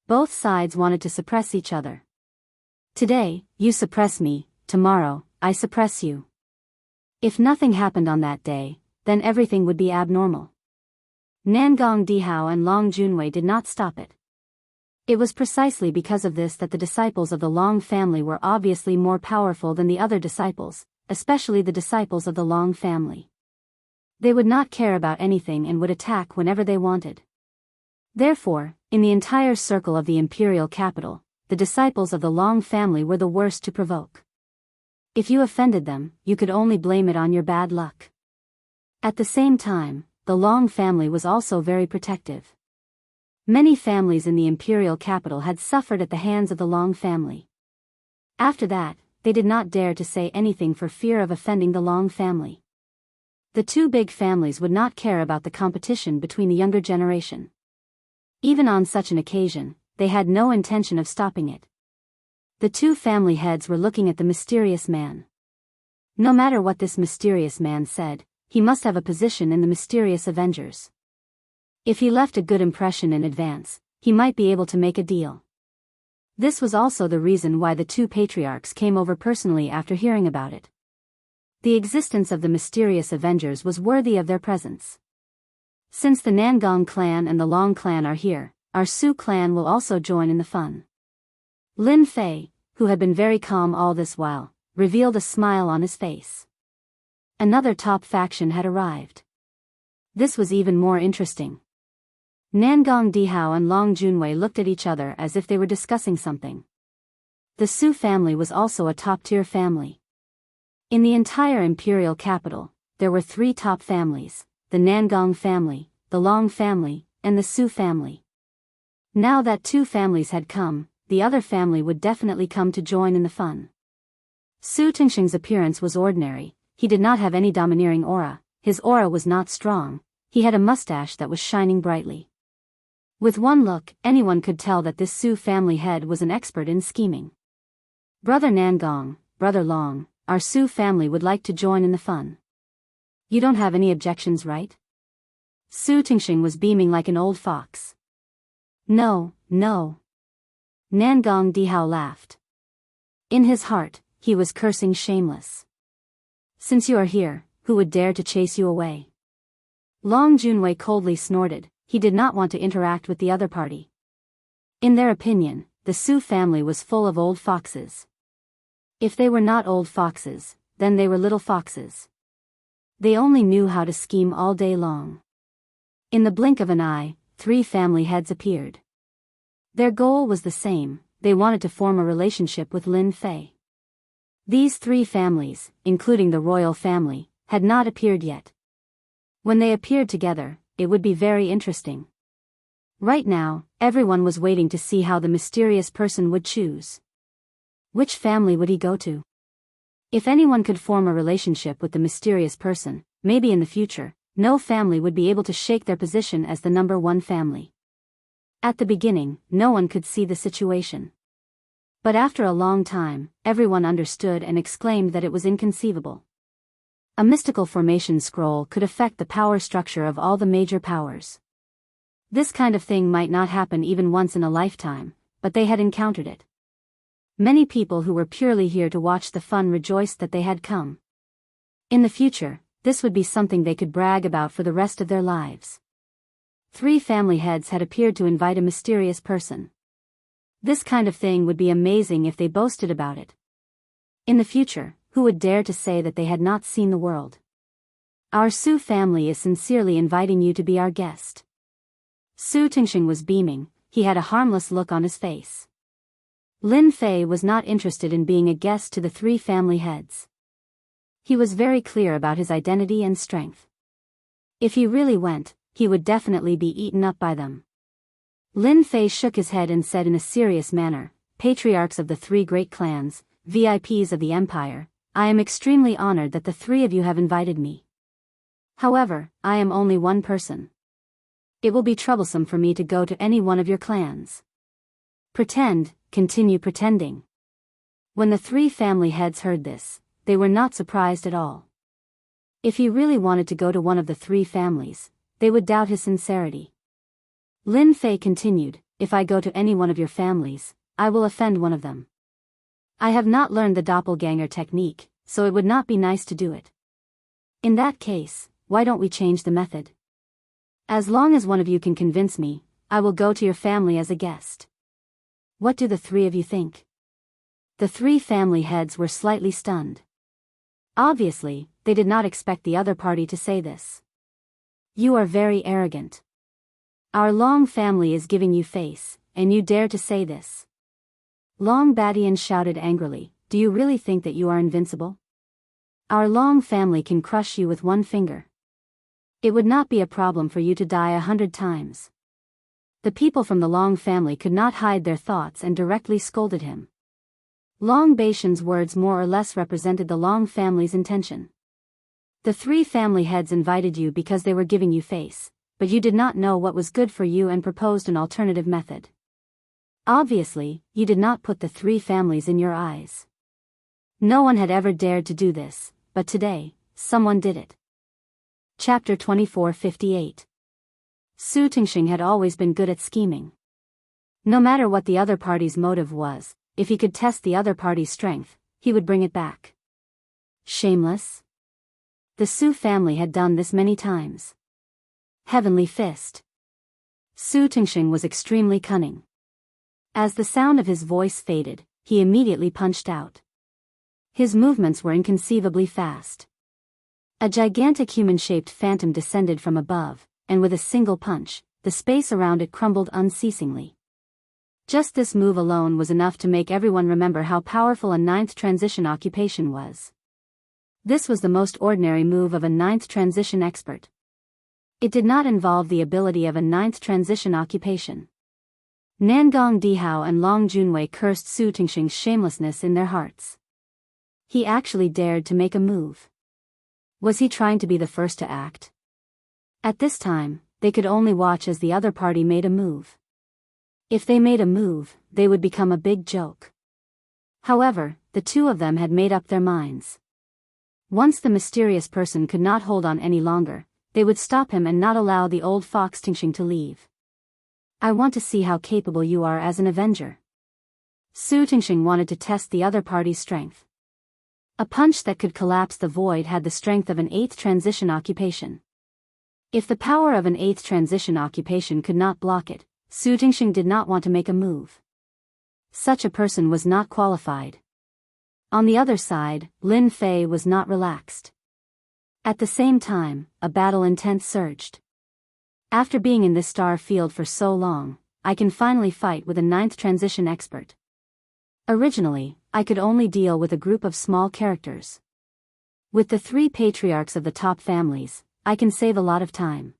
Speaker 1: Both sides wanted to suppress each other. Today, you suppress me, tomorrow, I suppress you. If nothing happened on that day, then everything would be abnormal. Nangong Di Hao and Long Junwei did not stop it. It was precisely because of this that the disciples of the Long family were obviously more powerful than the other disciples, especially the disciples of the Long family. They would not care about anything and would attack whenever they wanted. Therefore, in the entire circle of the imperial capital, the disciples of the Long family were the worst to provoke. If you offended them, you could only blame it on your bad luck. At the same time, the Long family was also very protective. Many families in the imperial capital had suffered at the hands of the Long family. After that, they did not dare to say anything for fear of offending the Long family. The two big families would not care about the competition between the younger generation. Even on such an occasion, they had no intention of stopping it. The two family heads were looking at the mysterious man. No matter what this mysterious man said, he must have a position in the mysterious Avengers. If he left a good impression in advance, he might be able to make a deal. This was also the reason why the two patriarchs came over personally after hearing about it. The existence of the mysterious Avengers was worthy of their presence. Since the Nangong clan and the Long clan are here, our Su clan will also join in the fun. Lin Fei, who had been very calm all this while, revealed a smile on his face. Another top faction had arrived. This was even more interesting. Nangong Di Hao and Long Junwei looked at each other as if they were discussing something. The Su family was also a top-tier family. In the entire imperial capital, there were three top families: the Nangong family, the Long family, and the Su family. Now that two families had come, the other family would definitely come to join in the fun. Su Tingxing's appearance was ordinary. He did not have any domineering aura, his aura was not strong, he had a mustache that was shining brightly. With one look, anyone could tell that this Su family head was an expert in scheming. Brother Nangong, Brother Long, our Su family would like to join in the fun. You don't have any objections, right? Su Tingxing was beaming like an old fox. No, no. Nangong Di Hao laughed. In his heart, he was cursing shameless. Since you are here, who would dare to chase you away? Long Junwei coldly snorted, he did not want to interact with the other party. In their opinion, the Su family was full of old foxes. If they were not old foxes, then they were little foxes. They only knew how to scheme all day long. In the blink of an eye, 3 family heads appeared. Their goal was the same: they wanted to form a relationship with Lin Fei. These 3 families, including the royal family, had not appeared yet. When they appeared together, it would be very interesting. Right now, everyone was waiting to see how the mysterious person would choose. Which family would he go to? If anyone could form a relationship with the mysterious person, maybe in the future, no family would be able to shake their position as the number 1 family. At the beginning, no one could see the situation. But after a long time, everyone understood and exclaimed that it was inconceivable. A mystical formation scroll could affect the power structure of all the major powers. This kind of thing might not happen even once in a lifetime, but they had encountered it. Many people who were purely here to watch the fun rejoiced that they had come. In the future, this would be something they could brag about for the rest of their lives. 3 family heads had appeared to invite a mysterious person. This kind of thing would be amazing if they boasted about it. In the future, who would dare to say that they had not seen the world? Our Su family is sincerely inviting you to be our guest. Su Tingxing was beaming, he had a harmless look on his face. Lin Fei was not interested in being a guest to the 3 family heads. He was very clear about his identity and strength. If he really went, he would definitely be eaten up by them. Lin Fei shook his head and said in a serious manner, "Patriarchs of the 3 great clans, VIPs of the empire, I am extremely honored that the 3 of you have invited me. However, I am only one person. It will be troublesome for me to go to any one of your clans. Continue pretending." When the 3 family heads heard this, they were not surprised at all. If he really wanted to go to one of the 3 families, they would doubt his sincerity. Lin Fei continued, "If I go to any one of your families, I will offend one of them. I have not learned the doppelganger technique, so it would not be nice to do it. In that case, why don't we change the method? As long as one of you can convince me, I will go to your family as a guest. What do the 3 of you think?" The 3 family heads were slightly stunned. Obviously, they did not expect the other party to say this. "You are very arrogant. Our Long family is giving you face, and you dare to say this." Long Badian shouted angrily, "Do you really think that you are invincible? Our Long family can crush you with one finger. It would not be a problem for you to die 100 times. The people from the Long family could not hide their thoughts and directly scolded him. Long Baishan's words more or less represented the Long family's intention. The 3 family heads invited you because they were giving you face, but you did not know what was good for you and proposed an alternative method. Obviously, you did not put the 3 families in your eyes. No one had ever dared to do this, but today, someone did it. Chapter 2458. Su Tingxing had always been good at scheming. No matter what the other party's motive was, if he could test the other party's strength, he would bring it back. Shameless? The Su family had done this many times. Heavenly Fist. Su Tingxing was extremely cunning. As the sound of his voice faded, he immediately punched out. His movements were inconceivably fast. A gigantic human-shaped phantom descended from above, and with a single punch, the space around it crumbled unceasingly. Just this move alone was enough to make everyone remember how powerful a 9th transition occupation was. This was the most ordinary move of a 9th transition expert. It did not involve the ability of a 9th transition occupation. Nangong Dihao and Long Junwei cursed Su Tingxing's shamelessness in their hearts. He actually dared to make a move. Was he trying to be the first to act? At this time, they could only watch as the other party made a move. If they made a move, they would become a big joke. However, the 2 of them had made up their minds. Once the mysterious person could not hold on any longer, they would stop him and not allow the old fox Tingxing to leave. "I want to see how capable you are as an avenger." Su Tingxing wanted to test the other party's strength. A punch that could collapse the void had the strength of an 8th transition occupation. If the power of an 8th transition occupation could not block it, Su Tingxing did not want to make a move. Such a person was not qualified. On the other side, Lin Fei was not relaxed. At the same time, a battle intent surged. After being in this star field for so long, I can finally fight with a 9th transition expert. Originally, I could only deal with a group of small characters. With the 3 patriarchs of the top families, I can save a lot of time.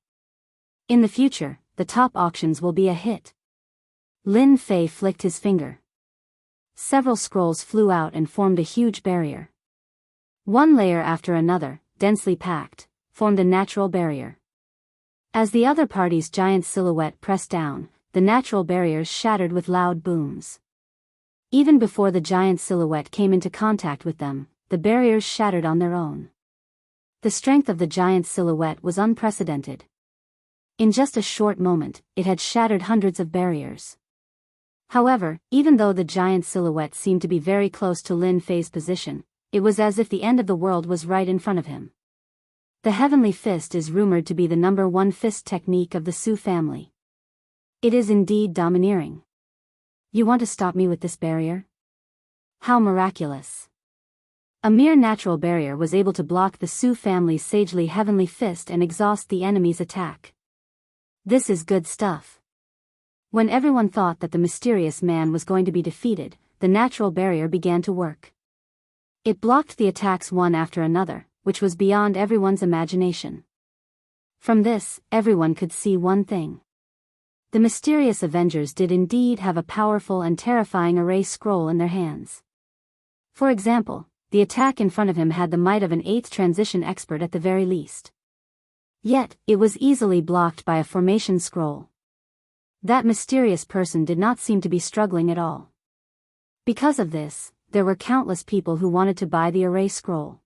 Speaker 1: In the future, the top auctions will be a hit. Lin Fei flicked his finger. Several scrolls flew out and formed a huge barrier. One layer after another, densely packed, formed a natural barrier. As the other party's giant silhouette pressed down, the natural barriers shattered with loud booms. Even before the giant silhouette came into contact with them, the barriers shattered on their own. The strength of the giant silhouette was unprecedented. In just a short moment, it had shattered hundreds of barriers. However, even though the giant silhouette seemed to be very close to Lin Fei's position, it was as if the end of the world was right in front of him. The Heavenly Fist is rumored to be the #1 fist technique of the Su family. It is indeed domineering. You want to stop me with this barrier? How miraculous. A mere natural barrier was able to block the Su family's sagely Heavenly Fist and exhaust the enemy's attack. This is good stuff. When everyone thought that the mysterious man was going to be defeated, the natural barrier began to work. It blocked the attacks one after another, which was beyond everyone's imagination. From this, everyone could see one thing. The mysterious Avengers did indeed have a powerful and terrifying array scroll in their hands. For example, the attack in front of him had the might of an 8th transition expert at the very least. Yet, it was easily blocked by a formation scroll. That mysterious person did not seem to be struggling at all. Because of this, there were countless people who wanted to buy the array scroll.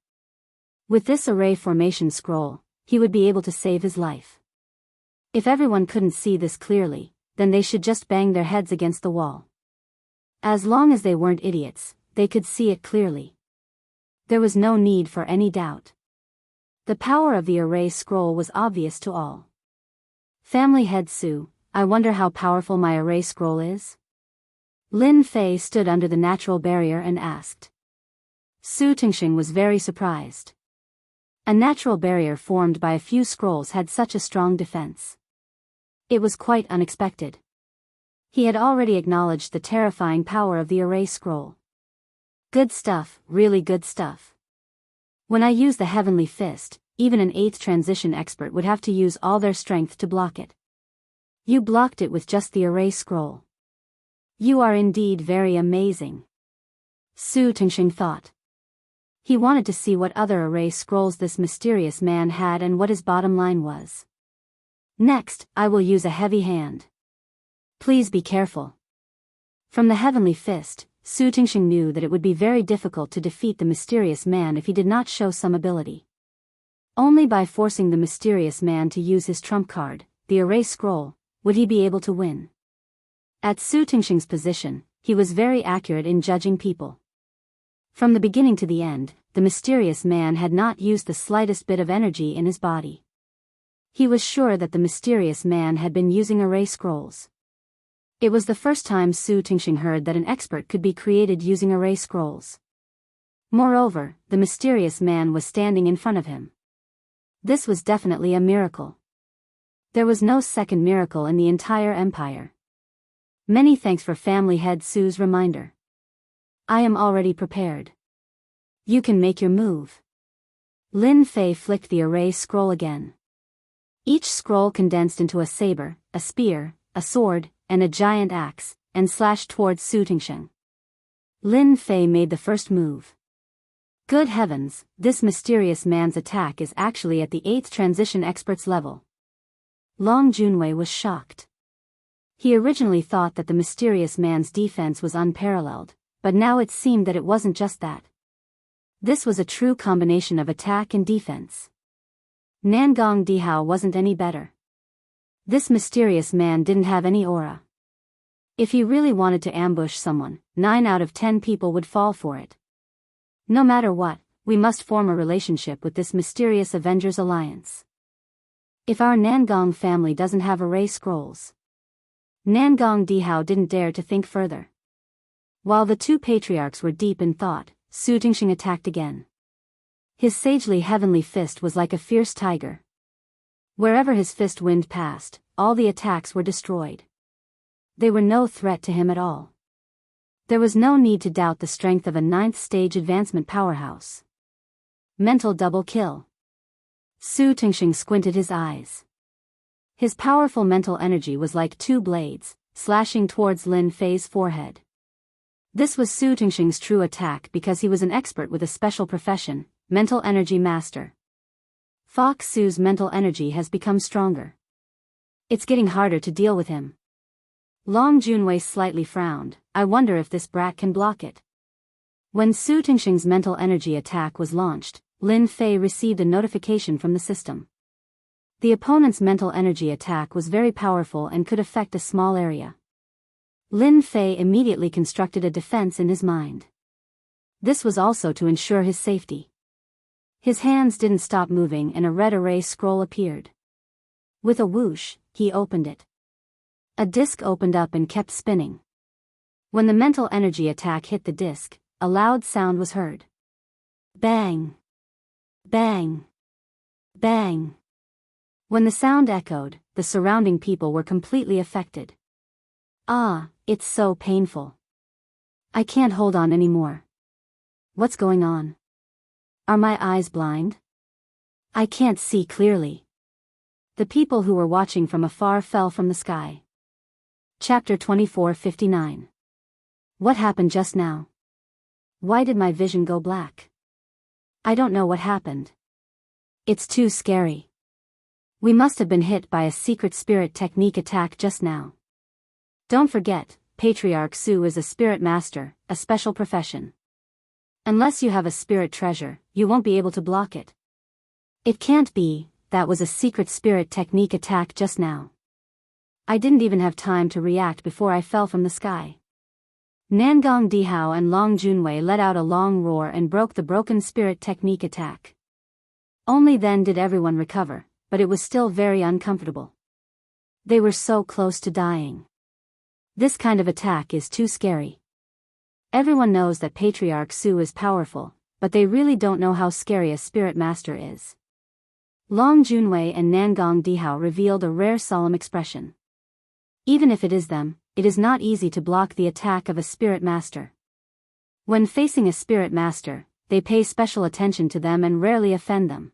Speaker 1: With this array formation scroll, he would be able to save his life. If everyone couldn't see this clearly, then they should just bang their heads against the wall. As long as they weren't idiots, they could see it clearly. There was no need for any doubt. The power of the array scroll was obvious to all. Family head Su, I wonder how powerful my array scroll is? Lin Fei stood under the natural barrier and asked. Su Tingxing was very surprised. A natural barrier formed by a few scrolls had such a strong defense. It was quite unexpected. He had already acknowledged the terrifying power of the array scroll. Good stuff, really good stuff. When I use the Heavenly Fist, even an 8th transition expert would have to use all their strength to block it. You blocked it with just the array scroll. You are indeed very amazing. Su Tingxing thought. He wanted to see what other array scrolls this mysterious man had and what his bottom line was. Next, I will use a heavy hand. Please be careful. From the Heavenly Fist, Su Tingxing knew that it would be very difficult to defeat the mysterious man if he did not show some ability. Only by forcing the mysterious man to use his trump card, the array scroll, would he be able to win. At Su Tingxing's position, he was very accurate in judging people. From the beginning to the end, the mysterious man had not used the slightest bit of energy in his body. He was sure that the mysterious man had been using array scrolls. It was the first time Su Tingxing heard that an expert could be created using array scrolls. Moreover, the mysterious man was standing in front of him. This was definitely a miracle. There was no second miracle in the entire empire. Many thanks for family head Su's reminder. I am already prepared. You can make your move. Lin Fei flicked the array scroll again. Each scroll condensed into a saber, a spear, a sword, and a giant axe, and slashed towards Su Tingxing. Lin Fei made the first move. Good heavens, this mysterious man's attack is actually at the 8th transition expert's level. Long Junwei was shocked. He originally thought that the mysterious man's defense was unparalleled, but now it seemed that it wasn't just that. This was a true combination of attack and defense. Nangong Dihao wasn't any better. This mysterious man didn't have any aura. If he really wanted to ambush someone, 9 out of 10 people would fall for it. No matter what, we must form a relationship with this mysterious Avengers alliance. If our Nangong family doesn't have array scrolls. Nangong Dihao didn't dare to think further. While the two patriarchs were deep in thought, Su Tingxing attacked again. His sagely heavenly fist was like a fierce tiger. Wherever his fist wind passed, all the attacks were destroyed. They were no threat to him at all. There was no need to doubt the strength of a 9th stage advancement powerhouse. Mental double kill. Su Tingxing squinted his eyes. His powerful mental energy was like two blades, slashing towards Lin Fei's forehead. This was Su Tingxing's true attack because he was an expert with a special profession, mental energy master. Fox Su's mental energy has become stronger. It's getting harder to deal with him. Long Junwei slightly frowned. I wonder if this brat can block it. When Su Tingxing's mental energy attack was launched, Lin Fei received a notification from the system. The opponent's mental energy attack was very powerful and could affect a small area. Lin Fei immediately constructed a defense in his mind. This was also to ensure his safety. His hands didn't stop moving and a red array scroll appeared. With a whoosh, he opened it. A disc opened up and kept spinning. When the mental energy attack hit the disc, a loud sound was heard. Bang! Bang! Bang! When the sound echoed, the surrounding people were completely affected. Ah, it's so painful. I can't hold on anymore. What's going on? Are my eyes blind? I can't see clearly. The people who were watching from afar fell from the sky. Chapter 24:59. What happened just now? Why did my vision go black? I don't know what happened. It's too scary. We must have been hit by a secret spirit technique attack just now. Don't forget, Patriarch Su is a spirit master, a special profession. Unless you have a spirit treasure, you won't be able to block it. It can't be, that was a secret spirit technique attack just now. I didn't even have time to react before I fell from the sky. Nangong Dihao and Long Junwei let out a long roar and broke the broken spirit technique attack. Only then did everyone recover, but it was still very uncomfortable. They were so close to dying. This kind of attack is too scary. Everyone knows that Patriarch Su is powerful, but they really don't know how scary a spirit master is. Long Junwei and Nangong Dihao revealed a rare solemn expression. Even if it is them, it is not easy to block the attack of a spirit master. When facing a spirit master, they pay special attention to them and rarely offend them.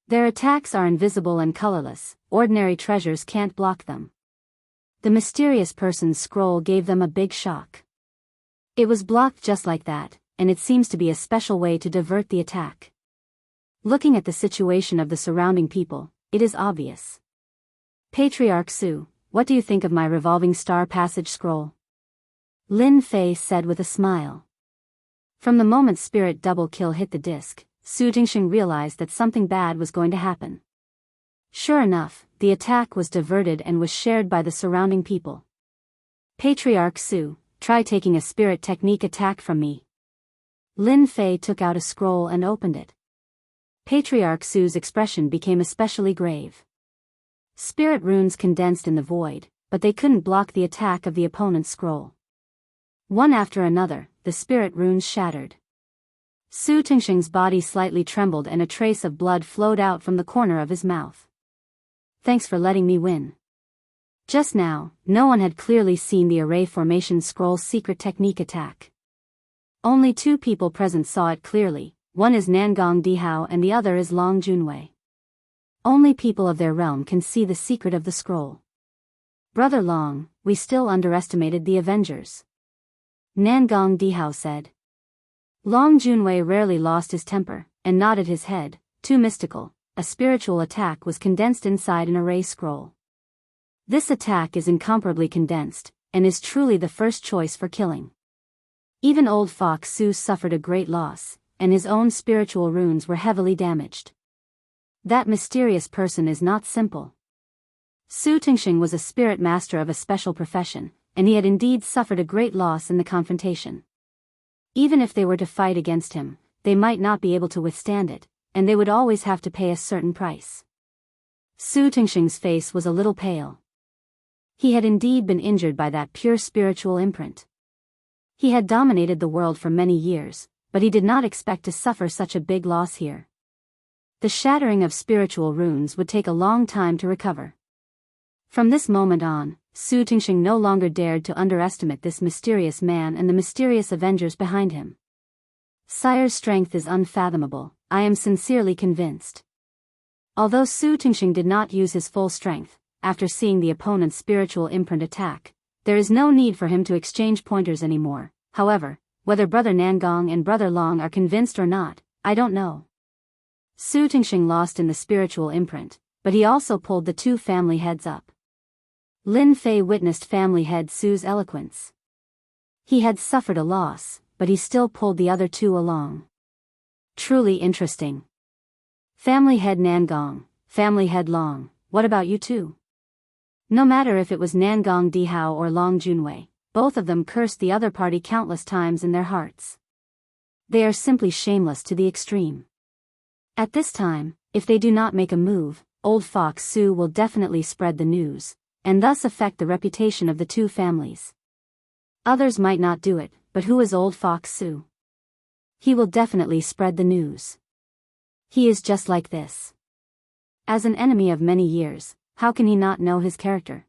Speaker 1: Their attacks are invisible and colorless, ordinary treasures can't block them. The mysterious person's scroll gave them a big shock. It was blocked just like that, and it seems to be a special way to divert the attack. Looking at the situation of the surrounding people, it is obvious. Patriarch Su, what do you think of my revolving star passage scroll? Lin Fei said with a smile. From the moment spirit double kill hit the disc, Su Tingxing realized that something bad was going to happen. Sure enough, the attack was diverted and was shared by the surrounding people. Patriarch Su, try taking a spirit technique attack from me. Lin Fei took out a scroll and opened it. Patriarch Su's expression became especially grave. Spirit runes condensed in the void, but they couldn't block the attack of the opponent's scroll. One after another, the spirit runes shattered. Su Tingxing's body slightly trembled and a trace of blood flowed out from the corner of his mouth. Thanks for letting me win. Just now, no one had clearly seen the array formation scroll's secret technique attack. Only two people present saw it clearly, one is Nangong Dihao and the other is Long Junwei. Only people of their realm can see the secret of the scroll. Brother Long, we still underestimated the Avengers. Nangong Dihao said. Long Junwei rarely lost his temper, and nodded his head. Too mystical, a spiritual attack was condensed inside an array scroll. This attack is incomparably condensed, and is truly the first choice for killing. Even old Fox Su suffered a great loss, and his own spiritual runes were heavily damaged. That mysterious person is not simple. Su Tingxing was a spirit master of a special profession, and he had indeed suffered a great loss in the confrontation. Even if they were to fight against him, they might not be able to withstand it, and they would always have to pay a certain price. Su Tingxing's face was a little pale. He had indeed been injured by that pure spiritual imprint. He had dominated the world for many years, but he did not expect to suffer such a big loss here. The shattering of spiritual runes would take a long time to recover. From this moment on, Su Tingxing no longer dared to underestimate this mysterious man and the mysterious avengers behind him. Sire's strength is unfathomable, I am sincerely convinced. Although Su Tingxing did not use his full strength, after seeing the opponent's spiritual imprint attack, there is no need for him to exchange pointers anymore. However, whether Brother Nangong and Brother Long are convinced or not, I don't know. Su Tingxing lost in the spiritual imprint, but he also pulled the two family heads up. Lin Fei witnessed family head Su's eloquence. He had suffered a loss, but he still pulled the other two along. Truly interesting. Family head Nangong, family head Long, what about you two? No matter if it was Nangong Dihao or Long Junwei, both of them cursed the other party countless times in their hearts. They are simply shameless to the extreme. At this time, if they do not make a move, Old Fox Su will definitely spread the news, and thus affect the reputation of the two families. Others might not do it, but who is Old Fox Su? He will definitely spread the news. He is just like this. As an enemy of many years, how can he not know his character?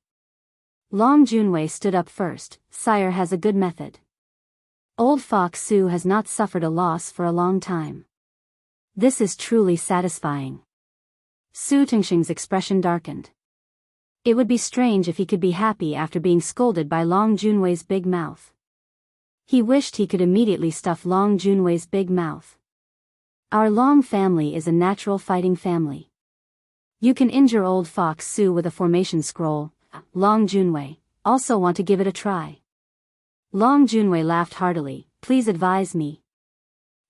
Speaker 1: Long Junwei stood up first. Sire has a good method. Old Fox Su has not suffered a loss for a long time. This is truly satisfying. Su Tingxing's expression darkened. It would be strange if he could be happy after being scolded by Long Junwei's big mouth. He wished he could immediately stuff Long Junwei's big mouth. Our Long family is a natural fighting family. You can injure Old Fox Su with a formation scroll. Long Junwei, also want to give it a try. Long Junwei laughed heartily, please advise me.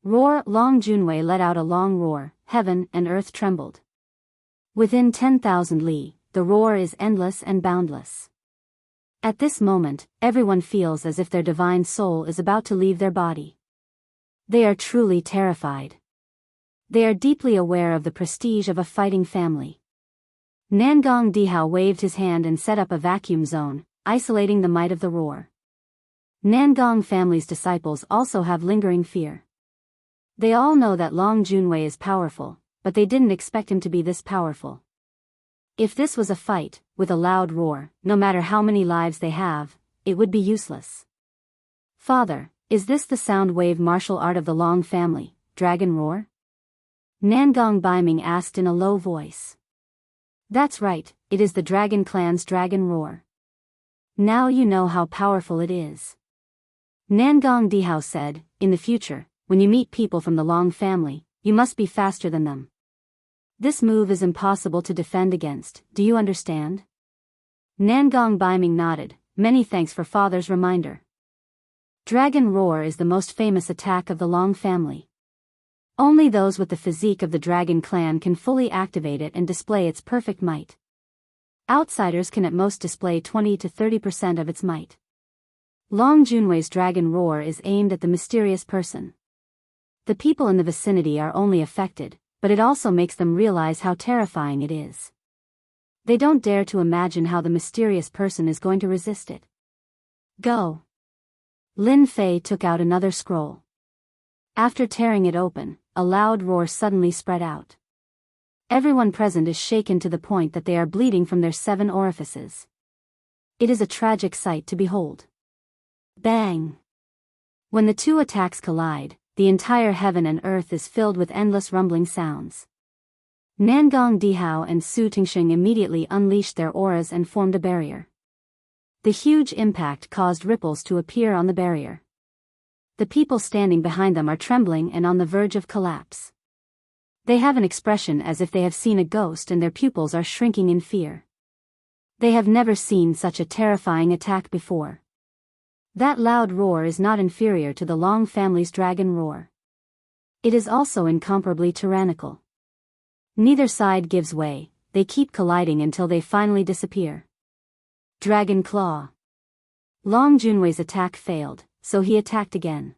Speaker 1: Roar! Long Junwei let out a long roar, heaven and earth trembled. Within 10,000 li, the roar is endless and boundless. At this moment, everyone feels as if their divine soul is about to leave their body. They are truly terrified. They are deeply aware of the prestige of a fighting family. Nangong Dihao waved his hand and set up a vacuum zone, isolating the might of the roar. Nangong family's disciples also have lingering fear. They all know that Long Junwei is powerful, but they didn't expect him to be this powerful. If this was a fight, with a loud roar, no matter how many lives they have, it would be useless. Father, is this the sound wave martial art of the Long family, dragon roar? Nangong Baiming asked in a low voice. That's right, it is the Dragon Clan's dragon roar. Now you know how powerful it is. Nangong Dihao said, in the future, when you meet people from the Long family, you must be faster than them. This move is impossible to defend against, do you understand? Nangong Baiming nodded, many thanks for father's reminder. Dragon roar is the most famous attack of the Long family. Only those with the physique of the Dragon Clan can fully activate it and display its perfect might. Outsiders can at most display 20 to 30% of its might. Long Junwei's dragon roar is aimed at the mysterious person. The people in the vicinity are only affected, but it also makes them realize how terrifying it is. They don't dare to imagine how the mysterious person is going to resist it. Go! Lin Fei took out another scroll. After tearing it open, a loud roar suddenly spread out. Everyone present is shaken to the point that they are bleeding from their 7 orifices. It is a tragic sight to behold. Bang! When the two attacks collide, the entire heaven and earth is filled with endless rumbling sounds. Nangong Dihao and Su Tingxing immediately unleashed their auras and formed a barrier. The huge impact caused ripples to appear on the barrier. The people standing behind them are trembling and on the verge of collapse. They have an expression as if they have seen a ghost and their pupils are shrinking in fear. They have never seen such a terrifying attack before. That loud roar is not inferior to the Long family's dragon roar. It is also incomparably tyrannical. Neither side gives way, they keep colliding until they finally disappear. Dragon Claw. Long Junwei's attack failed, so he attacked again.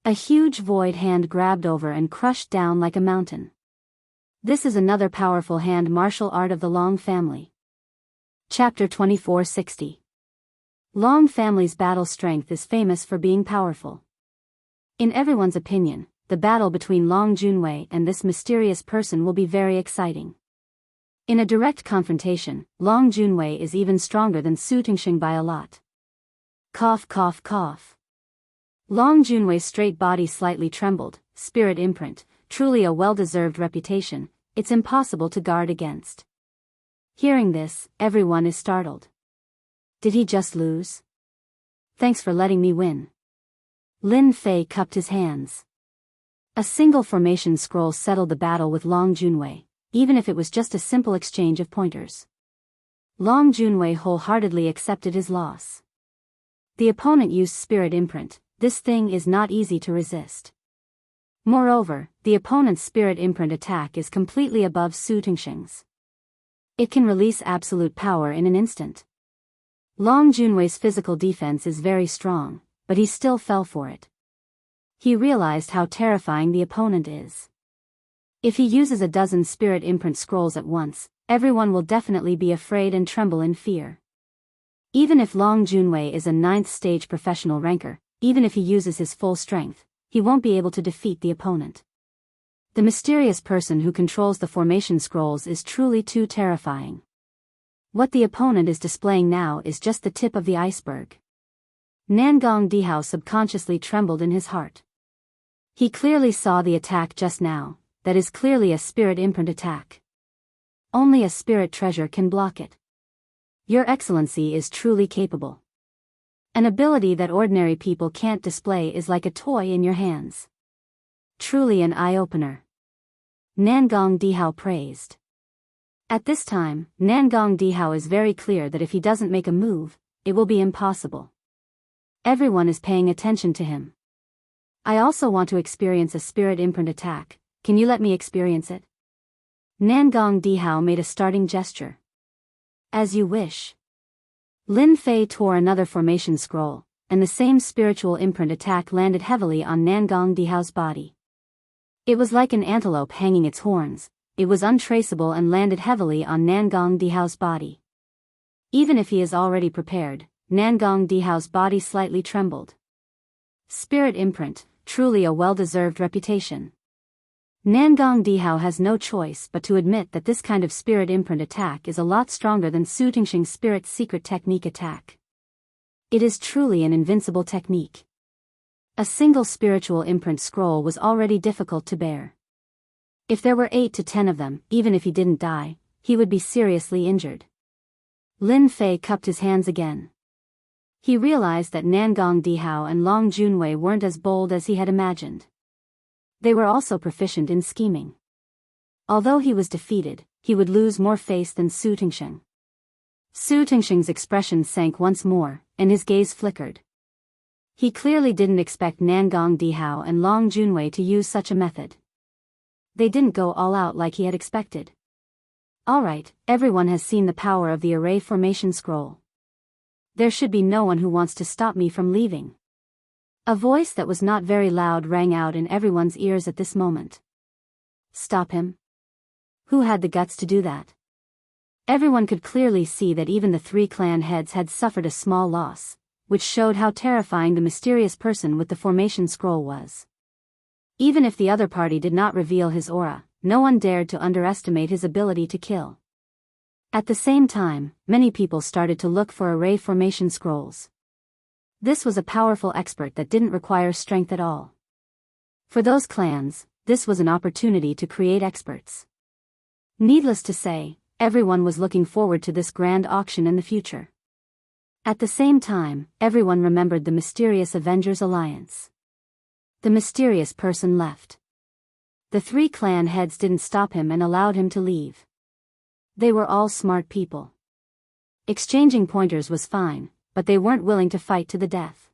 Speaker 1: A huge void hand grabbed over and crushed down like a mountain. This is another powerful hand martial art of the Long family. Chapter 2460. Long family's battle strength is famous for being powerful. In everyone's opinion, the battle between Long Junwei and this mysterious person will be very exciting. In a direct confrontation, Long Junwei is even stronger than Su Tingxing by a lot. Cough cough cough. Long Junwei's straight body slightly trembled. Spirit imprint, truly a well-deserved reputation, it's impossible to guard against. Hearing this, everyone is startled. Did he just lose? Thanks for letting me win. Lin Fei cupped his hands. A single formation scroll settled the battle with Long Junwei, even if it was just a simple exchange of pointers. Long Junwei wholeheartedly accepted his loss. The opponent used spirit imprint. This thing is not easy to resist. Moreover, the opponent's spirit imprint attack is completely above Su Tingxing's. It can release absolute power in an instant. Long Junwei's physical defense is very strong, but he still fell for it. He realized how terrifying the opponent is. If he uses a dozen spirit imprint scrolls at once, everyone will definitely be afraid and tremble in fear. Even if Long Junwei is a 9th stage professional ranker, even if he uses his full strength, he won't be able to defeat the opponent. The mysterious person who controls the formation scrolls is truly too terrifying. What the opponent is displaying now is just the tip of the iceberg. Nangong Dihao subconsciously trembled in his heart. He clearly saw the attack just now. That is clearly a spirit imprint attack. Only a spirit treasure can block it. Your Excellency is truly capable. An ability that ordinary people can't display is like a toy in your hands. Truly an eye-opener. Nangong Dihao praised. At this time, Nangong Dihao is very clear that if he doesn't make a move, it will be impossible. Everyone is paying attention to him. I also want to experience a spirit imprint attack. Can you let me experience it? Nangong Dihao made a starting gesture. As you wish. Lin Fei tore another formation scroll, and the same spiritual imprint attack landed heavily on Nangong Dihao's body. It was like an antelope hanging its horns. It was untraceable and landed heavily on Nangong Dihao's body. Even if he is already prepared, Nangong Dihao's body slightly trembled. Spirit imprint, truly a well-deserved reputation. Nangong Dihao has no choice but to admit that this kind of spirit imprint attack is a lot stronger than Su Tingxing's spirit secret technique attack. It is truly an invincible technique. A single spiritual imprint scroll was already difficult to bear. If there were 8 to 10 of them, even if he didn't die, he would be seriously injured. Lin Fei cupped his hands again. He realized that Nangong Dihao and Long Junwei weren't as bold as he had imagined. They were also proficient in scheming. Although he was defeated, he would lose more face than Su Tingxing. Su Tingxing's expression sank once more, and his gaze flickered. He clearly didn't expect Nangong Dihao and Long Junwei to use such a method. They didn't go all out like he had expected. Alright, everyone has seen the power of the array formation scroll. There should be no one who wants to stop me from leaving. A voice that was not very loud rang out in everyone's ears at this moment. Stop him? Who had the guts to do that? Everyone could clearly see that even the 3 clan heads had suffered a small loss, which showed how terrifying the mysterious person with the formation scroll was. Even if the other party did not reveal his aura, no one dared to underestimate his ability to kill. At the same time, many people started to look for array formation scrolls. This was a powerful expert that didn't require strength at all. For those clans, this was an opportunity to create experts. Needless to say, everyone was looking forward to this grand auction in the future. At the same time, everyone remembered the mysterious Avengers Alliance. The mysterious person left. The 3 clan heads didn't stop him and allowed him to leave. They were all smart people. Exchanging pointers was fine, but they weren't willing to fight to the death.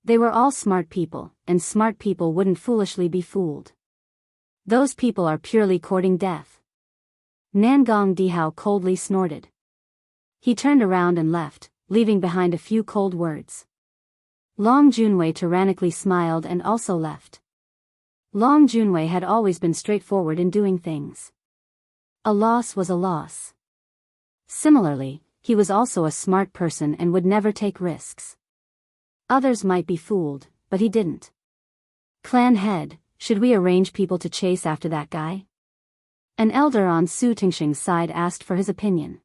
Speaker 1: They were all smart people, and smart people wouldn't foolishly be fooled. Those people are purely courting death. Nangong Dihao coldly snorted. He turned around and left, leaving behind a few cold words. Long Junwei tyrannically smiled and also left. Long Junwei had always been straightforward in doing things. A loss was a loss. Similarly, he was also a smart person and would never take risks. Others might be fooled, but he didn't. Clan head, should we arrange people to chase after that guy? An elder on Su Tingxing's side asked for his opinion.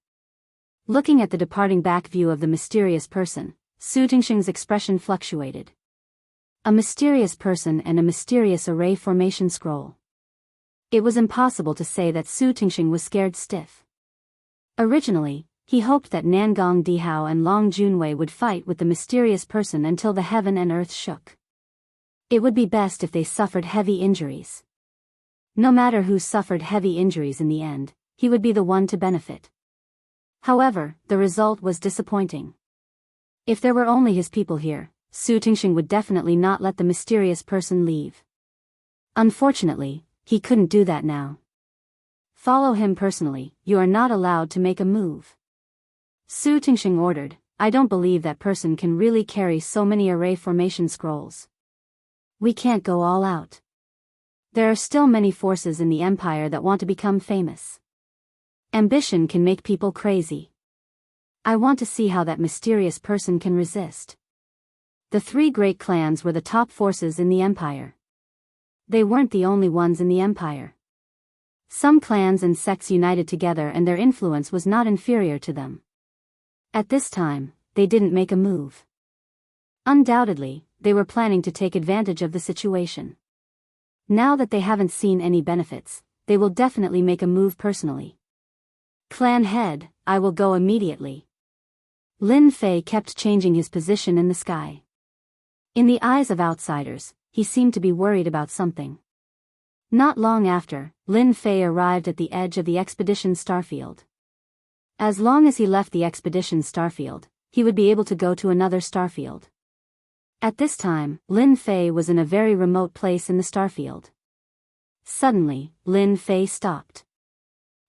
Speaker 1: Looking at the departing back view of the mysterious person, Su Tingxing's expression fluctuated. A mysterious person and a mysterious array formation scroll. It was impossible to say that Su Tingxing was scared stiff. Originally, he hoped that Nangong Dihao and Long Junwei would fight with the mysterious person until the heaven and earth shook. It would be best if they suffered heavy injuries. No matter who suffered heavy injuries in the end, he would be the one to benefit. However, the result was disappointing. If there were only his people here, Su Tingxing would definitely not let the mysterious person leave. Unfortunately, he couldn't do that now. Follow him personally, you are not allowed to make a move. Su Tingxing ordered, I don't believe that person can really carry so many array formation scrolls. We can't go all out. There are still many forces in the empire that want to become famous. Ambition can make people crazy. I want to see how that mysterious person can resist. The three great clans were the top forces in the empire. They weren't the only ones in the empire. Some clans and sects united together and their influence was not inferior to them. At this time, they didn't make a move. Undoubtedly, they were planning to take advantage of the situation. Now that they haven't seen any benefits, they will definitely make a move personally. Clan head, I will go immediately. Lin Fei kept changing his position in the sky. In the eyes of outsiders, he seemed to be worried about something. Not long after, Lin Fei arrived at the edge of the expedition starfield. As long as he left the expedition starfield, he would be able to go to another starfield. At this time, Lin Fei was in a very remote place in the starfield. Suddenly, Lin Fei stopped.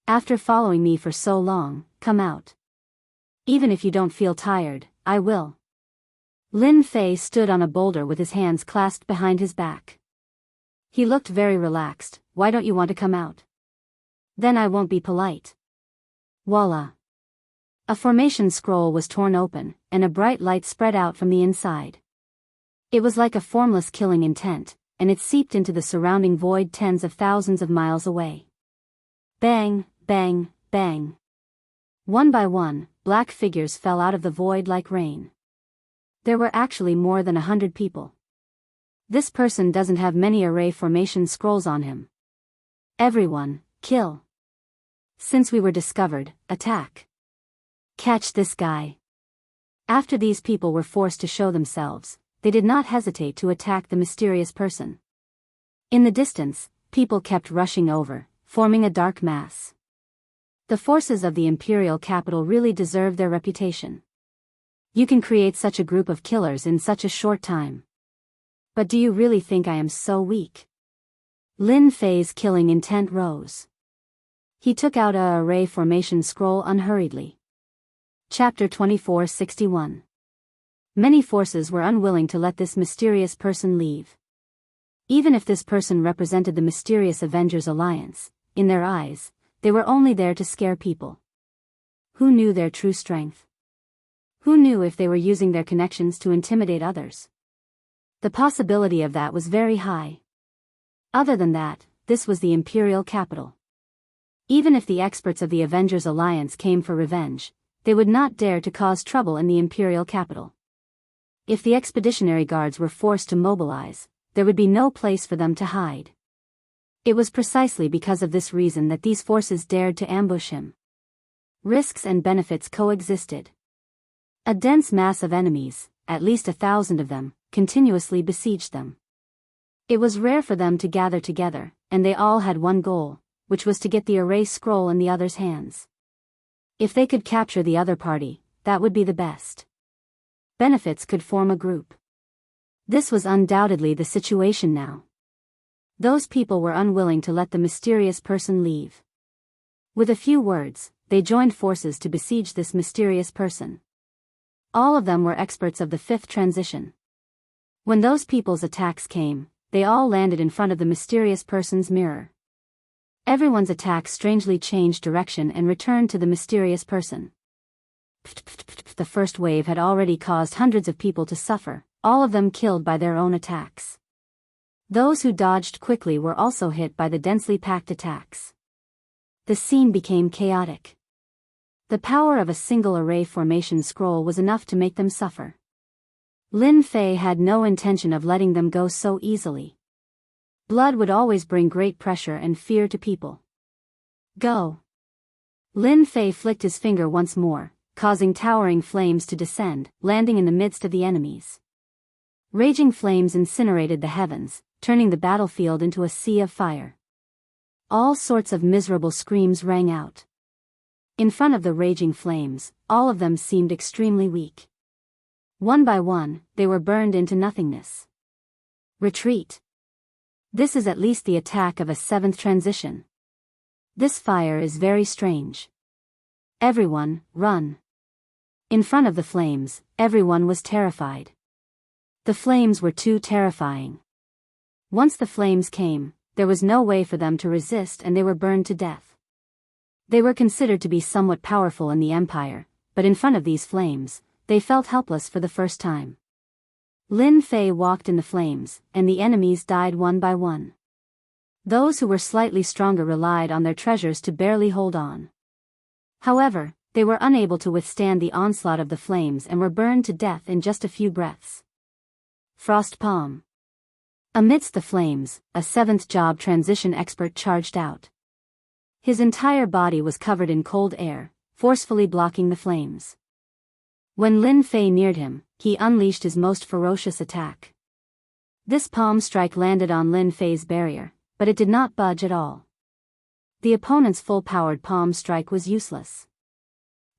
Speaker 1: After following me for so long, come out. Even if you don't feel tired, I will. Lin Fei stood on a boulder with his hands clasped behind his back. He looked very relaxed. Why don't you want to come out? Then I won't be polite. Voila. A formation scroll was torn open, and a bright light spread out from the inside. It was like a formless killing intent, and it seeped into the surrounding void tens of thousands of miles away. Bang, bang, bang. One by one, black figures fell out of the void like rain. There were actually more than 100 people. This person doesn't have many array formation scrolls on him. Everyone, kill. Since we were discovered, attack. Catch this guy. After these people were forced to show themselves, they did not hesitate to attack the mysterious person. In the distance, people kept rushing over, forming a dark mass. The forces of the imperial capital really deserve their reputation. You can create such a group of killers in such a short time. But do you really think I am so weak? Lin Fei's killing intent rose. He took out a array formation scroll unhurriedly. Chapter 2461. Many forces were unwilling to let this mysterious person leave. Even if this person represented the mysterious Avengers Alliance, in their eyes, they were only there to scare people. Who knew their true strength? Who knew if they were using their connections to intimidate others? The possibility of that was very high. Other than that, this was the imperial capital. Even if the experts of the Avengers Alliance came for revenge, they would not dare to cause trouble in the imperial capital. If the expeditionary guards were forced to mobilize, there would be no place for them to hide. It was precisely because of this reason that these forces dared to ambush him. Risks and benefits coexisted. A dense mass of enemies, at least 1,000 of them, continuously besieged them. It was rare for them to gather together, and they all had one goal, which was to get the array scroll in the other's hands. If they could capture the other party, that would be the best. Benefits could form a group. This was undoubtedly the situation now. Those people were unwilling to let the mysterious person leave. With a few words, they joined forces to besiege this mysterious person. All of them were experts of the fifth transition. When those people's attacks came, they all landed in front of the mysterious person's mirror. Everyone's attack strangely changed direction and returned to the mysterious person. The first wave had already caused hundreds of people to suffer, all of them killed by their own attacks. Those who dodged quickly were also hit by the densely packed attacks. The scene became chaotic. The power of a single array formation scroll was enough to make them suffer. Lin Fei had no intention of letting them go so easily. Blood would always bring great pressure and fear to people. Go! Lin Fei flicked his finger once more, causing towering flames to descend, landing in the midst of the enemies. Raging flames incinerated the heavens, turning the battlefield into a sea of fire. All sorts of miserable screams rang out. In front of the raging flames, all of them seemed extremely weak. One by one, they were burned into nothingness. Retreat! This is at least the attack of a seventh transition. This fire is very strange. Everyone, run! In front of the flames, everyone was terrified. The flames were too terrifying. Once the flames came, there was no way for them to resist and they were burned to death. They were considered to be somewhat powerful in the Empire, but in front of these flames, they felt helpless for the first time. Lin Fei walked in the flames, and the enemies died one by one. Those who were slightly stronger relied on their treasures to barely hold on. However, they were unable to withstand the onslaught of the flames and were burned to death in just a few breaths. Frost Palm. Amidst the flames, a seventh job transition expert charged out. His entire body was covered in cold air, forcefully blocking the flames. When Lin Fei neared him, he unleashed his most ferocious attack. This palm strike landed on Lin Fei's barrier, but it did not budge at all. The opponent's full-powered palm strike was useless.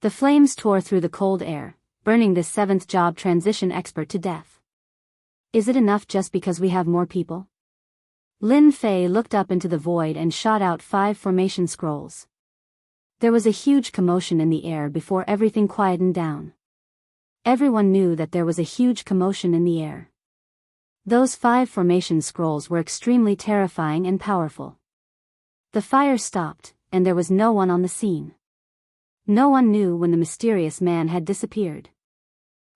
Speaker 1: The flames tore through the cold air, burning this seventh job transition expert to death. Is it enough just because we have more people? Lin Fei looked up into the void and shot out 5 formation scrolls. There was a huge commotion in the air before everything quietened down. Everyone knew that there was a huge commotion in the air. Those 5 formation scrolls were extremely terrifying and powerful. The fire stopped, and there was no one on the scene. No one knew when the mysterious man had disappeared.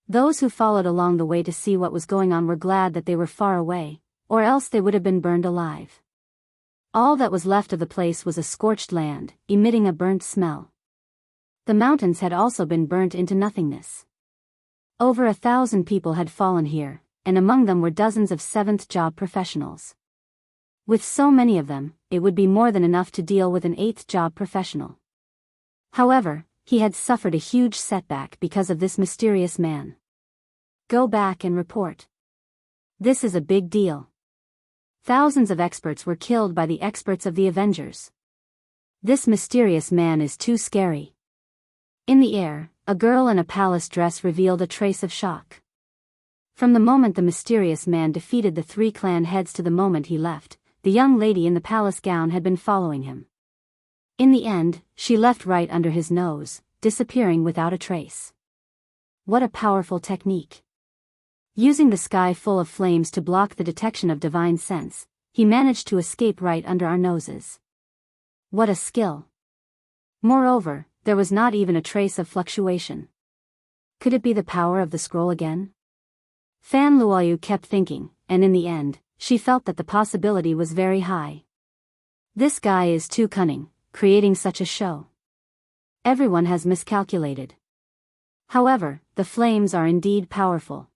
Speaker 1: Those who followed along the way to see what was going on were glad that they were far away, or else they would have been burned alive. All that was left of the place was a scorched land, emitting a burnt smell. The mountains had also been burnt into nothingness. Over 1,000 people had fallen here, and among them were dozens of seventh job professionals. With so many of them, it would be more than enough to deal with an 8th job professional. However, he had suffered a huge setback because of this mysterious man. Go back and report. This is a big deal. Thousands of experts were killed by the experts of the Avengers. This mysterious man is too scary. In the air, a girl in a palace dress revealed a trace of shock. From the moment the mysterious man defeated the 3 clan heads to the moment he left, the young lady in the palace gown had been following him. In the end, she left right under his nose, disappearing without a trace. What a powerful technique. Using the sky full of flames to block the detection of divine sense, he managed to escape right under our noses. What a skill. Moreover, there was not even a trace of fluctuation. Could it be the power of the scroll again? Fan Luoyu kept thinking, and in the end, she felt that the possibility was very high. This guy is too cunning, creating such a show. Everyone has miscalculated. However, the flames are indeed powerful.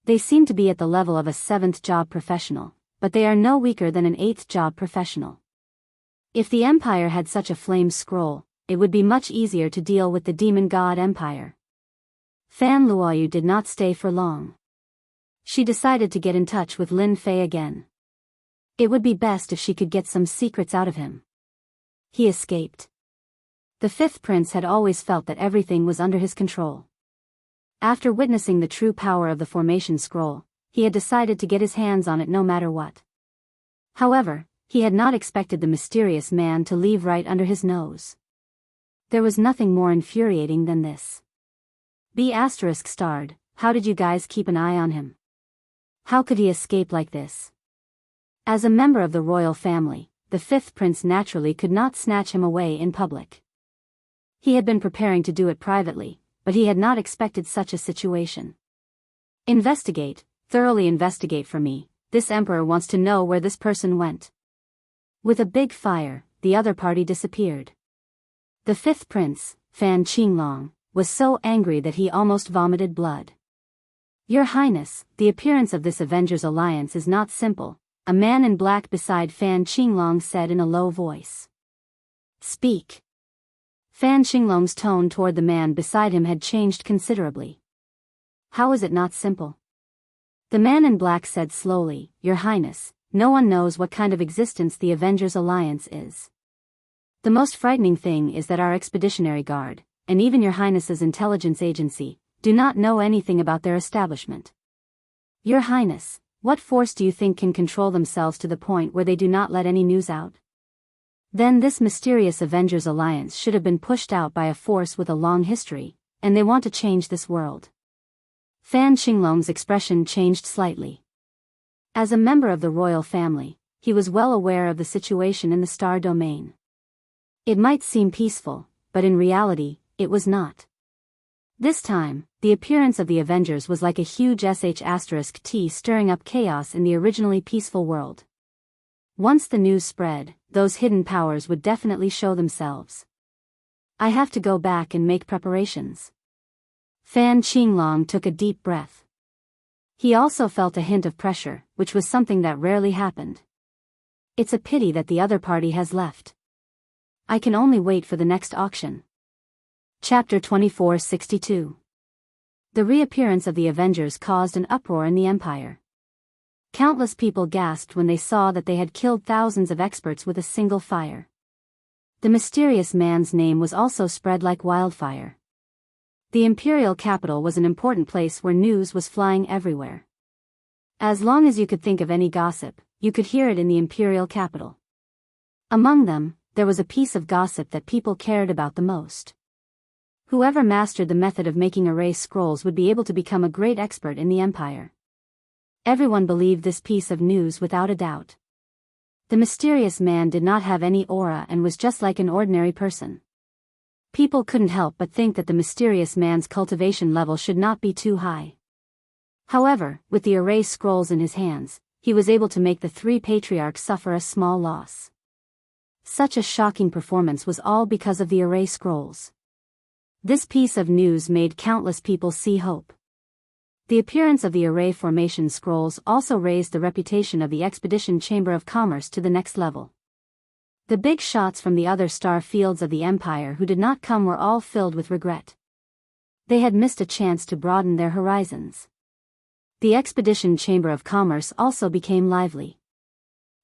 Speaker 1: They seem to be at the level of a 7th job professional, but they are no weaker than an 8th job professional. If the Empire had such a flame scroll, it would be much easier to deal with the Demon God Empire. Fan Luoyu did not stay for long. She decided to get in touch with Lin Fei again. It would be best if she could get some secrets out of him. He escaped. The 5th prince had always felt that everything was under his control. After witnessing the true power of the formation scroll, he had decided to get his hands on it no matter what. However, he had not expected the mysterious man to leave right under his nose. There was nothing more infuriating than this. B****, how did you guys keep an eye on him? How could he escape like this? As a member of the royal family, the fifth prince naturally could not snatch him away in public. He had been preparing to do it privately, but he had not expected such a situation. Investigate, thoroughly investigate for me. This emperor wants to know where this person went. With a big fire, the other party disappeared. The fifth prince, Fan Qinglong, was so angry that he almost vomited blood. Your Highness, the appearance of this Avengers Alliance is not simple, a man in black beside Fan Qinglong said in a low voice. Speak. Fan Qinglong's tone toward the man beside him had changed considerably. How is it not simple? The man in black said slowly, Your Highness, no one knows what kind of existence the Avengers Alliance is. The most frightening thing is that our Expeditionary Guard, and even Your Highness's intelligence agency, do not know anything about their establishment. Your Highness, what force do you think can control themselves to the point where they do not let any news out? Then this mysterious Avengers Alliance should have been pushed out by a force with a long history, and they want to change this world. Fan Qinglong's expression changed slightly. As a member of the royal family, he was well aware of the situation in the star domain. It might seem peaceful, but in reality, it was not. This time, the appearance of the Avengers was like a huge *T stirring up chaos in the originally peaceful world. Once the news spread, those hidden powers would definitely show themselves. I have to go back and make preparations. Fan Qinglong took a deep breath. He also felt a hint of pressure, which was something that rarely happened. It's a pity that the other party has left. I can only wait for the next auction. Chapter 2462. The reappearance of the Avengers caused an uproar in the Empire. Countless people gasped when they saw that they had killed thousands of experts with a single fire. The mysterious man's name was also spread like wildfire. The imperial capital was an important place where news was flying everywhere. As long as you could think of any gossip, you could hear it in the imperial capital. Among them, there was a piece of gossip that people cared about the most. Whoever mastered the method of making erase scrolls would be able to become a great expert in the empire. Everyone believed this piece of news without a doubt. The mysterious man did not have any aura and was just like an ordinary person. People couldn't help but think that the mysterious man's cultivation level should not be too high. However, with the erase scrolls in his hands, he was able to make the three patriarchs suffer a small loss. Such a shocking performance was all because of the erase scrolls. This piece of news made countless people see hope. The appearance of the array formation scrolls also raised the reputation of the Expedition Chamber of Commerce to the next level. The big shots from the other star fields of the Empire who did not come were all filled with regret. They had missed a chance to broaden their horizons. The Expedition Chamber of Commerce also became lively.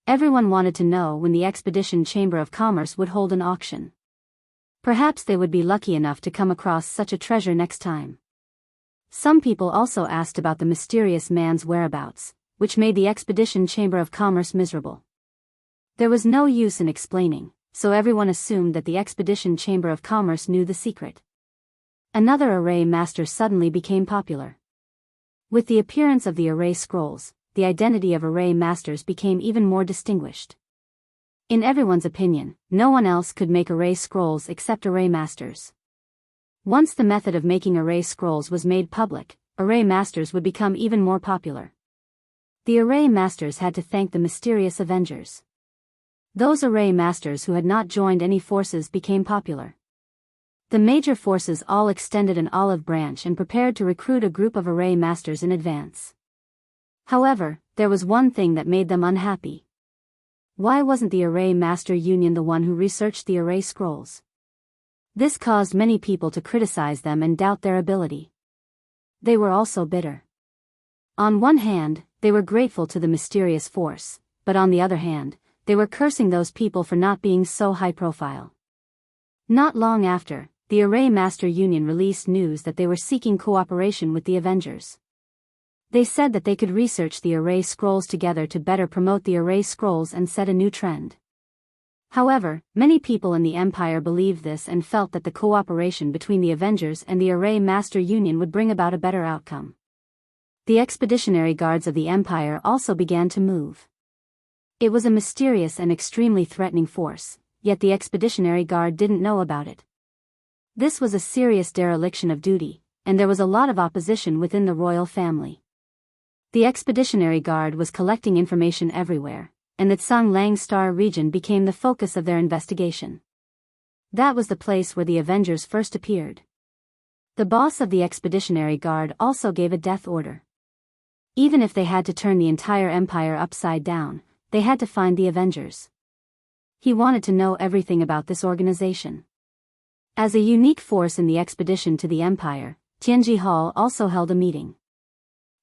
Speaker 1: Everyone wanted to know when the Expedition Chamber of Commerce would hold an auction. Perhaps they would be lucky enough to come across such a treasure next time. Some people also asked about the mysterious man's whereabouts, which made the Expedition Chamber of Commerce miserable. There was no use in explaining, so everyone assumed that the Expedition Chamber of Commerce knew the secret. Another array master suddenly became popular. With the appearance of the array scrolls, the identity of array masters became even more distinguished. In everyone's opinion, no one else could make array scrolls except array masters. Once the method of making array scrolls was made public, array masters would become even more popular. The array masters had to thank the mysterious Avengers. Those array masters who had not joined any forces became popular. The major forces all extended an olive branch and prepared to recruit a group of array masters in advance. However, there was one thing that made them unhappy. Why wasn't the Array Master Union the one who researched the array scrolls? This caused many people to criticize them and doubt their ability. They were also bitter. On one hand, they were grateful to the mysterious force, but on the other hand, they were cursing those people for not being so high profile. Not long after, the Array Master Union released news that they were seeking cooperation with the Avengers. They said that they could research the array scrolls together to better promote the array scrolls and set a new trend. However, many people in the Empire believed this and felt that the cooperation between the Avengers and the Array Master Union would bring about a better outcome. The expeditionary guards of the Empire also began to move. It was a mysterious and extremely threatening force, yet the Expeditionary Guard didn't know about it. This was a serious dereliction of duty, and there was a lot of opposition within the royal family. The Expeditionary Guard was collecting information everywhere, and the Tsang Lang Star region became the focus of their investigation. That was the place where the Avengers first appeared. The boss of the Expeditionary Guard also gave a death order. Even if they had to turn the entire empire upside down, they had to find the Avengers. He wanted to know everything about this organization. As a unique force in the expedition to the empire, Tianji Hall also held a meeting.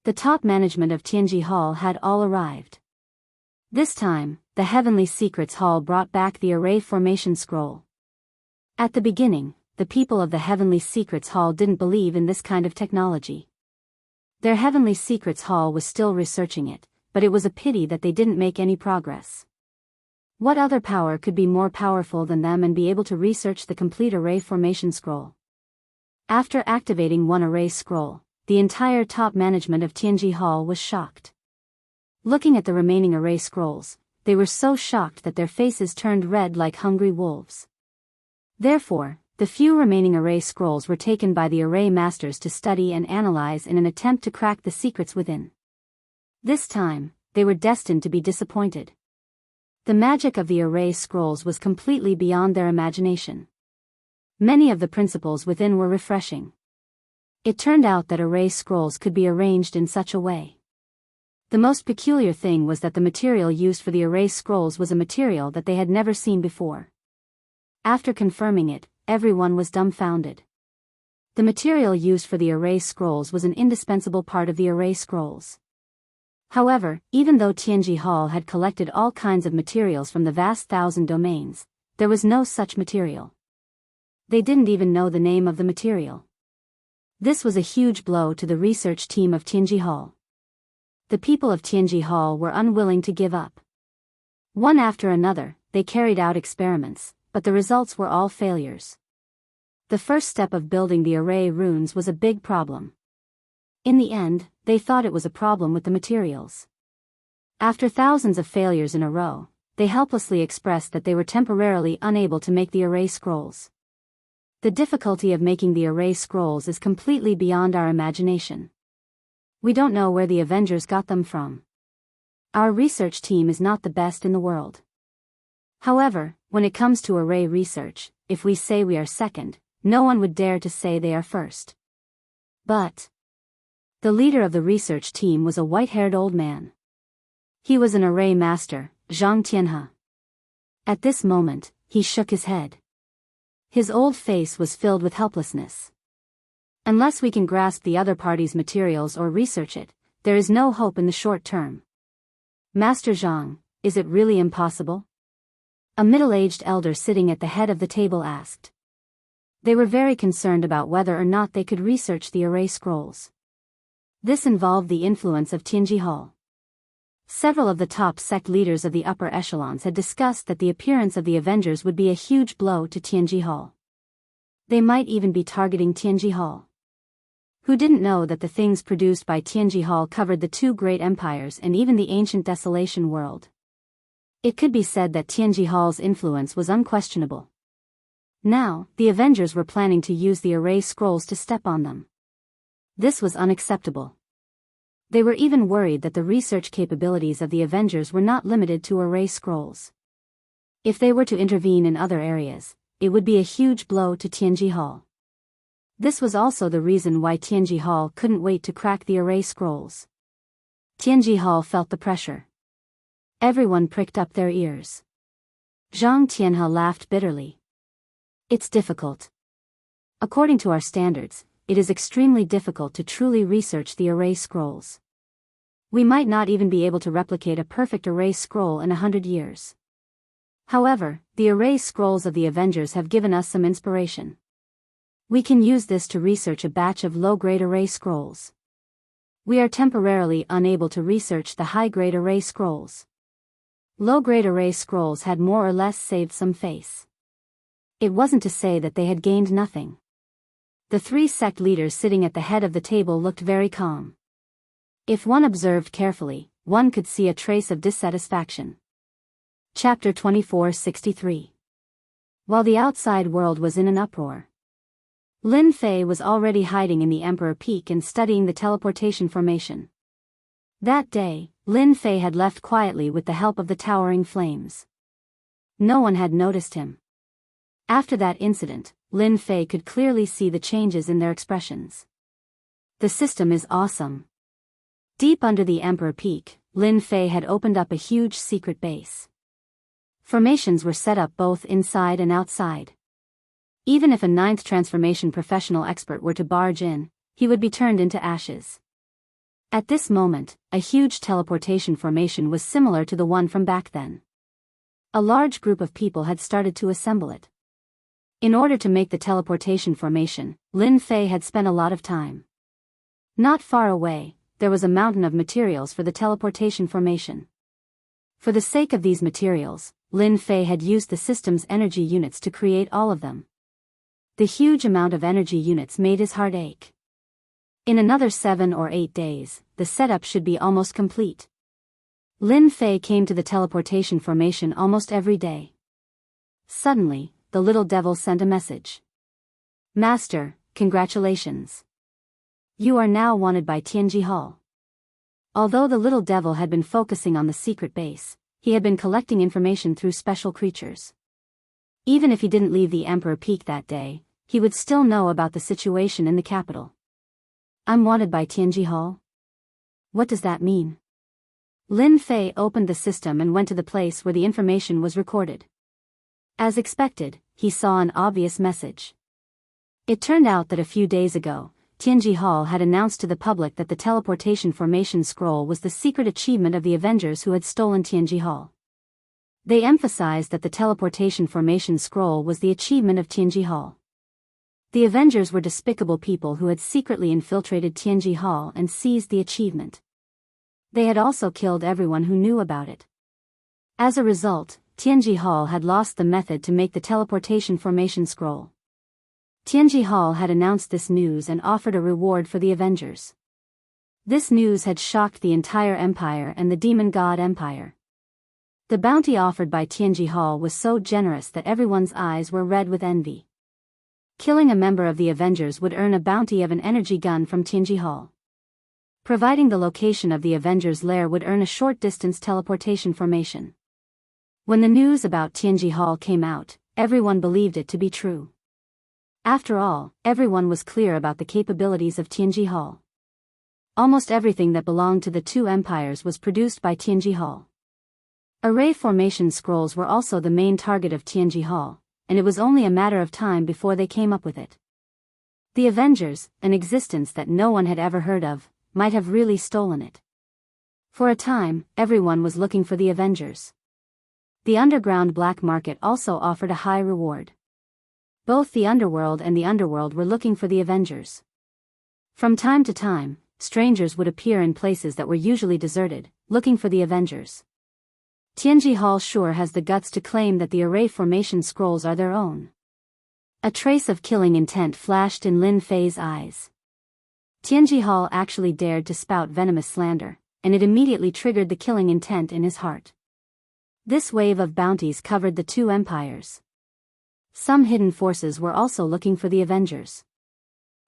Speaker 1: The top management of Tianji Hall had all arrived. This time, the Heavenly Secrets Hall brought back the Array Formation Scroll. At the beginning, the people of the Heavenly Secrets Hall didn't believe in this kind of technology. Their Heavenly Secrets Hall was still researching it, but it was a pity that they didn't make any progress. What other power could be more powerful than them and be able to research the complete Array Formation Scroll? After activating one Array Scroll, the entire top management of Tianji Hall was shocked. Looking at the remaining Array Scrolls, they were so shocked that their faces turned red like hungry wolves. Therefore, the few remaining Array Scrolls were taken by the Array Masters to study and analyze in an attempt to crack the secrets within. This time, they were destined to be disappointed. The magic of the Array Scrolls was completely beyond their imagination. Many of the principles within were refreshing. It turned out that Array Scrolls could be arranged in such a way. The most peculiar thing was that the material used for the Array Scrolls was a material that they had never seen before. After confirming it, everyone was dumbfounded. The material used for the Array Scrolls was an indispensable part of the Array Scrolls. However, even though Tianji Hall had collected all kinds of materials from the vast 1,000 domains, there was no such material. They didn't even know the name of the material. This was a huge blow to the research team of Tianji Hall. The people of Tianji Hall were unwilling to give up. One after another, they carried out experiments, but the results were all failures. The first step of building the array runes was a big problem. In the end, they thought it was a problem with the materials. After thousands of failures in a row, they helplessly expressed that they were temporarily unable to make the array scrolls. The difficulty of making the array scrolls is completely beyond our imagination. We don't know where the Avengers got them from. Our research team is not the best in the world. However, when it comes to array research, if we say we are second, no one would dare to say they are first. But the leader of the research team was a white-haired old man. He was an array master, Zhang Tianhe. At this moment, he shook his head. His old face was filled with helplessness. Unless we can grasp the other party's materials or research it, there is no hope in the short term. Master Zhang, is it really impossible? A middle-aged elder sitting at the head of the table asked. They were very concerned about whether or not they could research the array scrolls. This involved the influence of Tianji Hall. Several of the top sect leaders of the upper echelons had discussed that the appearance of the Avengers would be a huge blow to Tianji Hall. They might even be targeting Tianji Hall. Who didn't know that the things produced by Tianji Hall covered the two great empires and even the ancient desolation world? It could be said that Tianji Hall's influence was unquestionable. Now, the Avengers were planning to use the array scrolls to step on them. This was unacceptable. They were even worried that the research capabilities of the Avengers were not limited to array scrolls. If they were to intervene in other areas, it would be a huge blow to Tianji Hall. This was also the reason why Tianji Hall couldn't wait to crack the array scrolls. Tianji Hall felt the pressure. Everyone pricked up their ears. Zhang Tianhe laughed bitterly. It's difficult. According to our standards, it is extremely difficult to truly research the array scrolls. We might not even be able to replicate a perfect array scroll in 100 years. However, the array scrolls of the Avengers have given us some inspiration. We can use this to research a batch of low-grade array scrolls. We are temporarily unable to research the high-grade array scrolls. Low-grade array scrolls had more or less saved some face. It wasn't to say that they had gained nothing. The three sect leaders sitting at the head of the table looked very calm. If one observed carefully, one could see a trace of dissatisfaction. Chapter 2463. While the outside world was in an uproar, Lin Fei was already hiding in the Emperor Peak and studying the teleportation formation. That day, Lin Fei had left quietly with the help of the towering flames. No one had noticed him. After that incident, Lin Fei could clearly see the changes in their expressions. The system is awesome. Deep under the Emperor Peak, Lin Fei had opened up a huge secret base. Formations were set up both inside and outside. Even if a ninth transformation professional expert were to barge in, he would be turned into ashes. At this moment, a huge teleportation formation was similar to the one from back then. A large group of people had started to assemble it. In order to make the teleportation formation, Lin Fei had spent a lot of time. Not far away, there was a mountain of materials for the teleportation formation. For the sake of these materials, Lin Fei had used the system's energy units to create all of them. The huge amount of energy units made his heart ache. In another 7 or 8 days, the setup should be almost complete. Lin Fei came to the teleportation formation almost every day. Suddenly, the little devil sent a message. "Master, congratulations. You are now wanted by Tianji Hall." Although the little devil had been focusing on the secret base, he had been collecting information through special creatures. Even if he didn't leave the Emperor Peak that day, he would still know about the situation in the capital. "I'm wanted by Tianji Hall? What does that mean?" Lin Fei opened the system and went to the place where the information was recorded. As expected, he saw an obvious message. It turned out that a few days ago, Tianji Hall had announced to the public that the teleportation formation scroll was the secret achievement of the Avengers who had stolen Tianji Hall. They emphasized that the teleportation formation scroll was the achievement of Tianji Hall. The Avengers were despicable people who had secretly infiltrated Tianji Hall and seized the achievement. They had also killed everyone who knew about it. As a result, Tianji Hall had lost the method to make the teleportation formation scroll. Tianji Hall had announced this news and offered a reward for the Avengers. This news had shocked the entire empire and the Demon God Empire. The bounty offered by Tianji Hall was so generous that everyone's eyes were red with envy. Killing a member of the Avengers would earn a bounty of an energy gun from Tianji Hall. Providing the location of the Avengers' lair would earn a short-distance teleportation formation. When the news about Tianji Hall came out, everyone believed it to be true. After all, everyone was clear about the capabilities of Tianji Hall. Almost everything that belonged to the two empires was produced by Tianji Hall. Array formation scrolls were also the main target of Tianji Hall, and it was only a matter of time before they came up with it. The Avengers, an existence that no one had ever heard of, might have really stolen it. For a time, everyone was looking for the Avengers. The underground black market also offered a high reward. Both the underworld and the underworld were looking for the Avengers. From time to time, strangers would appear in places that were usually deserted, looking for the Avengers. Tianji Hall sure has the guts to claim that the array formation scrolls are their own. A trace of killing intent flashed in Lin Fei's eyes. Tianji Hall actually dared to spout venomous slander, and it immediately triggered the killing intent in his heart. This wave of bounties covered the two empires. Some hidden forces were also looking for the Avengers.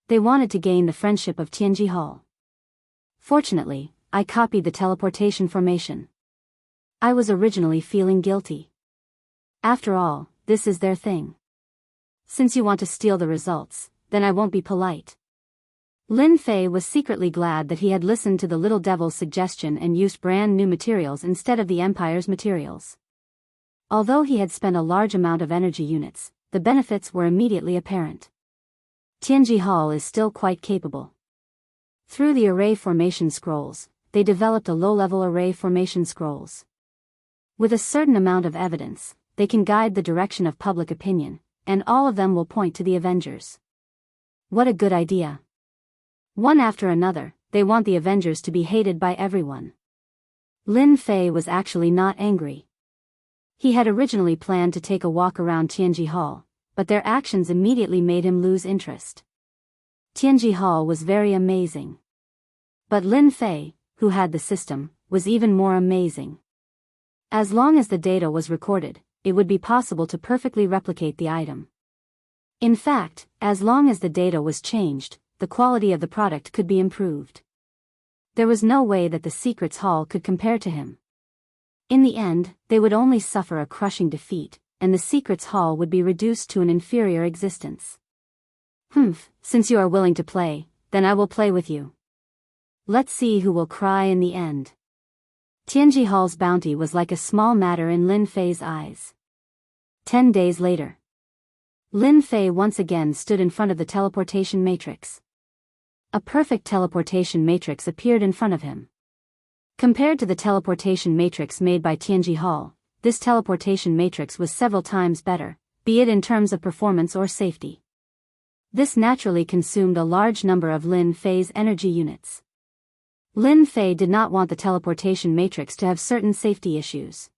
Speaker 1: They wanted to gain the friendship of Tianji Hall. Fortunately, I copied the teleportation formation. I was originally feeling guilty. After all, this is their thing. Since you want to steal the results, then I won't be polite. Lin Fei was secretly glad that he had listened to the little devil's suggestion and used brand new materials instead of the Empire's materials. Although he had spent a large amount of energy units, the benefits were immediately apparent. Tianji Hall is still quite capable. Through the array formation scrolls, they developed a low-level array formation scrolls. With a certain amount of evidence, they can guide the direction of public opinion, and all of them will point to the Avengers. What a good idea. One after another, they want the Avengers to be hated by everyone. Lin Fei was actually not angry. He had originally planned to take a walk around Tianji Hall, but their actions immediately made him lose interest. Tianji Hall was very amazing. But Lin Fei, who had the system, was even more amazing. As long as the data was recorded, it would be possible to perfectly replicate the item. In fact, as long as the data was changed, the quality of the product could be improved. There was no way that the Secrets Hall could compare to him. In the end, they would only suffer a crushing defeat, and the Secrets Hall would be reduced to an inferior existence. Since you are willing to play, then I will play with you. Let's see who will cry in the end. Tianji Hall's bounty was like a small matter in Lin Fei's eyes. 10 days later. Lin Fei once again stood in front of the teleportation matrix. A perfect teleportation matrix appeared in front of him. Compared to the teleportation matrix made by Tianji Hall, this teleportation matrix was several times better, be it in terms of performance or safety. This naturally consumed a large number of Lin Fei's energy units. Lin Fei did not want the teleportation matrix to have certain safety issues.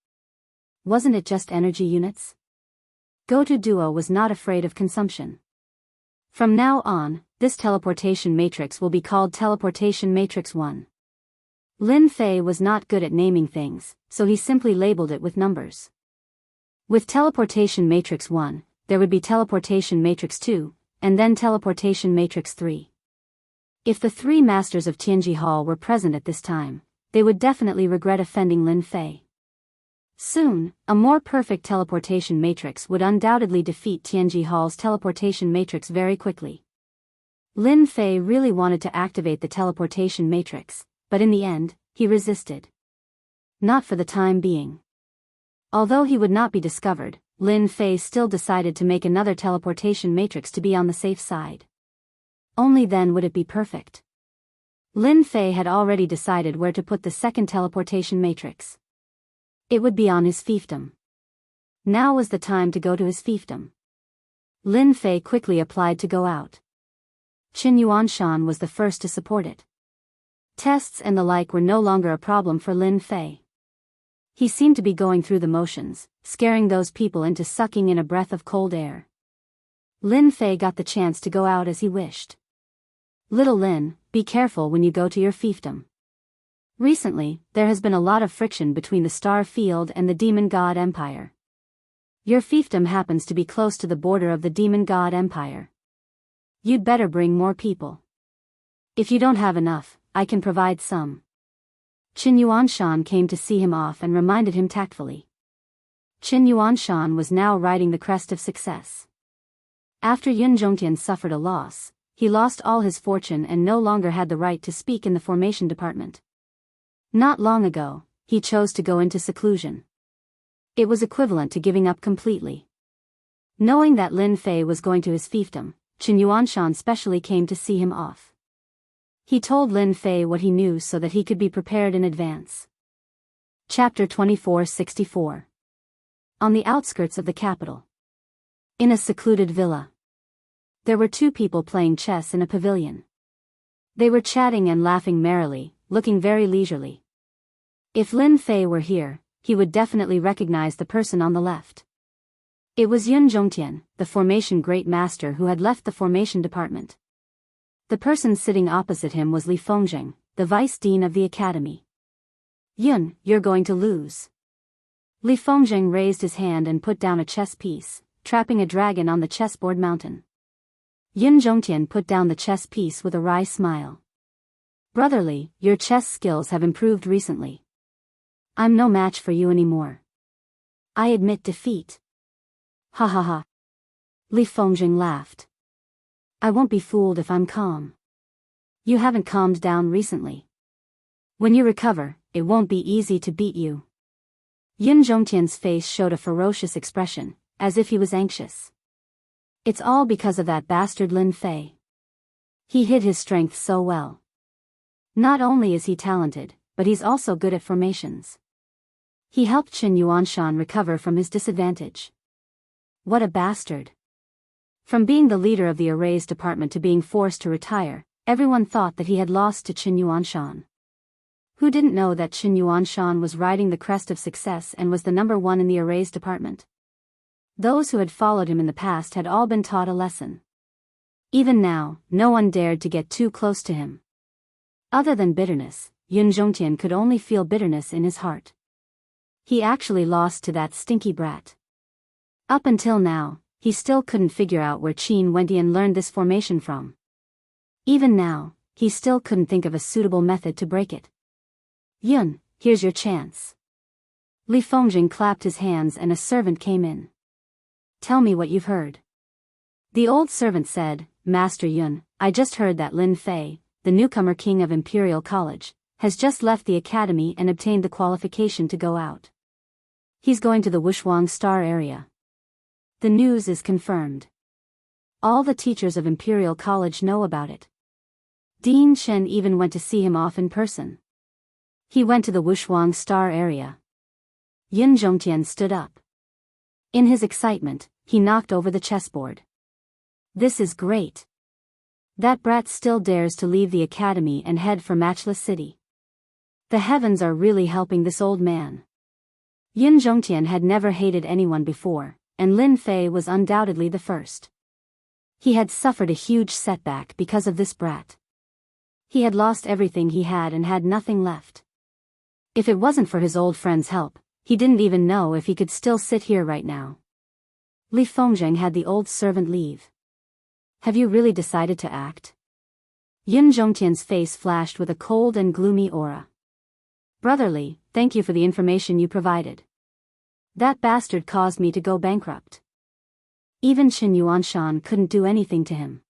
Speaker 1: Wasn't it just energy units? Go-To Duo was not afraid of consumption. From now on, this teleportation matrix will be called Teleportation Matrix 1. Lin Fei was not good at naming things, so he simply labeled it with numbers. With Teleportation Matrix 1, there would be Teleportation Matrix 2, and then Teleportation Matrix 3. If the three masters of Tianji Hall were present at this time, they would definitely regret offending Lin Fei. Soon, a more perfect teleportation matrix would undoubtedly defeat Tianji Hall's teleportation matrix very quickly. Lin Fei really wanted to activate the teleportation matrix, but in the end, he resisted. Not for the time being. Although he would not be discovered, Lin Fei still decided to make another teleportation matrix to be on the safe side. Only then would it be perfect. Lin Fei had already decided where to put the second teleportation matrix. It would be on his fiefdom. Now was the time to go to his fiefdom. Lin Fei quickly applied to go out. Qin Yuanshan was the first to support it. Tests and the like were no longer a problem for Lin Fei. He seemed to be going through the motions, scaring those people into sucking in a breath of cold air. Lin Fei got the chance to go out as he wished. Little Lin, be careful when you go to your fiefdom. Recently, there has been a lot of friction between the Star Field and the Demon God Empire. Your fiefdom happens to be close to the border of the Demon God Empire. You'd better bring more people. If you don't have enough, I can provide some. Qin Yuanshan came to see him off and reminded him tactfully. Qin Yuanshan was now riding the crest of success. After Yun Zhongtian suffered a loss, he lost all his fortune and no longer had the right to speak in the formation department. Not long ago, he chose to go into seclusion. It was equivalent to giving up completely. Knowing that Lin Fei was going to his fiefdom, Qin Yuanshan specially came to see him off. He told Lin Fei what he knew so that he could be prepared in advance. Chapter 2464. On the outskirts of the capital. In a secluded villa. There were two people playing chess in a pavilion. They were chatting and laughing merrily, looking very leisurely. If Lin Fei were here, he would definitely recognize the person on the left. It was Yun Zhongtian, the formation great master who had left the formation department. The person sitting opposite him was Li Fengjing, the vice dean of the academy. Yun, you're going to lose. Li Fengjing raised his hand and put down a chess piece, trapping a dragon on the chessboard mountain. Yun Zhongtian put down the chess piece with a wry smile. Brotherly, your chess skills have improved recently. I'm no match for you anymore. I admit defeat. Ha ha ha. Li Fengjing laughed. I won't be fooled if I'm calm. You haven't calmed down recently. When you recover, it won't be easy to beat you. Yun Zhongtian's face showed a ferocious expression, as if he was anxious. It's all because of that bastard Lin Fei. He hid his strength so well. Not only is he talented, but he's also good at formations. He helped Qin Yuanshan recover from his disadvantage. What a bastard. From being the leader of the arrays department to being forced to retire, everyone thought that he had lost to Qin Yuanshan. Who didn't know that Qin Yuanshan was riding the crest of success and was the number one in the arrays department? Those who had followed him in the past had all been taught a lesson. Even now, no one dared to get too close to him. Other than bitterness, Yun Zhongtian could only feel bitterness in his heart. He actually lost to that stinky brat. Up until now, he still couldn't figure out where Qin Wentian learned this formation from. Even now, he still couldn't think of a suitable method to break it. Yun, here's your chance. Li Fengjing clapped his hands and a servant came in. Tell me what you've heard. The old servant said, Master Yun, I just heard that Lin Fei, the newcomer king of Imperial College, has just left the academy and obtained the qualification to go out. He's going to the Wushuang Star area. The news is confirmed. All the teachers of Imperial College know about it. Dean Shen even went to see him off in person. He went to the Wushuang Star area. Yun Zhongtian stood up. In his excitement, he knocked over the chessboard. This is great. That brat still dares to leave the academy and head for Matchless City. The heavens are really helping this old man. Yun Zhongtian had never hated anyone before, and Lin Fei was undoubtedly the first. He had suffered a huge setback because of this brat. He had lost everything he had and had nothing left. If it wasn't for his old friend's help, he didn't even know if he could still sit here right now. Li Fengjing had the old servant leave. Have you really decided to act? Yun Zhongtian's face flashed with a cold and gloomy aura. Brotherly, thank you for the information you provided. That bastard caused me to go bankrupt. Even Qin Yuanshan couldn't do anything to him.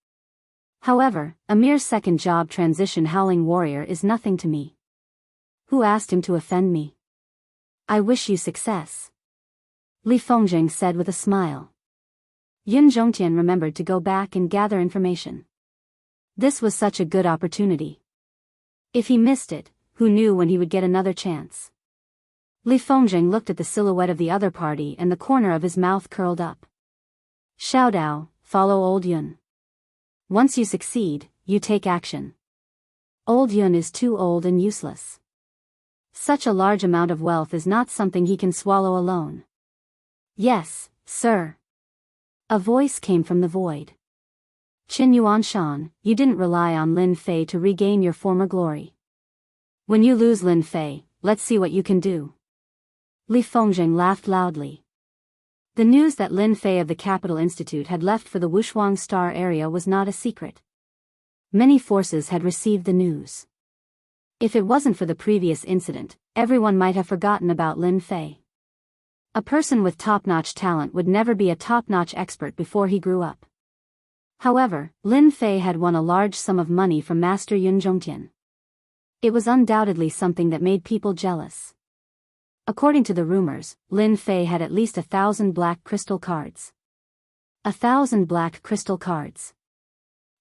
Speaker 1: However, a mere second job transition howling warrior is nothing to me. Who asked him to offend me? I wish you success. Li Fengjing said with a smile. Yun Zhongtian remembered to go back and gather information. This was such a good opportunity. If he missed it, who knew when he would get another chance? Li Fengjing looked at the silhouette of the other party and the corner of his mouth curled up. Xiao Dao, follow old Yun. Once you succeed, you take action. Old Yun is too old and useless. Such a large amount of wealth is not something he can swallow alone. Yes, sir. A voice came from the void. Qin Yuanshan, you didn't rely on Lin Fei to regain your former glory. When you lose Lin Fei, let's see what you can do. Li Fengjing laughed loudly. The news that Lin Fei of the Capital Institute had left for the Wushuang Star area was not a secret. Many forces had received the news. If it wasn't for the previous incident, everyone might have forgotten about Lin Fei. A person with top-notch talent would never be a top-notch expert before he grew up. However, Lin Fei had won a large sum of money from Master Yun Zhongtian. It was undoubtedly something that made people jealous. According to the rumors, Lin Fei had at least 1,000 black crystal cards. 1,000 black crystal cards.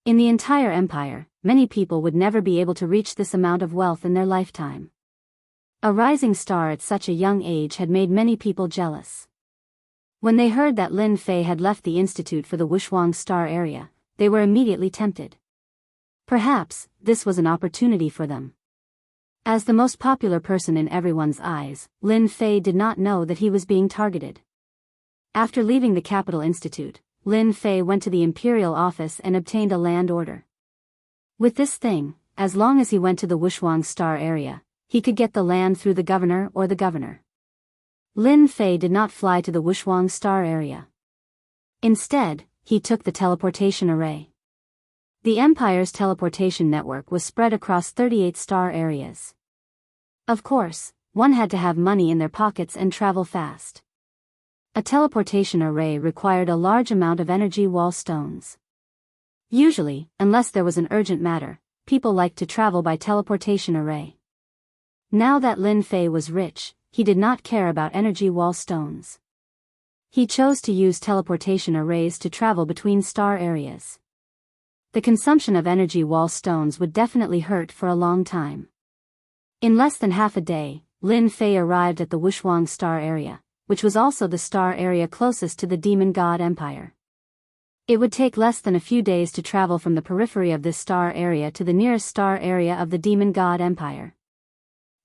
Speaker 1: In the entire empire, many people would never be able to reach this amount of wealth in their lifetime. A rising star at such a young age had made many people jealous. When they heard that Lin Fei had left the institute for the Wushuang Star area, they were immediately tempted. Perhaps, this was an opportunity for them. As the most popular person in everyone's eyes, Lin Fei did not know that he was being targeted. After leaving the Capital Institute, Lin Fei went to the Imperial office and obtained a land order. With this thing, as long as he went to the Wushuang Star area, he could get the land through the governor or the governor. Lin Fei did not fly to the Wushuang Star area. Instead, he took the teleportation array. The Empire's teleportation network was spread across 38 star areas. Of course, one had to have money in their pockets and travel fast. A teleportation array required a large amount of energy wall stones. Usually, unless there was an urgent matter, people liked to travel by teleportation array. Now that Lin Fei was rich, he did not care about energy wall stones. He chose to use teleportation arrays to travel between star areas. The consumption of energy wall stones would definitely hurt for a long time. In less than half a day, Lin Fei arrived at the Wushuang Star area, which was also the star area closest to the Demon God Empire. It would take less than a few days to travel from the periphery of this star area to the nearest star area of the Demon God Empire.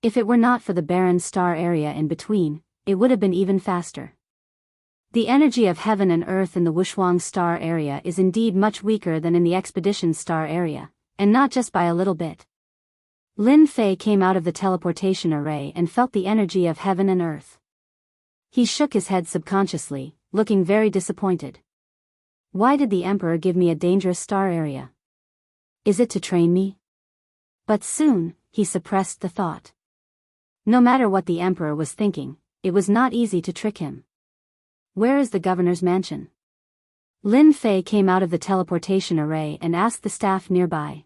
Speaker 1: If it were not for the barren star area in between, it would have been even faster. The energy of heaven and earth in the Wushuang Star area is indeed much weaker than in the Expedition Star area, and not just by a little bit. Lin Fei came out of the teleportation array and felt the energy of heaven and earth. He shook his head subconsciously, looking very disappointed. Why did the Emperor give me a dangerous star area? Is it to train me? But soon, he suppressed the thought. No matter what the Emperor was thinking, it was not easy to trick him. Where is the governor's mansion? Lin Fei came out of the teleportation array and asked the staff nearby.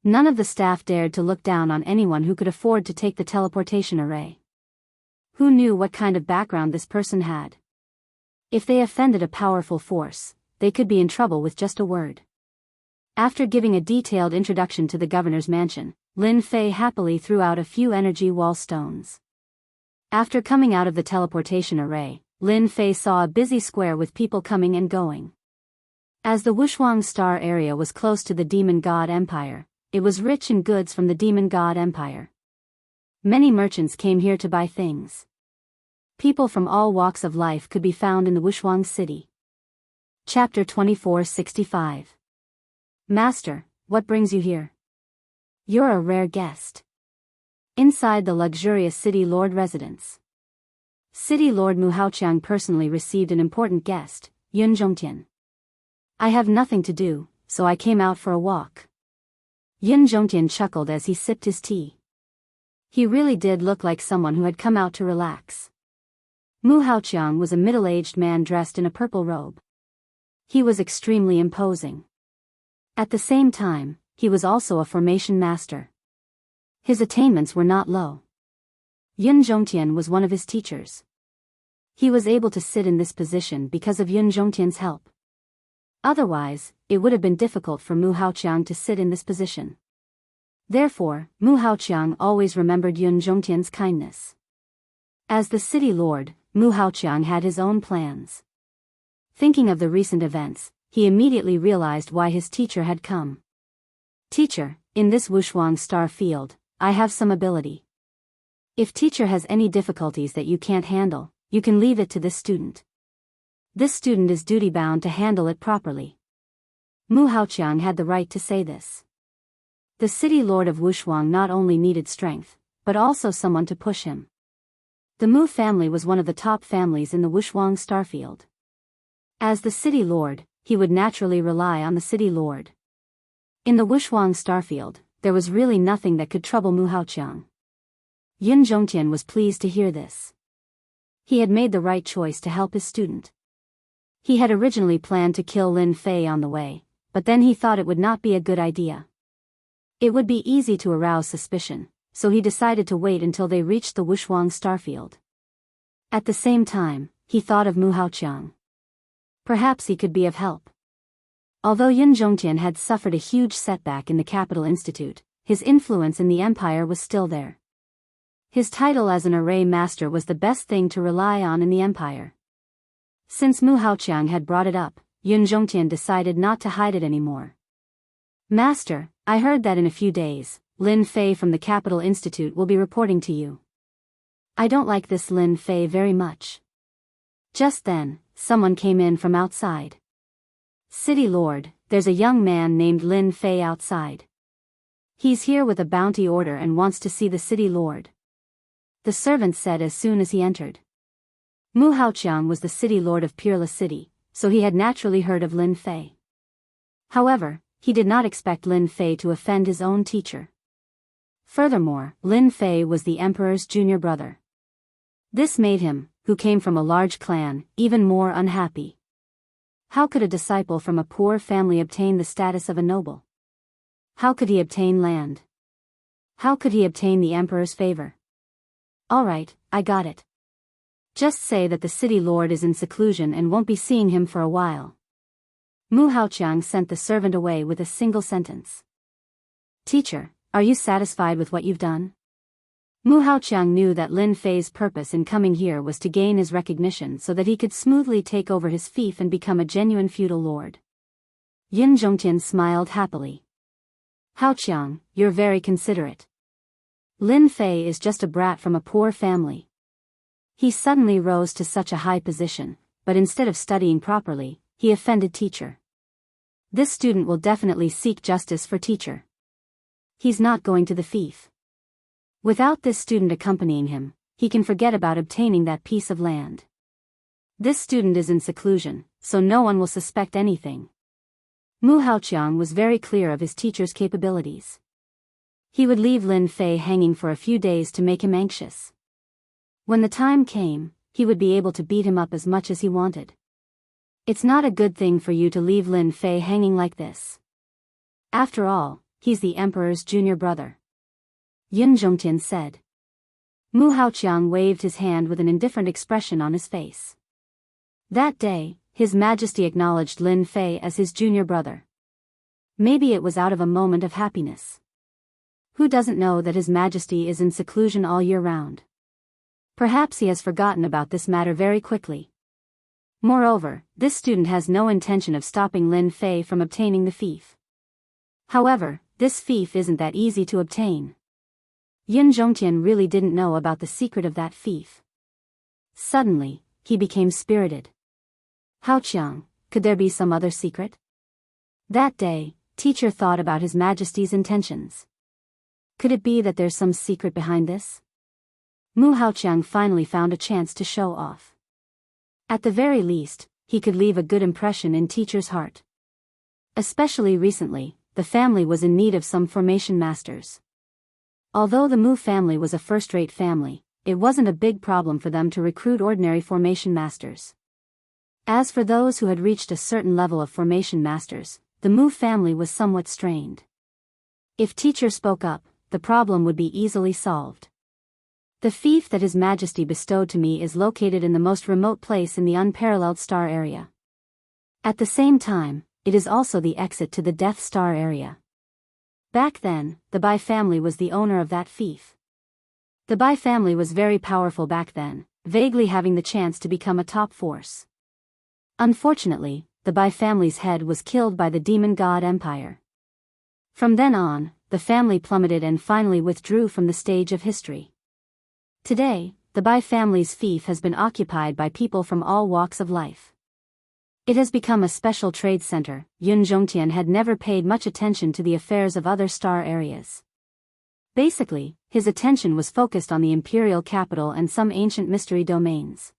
Speaker 1: None of the staff dared to look down on anyone who could afford to take the teleportation array. Who knew what kind of background this person had? If they offended a powerful force, they could be in trouble with just a word. After giving a detailed introduction to the governor's mansion, Lin Fei happily threw out a few energy wall stones. After coming out of the teleportation array, Lin Fei saw a busy square with people coming and going. As the Wushuang Star area was close to the Demon God Empire, it was rich in goods from the Demon God Empire. Many merchants came here to buy things. People from all walks of life could be found in the Wushuang city. Chapter 2465. Master, what brings you here? You're a rare guest. Inside the luxurious City Lord residence. City Lord Mu Haoqiang personally received an important guest, Yun Zhongtian. I have nothing to do, so I came out for a walk. Yun Zhongtian chuckled as he sipped his tea. He really did look like someone who had come out to relax. Mu Haoqiang was a middle-aged man dressed in a purple robe. He was extremely imposing. At the same time, he was also a formation master. His attainments were not low. Yun Zhongtian was one of his teachers. He was able to sit in this position because of Yun Zhongtian's help. Otherwise, it would have been difficult for Mu Haoqiang to sit in this position. Therefore, Mu Haoqiang always remembered Yun Zhongtian's kindness. As the city lord, Mu Haoqiang had his own plans. Thinking of the recent events, he immediately realized why his teacher had come. Teacher, in this Wushuang Star field, I have some ability. If teacher has any difficulties that you can't handle, you can leave it to this student. This student is duty-bound to handle it properly. Mu Haoqiang had the right to say this. The city lord of Wushuang not only needed strength, but also someone to push him. The Mu family was one of the top families in the Wushuang Starfield. As the city lord, he would naturally rely on the city lord. In the Wushuang Starfield, there was really nothing that could trouble Mu Haoqiang. Yun Zhongtian was pleased to hear this. He had made the right choice to help his student. He had originally planned to kill Lin Fei on the way, but then he thought it would not be a good idea. It would be easy to arouse suspicion, so he decided to wait until they reached the Wushuang Starfield. At the same time, he thought of Mu Haoqiang. Perhaps he could be of help. Although Yun Zhongtian had suffered a huge setback in the Capital Institute, his influence in the empire was still there. His title as an array master was the best thing to rely on in the empire. Since Mu Haoqiang had brought it up, Yun Zhongtian decided not to hide it anymore. Master, I heard that in a few days, Lin Fei from the Capital Institute will be reporting to you. I don't like this Lin Fei very much. Just then, someone came in from outside. City Lord, there's a young man named Lin Fei outside. He's here with a bounty order and wants to see the City Lord. The servant said as soon as he entered. Mu Haoqiang was the City Lord of Peerless City, so he had naturally heard of Lin Fei. However, he did not expect Lin Fei to offend his own teacher. Furthermore, Lin Fei was the emperor's junior brother. This made him, who came from a large clan, even more unhappy. How could a disciple from a poor family obtain the status of a noble? How could he obtain land? How could he obtain the emperor's favor? Alright, I got it. Just say that the city lord is in seclusion and won't be seeing him for a while. Mu Haoqiang sent the servant away with a single sentence. Teacher, are you satisfied with what you've done? Mu Haoqiang knew that Lin Fei's purpose in coming here was to gain his recognition so that he could smoothly take over his fief and become a genuine feudal lord. Yun Zhongtian smiled happily. Haoqiang, you're very considerate. Lin Fei is just a brat from a poor family. He suddenly rose to such a high position, but instead of studying properly, he offended teacher. This student will definitely seek justice for teacher. He's not going to the fief. Without this student accompanying him, he can forget about obtaining that piece of land. This student is in seclusion, so no one will suspect anything. Mu Haoqiang was very clear of his teacher's capabilities. He would leave Lin Fei hanging for a few days to make him anxious. When the time came, he would be able to beat him up as much as he wanted. It's not a good thing for you to leave Lin Fei hanging like this. After all, he's the emperor's junior brother. Yun Zhongtian said. Mu Haoqiang waved his hand with an indifferent expression on his face. That day, His Majesty acknowledged Lin Fei as his junior brother. Maybe it was out of a moment of happiness. Who doesn't know that His Majesty is in seclusion all year round? Perhaps he has forgotten about this matter very quickly. Moreover, this student has no intention of stopping Lin Fei from obtaining the fief. However, this fief isn't that easy to obtain. Yun Zhongtian really didn't know about the secret of that fief. Suddenly, he became spirited. Haoqiang, could there be some other secret? That day, teacher thought about His Majesty's intentions. Could it be that there's some secret behind this? Mu Haoqiang finally found a chance to show off. At the very least, he could leave a good impression in teacher's heart. Especially recently, the family was in need of some formation masters. Although the Mu family was a first-rate family, it wasn't a big problem for them to recruit ordinary formation masters. As for those who had reached a certain level of formation masters, the Mu family was somewhat strained. If teacher spoke up, the problem would be easily solved. The fief that His Majesty bestowed to me is located in the most remote place in the unparalleled star area. At the same time, it is also the exit to the Death Star area. Back then, the Bai family was the owner of that fief. The Bai family was very powerful back then, vaguely having the chance to become a top force. Unfortunately, the Bai family's head was killed by the demon god Empire. From then on, the family plummeted and finally withdrew from the stage of history. Today, the Bai family's fief has been occupied by people from all walks of life. It has become a special trade center. Yun Zhongtian had never paid much attention to the affairs of other star areas. Basically, his attention was focused on the imperial capital and some ancient mystery domains.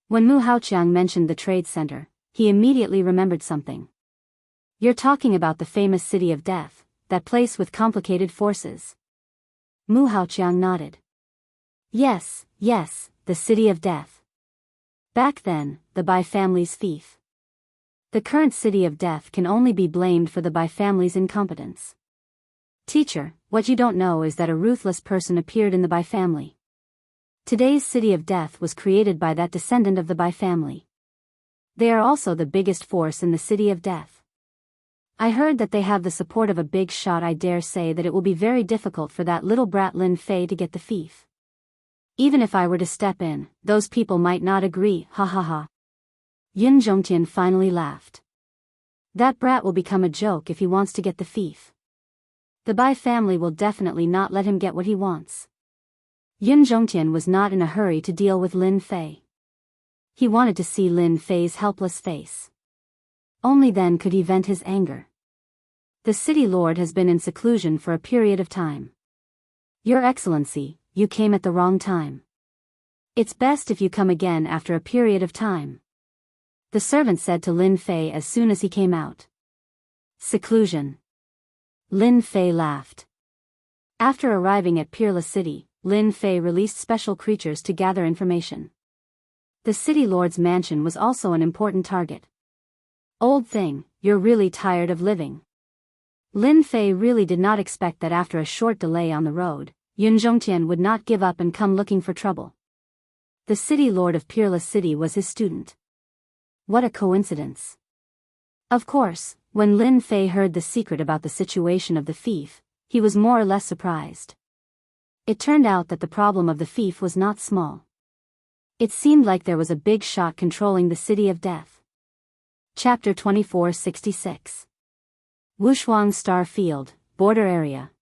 Speaker 1: When Mu Haoqiang mentioned the trade center, he immediately remembered something. You're talking about the famous City of Death, that place with complicated forces. Mu Haoqiang nodded. Yes, the City of Death. Back then, the Bai family's fief. The current City of Death can only be blamed for the Bai family's incompetence. Teacher, what you don't know is that a ruthless person appeared in the Bai family. Today's City of Death was created by that descendant of the Bai family. They are also the biggest force in the City of Death. I heard that they have the support of a big shot. I dare say that it will be very difficult for that little brat Lin Fei to get the fief. Even if I were to step in, those people might not agree, ha ha ha. Yun Zhongtian finally laughed. That brat will become a joke if he wants to get the fief. The Bai family will definitely not let him get what he wants. Yun Zhongtian was not in a hurry to deal with Lin Fei. He wanted to see Lin Fei's helpless face. Only then could he vent his anger. The city lord has been in seclusion for a period of time. Your Excellency, you came at the wrong time. It's best if you come again after a period of time. The servant said to Lin Fei as soon as he came out. Seclusion. Lin Fei laughed. After arriving at Peerless City, Lin Fei released special creatures to gather information. The city lord's mansion was also an important target. Old thing, you're really tired of living. Lin Fei really did not expect that after a short delay on the road, Yun Zhongtian would not give up and come looking for trouble. The city lord of Peerless City was his student. What a coincidence. Of course, when Lin Fei heard the secret about the situation of the fief, he was more or less surprised. It turned out that the problem of the fief was not small. It seemed like there was a big shot controlling the City of Death. Chapter 2466. Wushuang Star Field, Border Area.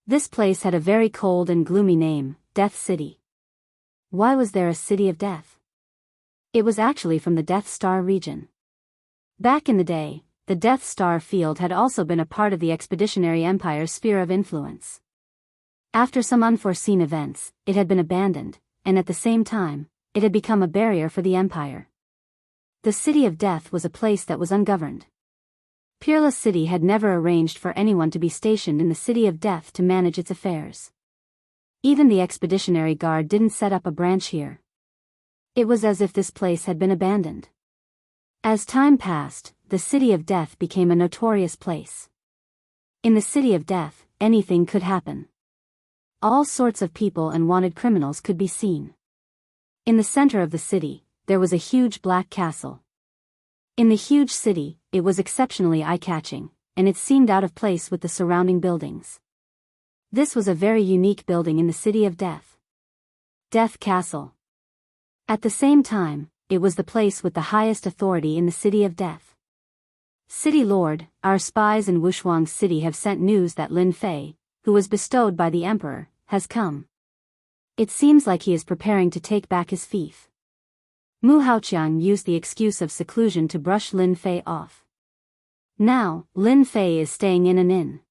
Speaker 1: This place had a very cold and gloomy name, Death City. Why was there a City of Death? It was actually from the Death Star region. Back in the day, the Death Star field had also been a part of the Expeditionary Empire's sphere of influence. After some unforeseen events, it had been abandoned, and at the same time, it had become a barrier for the empire. The City of Death was a place that was ungoverned. Peerless City had never arranged for anyone to be stationed in the City of Death to manage its affairs. Even the Expeditionary Guard didn't set up a branch here. It was as if this place had been abandoned. As time passed, the City of Death became a notorious place. In the City of Death, anything could happen. All sorts of people and wanted criminals could be seen. In the center of the city, there was a huge black castle. In the huge city, it was exceptionally eye-catching, and it seemed out of place with the surrounding buildings. This was a very unique building in the City of Death. Death Castle. At the same time, it was the place with the highest authority in the City of Death. City Lord, our spies in Wushuang's city have sent news that Lin Fei, who was bestowed by the Emperor, has come. It seems like he is preparing to take back his fief. Mu Haoqiang used the excuse of seclusion to brush Lin Fei off. Now, Lin Fei is staying in an inn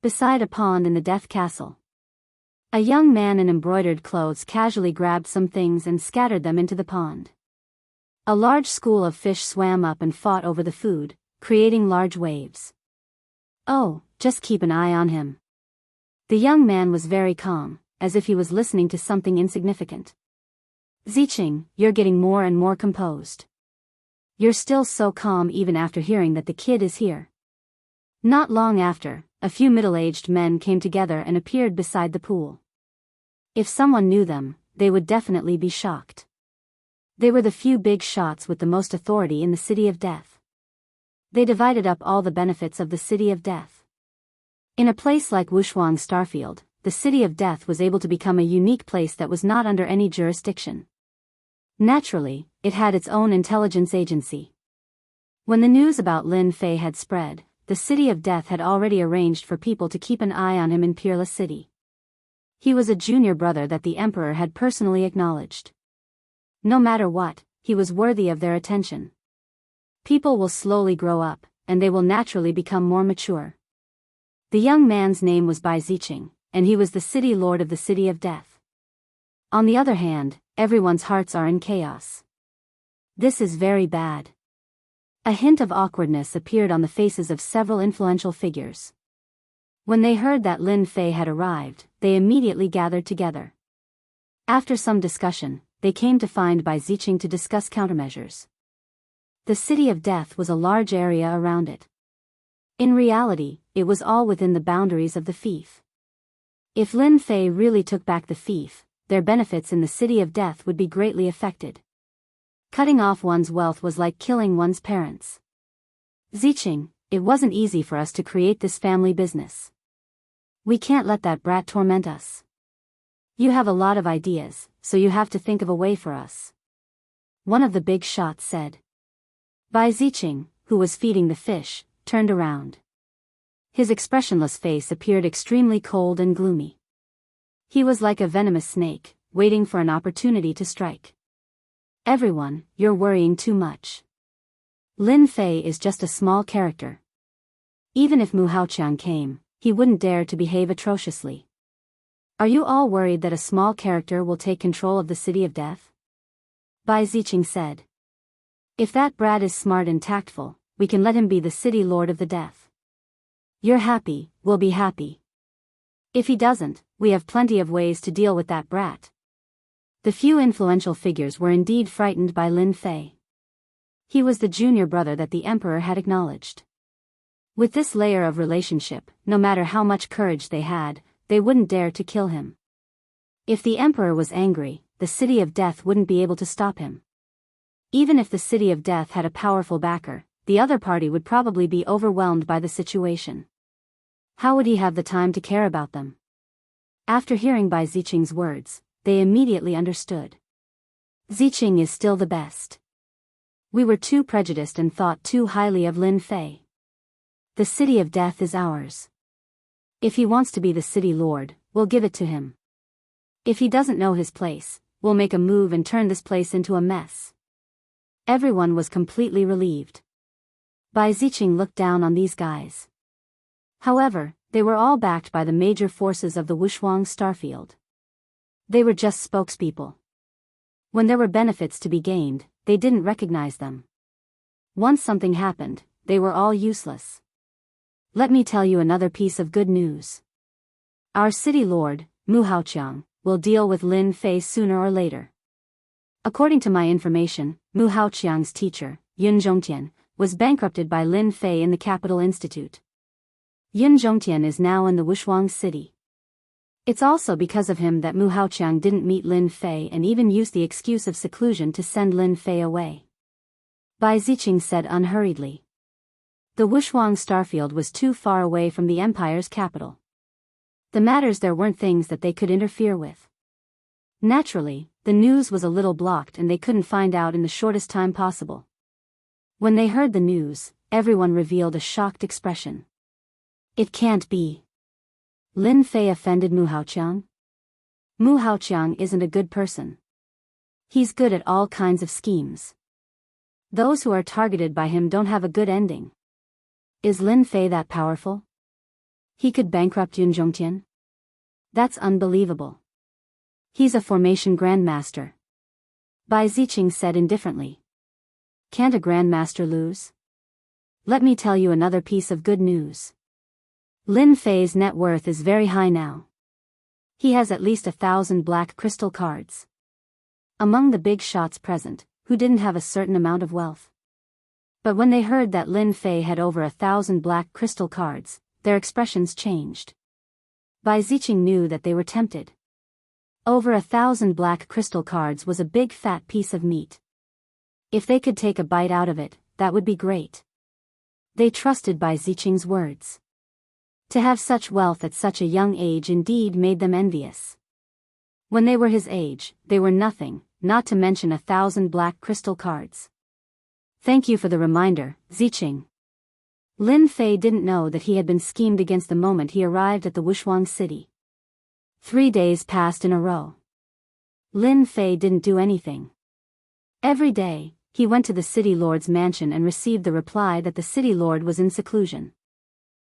Speaker 1: beside a pond in the Death Castle. A young man in embroidered clothes casually grabbed some things and scattered them into the pond. A large school of fish swam up and fought over the food, creating large waves. Oh, just keep an eye on him. The young man was very calm, as if he was listening to something insignificant. Ziqing, you're getting more and more composed. You're still so calm even after hearing that the kid is here. Not long after, a few middle-aged men came together and appeared beside the pool. If someone knew them, they would definitely be shocked. They were the few big shots with the most authority in the City of Death. They divided up all the benefits of the City of Death. In a place like Wushuang Starfield, the City of Death was able to become a unique place that was not under any jurisdiction. Naturally, it had its own intelligence agency. When the news about Lin Fei had spread, the City of Death had already arranged for people to keep an eye on him in Peerless City. He was a junior brother that the Emperor had personally acknowledged. No matter what, he was worthy of their attention. People will slowly grow up, and they will naturally become more mature. The young man's name was Bai Ziqing, and he was the City Lord of the City of Death. On the other hand, everyone's hearts are in chaos. This is very bad. A hint of awkwardness appeared on the faces of several influential figures. When they heard that Lin Fei had arrived, they immediately gathered together. After some discussion, they came to find Bai Ziqing to discuss countermeasures. The City of Death was a large area around it. In reality, it was all within the boundaries of the fief. If Lin Fei really took back the fief, their benefits in the City of Death would be greatly affected. Cutting off one's wealth was like killing one's parents. Ziqing, it wasn't easy for us to create this family business. We can't let that brat torment us. You have a lot of ideas, so you have to think of a way for us. One of the big shots said. Bai Ziqing, who was feeding the fish, turned around. His expressionless face appeared extremely cold and gloomy. He was like a venomous snake, waiting for an opportunity to strike. Everyone, you're worrying too much. Lin Fei is just a small character. Even if Mu Haoqiang came, he wouldn't dare to behave atrociously. Are you all worried that a small character will take control of the City of Death? Bai Ziqing said. If that brat is smart and tactful, we can let him be the City Lord of the Death. You're happy, we'll be happy. If he doesn't, we have plenty of ways to deal with that brat. The few influential figures were indeed frightened by Lin Fei. He was the junior brother that the Emperor had acknowledged. With this layer of relationship, no matter how much courage they had, they wouldn't dare to kill him. If the Emperor was angry, the City of Death wouldn't be able to stop him. Even if the City of Death had a powerful backer, the other party would probably be overwhelmed by the situation. How would he have the time to care about them? After hearing Bai Ziqing's words, they immediately understood. Ziqing is still the best. We were too prejudiced and thought too highly of Lin Fei. The City of Death is ours. If he wants to be the City Lord, we'll give it to him. If he doesn't know his place, we'll make a move and turn this place into a mess. Everyone was completely relieved. Bai Ziqing looked down on these guys. However, They were all backed by the major forces of the Wushuang starfield. They were just spokespeople. When there were benefits to be gained, they didn't recognize them. Once something happened, they were all useless. Let me tell you another piece of good news. Our city lord, Mu Haoqiang, will deal with Lin Fei sooner or later. According to my information, Mu Haoqiang's teacher, Yun Zhongtian, was bankrupted by Lin Fei in the Capital Institute. Yun Zhongtian is now in the Wushuang city. It's also because of him that Mu Haoqiang didn't meet Lin Fei and even used the excuse of seclusion to send Lin Fei away. Bai Ziqing said unhurriedly. The Wushuang starfield was too far away from the empire's capital. The matters there weren't things that they could interfere with. Naturally, the news was a little blocked and they couldn't find out in the shortest time possible. When they heard the news, everyone revealed a shocked expression. It can't be. Lin Fei offended Mu Haoqiang? Mu Haoqiang isn't a good person. He's good at all kinds of schemes. Those who are targeted by him don't have a good ending. Is Lin Fei that powerful? He could bankrupt Yun Zhongtian? That's unbelievable. He's a formation grandmaster. Bai Ziqing said indifferently. Can't a grandmaster lose? Let me tell you another piece of good news. Lin Fei's net worth is very high now. He has at least 1,000 black crystal cards. Among the big shots present, who didn't have a certain amount of wealth. But when they heard that Lin Fei had over 1,000 black crystal cards, their expressions changed. Bai Ziqing knew that they were tempted. Over 1,000 black crystal cards was a big fat piece of meat. If they could take a bite out of it, that would be great. They trusted Bai Ziqing's words. To have such wealth at such a young age indeed made them envious. When they were his age, they were nothing, not to mention 1,000 black crystal cards. Thank you for the reminder, Ziqing. Lin Fei didn't know that he had been schemed against the moment he arrived at the Wushuang city. 3 days passed in a row. Lin Fei didn't do anything. Every day, he went to the city lord's mansion and received the reply that the city lord was in seclusion.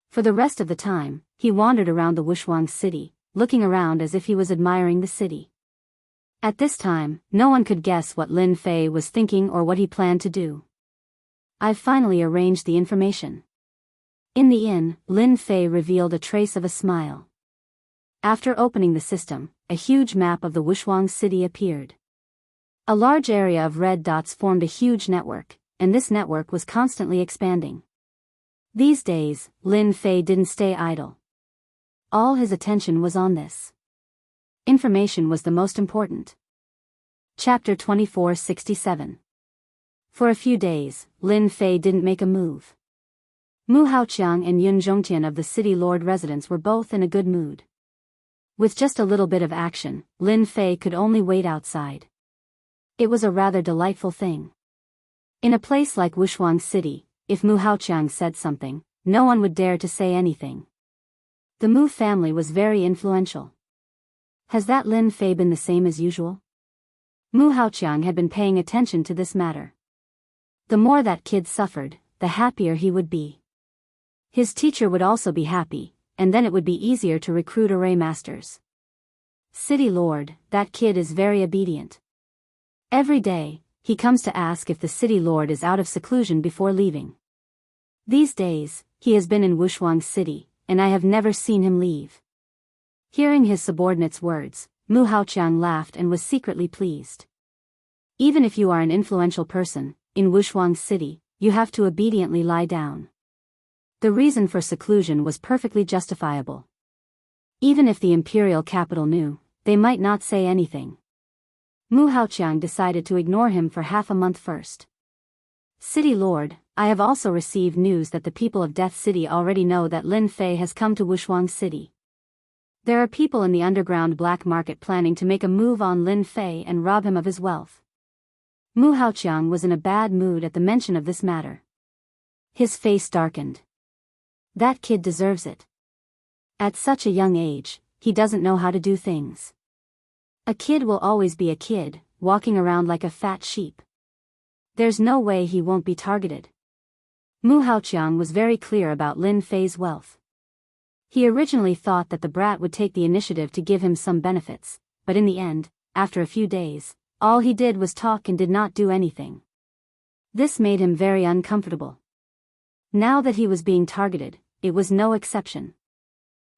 Speaker 1: For the rest of the time, he wandered around the Wushuang city, looking around as if he was admiring the city. At this time, no one could guess what Lin Fei was thinking or what he planned to do. I've finally arranged the information. In the inn, Lin Fei revealed a trace of a smile. After opening the system, a huge map of the Wushuang city appeared. A large area of red dots formed a huge network, and this network was constantly expanding. These days, Lin Fei didn't stay idle. All his attention was on this. Information was the most important. Chapter 2467. For a few days, Lin Fei didn't make a move. Mu Haoqiang and Yun Zhongtian of the city lord residence were both in a good mood. With just a little bit of action, Lin Fei could only wait outside. It was a rather delightful thing. In a place like Wushuang City, if Mu Haoqiang said something, no one would dare to say anything. The Mu family was very influential. Has that Lin Fei been the same as usual? Mu Haoqiang had been paying attention to this matter. The more that kid suffered, the happier he would be. His teacher would also be happy, and then it would be easier to recruit array masters. City Lord, that kid is very obedient. Every day, he comes to ask if the city lord is out of seclusion before leaving. These days, he has been in Wushuang City, and I have never seen him leave. Hearing his subordinate's words, Mu Haoqiang laughed and was secretly pleased. Even if you are an influential person, in Wushuang City, you have to obediently lie down. The reason for seclusion was perfectly justifiable. Even if the imperial capital knew, they might not say anything. Mu Haoqiang decided to ignore him for half a month first. City Lord, I have also received news that the people of Death City already know that Lin Fei has come to Wushuang City. There are people in the underground black market planning to make a move on Lin Fei and rob him of his wealth. Mu Haoqiang was in a bad mood at the mention of this matter. His face darkened. That kid deserves it. At such a young age, he doesn't know how to do things. A kid will always be a kid, walking around like a fat sheep. There's no way he won't be targeted. Mu Haoqiang was very clear about Lin Fei's wealth. He originally thought that the brat would take the initiative to give him some benefits, but in the end, after a few days, all he did was talk and did not do anything. This made him very uncomfortable. Now that he was being targeted, it was no exception.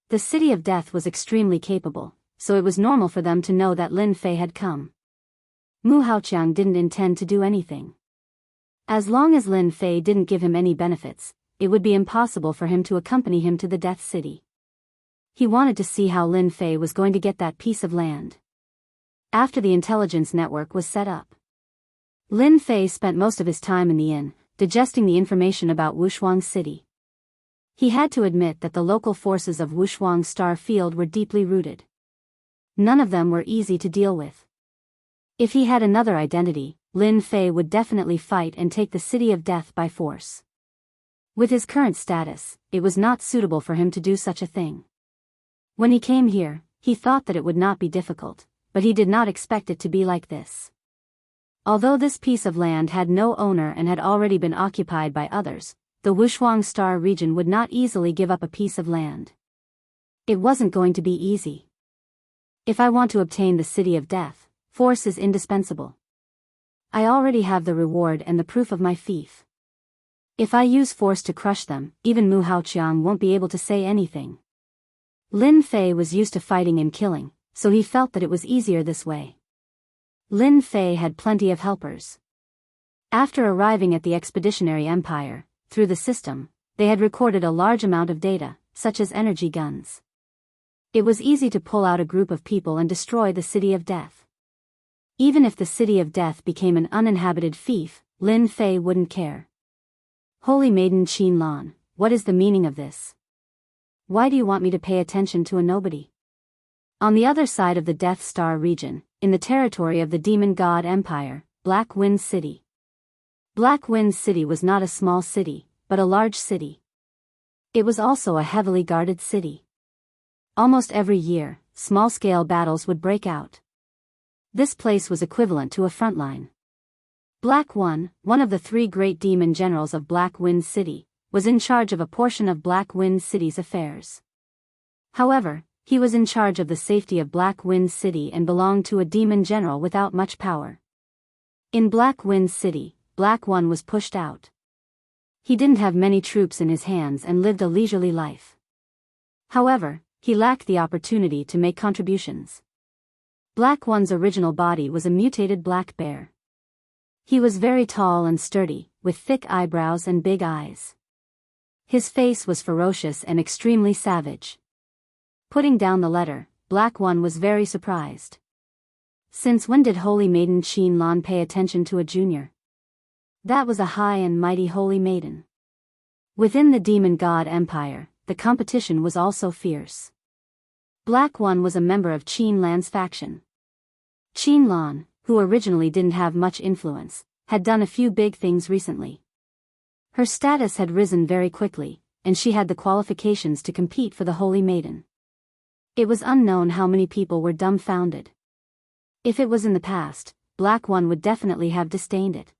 Speaker 1: The City of Death was extremely capable, so it was normal for them to know that Lin Fei had come. Mu Haoqiang didn't intend to do anything. As long as Lin Fei didn't give him any benefits, it would be impossible for him to accompany him to the Death City. He wanted to see how Lin Fei was going to get that piece of land. After the intelligence network was set up, Lin Fei spent most of his time in the inn, digesting the information about Wushuang City. He had to admit that the local forces of Wushuang Star Field were deeply rooted. None of them were easy to deal with. If he had another identity, Lin Fei would definitely fight and take the City of Death by force. With his current status, it was not suitable for him to do such a thing. When he came here, he thought that it would not be difficult, but he did not expect it to be like this. Although this piece of land had no owner and had already been occupied by others, the Wushuang Star region would not easily give up a piece of land. It wasn't going to be easy. If I want to obtain the City of Death, force is indispensable. I already have the reward and the proof of my fief. If I use force to crush them, even Mu Haoqiang won't be able to say anything. Lin Fei was used to fighting and killing, so he felt that it was easier this way. Lin Fei had plenty of helpers. After arriving at the Expeditionary Empire, through the system, they had recorded a large amount of data, such as energy guns. It was easy to pull out a group of people and destroy the City of Death. Even if the City of Death became an uninhabited fief, Lin Fei wouldn't care. Holy Maiden Qin Lan, what is the meaning of this? Why do you want me to pay attention to a nobody? On the other side of the Death Star region, in the territory of the Demon God Empire, Black Wind City. Black Wind City was not a small city, but a large city. It was also a heavily guarded city. Almost every year, small-scale battles would break out. This place was equivalent to a front line. Black One of the 3 great demon generals of Black Wind City, was in charge of a portion of Black Wind City's affairs. However, he was in charge of the safety of Black Wind City and belonged to a demon general without much power. In Black Wind City, Black One was pushed out. He didn't have many troops in his hands and lived a leisurely life. However, he lacked the opportunity to make contributions. Black One's original body was a mutated black bear. He was very tall and sturdy, with thick eyebrows and big eyes. His face was ferocious and extremely savage. Putting down the letter, Black One was very surprised. Since when did Holy Maiden Qin Lan pay attention to a junior? That was a high and mighty holy maiden. Within the Demon God Empire, the competition was also fierce. Black One was a member of Qin Lan's faction. Qin Lan, who originally didn't have much influence, had done a few big things recently. Her status had risen very quickly, and she had the qualifications to compete for the Holy Maiden. It was unknown how many people were dumbfounded. If it was in the past, Black One would definitely have disdained it.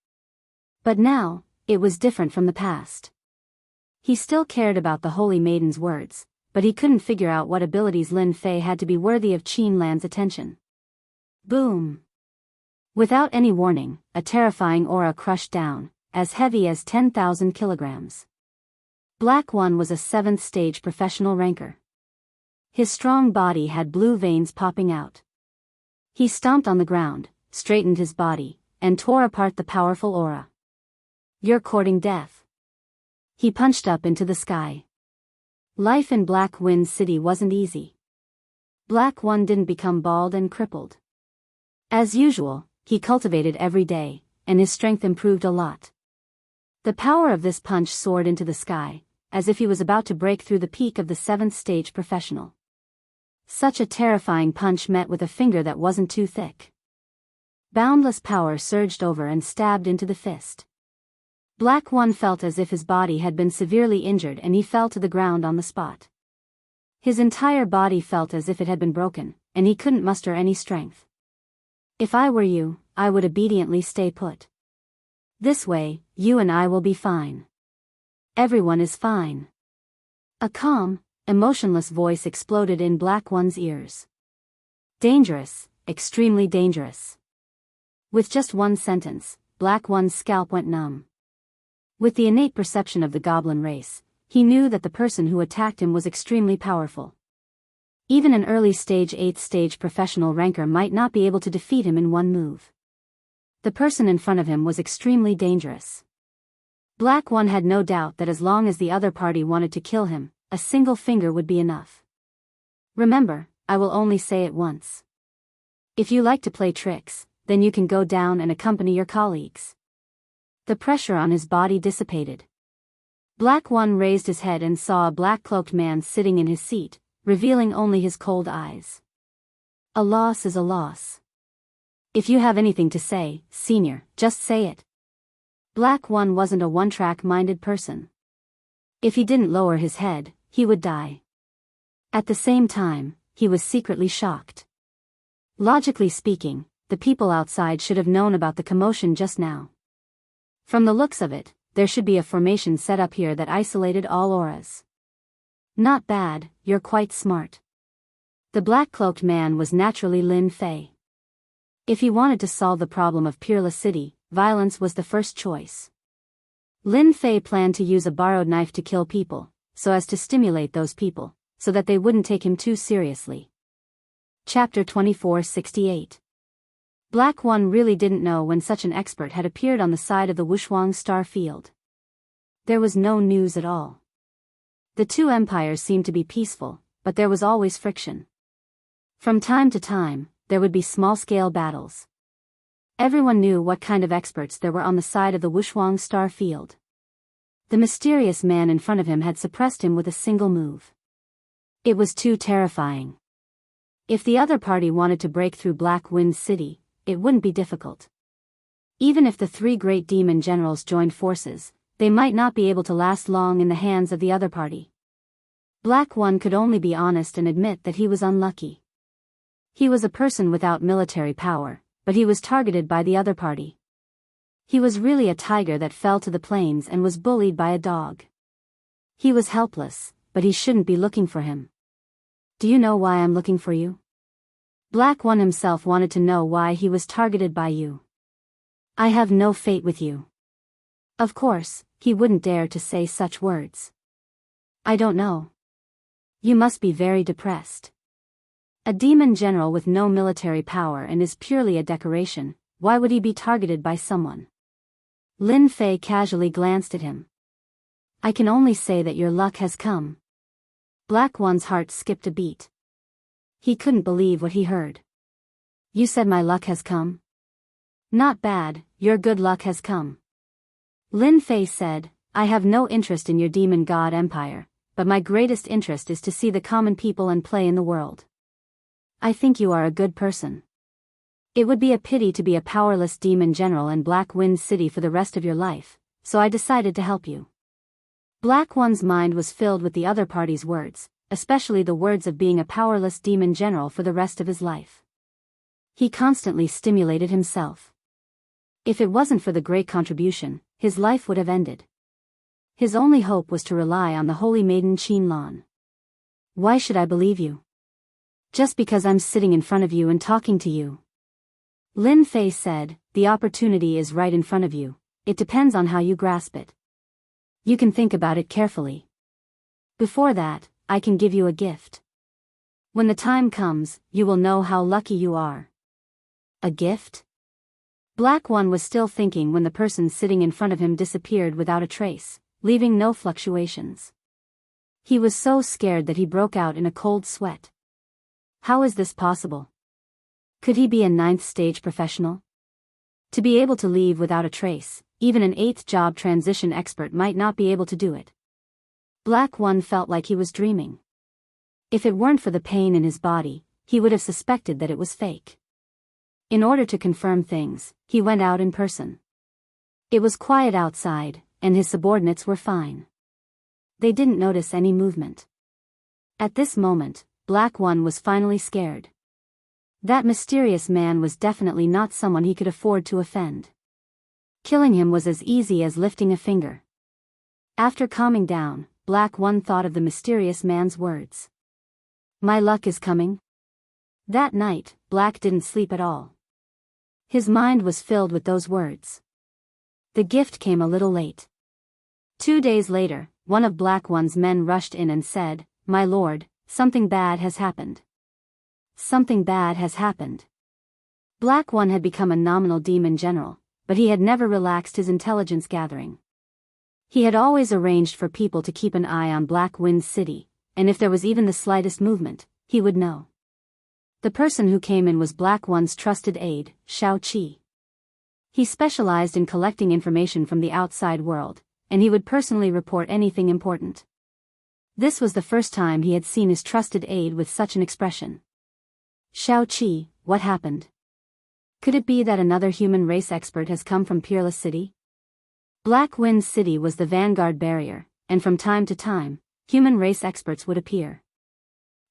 Speaker 1: But now, it was different from the past. He still cared about the Holy Maiden's words, but he couldn't figure out what abilities Lin Fei had to be worthy of Qin Lan's attention. Boom! Without any warning, a terrifying aura crushed down, as heavy as 10,000 kilograms. Black One was a 7th stage professional ranker. His strong body had blue veins popping out. He stomped on the ground, straightened his body, and tore apart the powerful aura. You're courting death. He punched up into the sky. Life in Black Wind City wasn't easy. Black One didn't become bald and crippled. As usual, he cultivated every day, and his strength improved a lot. The power of this punch soared into the sky, as if he was about to break through the peak of the 7th stage professional. Such a terrifying punch met with a finger that wasn't too thick. Boundless power surged over and stabbed into the fist. Black One felt as if his body had been severely injured and he fell to the ground on the spot. His entire body felt as if it had been broken, and he couldn't muster any strength. If I were you, I would obediently stay put. This way, you and I will be fine. Everyone is fine. A calm, emotionless voice exploded in Black One's ears. Dangerous, extremely dangerous. With just one sentence, Black One's scalp went numb. With the innate perception of the goblin race, he knew that the person who attacked him was extremely powerful. Even an early-stage 8th-stage professional ranker might not be able to defeat him in one move. The person in front of him was extremely dangerous. Black One had no doubt that as long as the other party wanted to kill him, a single finger would be enough. Remember, I will only say it once. If you like to play tricks, then you can go down and accompany your colleagues. The pressure on his body dissipated. Black One raised his head and saw a black-cloaked man sitting in his seat, revealing only his cold eyes. A loss is a loss. If you have anything to say, Senior, just say it. Black One wasn't a one-track-minded person. If he didn't lower his head, he would die. At the same time, he was secretly shocked. Logically speaking, the people outside should have known about the commotion just now. From the looks of it, there should be a formation set up here that isolated all auras. Not bad, you're quite smart. The black-cloaked man was naturally Lin Fei. If he wanted to solve the problem of Peerless City, violence was the first choice. Lin Fei planned to use a borrowed knife to kill people, so as to stimulate those people, so that they wouldn't take him too seriously. Chapter 2468. Black One really didn't know when such an expert had appeared on the side of the Wushuang star field. There was no news at all. The two empires seemed to be peaceful, but there was always friction. From time to time, there would be small-scale battles. Everyone knew what kind of experts there were on the side of the Wushuang star field. The mysterious man in front of him had suppressed him with a single move. It was too terrifying. If the other party wanted to break through Black Wind City, it wouldn't be difficult. Even if the three great demon generals joined forces, they might not be able to last long in the hands of the other party. Black One could only be honest and admit that he was unlucky. He was a person without military power, but he was targeted by the other party. He was really a tiger that fell to the plains and was bullied by a dog. He was helpless, but he shouldn't be looking for him. Do you know why I'm looking for you? Black One himself wanted to know why he was targeted by you. I have no fate with you. Of course, he wouldn't dare to say such words. I don't know. You must be very depressed. A demon general with no military power and is purely a decoration, why would he be targeted by someone? Lin Fei casually glanced at him. I can only say that your luck has come. Black One's heart skipped a beat. He couldn't believe what he heard. You said my luck has come? Not bad, your good luck has come. Lin Fei said, I have no interest in your demon god empire, but my greatest interest is to see the common people and play in the world. I think you are a good person. It would be a pity to be a powerless demon general in Black Wind City for the rest of your life, so I decided to help you. Black One's mind was filled with the other party's words, especially the words of being a powerless demon general for the rest of his life. He constantly stimulated himself. If it wasn't for the great contribution, his life would have ended. His only hope was to rely on the holy maiden Qinlan. Why should I believe you? Just because I'm sitting in front of you and talking to you. Lin Fei said, the opportunity is right in front of you, it depends on how you grasp it. You can think about it carefully. Before that, I can give you a gift. When the time comes, you will know how lucky you are. A gift? Black One was still thinking when the person sitting in front of him disappeared without a trace, leaving no fluctuations. He was so scared that he broke out in a cold sweat. How is this possible? Could he be a 9th stage professional? To be able to leave without a trace, even an 8th job transition expert might not be able to do it. Black One felt like he was dreaming. If it weren't for the pain in his body, he would have suspected that it was fake. In order to confirm things, he went out in person. It was quiet outside, and his subordinates were fine. They didn't notice any movement. At this moment, Black One was finally scared. That mysterious man was definitely not someone he could afford to offend. Killing him was as easy as lifting a finger. After calming down, Black One thought of the mysterious man's words. My luck is coming. That night, Black didn't sleep at all. His mind was filled with those words. The gift came a little late. 2 days later, one of Black One's men rushed in and said, My lord, something bad has happened. Something bad has happened. Black One had become a nominal demon general, but he had never relaxed his intelligence gathering. He had always arranged for people to keep an eye on Black Wind City, and if there was even the slightest movement, he would know. The person who came in was Black One's trusted aide, Shao-Chi. He specialized in collecting information from the outside world, and he would personally report anything important. This was the first time he had seen his trusted aide with such an expression. Shao-Chi, what happened? Could it be that another human race expert has come from Peerless City? Black Wind City was the vanguard barrier, and from time to time, human race experts would appear.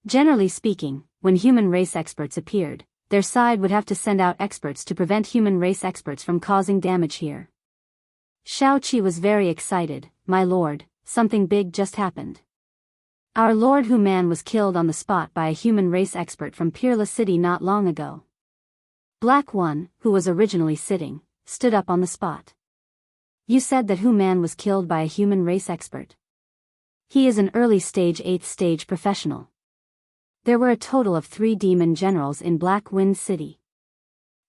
Speaker 1: Generally speaking, when human race experts appeared, their side would have to send out experts to prevent human race experts from causing damage here. Shao-Chi was very excited. My lord, something big just happened. Our Lord Human was killed on the spot by a human race expert from Peerless City not long ago. Black One, who was originally sitting, stood up on the spot. You said that Human was killed by a human race expert. He is an early stage 8th stage professional. There were a total of 3 demon generals in Black Wind City.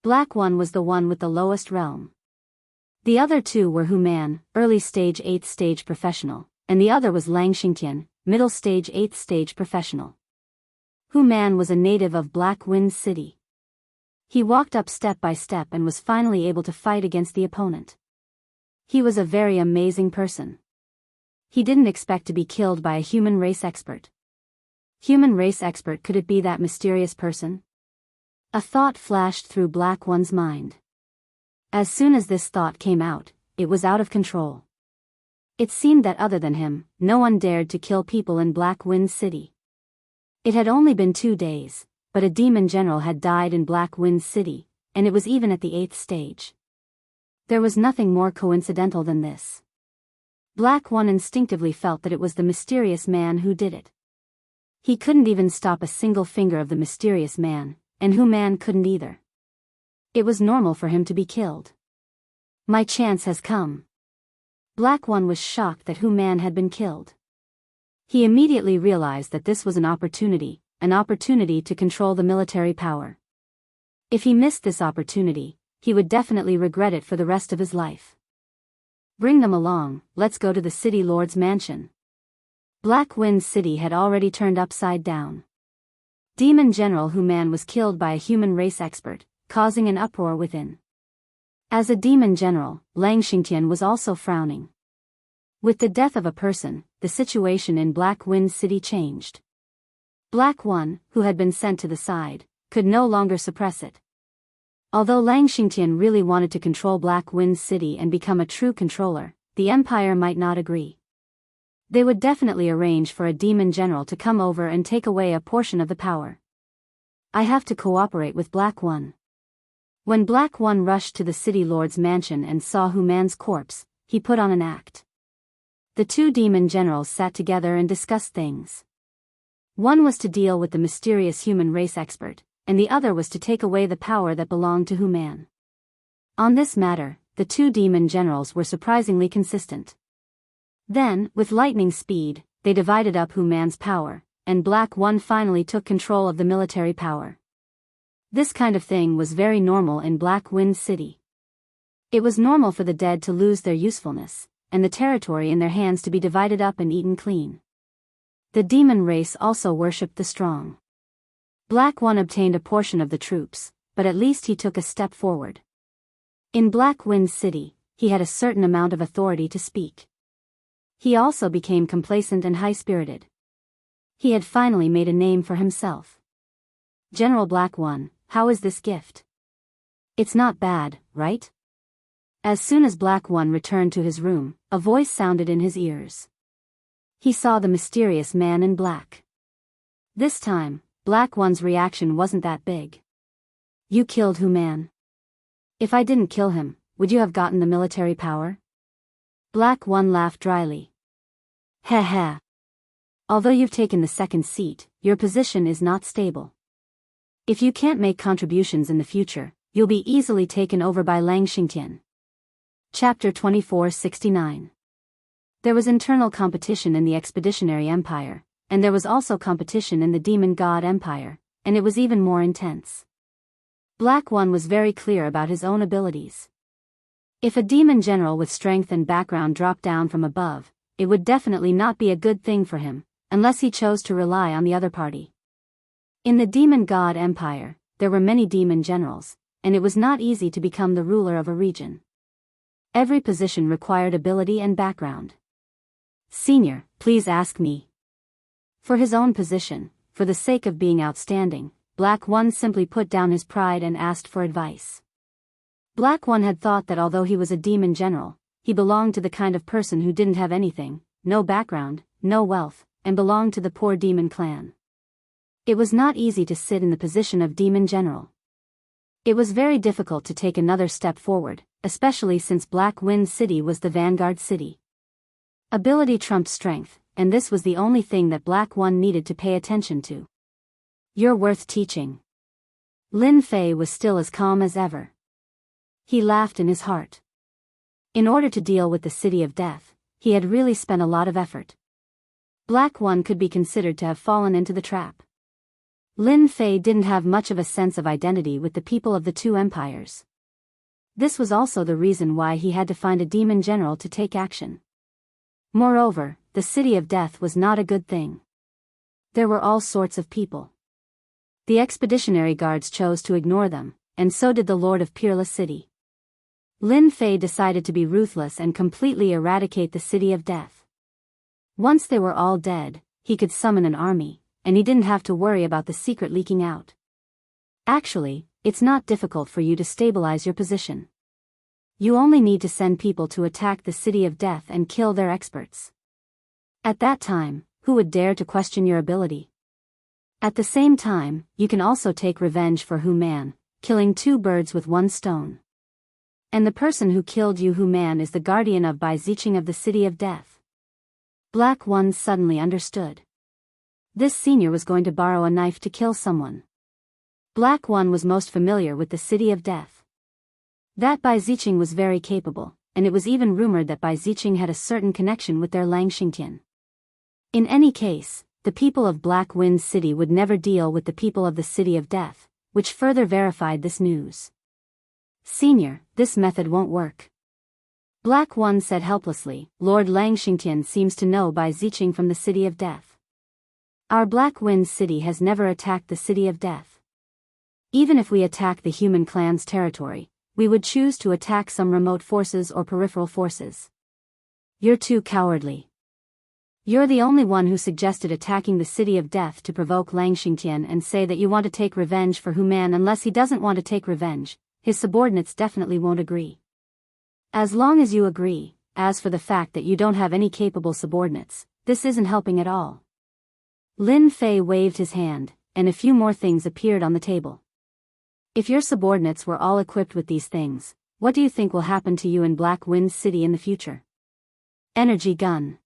Speaker 1: Black One was the one with the lowest realm. The other 2 were Human, early stage 8th stage professional, and the other was Lang Xingtian, middle stage 8th stage professional. Human was a native of Black Wind City. He walked up step by step and was finally able to fight against the opponent. He was a very amazing person. He didn't expect to be killed by a human race expert. Human race expert, could it be that mysterious person? A thought flashed through Black One's mind. As soon as this thought came out, it was out of control. It seemed that other than him, no one dared to kill people in Black Wind City. It had only been 2 days, but a demon general had died in Black Wind City, and it was even at the 8th stage. There was nothing more coincidental than this. Black One instinctively felt that it was the mysterious man who did it. He couldn't even stop a single finger of the mysterious man, and Human couldn't either. It was normal for him to be killed. My chance has come. Black One was shocked that Human had been killed. He immediately realized that this was an opportunity to control the military power. If he missed this opportunity, he would definitely regret it for the rest of his life. Bring them along, let's go to the City Lord's mansion. Black Wind City had already turned upside down. Demon General Human was killed by a human race expert, causing an uproar within. As a demon general, Lang Xingtian was also frowning. With the death of a person, the situation in Black Wind City changed. Black One, who had been sent to the side, could no longer suppress it. Although Lang Xingtian really wanted to control Black Wind City and become a true controller, the Empire might not agree. They would definitely arrange for a demon general to come over and take away a portion of the power. I have to cooperate with Black One. When Black One rushed to the City Lord's mansion and saw Human's corpse, he put on an act. The 2 demon generals sat together and discussed things. One was to deal with the mysterious human race expert, and the other was to take away the power that belonged to Human. On this matter, the 2 demon generals were surprisingly consistent. Then, with lightning speed, they divided up Human's power, and Black One finally took control of the military power. This kind of thing was very normal in Black Wind City. It was normal for the dead to lose their usefulness, and the territory in their hands to be divided up and eaten clean. The demon race also worshipped the strong. Black One obtained a portion of the troops, but at least he took a step forward. In Black Wind City, he had a certain amount of authority to speak. He also became complacent and high-spirited. He had finally made a name for himself. General Black One, how is this gift? It's not bad, right? As soon as Black One returned to his room, a voice sounded in his ears. He saw the mysterious man in black. This time, Black One's reaction wasn't that big. You killed Human. If I didn't kill him, would you have gotten the military power? Black One laughed dryly. Heh heh. Although you've taken the second seat, your position is not stable. If you can't make contributions in the future, you'll be easily taken over by Lang Xingtian. Chapter 2469. There was internal competition in the Expeditionary Empire, and there was also competition in the Demon God Empire, and it was even more intense. Black One was very clear about his own abilities. If a demon general with strength and background dropped down from above, it would definitely not be a good thing for him, unless he chose to rely on the other party. In the Demon God Empire, there were many demon generals, and it was not easy to become the ruler of a region. Every position required ability and background. Senior, please ask me. For his own position, for the sake of being outstanding, Black One simply put down his pride and asked for advice. Black One had thought that although he was a demon general, he belonged to the kind of person who didn't have anything, no background, no wealth, and belonged to the poor demon clan. It was not easy to sit in the position of demon general. It was very difficult to take another step forward, especially since Black Wind City was the vanguard city. Ability trumped strength, and this was the only thing that Black One needed to pay attention to. You're worth teaching. Lin Fei was still as calm as ever. He laughed in his heart. In order to deal with the City of Death, he had really spent a lot of effort. Black One could be considered to have fallen into the trap. Lin Fei didn't have much of a sense of identity with the people of the two empires. This was also the reason why he had to find a demon general to take action. Moreover, the City of Death was not a good thing. There were all sorts of people. The expeditionary guards chose to ignore them, and so did the Lord of Peerless City. Lin Fei decided to be ruthless and completely eradicate the City of Death. Once they were all dead, he could summon an army, and he didn't have to worry about the secret leaking out. Actually, it's not difficult for you to stabilize your position. You only need to send people to attack the City of Death and kill their experts. At that time, who would dare to question your ability? At the same time, you can also take revenge for Hu Man, killing two birds with one stone. And the person who killed Hu Man is the guardian of Bai Ziqing of the City of Death. Black One suddenly understood. This senior was going to borrow a knife to kill someone. Black One was most familiar with the City of Death. That Bai Ziqing was very capable, and it was even rumored that Bai Ziqing had a certain connection with their Lang Xingtian. In any case, the people of Black Wind City would never deal with the people of the City of Death, which further verified this news. Senior, this method won't work. Black One said helplessly. Lord Lang Xingtian seems to know Bai Ziqing from the City of Death. Our Black Wind City has never attacked the City of Death. Even if we attack the human clan's territory, we would choose to attack some remote forces or peripheral forces. You're too cowardly. You're the only one who suggested attacking the City of Death to provoke Lang Xingtian and say that you want to take revenge for Hu Man. Unless he doesn't want to take revenge, his subordinates definitely won't agree. As long as you agree, as for the fact that you don't have any capable subordinates, this isn't helping at all. Lin Fei waved his hand, and a few more things appeared on the table. If your subordinates were all equipped with these things, what do you think will happen to you in Black Wind City in the future? Energy gun.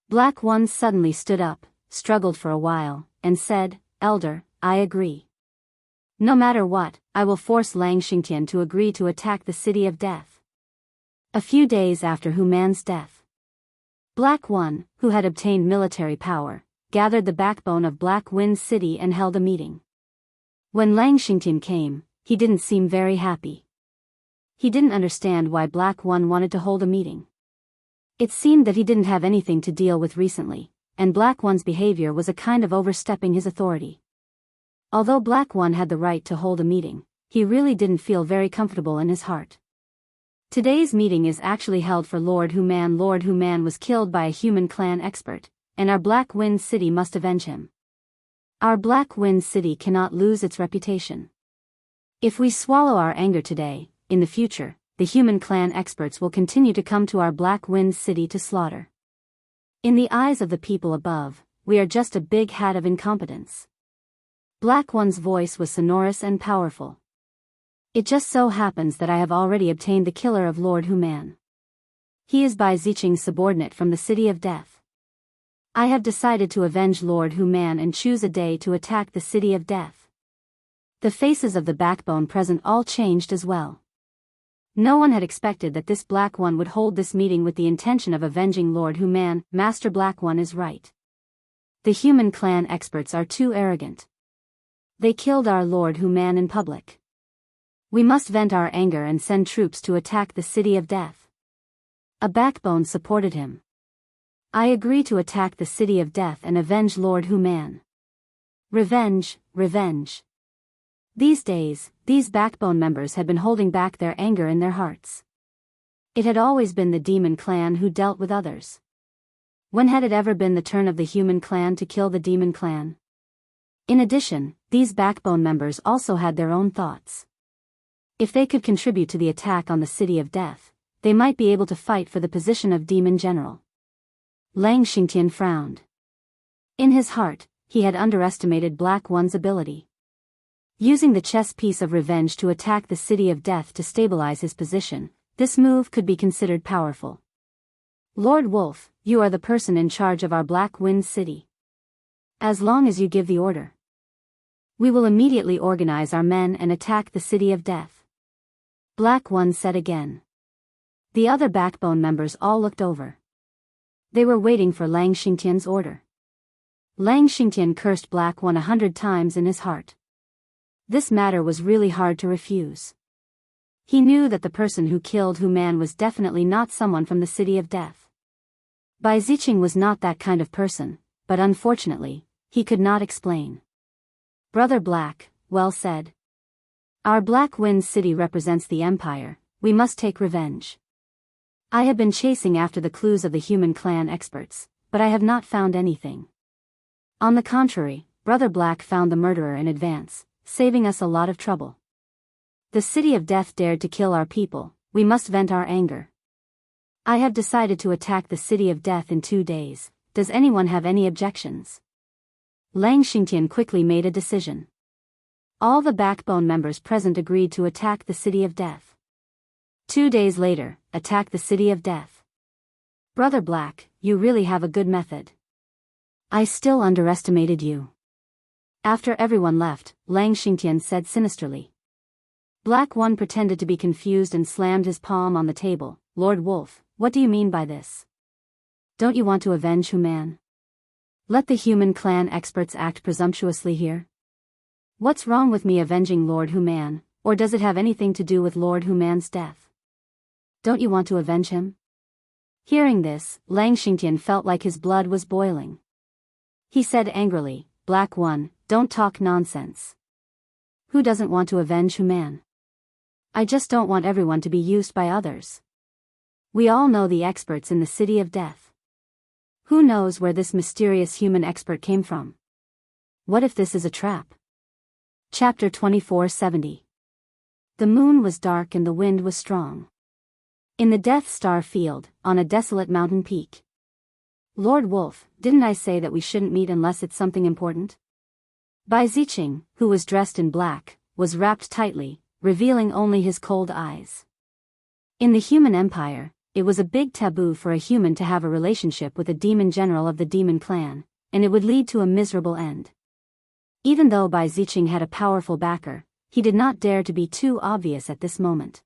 Speaker 1: Black One suddenly stood up, struggled for a while, and said, Elder, I agree. No matter what, I will force Lang Xingtian to agree to attack the City of Death. A few days after Hu Man's death, Black One, who had obtained military power, gathered the backbone of Black Wind City and held a meeting. When Lang Xingtian came, he didn't seem very happy. He didn't understand why Black One wanted to hold a meeting. It seemed that he didn't have anything to deal with recently, and Black One's behavior was a kind of overstepping his authority. Although Black One had the right to hold a meeting, he really didn't feel very comfortable in his heart. Today's meeting is actually held for Lord Hu Man. Lord Hu Man was killed by a human clan expert, and our Black Wind City must avenge him. Our Black Wind City cannot lose its reputation. If we swallow our anger today, in the future, the human clan experts will continue to come to our Black Wind City to slaughter. In the eyes of the people above, we are just a big hat of incompetence. Black One's voice was sonorous and powerful. It just so happens that I have already obtained the killer of Lord Hu Man. He is Bai Ziqing's subordinate from the City of Death. I have decided to avenge Lord Human and choose a day to attack the city of death. The faces of the backbone present all changed as well. No one had expected that this Black One would hold this meeting with the intention of avenging Lord Human. Master Black One is right. The human clan experts are too arrogant. They killed our Lord Human in public. We must vent our anger and send troops to attack the city of death. A backbone supported him. I agree to attack the city of death and avenge Lord Human. Revenge, revenge. These days, these backbone members had been holding back their anger in their hearts. It had always been the demon clan who dealt with others. When had it ever been the turn of the human clan to kill the demon clan? In addition, these backbone members also had their own thoughts. If they could contribute to the attack on the city of death, they might be able to fight for the position of demon general. Lang Xingtian frowned. In his heart, he had underestimated Black One's ability. Using the chess piece of revenge to attack the city of death to stabilize his position, this move could be considered powerful. Lord Wolf, you are the person in charge of our Black Wind City. As long as you give the order, we will immediately organize our men and attack the city of death. Black One said again. The other backbone members all looked over. They were waiting for Lang Xingtian's order. Lang Xingtian cursed Black One 100 times in his heart. This matter was really hard to refuse. He knew that the person who killed Human was definitely not someone from the city of death. Bai Ziqing was not that kind of person, but unfortunately, he could not explain. Brother Black, well said. Our Black Wind City represents the Empire, we must take revenge. I have been chasing after the clues of the human clan experts, but I have not found anything. On the contrary, Brother Black found the murderer in advance, saving us a lot of trouble. The city of death dared to kill our people, we must vent our anger. I have decided to attack the city of death in 2 days, does anyone have any objections? Lang Xingtian quickly made a decision. All the backbone members present agreed to attack the city of death. 2 days later, attack the city of death. Brother Black, you really have a good method. I still underestimated you. After everyone left, Lang Xingtian said sinisterly. Black One pretended to be confused and slammed his palm on the table. Lord Wolf, what do you mean by this? Don't you want to avenge Human? Let the human clan experts act presumptuously here. What's wrong with me avenging Lord Human, or does it have anything to do with Lord Human's death? Don't you want to avenge him? Hearing this, Lang Xingtian felt like his blood was boiling. He said angrily, Black One, don't talk nonsense. Who doesn't want to avenge Human? I just don't want everyone to be used by others. We all know the experts in the city of death. Who knows where this mysterious human expert came from? What if this is a trap? Chapter 2470. The moon was dark and the wind was strong. In the Death Star field, on a desolate mountain peak. Lord Wolf, didn't I say that we shouldn't meet unless it's something important? Bai Ziqing, who was dressed in black, was wrapped tightly, revealing only his cold eyes. In the human empire, it was a big taboo for a human to have a relationship with a demon general of the demon clan, and it would lead to a miserable end. Even though Bai Ziqing had a powerful backer, he did not dare to be too obvious at this moment.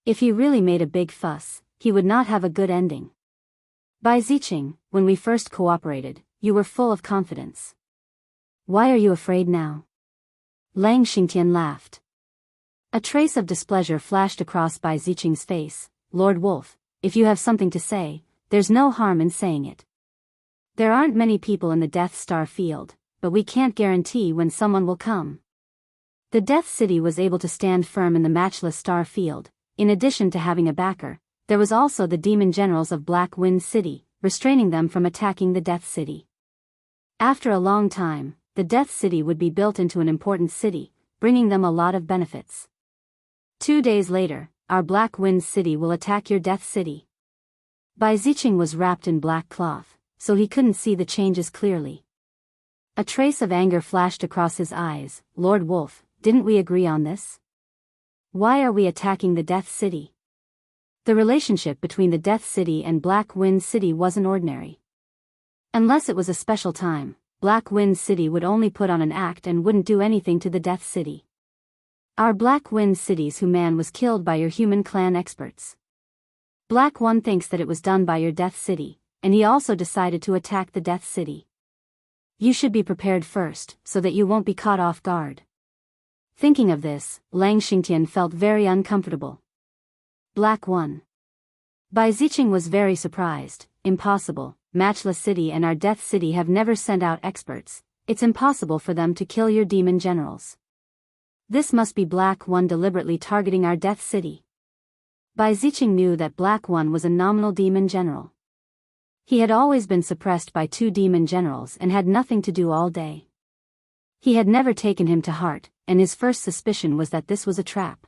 Speaker 1: If he really made a big fuss, he would not have a good ending. Bai Ziqing, when we first cooperated, you were full of confidence. Why are you afraid now? Lang Xingtian laughed. A trace of displeasure flashed across Bai Ziqing's face. Lord Wolf, if you have something to say, there's no harm in saying it. There aren't many people in the Death Star field, but we can't guarantee when someone will come. The Death City was able to stand firm in the matchless star field. In addition to having a backer, there was also the demon generals of Black Wind City, restraining them from attacking the Death City. After a long time, the Death City would be built into an important city, bringing them a lot of benefits. 2 days later, our Black Wind City will attack your Death City. Bai Ziqing was wrapped in black cloth, so he couldn't see the changes clearly. A trace of anger flashed across his eyes. Lord Wolf, didn't we agree on this? Why are we attacking the Death City? The relationship between the Death City and Black Wind City wasn't ordinary. Unless it was a special time, Black Wind City would only put on an act and wouldn't do anything to the Death City. Our Black Wind City's human was killed by your human clan experts. Black One thinks that it was done by your Death City, and he also decided to attack the Death City. You should be prepared first, so that you won't be caught off guard. Thinking of this, Lang Xingtian felt very uncomfortable. Black One. Bai Ziqing was very surprised. Impossible, Matchless City and our Death City have never sent out experts. It's impossible for them to kill your demon generals. This must be Black One deliberately targeting our Death City. Bai Ziqing knew that Black One was a nominal demon general. He had always been suppressed by 2 demon generals and had nothing to do all day. He had never taken him to heart, and his first suspicion was that this was a trap.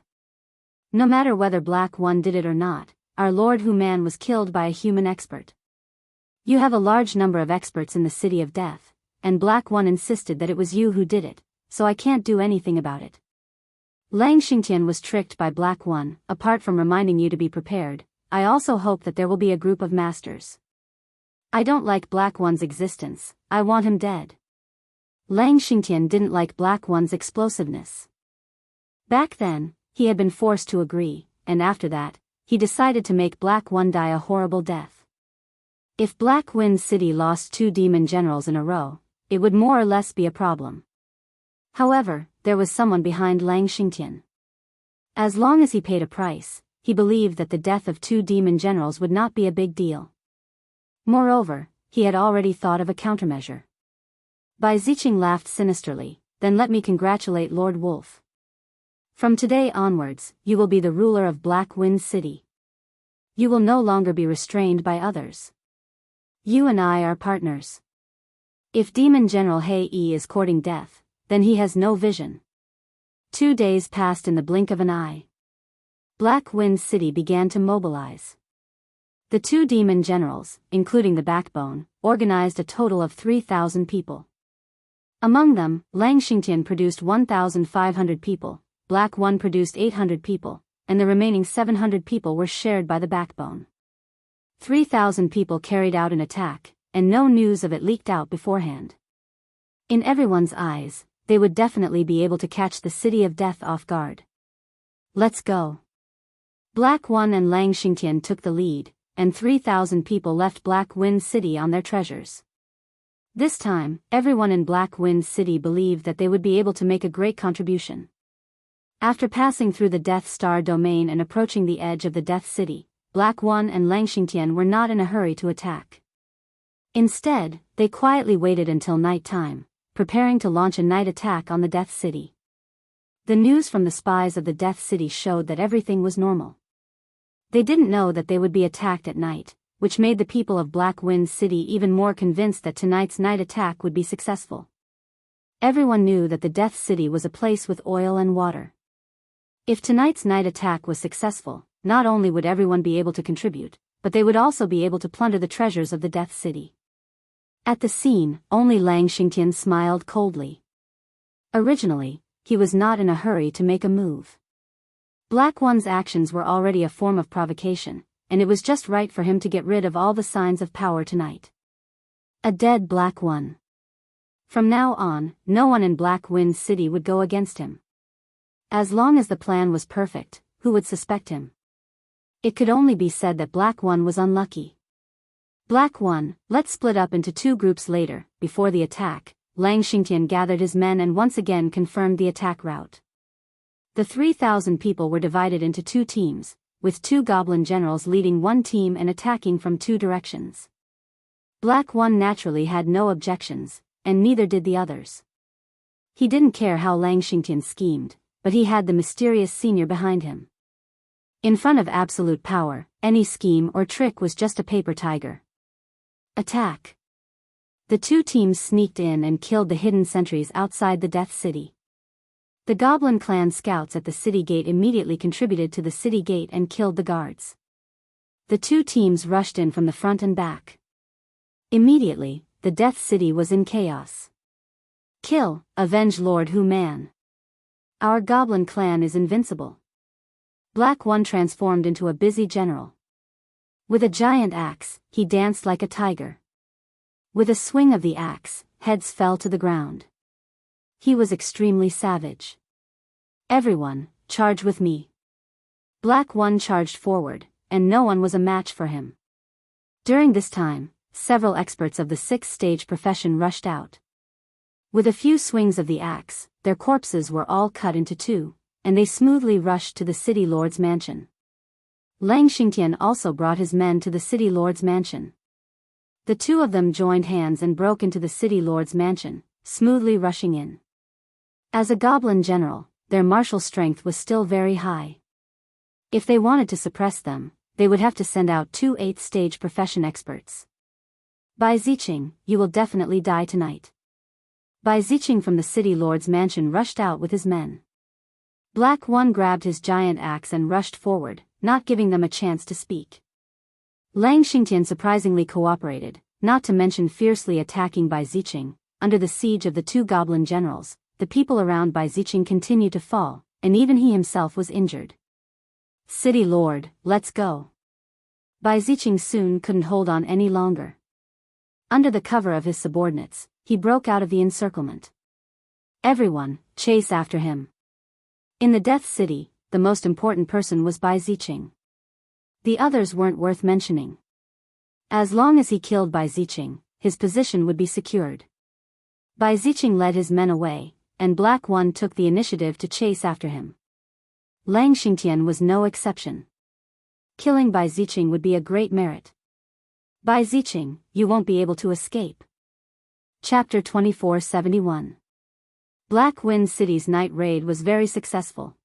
Speaker 1: No matter whether Black One did it or not, our Lord Human was killed by a human expert. You have a large number of experts in the City of Death, and Black One insisted that it was you who did it, so I can't do anything about it. Lang Xingtian was tricked by Black One. Apart from reminding you to be prepared, I also hope that there will be a group of masters. I don't like Black One's existence, I want him dead. Lang Xingtian didn't like Black One's explosiveness. Back then, he had been forced to agree, and after that, he decided to make Black One die a horrible death. If Black Wind City lost 2 demon generals in a row, it would more or less be a problem. However, there was someone behind Lang Xingtian. As long as he paid a price, he believed that the death of 2 demon generals would not be a big deal. Moreover, he had already thought of a countermeasure. Bai Ziqing laughed sinisterly. Then let me congratulate Lord Wolf. From today onwards, you will be the ruler of Black Wind City. You will no longer be restrained by others. You and I are partners. If Demon General He Yi is courting death, then he has no vision. 2 days passed in the blink of an eye. Black Wind City began to mobilize. The 2 demon generals, including the backbone, organized a total of 3,000 people. Among them, Lang Xingtian produced 1,500 people, Black One produced 800 people, and the remaining 700 people were shared by the backbone. 3,000 people carried out an attack, and no news of it leaked out beforehand. In everyone's eyes, they would definitely be able to catch the City of Death off guard. Let's go. Black One and Lang Xingtian took the lead, and 3,000 people left Black Wind City on their treasures. This time, everyone in Black Wind City believed that they would be able to make a great contribution. After passing through the Death Star domain and approaching the edge of the Death City, Black One and Lang Xingtian were not in a hurry to attack. Instead, they quietly waited until night time, preparing to launch a night attack on the Death City. The news from the spies of the Death City showed that everything was normal. They didn't know that they would be attacked at night, which made the people of Black Wind City even more convinced that tonight's night attack would be successful. Everyone knew that the Death City was a place with oil and water. If tonight's night attack was successful, not only would everyone be able to contribute, but they would also be able to plunder the treasures of the Death City. At the scene, only Lang Xingtian smiled coldly. Originally, he was not in a hurry to make a move. Black One's actions were already a form of provocation, and it was just right for him to get rid of all the signs of power tonight. A dead Black One. From now on, no one in Black Wind City would go against him. As long as the plan was perfect, who would suspect him? It could only be said that Black One was unlucky. Black One, let's split up into 2 groups later. Before the attack, Lang Xingtian gathered his men and once again confirmed the attack route. The 3,000 people were divided into 2 teams, with 2 goblin generals leading one team and attacking from 2 directions. Black One naturally had no objections, and neither did the others. He didn't care how Lang Xingtian schemed, but he had the mysterious senior behind him. In front of absolute power, any scheme or trick was just a paper tiger. Attack. The 2 teams sneaked in and killed the hidden sentries outside the Death City. The Goblin Clan scouts at the city gate immediately contributed to the city gate and killed the guards. The 2 teams rushed in from the front and back. Immediately, the Death City was in chaos. Kill, avenge Lord Human. Our Goblin Clan is invincible. Black One transformed into a busy general. With a giant axe, he danced like a tiger. With a swing of the axe, heads fell to the ground. He was extremely savage. "Everyone, charge with me." Black One charged forward, and no one was a match for him. During this time, several experts of the sixth-stage profession rushed out. With a few swings of the axe, their corpses were all cut into two, and they smoothly rushed to the city lord's mansion. Lang Xingtian also brought his men to the city lord's mansion. The two of them joined hands and broke into the city lord's mansion, smoothly rushing in. As a goblin general, their martial strength was still very high. If they wanted to suppress them, they would have to send out two eighth-stage profession experts. "Bai Ziqing, you will definitely die tonight." Bai Ziqing from the city lord's mansion rushed out with his men. Black One grabbed his giant axe and rushed forward, not giving them a chance to speak. Lang Xingtian surprisingly cooperated, not to mention fiercely attacking Bai Ziqing. Under the siege of the two goblin generals, the people around Bai Ziqing continued to fall, and even he himself was injured. "City Lord, let's go." Bai Ziqing soon couldn't hold on any longer. Under the cover of his subordinates, he broke out of the encirclement. "Everyone, chase after him." In the Death City, the most important person was Bai Ziqing. The others weren't worth mentioning. As long as he killed Bai Ziqing, his position would be secured. Bai Ziqing led his men away, and Black One took the initiative to chase after him. Lang Xingtian was no exception. Killing Bai Ziqing would be a great merit. "Bai Ziqing, you won't be able to escape." Chapter 2471. Black Wind City's night raid was very successful.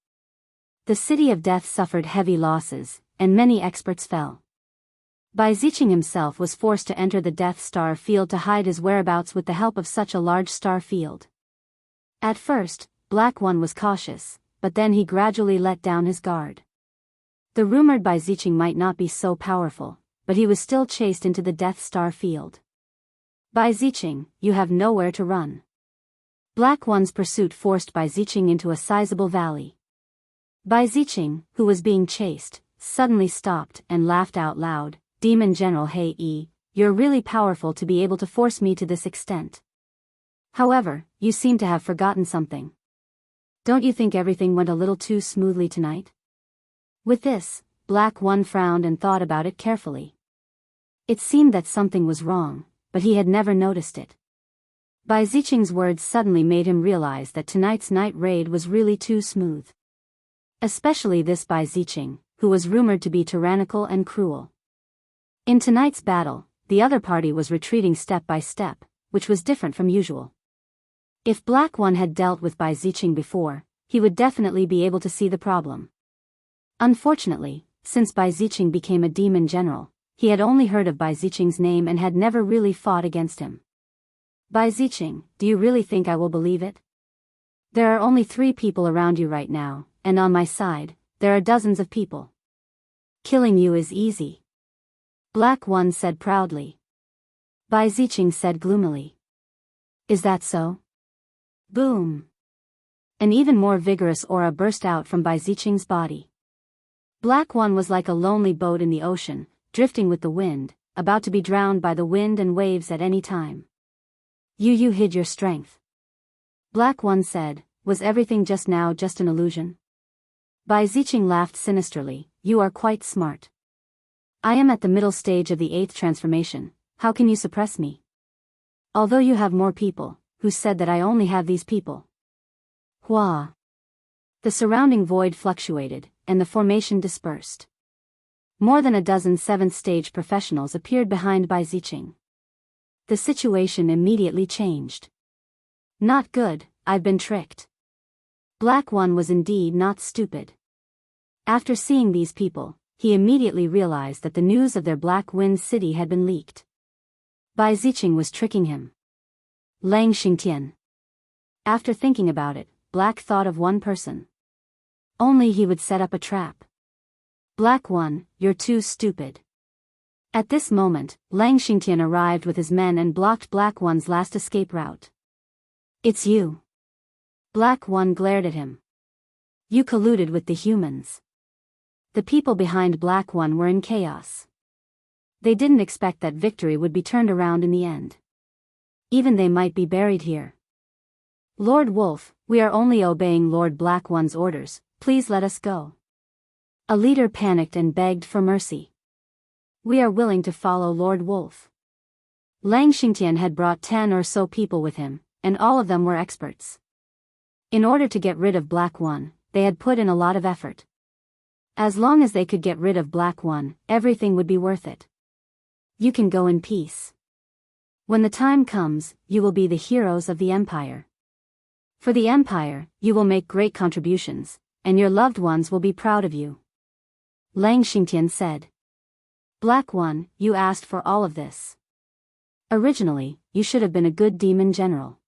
Speaker 1: The City of Death suffered heavy losses, and many experts fell. Bai Ziqing himself was forced to enter the Death Star field to hide his whereabouts with the help of such a large star field. At first, Black One was cautious, but then he gradually let down his guard. The rumored Bai Ziqing might not be so powerful, but he was still chased into the Death Star field. "Bai Ziqing, you have nowhere to run." Black One's pursuit forced Bai Ziqing into a sizable valley. Bai Ziqing, who was being chased, suddenly stopped and laughed out loud. "Demon General He, you're really powerful to be able to force me to this extent. However, you seem to have forgotten something. Don't you think everything went a little too smoothly tonight?" With this, Black One frowned and thought about it carefully. It seemed that something was wrong, but he had never noticed it. Bai Ziqing's words suddenly made him realize that tonight's night raid was really too smooth. Especially this Bai Ziqing, who was rumored to be tyrannical and cruel. In tonight's battle, the other party was retreating step by step, which was different from usual. If Black One had dealt with Bai Ziqing before, he would definitely be able to see the problem. Unfortunately, since Bai Ziqing became a demon general, he had only heard of Bai Ziqing's name and had never really fought against him. "Bai Ziqing, do you really think I will believe it? There are only 3 people around you right now, and on my side, there are dozens of people. Killing you is easy." Black One said proudly. Bai Ziqing said gloomily. "Is that so?" Boom! An even more vigorous aura burst out from Bai Ziqing's body. Black One was like a lonely boat in the ocean, drifting with the wind, about to be drowned by the wind and waves at any time. You hid your strength." Black One said. "Was everything just now just an illusion?" Bai Ziqing laughed sinisterly. "You are quite smart. I am at the middle stage of the 8th transformation. How can you suppress me? Although you have more people, who said that I only have these people?" Hua! The surrounding void fluctuated, and the formation dispersed. More than a dozen 7th-stage professionals appeared behind Bai Ziqing. The situation immediately changed. "Not good, I've been tricked." Black One was indeed not stupid. After seeing these people, he immediately realized that the news of their Black Wind City had been leaked. Bai Ziqing was tricking him. Lang Xingtian. After thinking about it, Black thought of one person. Only he would set up a trap. "Black One, you're too stupid." At this moment, Lang Xingtian arrived with his men and blocked Black One's last escape route. "It's you." Black One glared at him. "You colluded with the humans." The people behind Black One were in chaos. They didn't expect that victory would be turned around in the end. Even they might be buried here. Lord Wolf, we are only obeying Lord Black One's orders, please let us go. A leader panicked and begged for mercy. We are willing to follow Lord Wolf. Lang Xingtian had brought 10 or so people with him, and all of them were experts. In order to get rid of Black One, they had put in a lot of effort. As long as they could get rid of Black One, everything would be worth it. You can go in peace. When the time comes, you will be the heroes of the Empire. For the Empire, you will make great contributions, and your loved ones will be proud of you. Lang Xingtian said. Black One, you asked for all of this. Originally, you should have been a good demon general.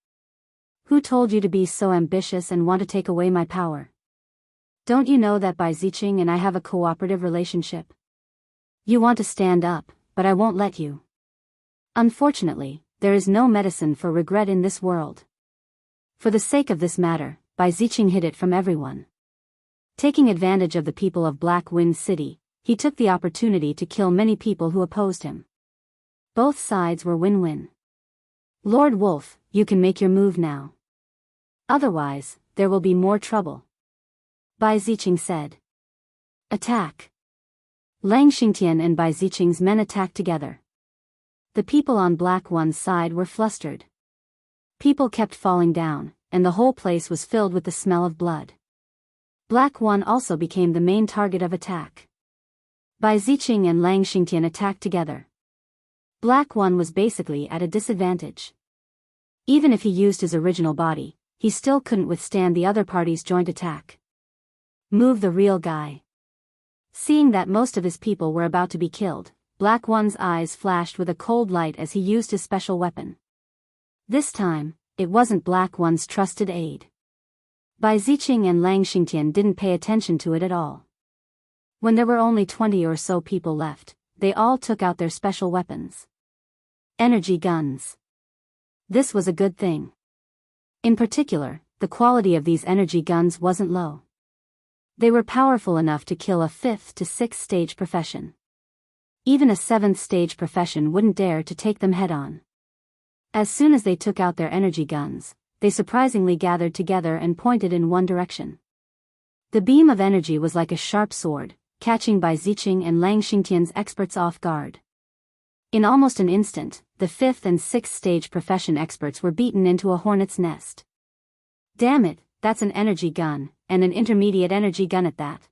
Speaker 1: Who told you to be so ambitious and want to take away my power? Don't you know that Bai Ziqing and I have a cooperative relationship? You want to stand up, but I won't let you. Unfortunately, there is no medicine for regret in this world. For the sake of this matter, Bai Ziqing hid it from everyone. Taking advantage of the people of Black Wind City, he took the opportunity to kill many people who opposed him. Both sides were win-win. Lord Wolf, you can make your move now. Otherwise, there will be more trouble. Bai Ziqing said. Attack. Lang Xingtian and Bai Ziqing's men attacked together. The people on Black One's side were flustered. People kept falling down, and the whole place was filled with the smell of blood. Black One also became the main target of attack. Bai Ziqing and Lang Xingtian attacked together. Black One was basically at a disadvantage. Even if he used his original body, he still couldn't withstand the other party's joint attack. Move the real guy. Seeing that most of his people were about to be killed, Black One's eyes flashed with a cold light as he used his special weapon. This time, it wasn't Black One's trusted aide. Bai Ziqing and Lang Xingtian didn't pay attention to it at all. When there were only 20 or so people left, they all took out their special weapons. Energy guns. This was a good thing. In particular, the quality of these energy guns wasn't low. They were powerful enough to kill a 5th to 6th stage profession. Even a 7th stage profession wouldn't dare to take them head-on. As soon as they took out their energy guns, they surprisingly gathered together and pointed in one direction. The beam of energy was like a sharp sword, catching Bai Ziqing and Lang Xingtian's experts off guard. In almost an instant, the 5th and 6th stage profession experts were beaten into a hornet's nest. Damn it, that's an energy gun, and an intermediate energy gun at that.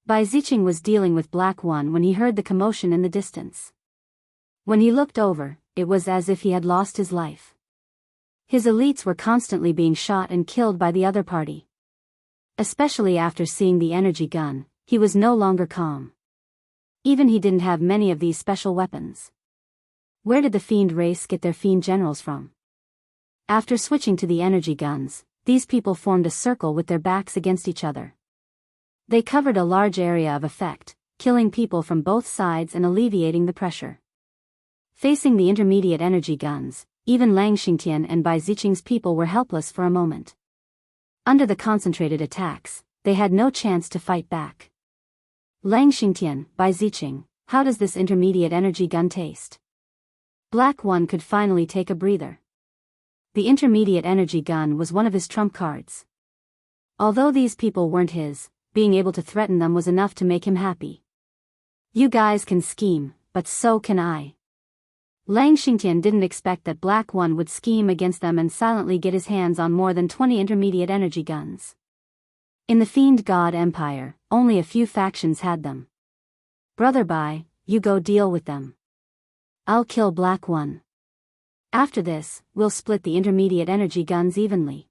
Speaker 1: Bai Ziqing was dealing with Black One when he heard the commotion in the distance. When he looked over, it was as if he had lost his life. His elites were constantly being shot and killed by the other party. Especially after seeing the energy gun, he was no longer calm. Even he didn't have many of these special weapons. Where did the fiend race get their fiend generals from? After switching to the energy guns, these people formed a circle with their backs against each other. They covered a large area of effect, killing people from both sides and alleviating the pressure. Facing the intermediate energy guns, even Lang Xingtian and Bai Ziqing's people were helpless for a moment. Under the concentrated attacks, they had no chance to fight back. Lang Xingtian, Bai Ziqing, how does this intermediate energy gun taste? Black One could finally take a breather. The intermediate energy gun was one of his trump cards. Although these people weren't his, being able to threaten them was enough to make him happy. You guys can scheme, but so can I. Lang Xingtian didn't expect that Black One would scheme against them and silently get his hands on more than 20 intermediate energy guns. In the Fiend God Empire, only a few factions had them. Brother Bai, you go deal with them. I'll kill Black One. After this, we'll split the intermediate energy guns evenly.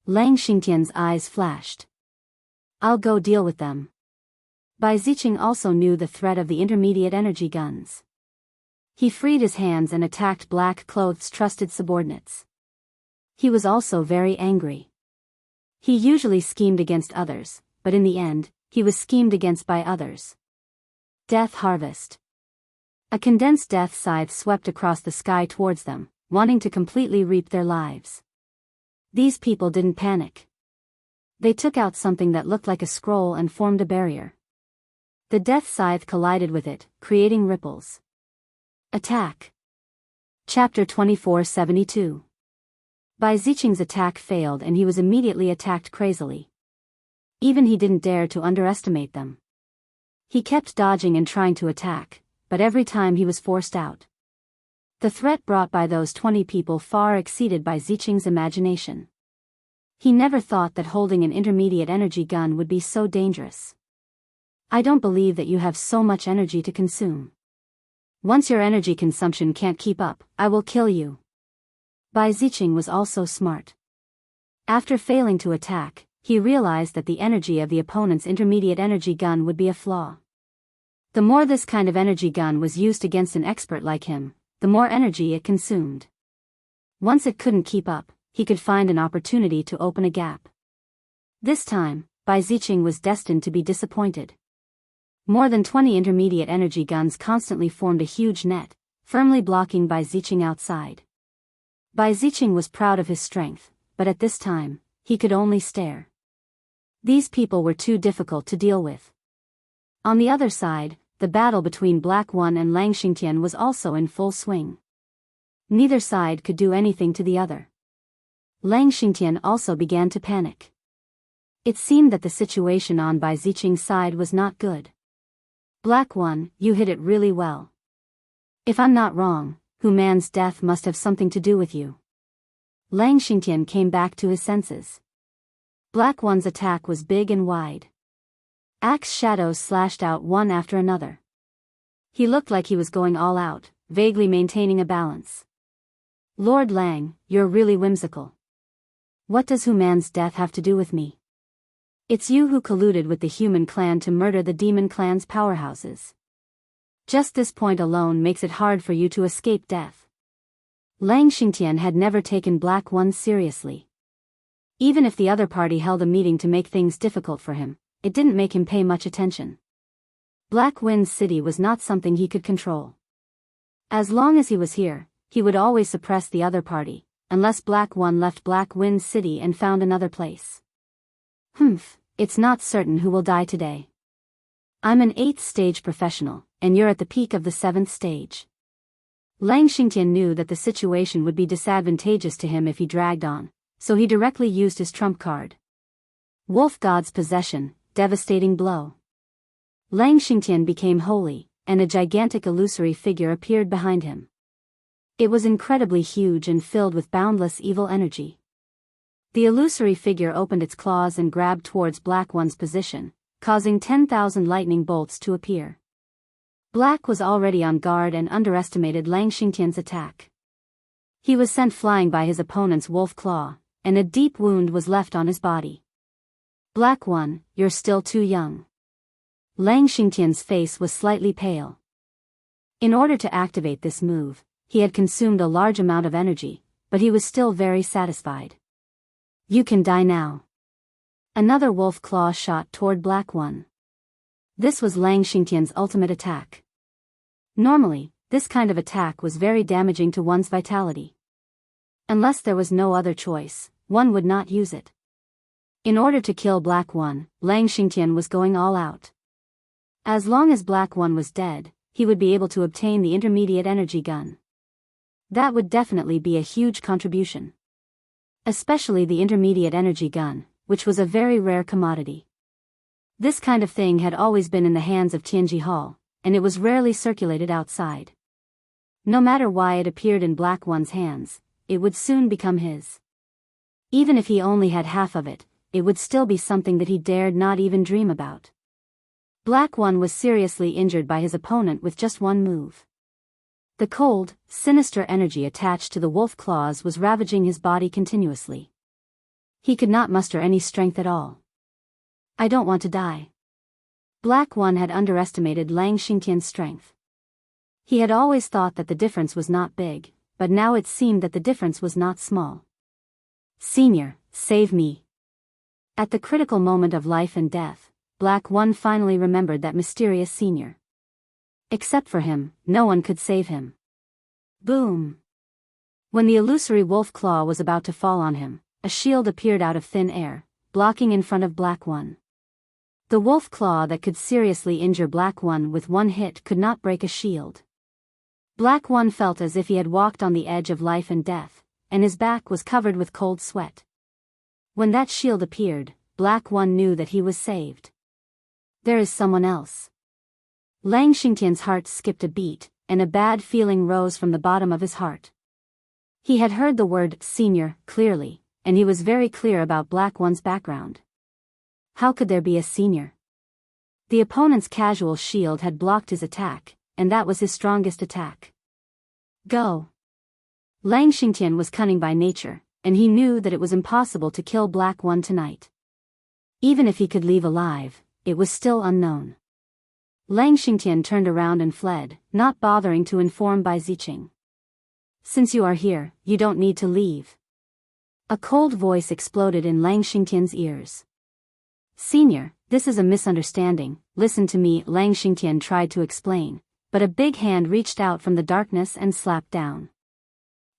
Speaker 1: Lang Xingtian's eyes flashed. I'll go deal with them. Bai Ziqing also knew the threat of the intermediate energy guns. He freed his hands and attacked Black Cloth's trusted subordinates. He was also very angry. He usually schemed against others, but in the end, he was schemed against by others. Death Harvest. A condensed death scythe swept across the sky towards them, wanting to completely reap their lives. These people didn't panic. They took out something that looked like a scroll and formed a barrier. The death scythe collided with it, creating ripples. Attack. Chapter 2472. Bai Ziqing's attack failed and he was immediately attacked crazily. Even he didn't dare to underestimate them. He kept dodging and trying to attack, but every time he was forced out. The threat brought by those 20 people far exceeded Bai Ziqing's imagination. He never thought that holding an intermediate energy gun would be so dangerous. I don't believe that you have so much energy to consume. Once your energy consumption can't keep up, I will kill you. Bai Ziqing was also smart. After failing to attack, he realized that the energy of the opponent's intermediate energy gun would be a flaw. The more this kind of energy gun was used against an expert like him, the more energy it consumed. Once it couldn't keep up, he could find an opportunity to open a gap. This time, Bai Ziqing was destined to be disappointed. More than 20 intermediate energy guns constantly formed a huge net, firmly blocking Bai Ziqing outside. Bai Ziqing was proud of his strength, but at this time, he could only stare. These people were too difficult to deal with. On the other side, the battle between Black One and Lang Xingtian was also in full swing. Neither side could do anything to the other. Lang Xingtian also began to panic. It seemed that the situation on Bai Ziqing's side was not good. Black One, you hit it really well. If I'm not wrong, Hu Man's death must have something to do with you. Lang Xingtian came back to his senses. Black One's attack was big and wide. Axe shadows slashed out one after another. He looked like he was going all out, vaguely maintaining a balance. Lord Lang, you're really whimsical. What does Hu Man's death have to do with me? It's you who colluded with the human clan to murder the demon clan's powerhouses. Just this point alone makes it hard for you to escape death. Lang Xingtian had never taken Black One seriously. Even if the other party held a meeting to make things difficult for him, it didn't make him pay much attention. Black Wind's city was not something he could control. As long as he was here, he would always suppress the other party, unless Black One left Black Wind's city and found another place. It's not certain who will die today. I'm an 8th stage professional, and you're at the peak of the 7th stage. Lang Xingtian knew that the situation would be disadvantageous to him if he dragged on, so he directly used his trump card. Wolf God's Possession, Devastating Blow. Lang Xingtian became holy, and a gigantic illusory figure appeared behind him. It was incredibly huge and filled with boundless evil energy. The illusory figure opened its claws and grabbed towards Black One's position, causing 10,000 lightning bolts to appear. Black was already on guard and underestimated Lang Xingtian's attack. He was sent flying by his opponent's wolf claw, and a deep wound was left on his body. Black One, you're still too young. Lang Xingtian's face was slightly pale. In order to activate this move, he had consumed a large amount of energy, but he was still very satisfied. You can die now. Another wolf claw shot toward Black One. This was Lang Xingtian's ultimate attack. Normally, this kind of attack was very damaging to one's vitality. Unless there was no other choice, one would not use it. In order to kill Black One, Lang Xingtian was going all out. As long as Black One was dead, he would be able to obtain the intermediate energy gun. That would definitely be a huge contribution. Especially the intermediate energy gun, which was a very rare commodity. This kind of thing had always been in the hands of Tianji Hall, and it was rarely circulated outside. No matter why it appeared in Black One's hands, it would soon become his. Even if he only had half of it, it would still be something that he dared not even dream about. Black One was seriously injured by his opponent with just one move. The cold, sinister energy attached to the wolf claws was ravaging his body continuously. He could not muster any strength at all. I don't want to die. Black One had underestimated Lang Xingtian's strength. He had always thought that the difference was not big, but now it seemed that the difference was not small. Senior, save me. At the critical moment of life and death, Black One finally remembered that mysterious senior. Except for him, no one could save him. Boom! When the illusory wolf claw was about to fall on him, a shield appeared out of thin air, blocking in front of Black One. The wolf claw that could seriously injure Black One with one hit could not break a shield. Black One felt as if he had walked on the edge of life and death, and his back was covered with cold sweat. When that shield appeared, Black One knew that he was saved. There is someone else. Lang Xingtian's heart skipped a beat, and a bad feeling rose from the bottom of his heart. He had heard the word senior clearly, and he was very clear about Black One's background. How could there be a senior? The opponent's casual shield had blocked his attack, and that was his strongest attack. Go! Lang Xingtian was cunning by nature, and he knew that it was impossible to kill Black One tonight. Even if he could leave alive, it was still unknown. Lang Xingtian turned around and fled, not bothering to inform Bai Ziqing. Since you are here, you don't need to leave. A cold voice exploded in Lang Xingtian's ears. Senior, this is a misunderstanding, listen to me, Lang Xingtian tried to explain, but a big hand reached out from the darkness and slapped down.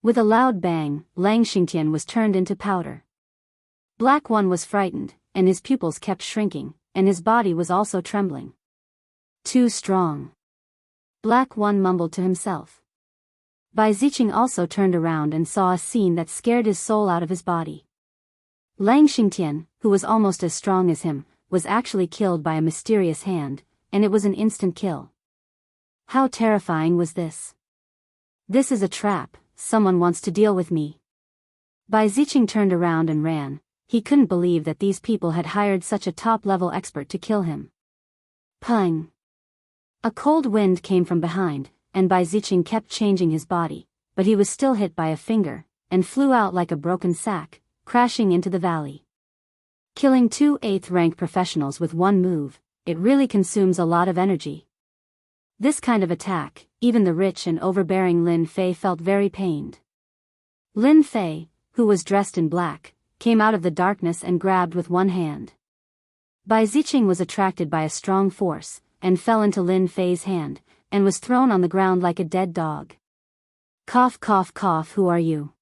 Speaker 1: With a loud bang, Lang Xingtian was turned into powder. Black One was frightened, and his pupils kept shrinking, and his body was also trembling. Too strong. Black One mumbled to himself. Bai Ziqing also turned around and saw a scene that scared his soul out of his body. Lang Xingtian, who was almost as strong as him, was actually killed by a mysterious hand, and it was an instant kill. How terrifying was this? This is a trap, someone wants to deal with me. Bai Ziqing turned around and ran. He couldn't believe that these people had hired such a top-level expert to kill him. Pang! A cold wind came from behind, and Bai Ziqing kept changing his body, but he was still hit by a finger, and flew out like a broken sack, crashing into the valley. Killing 2 8th-rank professionals with one move, it really consumes a lot of energy. This kind of attack, even the rich and overbearing Lin Fei felt very pained. Lin Fei, who was dressed in black, came out of the darkness and grabbed with one hand. Bai Ziqing was attracted by a strong force, and fell into Lin Fei's hand, and was thrown on the ground like a dead dog. Cough cough cough, who are you?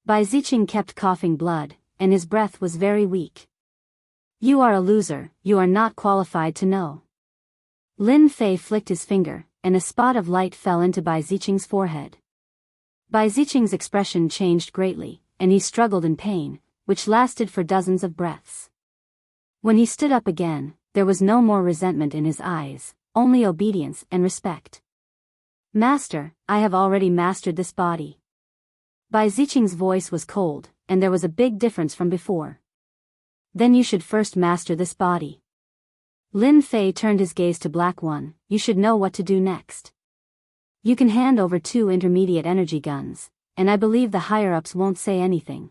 Speaker 1: Bai Ziqing kept coughing blood, and his breath was very weak. You are a loser, you are not qualified to know. Lin Fei flicked his finger, and a spot of light fell into Bai Ziqing's forehead. Bai Ziqing's expression changed greatly, and he struggled in pain, which lasted for dozens of breaths. When he stood up again, there was no more resentment in his eyes, only obedience and respect. Master, I have already mastered this body. Bai Ziqing's voice was cold, and there was a big difference from before. Then you should first master this body. Lin Fei turned his gaze to Black One. You should know what to do next. You can hand over 2 intermediate energy guns, and I believe the higher-ups won't say anything.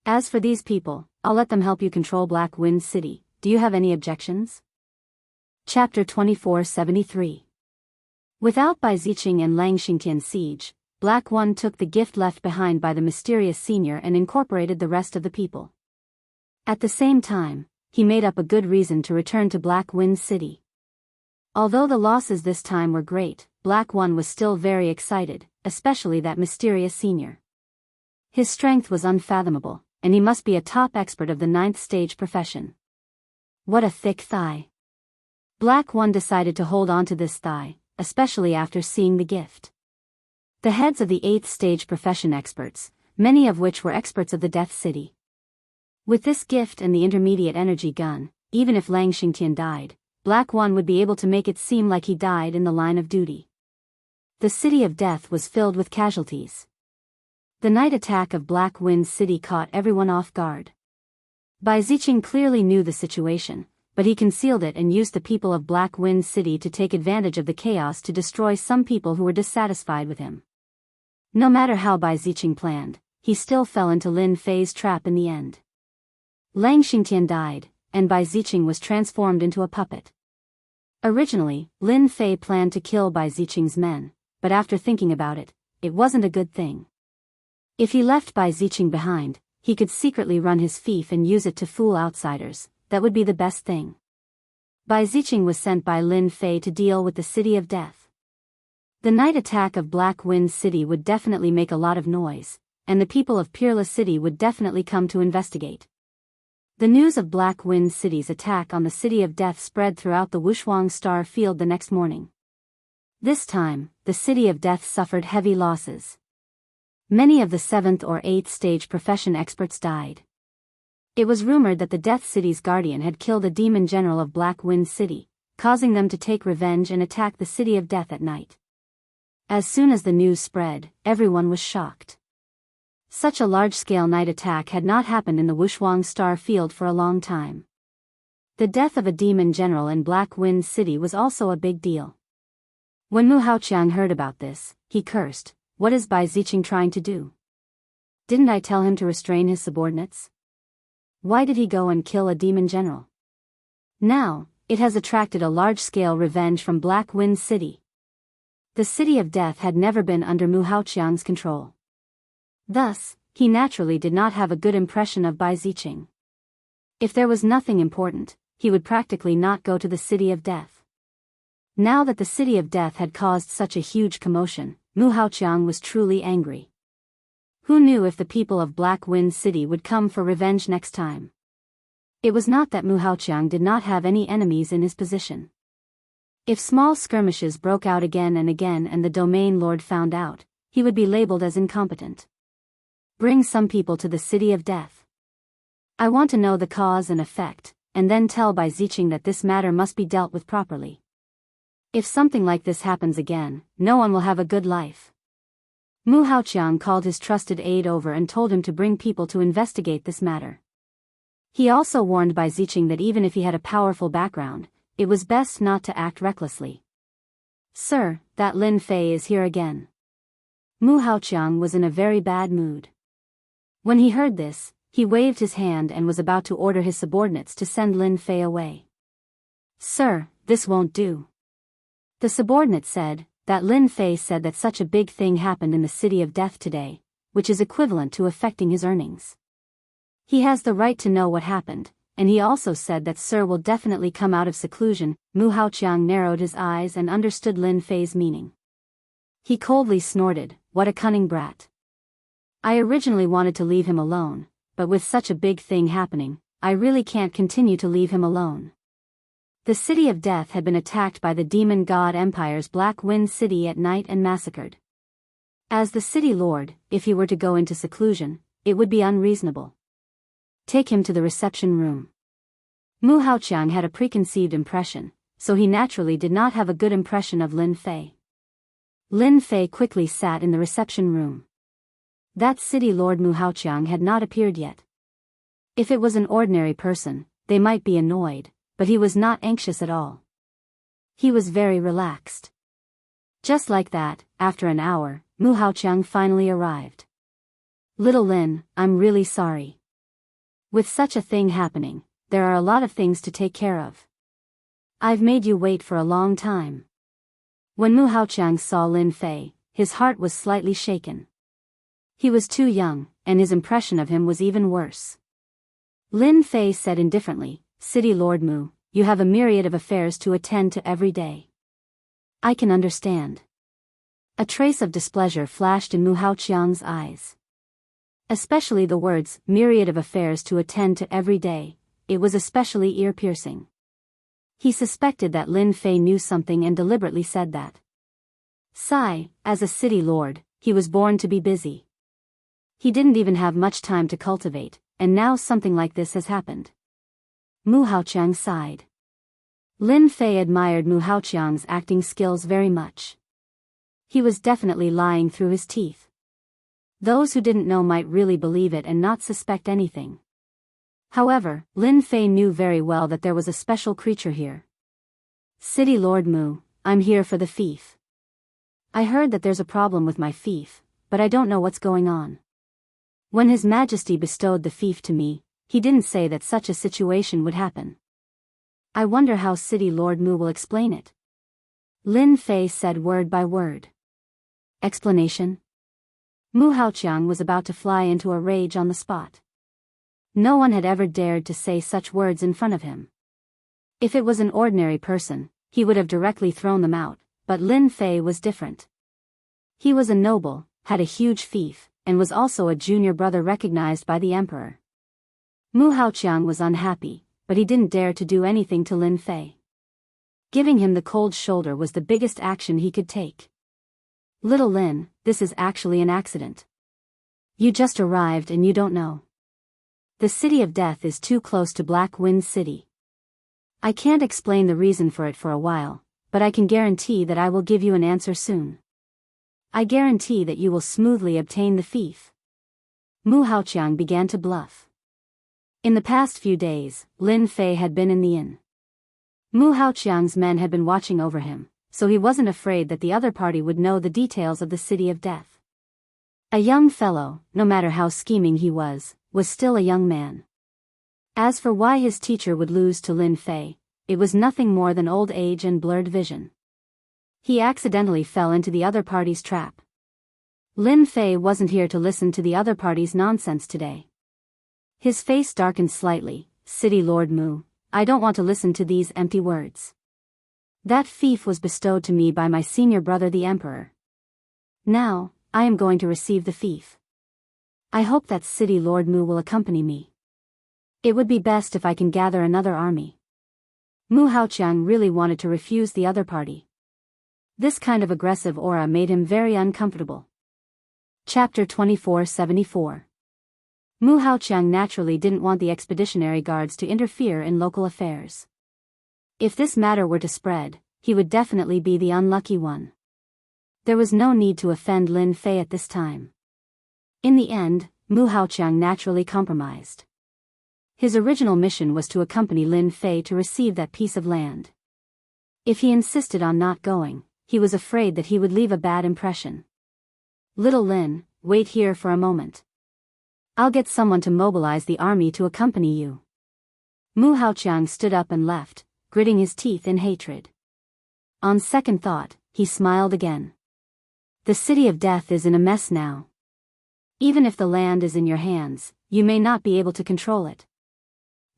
Speaker 1: As for these people, I'll let them help you control Black Wind City. Do you have any objections? Chapter 2473. Without Bai Ziqing and Lang Xingtian's siege, Black One took the gift left behind by the mysterious senior and incorporated the rest of the people. At the same time, he made up a good reason to return to Black Wind City. Although the losses this time were great, Black One was still very excited, especially that mysterious senior. His strength was unfathomable, and he must be a top expert of the 9th stage profession. What a thick thigh. Black One decided to hold on to this thigh, especially after seeing the gift. The heads of the 8th stage profession experts, many of which were experts of the Death City. With this gift and the intermediate energy gun, even if Lang Xingtian died, Black One would be able to make it seem like he died in the line of duty. The City of Death was filled with casualties. The night attack of Black Wind City caught everyone off guard. Bai Ziqing clearly knew the situation, but he concealed it and used the people of Black Wind City to take advantage of the chaos to destroy some people who were dissatisfied with him. No matter how Bai Ziqing planned, he still fell into Lin Fei's trap in the end. Lang Xingtian died, and Bai Ziqing was transformed into a puppet. Originally, Lin Fei planned to kill Bai Ziqing's men, but after thinking about it, it wasn't a good thing. If he left Bai Ziqing behind, he could secretly run his fief and use it to fool outsiders. That would be the best thing. Bai Ziqing was sent by Lin Fei to deal with the City of Death. The night attack of Black Wind City would definitely make a lot of noise, and the people of Peerless City would definitely come to investigate. The news of Black Wind City's attack on the City of Death spread throughout the Wushuang Star Field the next morning. This time, the City of Death suffered heavy losses. Many of the 7th or 8th stage profession experts died. It was rumored that the Death City's guardian had killed a demon general of Black Wind City, causing them to take revenge and attack the City of Death at night. As soon as the news spread, everyone was shocked. Such a large-scale night attack had not happened in the Wushuang Star Field for a long time. The death of a demon general in Black Wind City was also a big deal. When Mu Haoqiang heard about this, he cursed, "What is Bai Ziqing trying to do? Didn't I tell him to restrain his subordinates? Why did he go and kill a demon general? Now, it has attracted a large-scale revenge from Black Wind City." The City of Death had never been under Mu Haoqiang's control. Thus, he naturally did not have a good impression of Bai Ziqing. If there was nothing important, he would practically not go to the City of Death. Now that the City of Death had caused such a huge commotion, Mu Haoqiang was truly angry. Who knew if the people of Black Wind City would come for revenge next time? It was not that Mu Haoqiang did not have any enemies in his position. If small skirmishes broke out again and the domain lord found out, he would be labeled as incompetent. Bring some people to the City of Death. I want to know the cause and effect, and then tell Bai Ziqing that this matter must be dealt with properly. If something like this happens again, no one will have a good life. Mu Haoqiang called his trusted aide over and told him to bring people to investigate this matter. He also warned Bai Ziqing that even if he had a powerful background, it was best not to act recklessly. "Sir, that Lin Fei is here again." Mu Haoqiang was in a very bad mood. When he heard this, he waved his hand and was about to order his subordinates to send Lin Fei away. "Sir, this won't do." The subordinate said, "That Lin Fei said that such a big thing happened in the City of Death today, which is equivalent to affecting his earnings. He has the right to know what happened, and he also said that Sir will definitely come out of seclusion." Mu Haoqiang narrowed his eyes and understood Lin Fei's meaning. He coldly snorted, "What a cunning brat. I originally wanted to leave him alone, but with such a big thing happening, I really can't continue to leave him alone." The City of Death had been attacked by the Demon God Empire's Black Wind City at night and massacred. As the city lord, if he were to go into seclusion, it would be unreasonable. Take him to the reception room. Mu Haoqiang had a preconceived impression, so he naturally did not have a good impression of Lin Fei. Lin Fei quickly sat in the reception room. That city lord Mu Haoqiang had not appeared yet. If it was an ordinary person, they might be annoyed, but he was not anxious at all. He was very relaxed. Just like that, after an hour, Mu Haoqiang finally arrived. "Little Lin, I'm really sorry. With such a thing happening, there are a lot of things to take care of. I've made you wait for a long time." When Mu Haoqiang saw Lin Fei, his heart was slightly shaken. He was too young, and his impression of him was even worse. Lin Fei said indifferently, "City Lord Mu, you have a myriad of affairs to attend to every day. I can understand." A trace of displeasure flashed in Mu Haoqiang's eyes. Especially the words, "myriad of affairs to attend to every day," it was especially ear-piercing. He suspected that Lin Fei knew something and deliberately said that. Sigh, as a city lord, he was born to be busy. He didn't even have much time to cultivate, and now something like this has happened. Mu Haoqiang sighed. Lin Fei admired Mu Haoqiang's acting skills very much. He was definitely lying through his teeth. Those who didn't know might really believe it and not suspect anything. However, Lin Fei knew very well that there was a special creature here. "City Lord Mu, I'm here for the fief. I heard that there's a problem with my fief, but I don't know what's going on. When His Majesty bestowed the fief to me, he didn't say that such a situation would happen. I wonder how City Lord Mu will explain it." Lin Fei said word by word. Explanation? Mu Haoqiang was about to fly into a rage on the spot. No one had ever dared to say such words in front of him. If it was an ordinary person, he would have directly thrown them out, but Lin Fei was different. He was a noble, had a huge fief, and was also a junior brother recognized by the emperor. Mu Haoqiang was unhappy, but he didn't dare to do anything to Lin Fei. Giving him the cold shoulder was the biggest action he could take. Little Lin, this is actually an accident. You just arrived and you don't know. The City of Death is too close to Black Wind City. I can't explain the reason for it for a while, but I can guarantee that I will give you an answer soon. I guarantee that you will smoothly obtain the fief. Mu Haoqiang began to bluff. In the past few days, Lin Fei had been in the inn. Mu Haoqiang's men had been watching over him, so he wasn't afraid that the other party would know the details of the City of Death. A young fellow, no matter how scheming he was still a young man. As for why his teacher would lose to Lin Fei, it was nothing more than old age and blurred vision. He accidentally fell into the other party's trap. Lin Fei wasn't here to listen to the other party's nonsense today. His face darkened slightly. City Lord Mu, I don't want to listen to these empty words. That fief was bestowed to me by my senior brother the Emperor. Now, I am going to receive the fief. I hope that City Lord Mu will accompany me. It would be best if I can gather another army. Mu Haoqiang really wanted to refuse the other party. This kind of aggressive aura made him very uncomfortable. Chapter 2474. Mu Haoqiang naturally didn't want the expeditionary guards to interfere in local affairs. If this matter were to spread, he would definitely be the unlucky one. There was no need to offend Lin Fei at this time. In the end, Mu Haoqiang naturally compromised. His original mission was to accompany Lin Fei to receive that piece of land. If he insisted on not going, he was afraid that he would leave a bad impression. Little Lin, wait here for a moment. I'll get someone to mobilize the army to accompany you. Mu Haoqiang stood up and left, gritting his teeth in hatred. On second thought, he smiled again. The City of Death is in a mess now. Even if the land is in your hands, you may not be able to control it.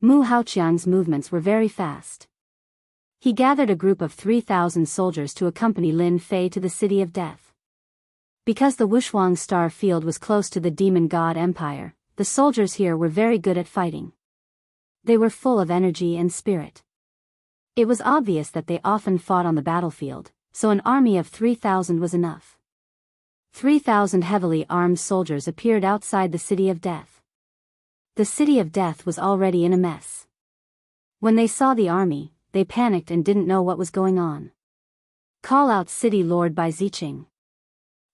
Speaker 1: Mu Haoqiang's movements were very fast. He gathered a group of 3,000 soldiers to accompany Lin Fei to the City of Death. Because the Wushuang Star Field was close to the Demon God Empire, the soldiers here were very good at fighting. They were full of energy and spirit. It was obvious that they often fought on the battlefield, so an army of 3,000 was enough. 3,000 heavily armed soldiers appeared outside the City of Death. The City of Death was already in a mess. When they saw the army, they panicked and didn't know what was going on. Call out City Lord Bai Ziqing.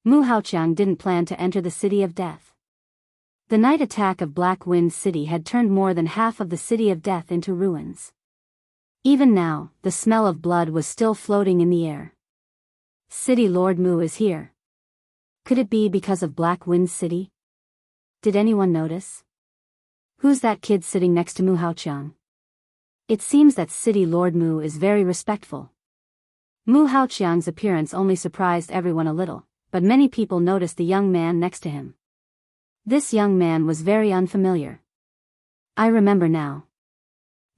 Speaker 1: Mu Haoqiang didn't plan to enter the City of Death. The night attack of Black Wind City had turned more than half of the City of Death into ruins. Even now, the smell of blood was still floating in the air. City Lord Mu is here. Could it be because of Black Wind City? Did anyone notice? Who's that kid sitting next to Mu Haoqiang? It seems that City Lord Mu is very respectful. Mu Haoqiang's appearance only surprised everyone a little, but many people noticed the young man next to him. This young man was very unfamiliar. I remember now.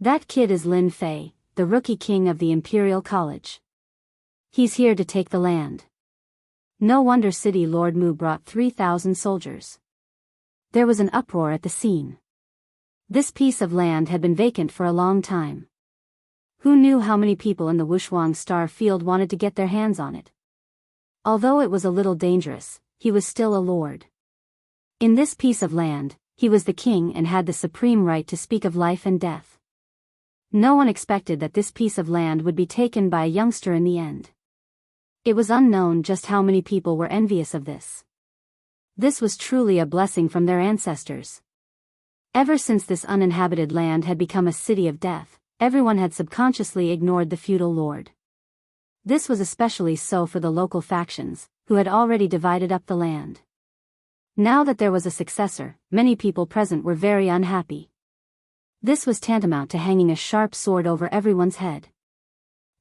Speaker 1: That kid is Lin Fei, the rookie king of the Imperial College. He's here to take the land. No wonder City Lord Mu brought 3,000 soldiers. There was an uproar at the scene. This piece of land had been vacant for a long time. Who knew how many people in the Wushuang Star Field wanted to get their hands on it? Although it was a little dangerous, he was still a lord. In this piece of land, he was the king and had the supreme right to speak of life and death. No one expected that this piece of land would be taken by a youngster in the end. It was unknown just how many people were envious of this. This was truly a blessing from their ancestors. Ever since this uninhabited land had become a city of death, everyone had subconsciously ignored the feudal lord. This was especially so for the local factions, who had already divided up the land. Now that there was a successor, many people present were very unhappy. This was tantamount to hanging a sharp sword over everyone's head.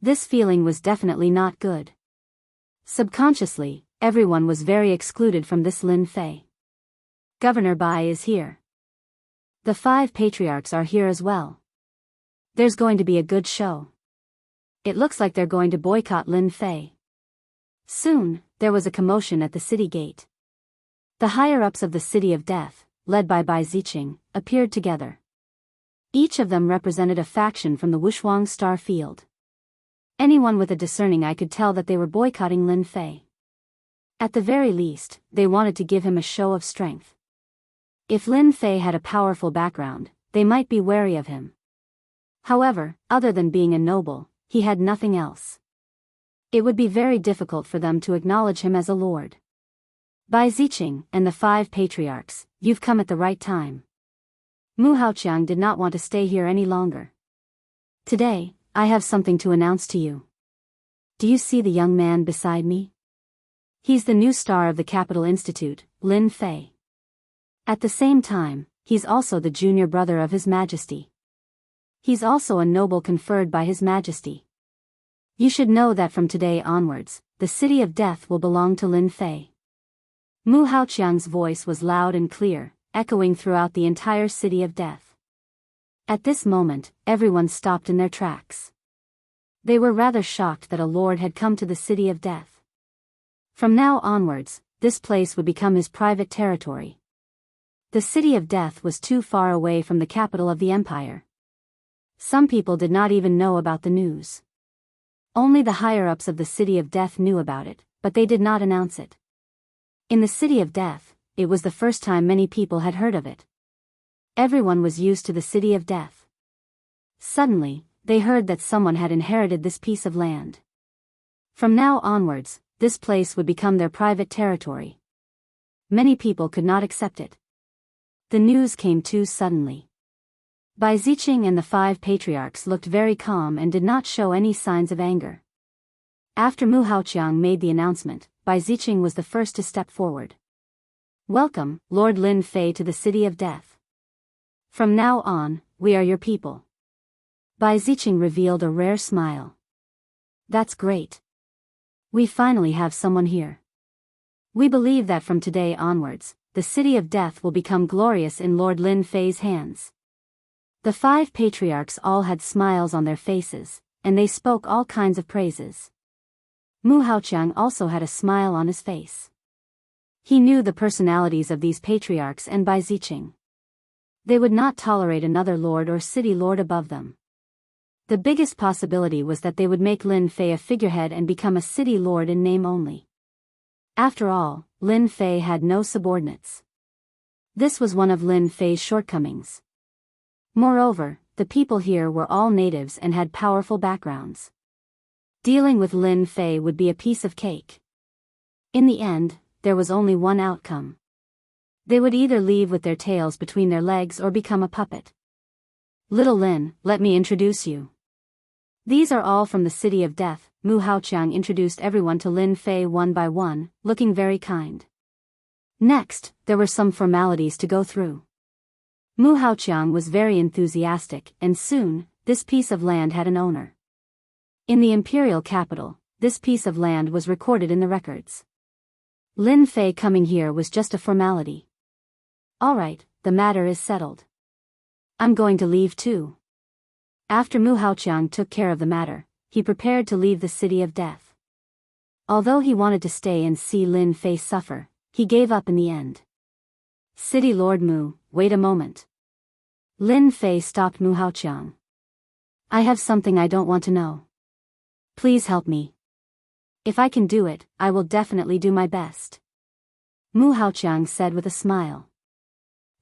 Speaker 1: This feeling was definitely not good. Subconsciously, everyone was very excluded from this Lin Fei. Governor Bai is here. The 5 patriarchs are here as well. There's going to be a good show. It looks like they're going to boycott Lin Fei. Soon, there was a commotion at the city gate. The higher-ups of the City of Death, led by Bai Ziqing, appeared together. Each of them represented a faction from the Wushuang Star Field. Anyone with a discerning eye could tell that they were boycotting Lin Fei. At the very least, they wanted to give him a show of strength. If Lin Fei had a powerful background, they might be wary of him. However, other than being a noble, he had nothing else. It would be very difficult for them to acknowledge him as a lord. Bai Ziqing and the 5 patriarchs, you've come at the right time. Mu Haoqiang did not want to stay here any longer. Today, I have something to announce to you. Do you see the young man beside me? He's the new star of the Capital Institute, Lin Fei. At the same time, he's also the junior brother of His Majesty. He's also a noble conferred by His Majesty. You should know that from today onwards, the City of Death will belong to Lin Fei. Mu Haoqiang's voice was loud and clear, echoing throughout the entire City of Death. At this moment, everyone stopped in their tracks. They were rather shocked that a lord had come to the City of Death. From now onwards, this place would become his private territory. The City of Death was too far away from the capital of the empire. Some people did not even know about the news. Only the higher-ups of the City of Death knew about it, but they did not announce it. In the City of Death, it was the first time many people had heard of it. Everyone was used to the City of Death. Suddenly, they heard that someone had inherited this piece of land. From now onwards, this place would become their private territory. Many people could not accept it. The news came too suddenly. Bai Ziqing and the 5 patriarchs looked very calm and did not show any signs of anger. After Mu Haoqiang made the announcement, Bai Ziqing was the first to step forward. Welcome, Lord Lin Fei, to the City of Death. From now on, we are your people. Bai Ziqing revealed a rare smile. That's great. We finally have someone here. We believe that from today onwards, the City of Death will become glorious in Lord Lin Fei's hands. The 5 patriarchs all had smiles on their faces, and they spoke all kinds of praises. Mu Haoqiang also had a smile on his face. He knew the personalities of these patriarchs and Bai Ziqing. They would not tolerate another lord or city lord above them. The biggest possibility was that they would make Lin Fei a figurehead and become a city lord in name only. After all, Lin Fei had no subordinates. This was one of Lin Fei's shortcomings. Moreover, the people here were all natives and had powerful backgrounds. Dealing with Lin Fei would be a piece of cake. In the end, there was only one outcome. They would either leave with their tails between their legs or become a puppet. Little Lin, let me introduce you. These are all from the City of Death. Mu Haoqiang introduced everyone to Lin Fei one by one, looking very kind. Next, there were some formalities to go through. Mu Haoqiang was very enthusiastic, and soon, this piece of land had an owner. In the imperial capital, this piece of land was recorded in the records. Lin Fei coming here was just a formality. Alright, the matter is settled. I'm going to leave too. After Mu Haoqiang took care of the matter, he prepared to leave the City of Death. Although he wanted to stay and see Lin Fei suffer, he gave up in the end. City Lord Mu, wait a moment. Lin Fei stopped Mu Haoqiang. I have something I don't want to know. Please help me. If I can do it, I will definitely do my best. Mu Haoqiang said with a smile.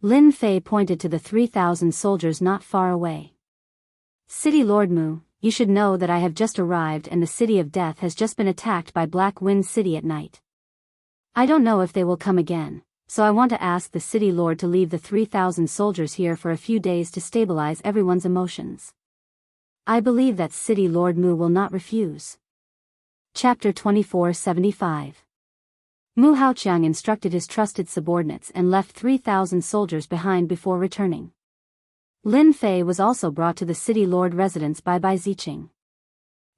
Speaker 1: Lin Fei pointed to the 3,000 soldiers not far away. City Lord Mu, you should know that I have just arrived and the City of Death has just been attacked by Black Wind City at night. I don't know if they will come again, so I want to ask the City Lord to leave the 3,000 soldiers here for a few days to stabilize everyone's emotions. I believe that City Lord Mu will not refuse. Chapter 2475. Mu Haoqiang instructed his trusted subordinates and left 3,000 soldiers behind before returning. Lin Fei was also brought to the City Lord residence by Bai Ziqing.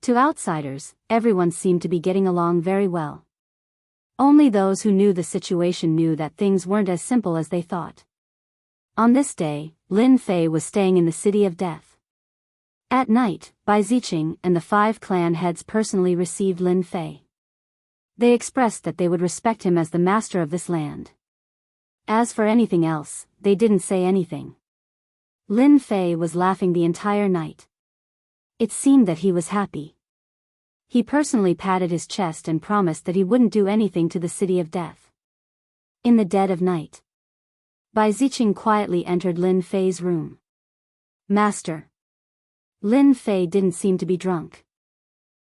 Speaker 1: To outsiders, everyone seemed to be getting along very well. Only those who knew the situation knew that things weren't as simple as they thought. On this day, Lin Fei was staying in the City of Death. At night, Bai Ziqing and the 5 clan heads personally received Lin Fei. They expressed that they would respect him as the master of this land. As for anything else, they didn't say anything. Lin Fei was laughing the entire night. It seemed that he was happy. He personally patted his chest and promised that he wouldn't do anything to the city of death. In the dead of night, Bai Ziqing quietly entered Lin Fei's room. Master. Lin Fei didn't seem to be drunk.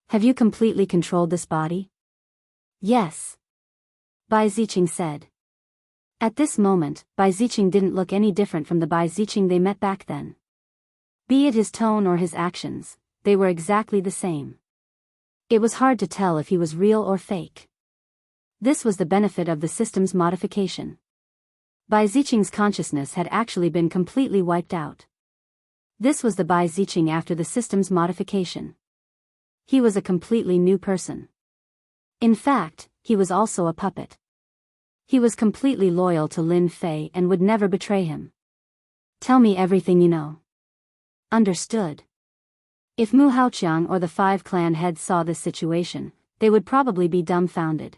Speaker 1: Have you completely controlled this body? Yes. Bai Ziqing said. At this moment, Bai Ziqing didn't look any different from the Bai Ziqing they met back then. Be it his tone or his actions, they were exactly the same. It was hard to tell if he was real or fake. This was the benefit of the system's modification. Bai Ziqing's consciousness had actually been completely wiped out. This was the Bai Ziqing after the system's modification. He was a completely new person. In fact, he was also a puppet. He was completely loyal to Lin Fei and would never betray him. Tell me everything you know. Understood. If Mu Haoqiang or the 5 clan heads saw this situation, they would probably be dumbfounded.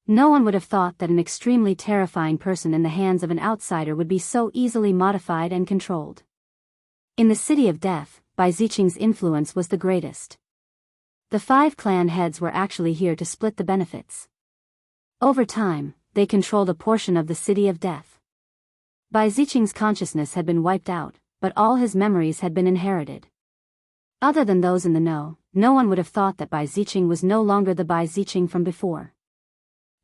Speaker 1: No one would have thought that an extremely terrifying person in the hands of an outsider would be so easily modified and controlled. In the city of death, Bai Ziqing's influence was the greatest. The 5 clan heads were actually here to split the benefits. Over time, they controlled a portion of the city of death. Bai Ziqing's consciousness had been wiped out, but all his memories had been inherited. Other than those in the know, no one would have thought that Bai Ziqing was no longer the Bai Ziqing from before.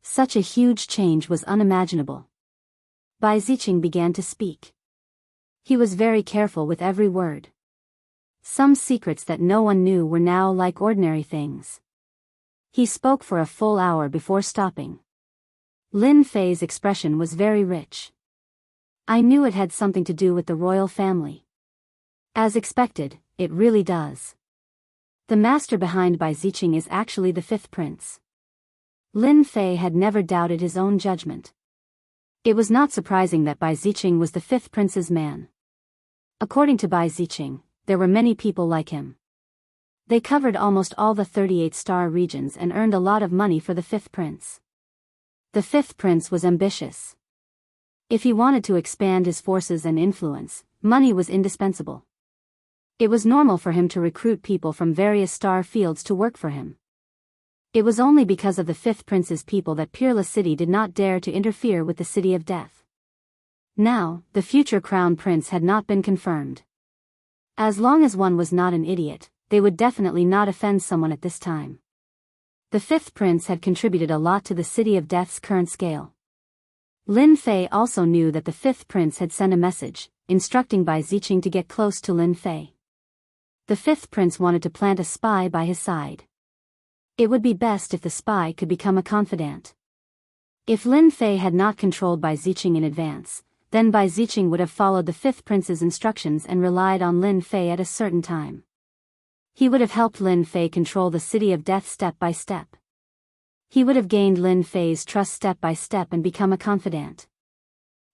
Speaker 1: Such a huge change was unimaginable. Bai Ziqing began to speak. He was very careful with every word. Some secrets that no one knew were now like ordinary things. He spoke for a full hour before stopping. Lin Fei's expression was very rich. I knew it had something to do with the royal family. As expected, it really does. The master behind Bai Ziqing is actually the 5th prince. Lin Fei had never doubted his own judgment. It was not surprising that Bai Ziqing was the 5th prince's man. According to Bai Ziqing, there were many people like him. They covered almost all the 38-star regions and earned a lot of money for the 5th prince. The 5th prince was ambitious. If he wanted to expand his forces and influence, money was indispensable. It was normal for him to recruit people from various star fields to work for him. It was only because of the 5th prince's people that Peerless City did not dare to interfere with the city of death. Now, the future crown prince had not been confirmed. As long as one was not an idiot, they would definitely not offend someone at this time. The 5th prince had contributed a lot to the city of death's current scale. Lin Fei also knew that the 5th prince had sent a message, instructing Bai Ziqing to get close to Lin Fei. The 5th prince wanted to plant a spy by his side. It would be best if the spy could become a confidant. If Lin Fei had not controlled Bai Ziqing in advance, then Bai Ziqing would have followed the 5th prince's instructions and relied on Lin Fei at a certain time. He would have helped Lin Fei control the city of death step by step. He would have gained Lin Fei's trust step by step and become a confidant.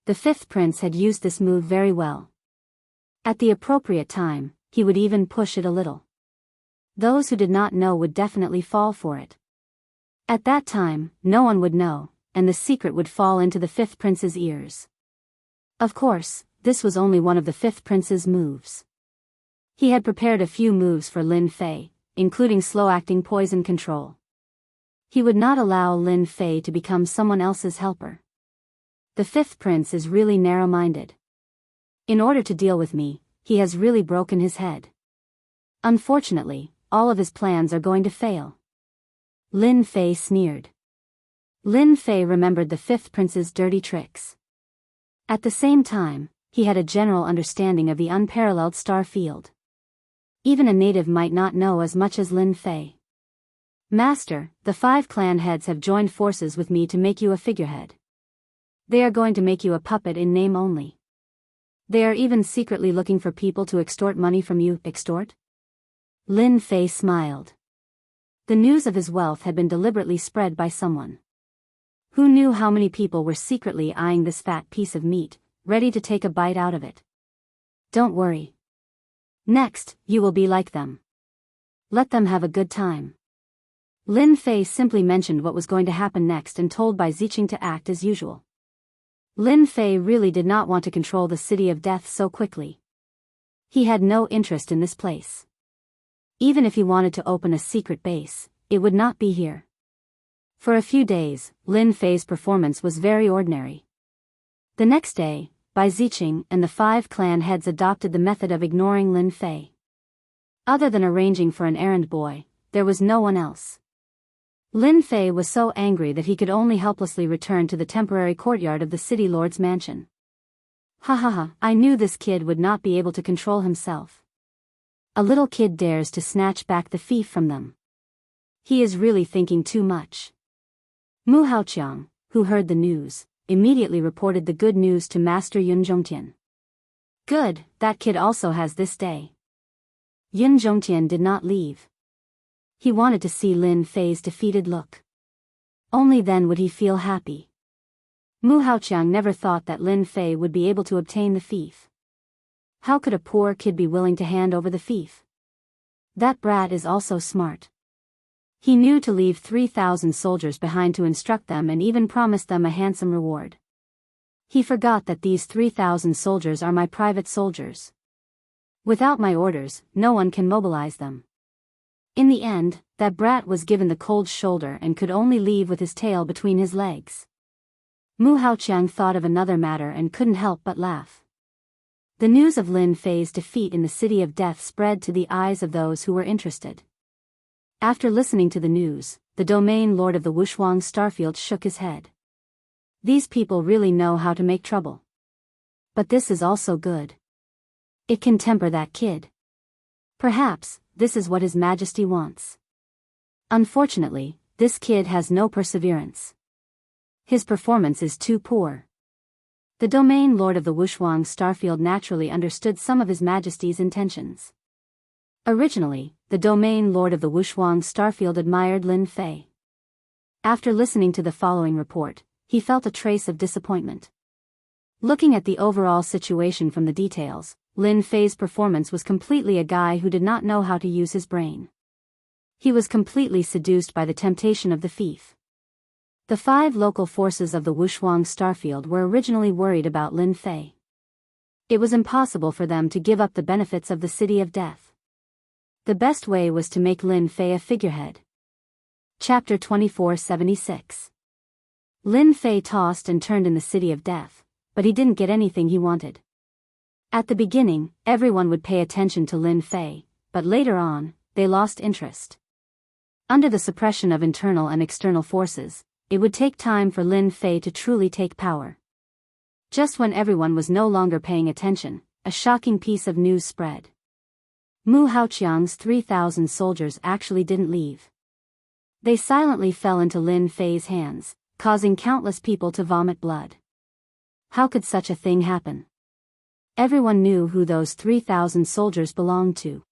Speaker 1: The 5th prince had used this move very well. At the appropriate time, he would even push it a little. Those who did not know would definitely fall for it. At that time, no one would know, and the secret would fall into the 5th prince's ears. Of course, this was only one of the 5th prince's moves. He had prepared a few moves for Lin Fei, including slow-acting poison control. He would not allow Lin Fei to become someone else's helper. The 5th prince is really narrow-minded. In order to deal with me, he has really broken his head. Unfortunately, all of his plans are going to fail. Lin Fei sneered. Lin Fei remembered the 5th prince's dirty tricks. At the same time, he had a general understanding of the unparalleled star field. Even a native might not know as much as Lin Fei. Master, the 5 clan heads have joined forces with me to make you a figurehead. They are going to make you a puppet in name only. They are even secretly looking for people to extort money from you. Extort? Lin Fei smiled. The news of his wealth had been deliberately spread by someone. Who knew how many people were secretly eyeing this fat piece of meat, ready to take a bite out of it? Don't worry. Next, you will be like them. Let them have a good time. Lin Fei simply mentioned what was going to happen next and told Bai Ziqing to act as usual. Lin Fei really did not want to control the city of death so quickly. He had no interest in this place. Even if he wanted to open a secret base, it would not be here. For a few days, Lin Fei's performance was very ordinary. The next day, Bai Ziqing and the 5 clan heads adopted the method of ignoring Lin Fei. Other than arranging for an errand boy, there was no one else. Lin Fei was so angry that he could only helplessly return to the temporary courtyard of the city lord's mansion. Ha ha ha, I knew this kid would not be able to control himself. A little kid dares to snatch back the fief from them. He is really thinking too much. Mu Haoqiang, who heard the news, immediately reported the good news to Master Yun Zhongtian. Good, that kid also has this day. Yun Zhongtian did not leave. He wanted to see Lin Fei's defeated look. Only then would he feel happy. Mu Haoqiang never thought that Lin Fei would be able to obtain the fief. How could a poor kid be willing to hand over the fief? That brat is also smart. He knew to leave 3,000 soldiers behind to instruct them and even promised them a handsome reward. He forgot that these 3,000 soldiers are my private soldiers. Without my orders, no one can mobilize them. In the end, that brat was given the cold shoulder and could only leave with his tail between his legs. Mu Haoqiang thought of another matter and couldn't help but laugh. The news of Lin Fei's defeat in the City of Death spread to the eyes of those who were interested. After listening to the news, the domain lord of the Wushuang Starfield shook his head. These people really know how to make trouble. But this is also good. It can temper that kid. Perhaps, this is what His Majesty wants. Unfortunately, this kid has no perseverance. His performance is too poor. The domain lord of the Wushuang Starfield naturally understood some of His Majesty's intentions. Originally, the domain lord of the Wushuang Starfield admired Lin Fei. After listening to the following report, he felt a trace of disappointment. Looking at the overall situation from the details, Lin Fei's performance was completely a guy who did not know how to use his brain. He was completely seduced by the temptation of the fief. The 5 local forces of the Wushuang Starfield were originally worried about Lin Fei. It was impossible for them to give up the benefits of the City of Death. The best way was to make Lin Fei a figurehead. Chapter 2476. Lin Fei tossed and turned in the City of Death, but he didn't get anything he wanted. At the beginning, everyone would pay attention to Lin Fei, but later on, they lost interest. Under the suppression of internal and external forces, it would take time for Lin Fei to truly take power. Just when everyone was no longer paying attention, a shocking piece of news spread. Mu Haoqiang's 3,000 soldiers actually didn't leave. They silently fell into Lin Fei's hands, causing countless people to vomit blood. How could such a thing happen? Everyone knew who those 3,000 soldiers belonged to.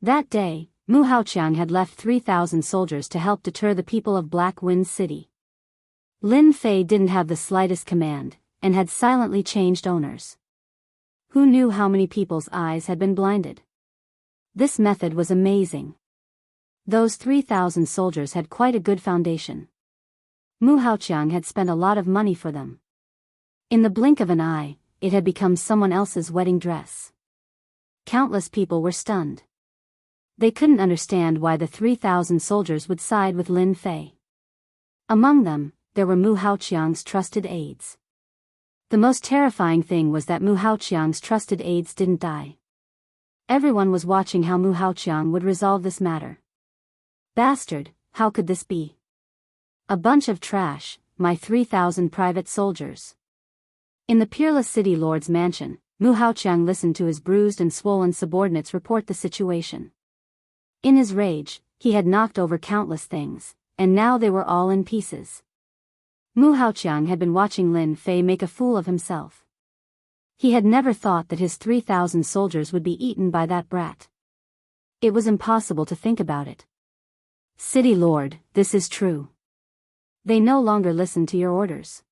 Speaker 1: That day, Mu Haoqiang had left 3,000 soldiers to help deter the people of Black Wind City. Lin Fei didn't have the slightest command, and had silently changed owners. Who knew how many people's eyes had been blinded? This method was amazing. Those 3,000 soldiers had quite a good foundation. Mu Haoqiang had spent a lot of money for them. In the blink of an eye, it had become someone else's wedding dress. Countless people were stunned. They couldn't understand why the 3,000 soldiers would side with Lin Fei. Among them, there were Mu Haoqiang's trusted aides. The most terrifying thing was that Mu Haoqiang's trusted aides didn't die. Everyone was watching how Mu Haoqiang would resolve this matter. Bastard, how could this be? A bunch of trash, my 3,000 private soldiers. In the Peerless City Lord's mansion, Mu Haoqiang listened to his bruised and swollen subordinates report the situation. In his rage, he had knocked over countless things, and now they were all in pieces. Mu Haoqiang had been watching Lin Fei make a fool of himself. He had never thought that his 3,000 soldiers would be eaten by that brat. It was impossible to think about it. City Lord, this is true. They no longer listen to your orders.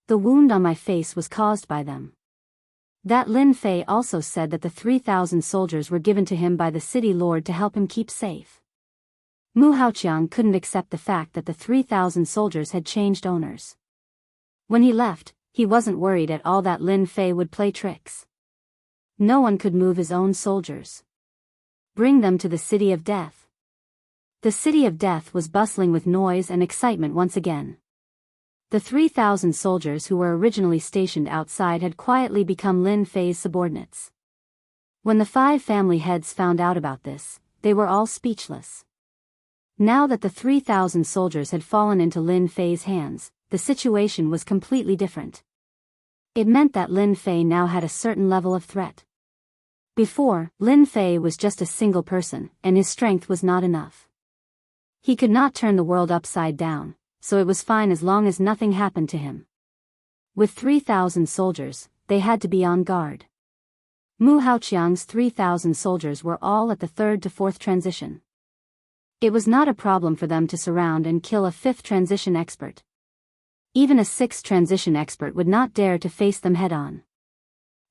Speaker 1: The wound on my face was caused by them. That Lin Fei also said that the 3,000 soldiers were given to him by the city lord to help him keep safe. Mu Haoqiang couldn't accept the fact that the 3,000 soldiers had changed owners. When he left, he wasn't worried at all that Lin Fei would play tricks. No one could move his own soldiers. Bring them to the City of Death. The City of Death was bustling with noise and excitement once again. The 3,000 soldiers who were originally stationed outside had quietly become Lin Fei's subordinates. When the 5 family heads found out about this, they were all speechless. Now that the 3,000 soldiers had fallen into Lin Fei's hands, the situation was completely different. It meant that Lin Fei now had a certain level of threat. Before, Lin Fei was just a single person, and his strength was not enough. He could not turn the world upside down, so it was fine as long as nothing happened to him. With 3,000 soldiers, they had to be on guard. Mu Haoqiang's 3,000 soldiers were all at the 3rd to 4th transition. It was not a problem for them to surround and kill a 5th transition expert. Even a 6th transition expert would not dare to face them head-on.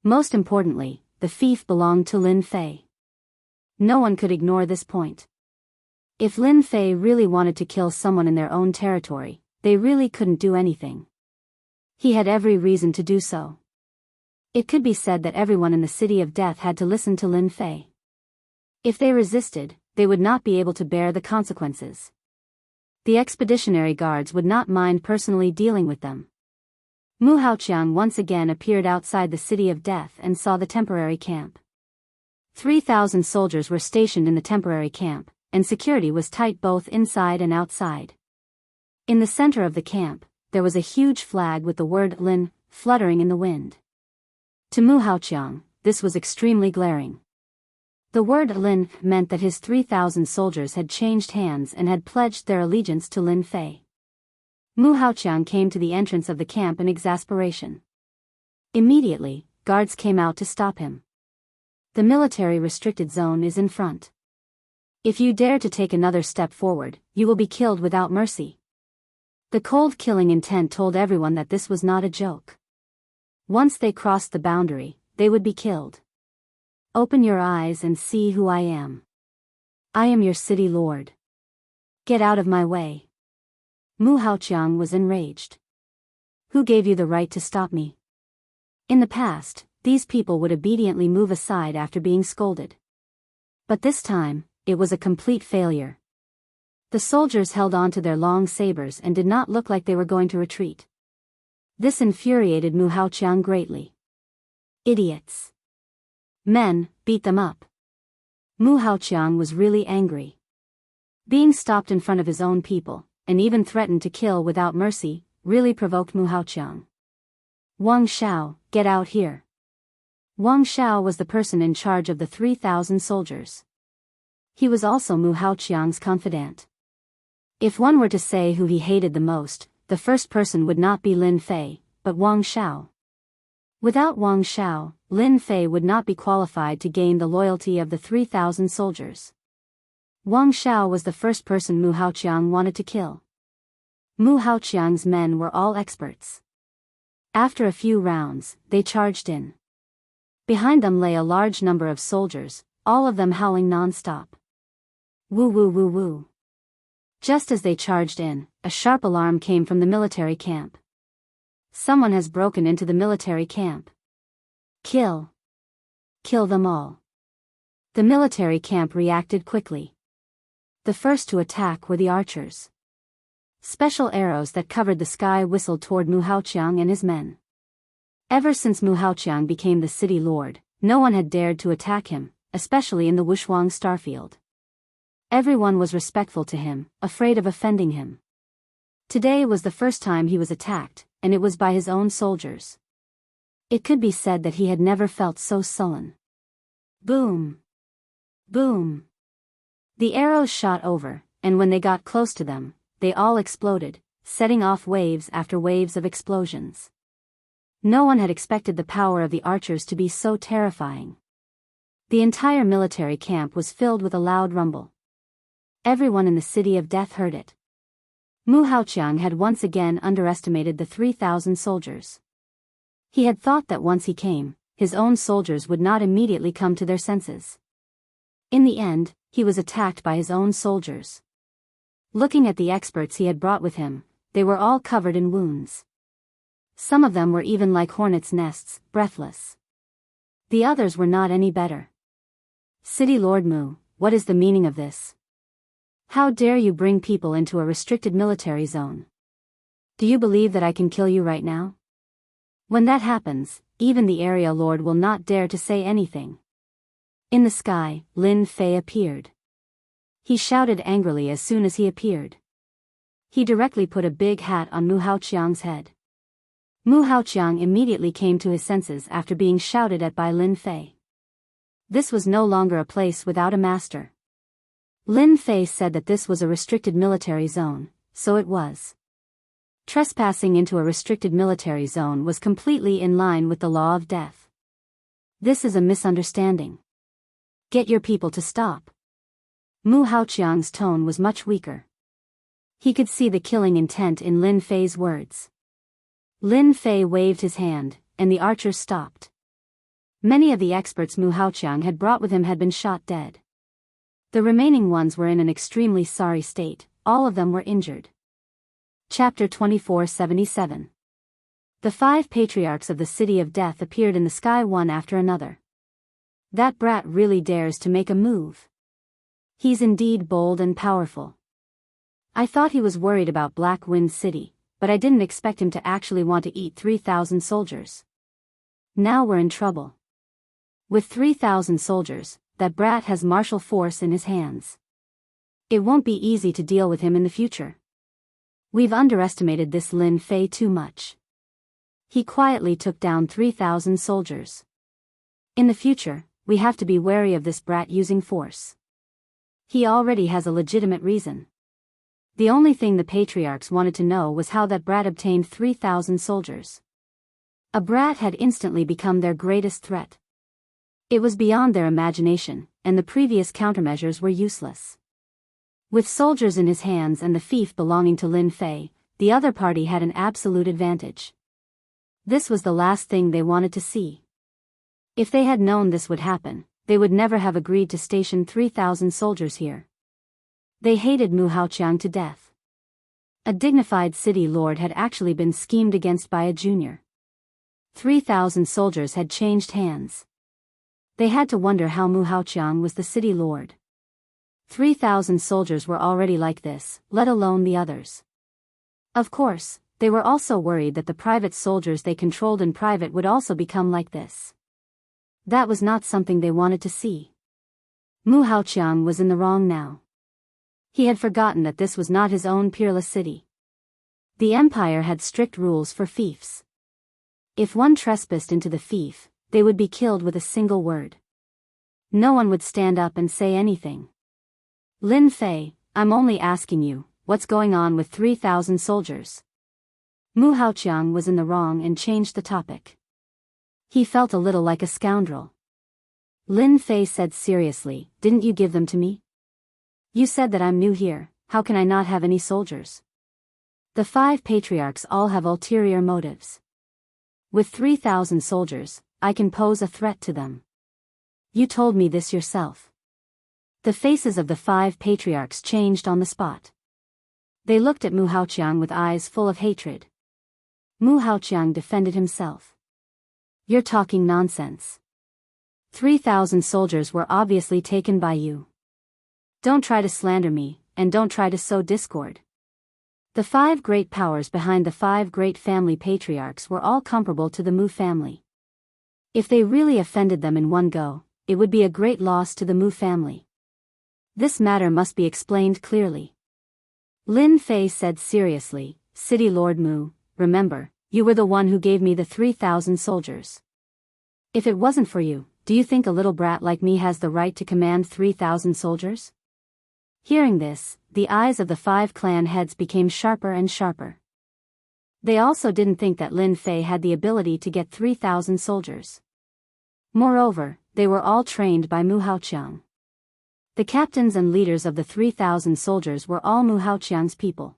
Speaker 1: Most importantly, the fief belonged to Lin Fei. No one could ignore this point. If Lin Fei really wanted to kill someone in their own territory, they really couldn't do anything. He had every reason to do so. It could be said that everyone in the City of Death had to listen to Lin Fei. If they resisted, they would not be able to bear the consequences. The expeditionary guards would not mind personally dealing with them. Mu Haoqiang once again appeared outside the City of Death and saw the temporary camp. 3,000 soldiers were stationed in the temporary camp, and security was tight both inside and outside. In the center of the camp, there was a huge flag with the word Lin fluttering in the wind. To Mu Haoqiang, this was extremely glaring. The word Lin meant that his 3,000 soldiers had changed hands and had pledged their allegiance to Lin Fei. Mu Haoqiang came to the entrance of the camp in exasperation. Immediately, guards came out to stop him. The military restricted zone is in front. If you dare to take another step forward, you will be killed without mercy. The cold killing intent told everyone that this was not a joke. Once they crossed the boundary, they would be killed. Open your eyes and see who I am. I am your city lord. Get out of my way. Mu Haoqiang was enraged. Who gave you the right to stop me? In the past, these people would obediently move aside after being scolded. But this time, it was a complete failure. The soldiers held on to their long sabers and did not look like they were going to retreat. This infuriated Mu Haoqiang greatly. Idiots. Men, beat them up. Mu Haoqiang was really angry. Being stopped in front of his own people, and even threatened to kill without mercy, really provoked Mu Haoqiang. Wang Xiao, get out here. Wang Xiao was the person in charge of the 3,000 soldiers. He was also Mu Haoqiang's confidant. If one were to say who he hated the most, the first person would not be Lin Fei, but Wang Xiao. Without Wang Xiao, Lin Fei would not be qualified to gain the loyalty of the 3,000 soldiers. Wang Xiao was the first person Mu Haoqiang wanted to kill. Mu Haoqiang's men were all experts. After a few rounds, they charged in. Behind them lay a large number of soldiers, all of them howling non-stop. Woo woo woo woo. Just as they charged in, a sharp alarm came from the military camp. Someone has broken into the military camp. Kill. Kill them all. The military camp reacted quickly. The first to attack were the archers. Special arrows that covered the sky whistled toward Mu Haoqiang and his men. Ever since Mu Haoqiang became the city lord, no one had dared to attack him, especially in the Wushuang starfield. Everyone was respectful to him, afraid of offending him. Today was the first time he was attacked, and it was by his own soldiers. It could be said that he had never felt so sullen. Boom! Boom! The arrows shot over, and when they got close to them, they all exploded, setting off waves after waves of explosions. No one had expected the power of the archers to be so terrifying. The entire military camp was filled with a loud rumble. Everyone in the City of Death heard it. Mu Haoqiang had once again underestimated the 3,000 soldiers. He had thought that once he came, his own soldiers would not immediately come to their senses. In the end, he was attacked by his own soldiers. Looking at the experts he had brought with him, they were all covered in wounds. Some of them were even like hornets' nests, breathless. The others were not any better. City Lord Mu, what is the meaning of this? How dare you bring people into a restricted military zone? Do you believe that I can kill you right now? When that happens, even the area lord will not dare to say anything. In the sky, Lin Fei appeared. He shouted angrily as soon as he appeared. He directly put a big hat on Mu Haoqiang's head. Mu Haoqiang immediately came to his senses after being shouted at by Lin Fei. This was no longer a place without a master. Lin Fei said that this was a restricted military zone, so it was. Trespassing into a restricted military zone was completely in line with the law of death. This is a misunderstanding. Get your people to stop. Mu Haoqiang's tone was much weaker. He could see the killing intent in Lin Fei's words. Lin Fei waved his hand, and the archers stopped. Many of the experts Mu Haoqiang had brought with him had been shot dead. The remaining ones were in an extremely sorry state, all of them were injured. Chapter 2477. The 5 patriarchs of the City of Death appeared in the sky one after another. That brat really dares to make a move. He's indeed bold and powerful. I thought he was worried about Black Wind City, but I didn't expect him to actually want to eat 3,000 soldiers. Now we're in trouble. With 3,000 soldiers, that brat has martial force in his hands. It won't be easy to deal with him in the future. We've underestimated this Lin Fei too much. He quietly took down 3,000 soldiers. In the future, we have to be wary of this brat using force. He already has a legitimate reason. The only thing the patriarchs wanted to know was how that brat obtained 3,000 soldiers. A brat had instantly become their greatest threat. It was beyond their imagination, and the previous countermeasures were useless. With soldiers in his hands and the fief belonging to Lin Fei, the other party had an absolute advantage. This was the last thing they wanted to see. If they had known this would happen, they would never have agreed to station 3,000 soldiers here. They hated Mu Haoqiang to death. A dignified city lord had actually been schemed against by a junior. 3,000 soldiers had changed hands. They had to wonder how Mu Haoqiang was the city lord. 3,000 soldiers were already like this, let alone the others. Of course, they were also worried that the private soldiers they controlled in private would also become like this. That was not something they wanted to see. Mu Haoqiang was in the wrong now. He had forgotten that this was not his own peerless city. The empire had strict rules for fiefs. If one trespassed into the fief, they would be killed with a single word. No one would stand up and say anything. Lin Fei, I'm only asking you, what's going on with 3,000 soldiers? Mu Haoqiang was in the wrong and changed the topic. He felt a little like a scoundrel. Lin Fei said seriously, didn't you give them to me? You said that I'm new here, how can I not have any soldiers? The 5 patriarchs all have ulterior motives. With 3,000 soldiers, I can pose a threat to them. You told me this yourself. The faces of the 5 patriarchs changed on the spot. They looked at Mu Haoqiang with eyes full of hatred. Mu Haoqiang defended himself. You're talking nonsense. 3,000 soldiers were obviously taken by you. Don't try to slander me, and don't try to sow discord. The 5 great powers behind the 5 great family patriarchs were all comparable to the Mu family. If they really offended them in one go, it would be a great loss to the Mu family. This matter must be explained clearly. Lin Fei said seriously, City Lord Mu, remember, you were the one who gave me the 3,000 soldiers. If it wasn't for you, do you think a little brat like me has the right to command 3,000 soldiers? Hearing this, the eyes of the 5 clan heads became sharper and sharper. They also didn't think that Lin Fei had the ability to get 3,000 soldiers. Moreover, they were all trained by Mu Haoqiang. The captains and leaders of the 3,000 soldiers were all Mu Haoqiang's people.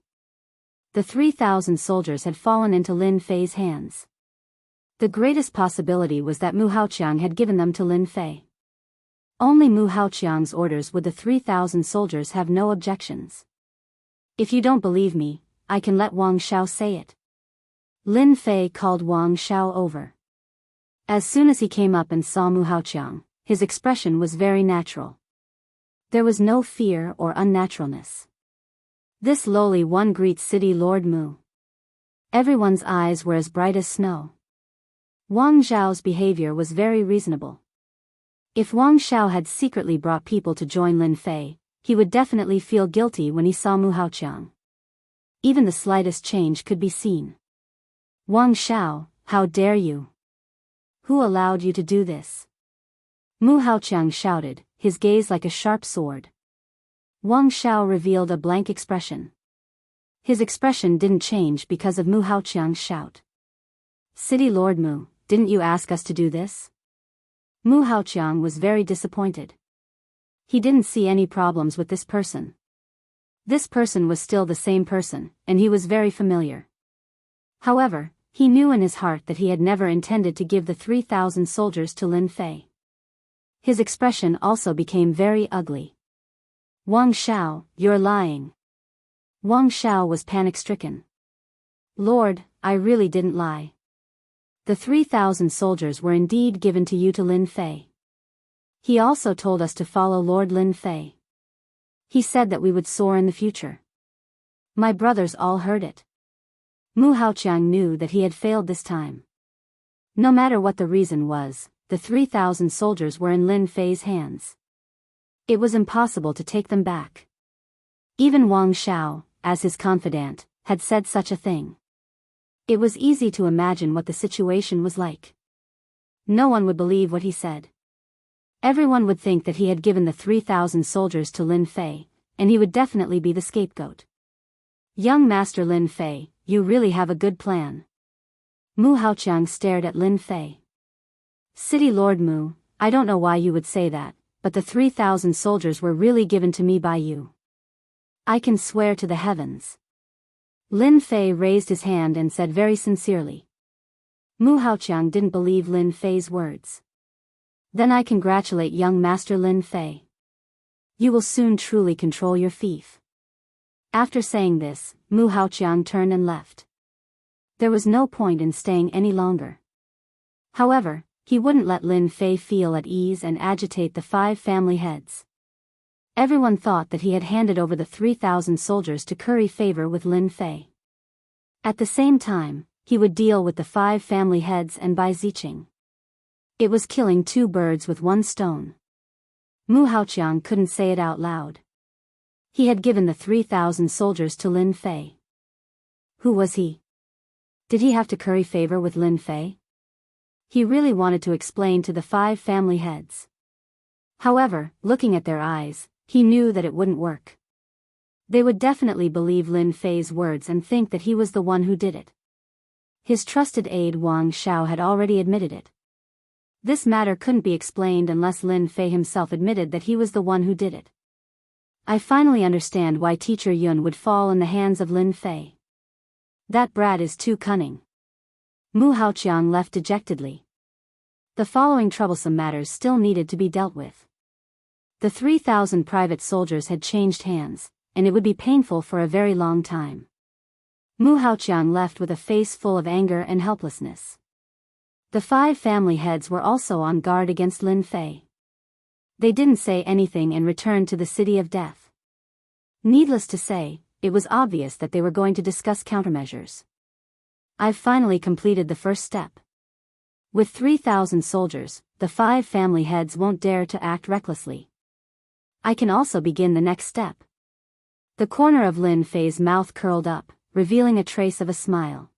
Speaker 1: The 3,000 soldiers had fallen into Lin Fei's hands. The greatest possibility was that Mu Haoqiang had given them to Lin Fei. Only Mu Haoqiang's orders would the 3,000 soldiers have no objections. If you don't believe me, I can let Wang Shao say it. Lin Fei called Wang Shao over. As soon as he came up and saw Mu Haoqiang, his expression was very natural. There was no fear or unnaturalness. This lowly one greets City Lord Mu. Everyone's eyes were as bright as snow. Wang Zhao's behavior was very reasonable. If Wang Xiao had secretly brought people to join Lin Fei, he would definitely feel guilty when he saw Mu Haoqiang. Even the slightest change could be seen. Wang Xiao, how dare you? Who allowed you to do this? Mu Haoqiang shouted, his gaze like a sharp sword. Wang Xiao revealed a blank expression. His expression didn't change because of Mu Haoqiang's shout. City Lord Mu, didn't you ask us to do this? Mu Haoqiang was very disappointed. He didn't see any problems with this person. This person was still the same person, and he was very familiar. However, he knew in his heart that he had never intended to give the 3,000 soldiers to Lin Fei. His expression also became very ugly. Wang Xiao, you're lying. Wang Xiao was panic-stricken. Lord, I really didn't lie. The 3,000 soldiers were indeed given to you to Lin Fei. He also told us to follow Lord Lin Fei. He said that we would soar in the future. My brothers all heard it. Mu Haoqiang knew that he had failed this time. No matter what the reason was, the 3,000 soldiers were in Lin Fei's hands. It was impossible to take them back. Even Wang Xiao, as his confidant, had said such a thing. It was easy to imagine what the situation was like. No one would believe what he said. Everyone would think that he had given the 3,000 soldiers to Lin Fei, and he would definitely be the scapegoat. Young Master Lin Fei, you really have a good plan. Mu Haoqiang stared at Lin Fei. City Lord Mu, I don't know why you would say that, but the 3,000 soldiers were really given to me by you. I can swear to the heavens. Lin Fei raised his hand and said very sincerely. Mu Haoqiang didn't believe Lin Fei's words. Then I congratulate young Master Lin Fei. You will soon truly control your fief. After saying this, Mu Haoqiang turned and left. There was no point in staying any longer. However, he wouldn't let Lin Fei feel at ease and agitate the 5 family heads. Everyone thought that he had handed over the 3,000 soldiers to curry favor with Lin Fei. At the same time, he would deal with the 5 family heads and Bai Ziqing. It was killing 2 birds with 1 stone. Mu Haoqiang couldn't say it out loud. He had given the 3,000 soldiers to Lin Fei. Who was he? Did he have to curry favor with Lin Fei? He really wanted to explain to the 5 family heads. However, looking at their eyes, he knew that it wouldn't work. They would definitely believe Lin Fei's words and think that he was the one who did it. His trusted aide Wang Xiao had already admitted it. This matter couldn't be explained unless Lin Fei himself admitted that he was the one who did it. I finally understand why Teacher Yun would fall in the hands of Lin Fei. That brat is too cunning. Mu Haoqiang left dejectedly. The following troublesome matters still needed to be dealt with. The 3,000 private soldiers had changed hands, and it would be painful for a very long time. Mu Haoqiang left with a face full of anger and helplessness. The 5 family heads were also on guard against Lin Fei. They didn't say anything and returned to the City of Death. Needless to say, it was obvious that they were going to discuss countermeasures. I've finally completed the first step. With 3,000 soldiers, the 5 family heads won't dare to act recklessly. I can also begin the next step. The corner of Lin Fei's mouth curled up, revealing a trace of a smile.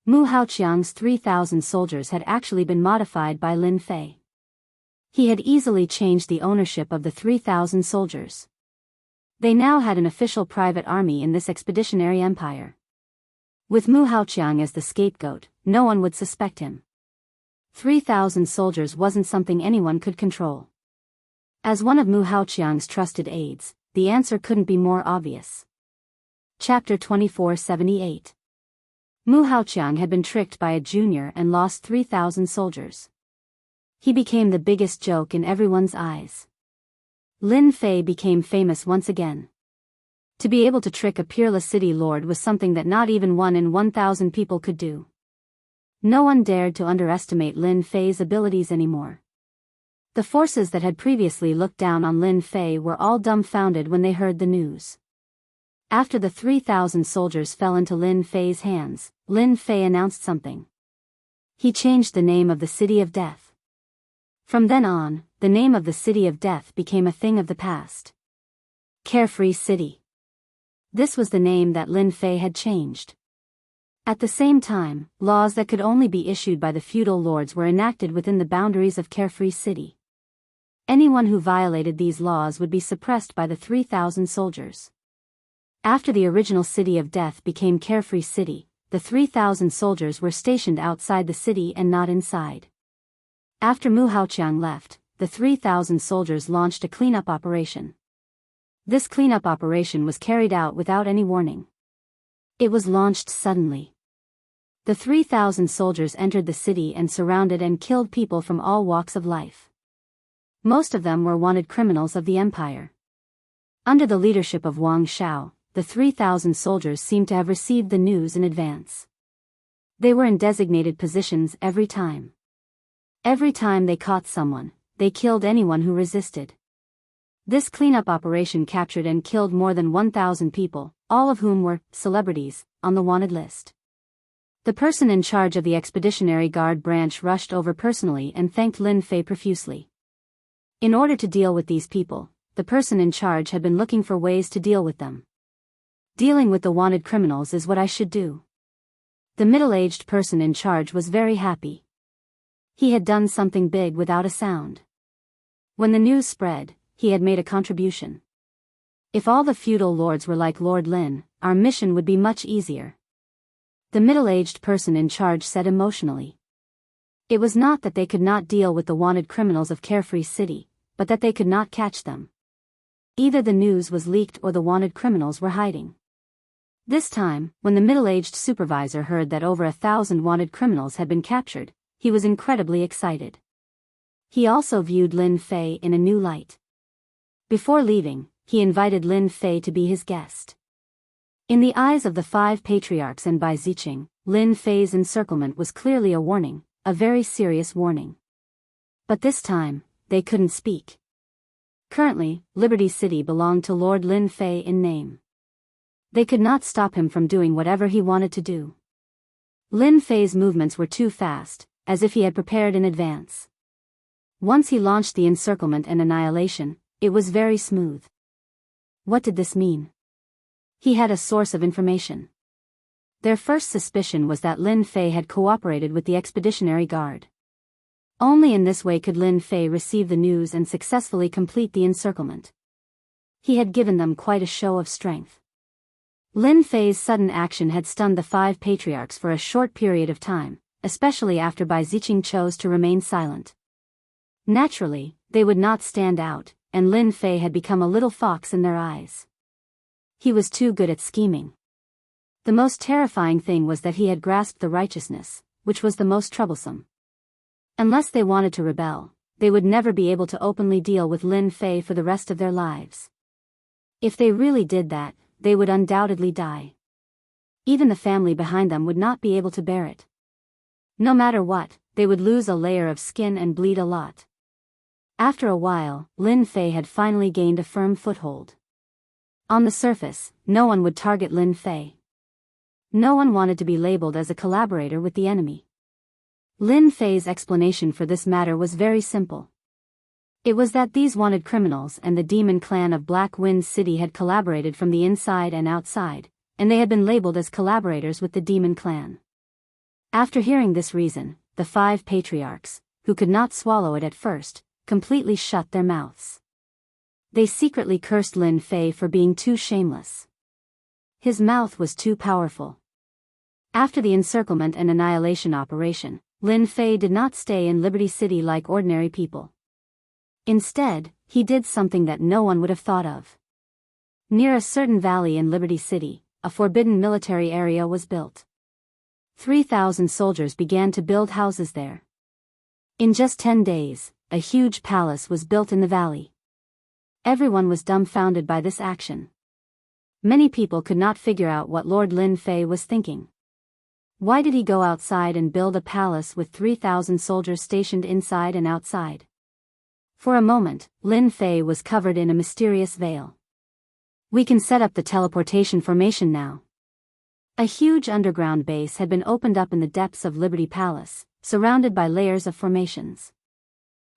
Speaker 1: Mu Haoqiang's 3,000 soldiers had actually been modified by Lin Fei. He had easily changed the ownership of the 3,000 soldiers. They now had an official private army in this expeditionary empire. With Mu Haoqiang as the scapegoat, no one would suspect him. 3,000 soldiers wasn't something anyone could control. As one of Mu Haoqiang's trusted aides, the answer couldn't be more obvious. Chapter 2478. Mu Haoqiang had been tricked by a junior and lost 3,000 soldiers. He became the biggest joke in everyone's eyes. Lin Fei became famous once again. To be able to trick a peerless city lord was something that not even 1 in 1,000 people could do. No one dared to underestimate Lin Fei's abilities anymore. The forces that had previously looked down on Lin Fei were all dumbfounded when they heard the news. After the 3,000 soldiers fell into Lin Fei's hands, Lin Fei announced something. He changed the name of the City of Death. From then on, the name of the City of Death became a thing of the past. Carefree City. This was the name that Lin Fei had changed. At the same time, laws that could only be issued by the feudal lords were enacted within the boundaries of Carefree City. Anyone who violated these laws would be suppressed by the 3,000 soldiers. After the original City of Death became Carefree City, the 3,000 soldiers were stationed outside the city and not inside. After Mu Haoqiang left, the 3,000 soldiers launched a cleanup operation. This cleanup operation was carried out without any warning. It was launched suddenly. The 3,000 soldiers entered the city and surrounded and killed people from all walks of life. Most of them were wanted criminals of the empire. Under the leadership of Wang Shao, the 3,000 soldiers seemed to have received the news in advance. They were in designated positions every time. Every time they caught someone, they killed anyone who resisted. This cleanup operation captured and killed more than 1,000 people, all of whom were celebrities on the wanted list. The person in charge of the Expeditionary Guard branch rushed over personally and thanked Lin Fei profusely. In order to deal with these people, the person in charge had been looking for ways to deal with them. Dealing with the wanted criminals is what I should do. The middle-aged person in charge was very happy. He had done something big without a sound. When the news spread, he had made a contribution. If all the feudal lords were like Lord Lin, our mission would be much easier. The middle-aged person in charge said emotionally. It was not that they could not deal with the wanted criminals of Carefree City, but that they could not catch them. Either the news was leaked or the wanted criminals were hiding. This time, when the middle-aged supervisor heard that over 1,000 wanted criminals had been captured, he was incredibly excited. He also viewed Lin Fei in a new light. Before leaving, he invited Lin Fei to be his guest. In the eyes of the 5 patriarchs and Bai Ziqing, Lin Fei's encirclement was clearly a warning, a very serious warning. But this time, they couldn't speak. Currently, Liberty City belonged to Lord Lin Fei in name. They could not stop him from doing whatever he wanted to do. Lin Fei's movements were too fast, as if he had prepared in advance. Once he launched the encirclement and annihilation, it was very smooth. What did this mean? He had a source of information. Their first suspicion was that Lin Fei had cooperated with the Expeditionary Guard. Only in this way could Lin Fei receive the news and successfully complete the encirclement. He had given them quite a show of strength. Lin Fei's sudden action had stunned the 5 patriarchs for a short period of time, especially after Bai Ziqing chose to remain silent. Naturally, they would not stand out, and Lin Fei had become a little fox in their eyes. He was too good at scheming. The most terrifying thing was that he had grasped the righteousness, which was the most troublesome. Unless they wanted to rebel, they would never be able to openly deal with Lin Fei for the rest of their lives. If they really did that, they would undoubtedly die. Even the family behind them would not be able to bear it. No matter what, they would lose a layer of skin and bleed a lot. After a while, Lin Fei had finally gained a firm foothold. On the surface, no one would target Lin Fei. No one wanted to be labeled as a collaborator with the enemy. Lin Fei's explanation for this matter was very simple. It was that these wanted criminals and the demon clan of Black Wind City had collaborated from the inside and outside, and they had been labeled as collaborators with the demon clan. After hearing this reason, the 5 patriarchs, who could not swallow it at first, completely shut their mouths. They secretly cursed Lin Fei for being too shameless. His mouth was too powerful. After the encirclement and annihilation operation, Lin Fei did not stay in Liberty City like ordinary people. Instead, he did something that no one would have thought of. Near a certain valley in Liberty City, a forbidden military area was built. 3,000 soldiers began to build houses there. In just 10 days, a huge palace was built in the valley. Everyone was dumbfounded by this action. Many people could not figure out what Lord Lin Fei was thinking. Why did he go outside and build a palace with 3,000 soldiers stationed inside and outside? For a moment, Lin Fei was covered in a mysterious veil. We can set up the teleportation formation now. A huge underground base had been opened up in the depths of Liberty Palace, surrounded by layers of formations.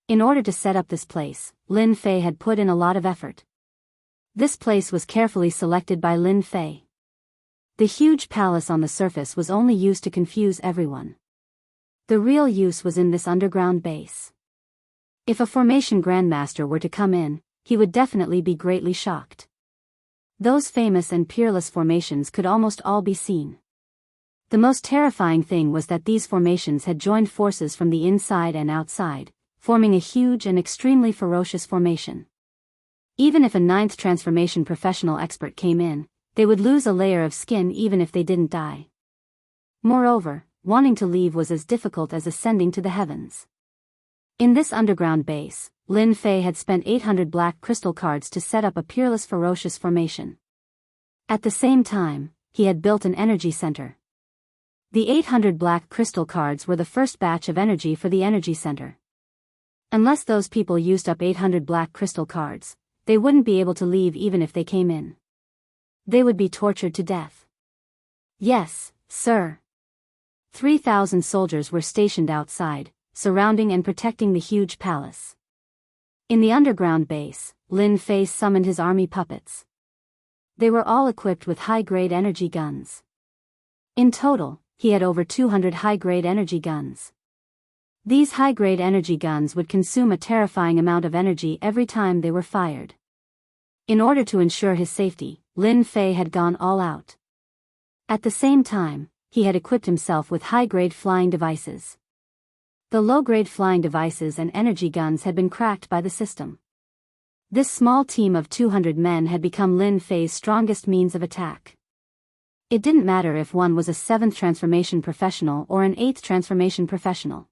Speaker 1: In order to set up this place, Lin Fei had put in a lot of effort. This place was carefully selected by Lin Fei. The huge palace on the surface was only used to confuse everyone. The real use was in this underground base. If a formation grandmaster were to come in, he would definitely be greatly shocked. Those famous and peerless formations could almost all be seen. The most terrifying thing was that these formations had joined forces from the inside and outside, forming a huge and extremely ferocious formation. Even if a 9th transformation professional expert came in, they would lose a layer of skin even if they didn't die. Moreover, wanting to leave was as difficult as ascending to the heavens. In this underground base, Lin Fei had spent 800 black crystal cards to set up a peerless ferocious formation. At the same time, he had built an energy center. The 800 black crystal cards were the first batch of energy for the energy center. Unless those people used up 800 black crystal cards, they wouldn't be able to leave even if they came in. They would be tortured to death. Yes, sir. 3,000 soldiers were stationed outside, surrounding and protecting the huge palace. In the underground base, Lin Fei summoned his army puppets. They were all equipped with high-grade energy guns. In total, he had over 200 high-grade energy guns. These high-grade energy guns would consume a terrifying amount of energy every time they were fired. In order to ensure his safety, Lin Fei had gone all out. At the same time, he had equipped himself with high-grade flying devices. The low-grade flying devices and energy guns had been cracked by the system. This small team of 200 men had become Lin Fei's strongest means of attack. It didn't matter if one was a 7th transformation professional or an 8th transformation professional.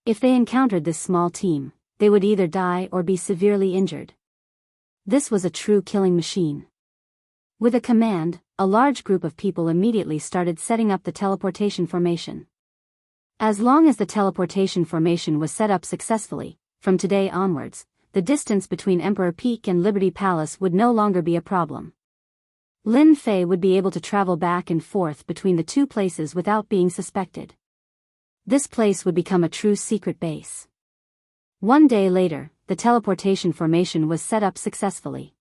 Speaker 1: If they encountered this small team, they would either die or be severely injured. This was a true killing machine. With a command, a large group of people immediately started setting up the teleportation formation. As long as the teleportation formation was set up successfully, from today onwards, the distance between Emperor Peak and Liberty Palace would no longer be a problem. Lin Fei would be able to travel back and forth between the two places without being suspected. This place would become a true secret base. One day later, the teleportation formation was set up successfully.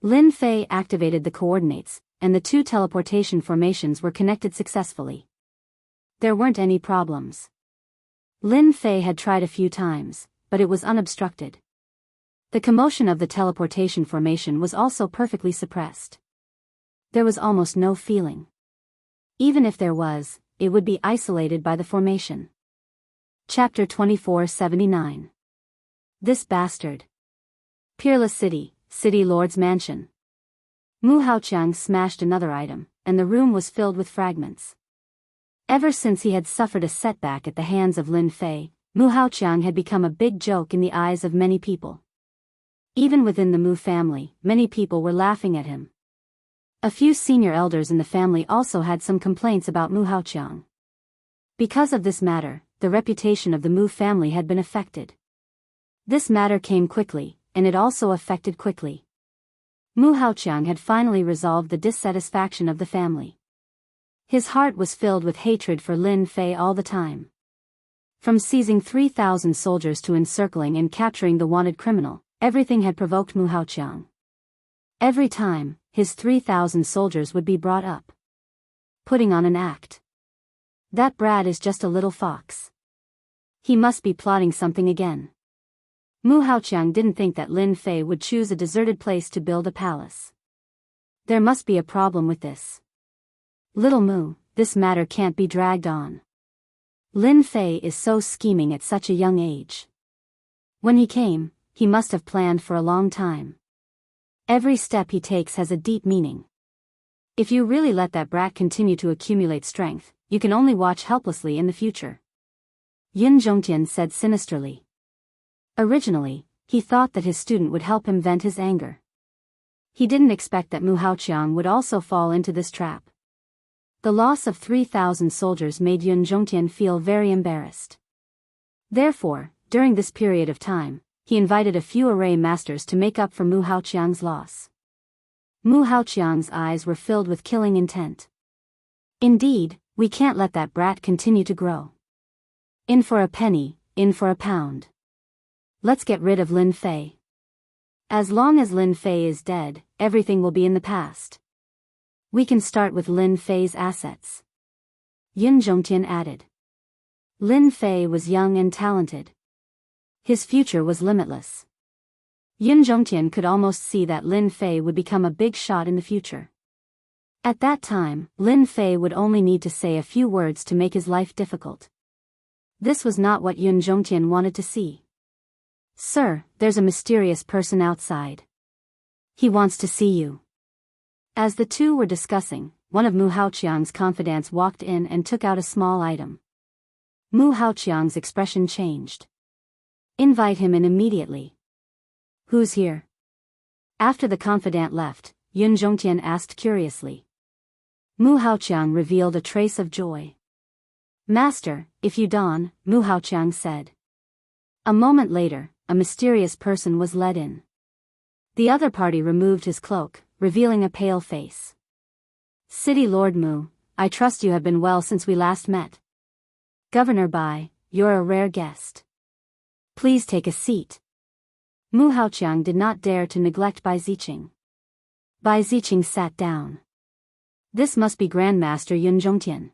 Speaker 1: Lin Fei activated the coordinates, and the two teleportation formations were connected successfully. There weren't any problems. Lin Fei had tried a few times, but it was unobstructed. The commotion of the teleportation formation was also perfectly suppressed. There was almost no feeling. Even if there was, it would be isolated by the formation. Chapter 2479. This Bastard. Peerless City, City Lord's Mansion. Mu Haoqiang smashed another item, and the room was filled with fragments. Ever since he had suffered a setback at the hands of Lin Fei, Mu Haoqiang had become a big joke in the eyes of many people. Even within the Mu family, many people were laughing at him. A few senior elders in the family also had some complaints about Mu Haoqiang. Because of this matter, the reputation of the Mu family had been affected. This matter came quickly, and it also affected quickly. Mu Haoqiang had finally resolved the dissatisfaction of the family. His heart was filled with hatred for Lin Fei all the time. From seizing 3,000 soldiers to encircling and capturing the wanted criminal, everything had provoked Mu Haoqiang. Every time, his 3,000 soldiers would be brought up, putting on an act. That brat is just a little fox. He must be plotting something again. Mu Haoqiang didn't think that Lin Fei would choose a deserted place to build a palace. There must be a problem with this. Little Mu, this matter can't be dragged on. Lin Fei is so scheming at such a young age. When he came, he must have planned for a long time. Every step he takes has a deep meaning. If you really let that brat continue to accumulate strength, you can only watch helplessly in the future. Yun Zhongtian said sinisterly. Originally, he thought that his student would help him vent his anger. He didn't expect that Mu Haoqiang would also fall into this trap. The loss of 3,000 soldiers made Yun Zhongtian feel very embarrassed. Therefore, during this period of time, he invited a few array masters to make up for Mu Haoqiang's loss. Mu Haoqiang's eyes were filled with killing intent. Indeed, we can't let that brat continue to grow. In for a penny, in for a pound. Let's get rid of Lin Fei. As long as Lin Fei is dead, everything will be in the past. We can start with Lin Fei's assets. Yun Zhongtian added. Lin Fei was young and talented. His future was limitless. Yun Zhongtian could almost see that Lin Fei would become a big shot in the future. At that time, Lin Fei would only need to say a few words to make his life difficult. This was not what Yun Zhongtian wanted to see. Sir, there's a mysterious person outside. He wants to see you. As the two were discussing, one of Mu Haoqiang's confidants walked in and took out a small item. Mu Haoqiang's expression changed. Invite him in immediately. Who's here? After the confidant left, Yun Zhongtian asked curiously. Mu Haoqiang revealed a trace of joy. Master, if you don, Mu Haoqiang said. A moment later, a mysterious person was led in. The other party removed his cloak, revealing a pale face. City Lord Mu, I trust you have been well since we last met. Governor Bai, you're a rare guest. Please take a seat. Mu Haoqiang did not dare to neglect Bai Ziqing. Bai Ziqing sat down. This must be Grandmaster Yun Zhongtian.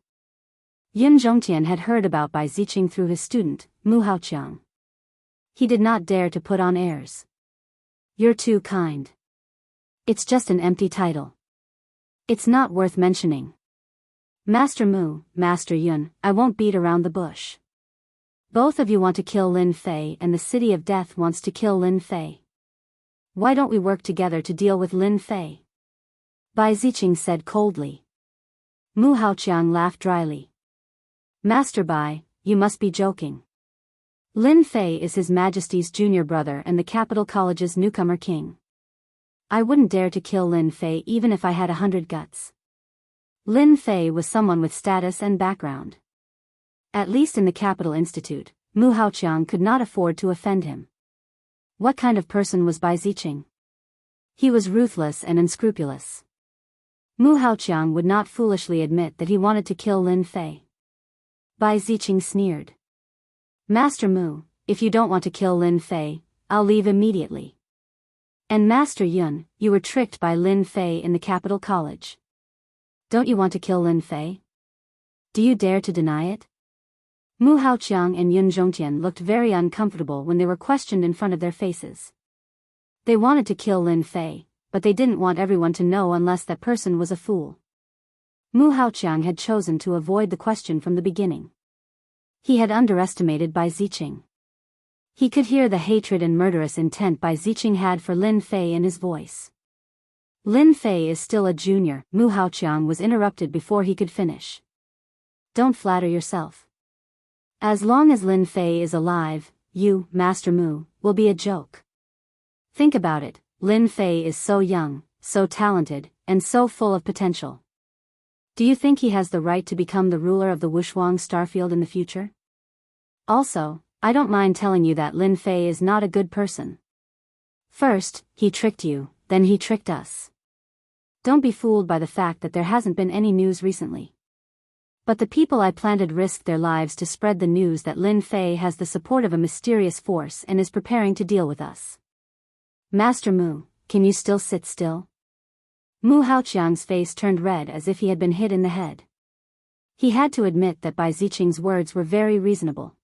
Speaker 1: Yun Zhongtian had heard about Bai Ziqing through his student, Mu Haoqiang. He did not dare to put on airs. You're too kind. It's just an empty title. It's not worth mentioning. Master Mu, Master Yun, I won't beat around the bush. Both of you want to kill Lin Fei and the City of Death wants to kill Lin Fei. Why don't we work together to deal with Lin Fei? Bai Ziqing said coldly. Mu Haoqiang laughed dryly. Master Bai, you must be joking. Lin Fei is His Majesty's junior brother and the Capital College's newcomer king. I wouldn't dare to kill Lin Fei even if I had 100 guts. Lin Fei was someone with status and background. At least in the Capital Institute, Mu Haoqiang could not afford to offend him. What kind of person was Bai Ziqing? He was ruthless and unscrupulous. Mu Haoqiang would not foolishly admit that he wanted to kill Lin Fei. Bai Ziqing sneered. Master Mu, if you don't want to kill Lin Fei, I'll leave immediately. And Master Yun, you were tricked by Lin Fei in the Capital College. Don't you want to kill Lin Fei? Do you dare to deny it? Mu Haoqiang and Yun Zhongtian looked very uncomfortable when they were questioned in front of their faces. They wanted to kill Lin Fei, but they didn't want everyone to know unless that person was a fool. Mu Haoqiang had chosen to avoid the question from the beginning. He had underestimated Bai Ziqing. He could hear the hatred and murderous intent Bai Ziqing had for Lin Fei in his voice. Lin Fei is still a junior, Mu Haoqiang was interrupted before he could finish. Don't flatter yourself. As long as Lin Fei is alive, you, Master Mu, will be a joke. Think about it, Lin Fei is so young, so talented, and so full of potential. Do you think he has the right to become the ruler of the Wushuang Starfield in the future? Also, I don't mind telling you that Lin Fei is not a good person. First, he tricked you, then he tricked us. Don't be fooled by the fact that there hasn't been any news recently. But the people I planted risked their lives to spread the news that Lin Fei has the support of a mysterious force and is preparing to deal with us. Master Mu, can you still sit still? Mu Haoqiang's face turned red as if he had been hit in the head. He had to admit that Bai Ziqing's words were very reasonable.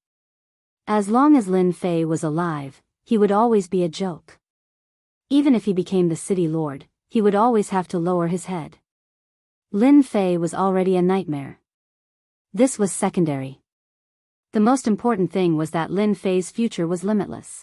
Speaker 1: As long as Lin Fei was alive, he would always be a joke. Even if he became the city lord, he would always have to lower his head. Lin Fei was already a nightmare. This was secondary. The most important thing was that Lin Fei's future was limitless.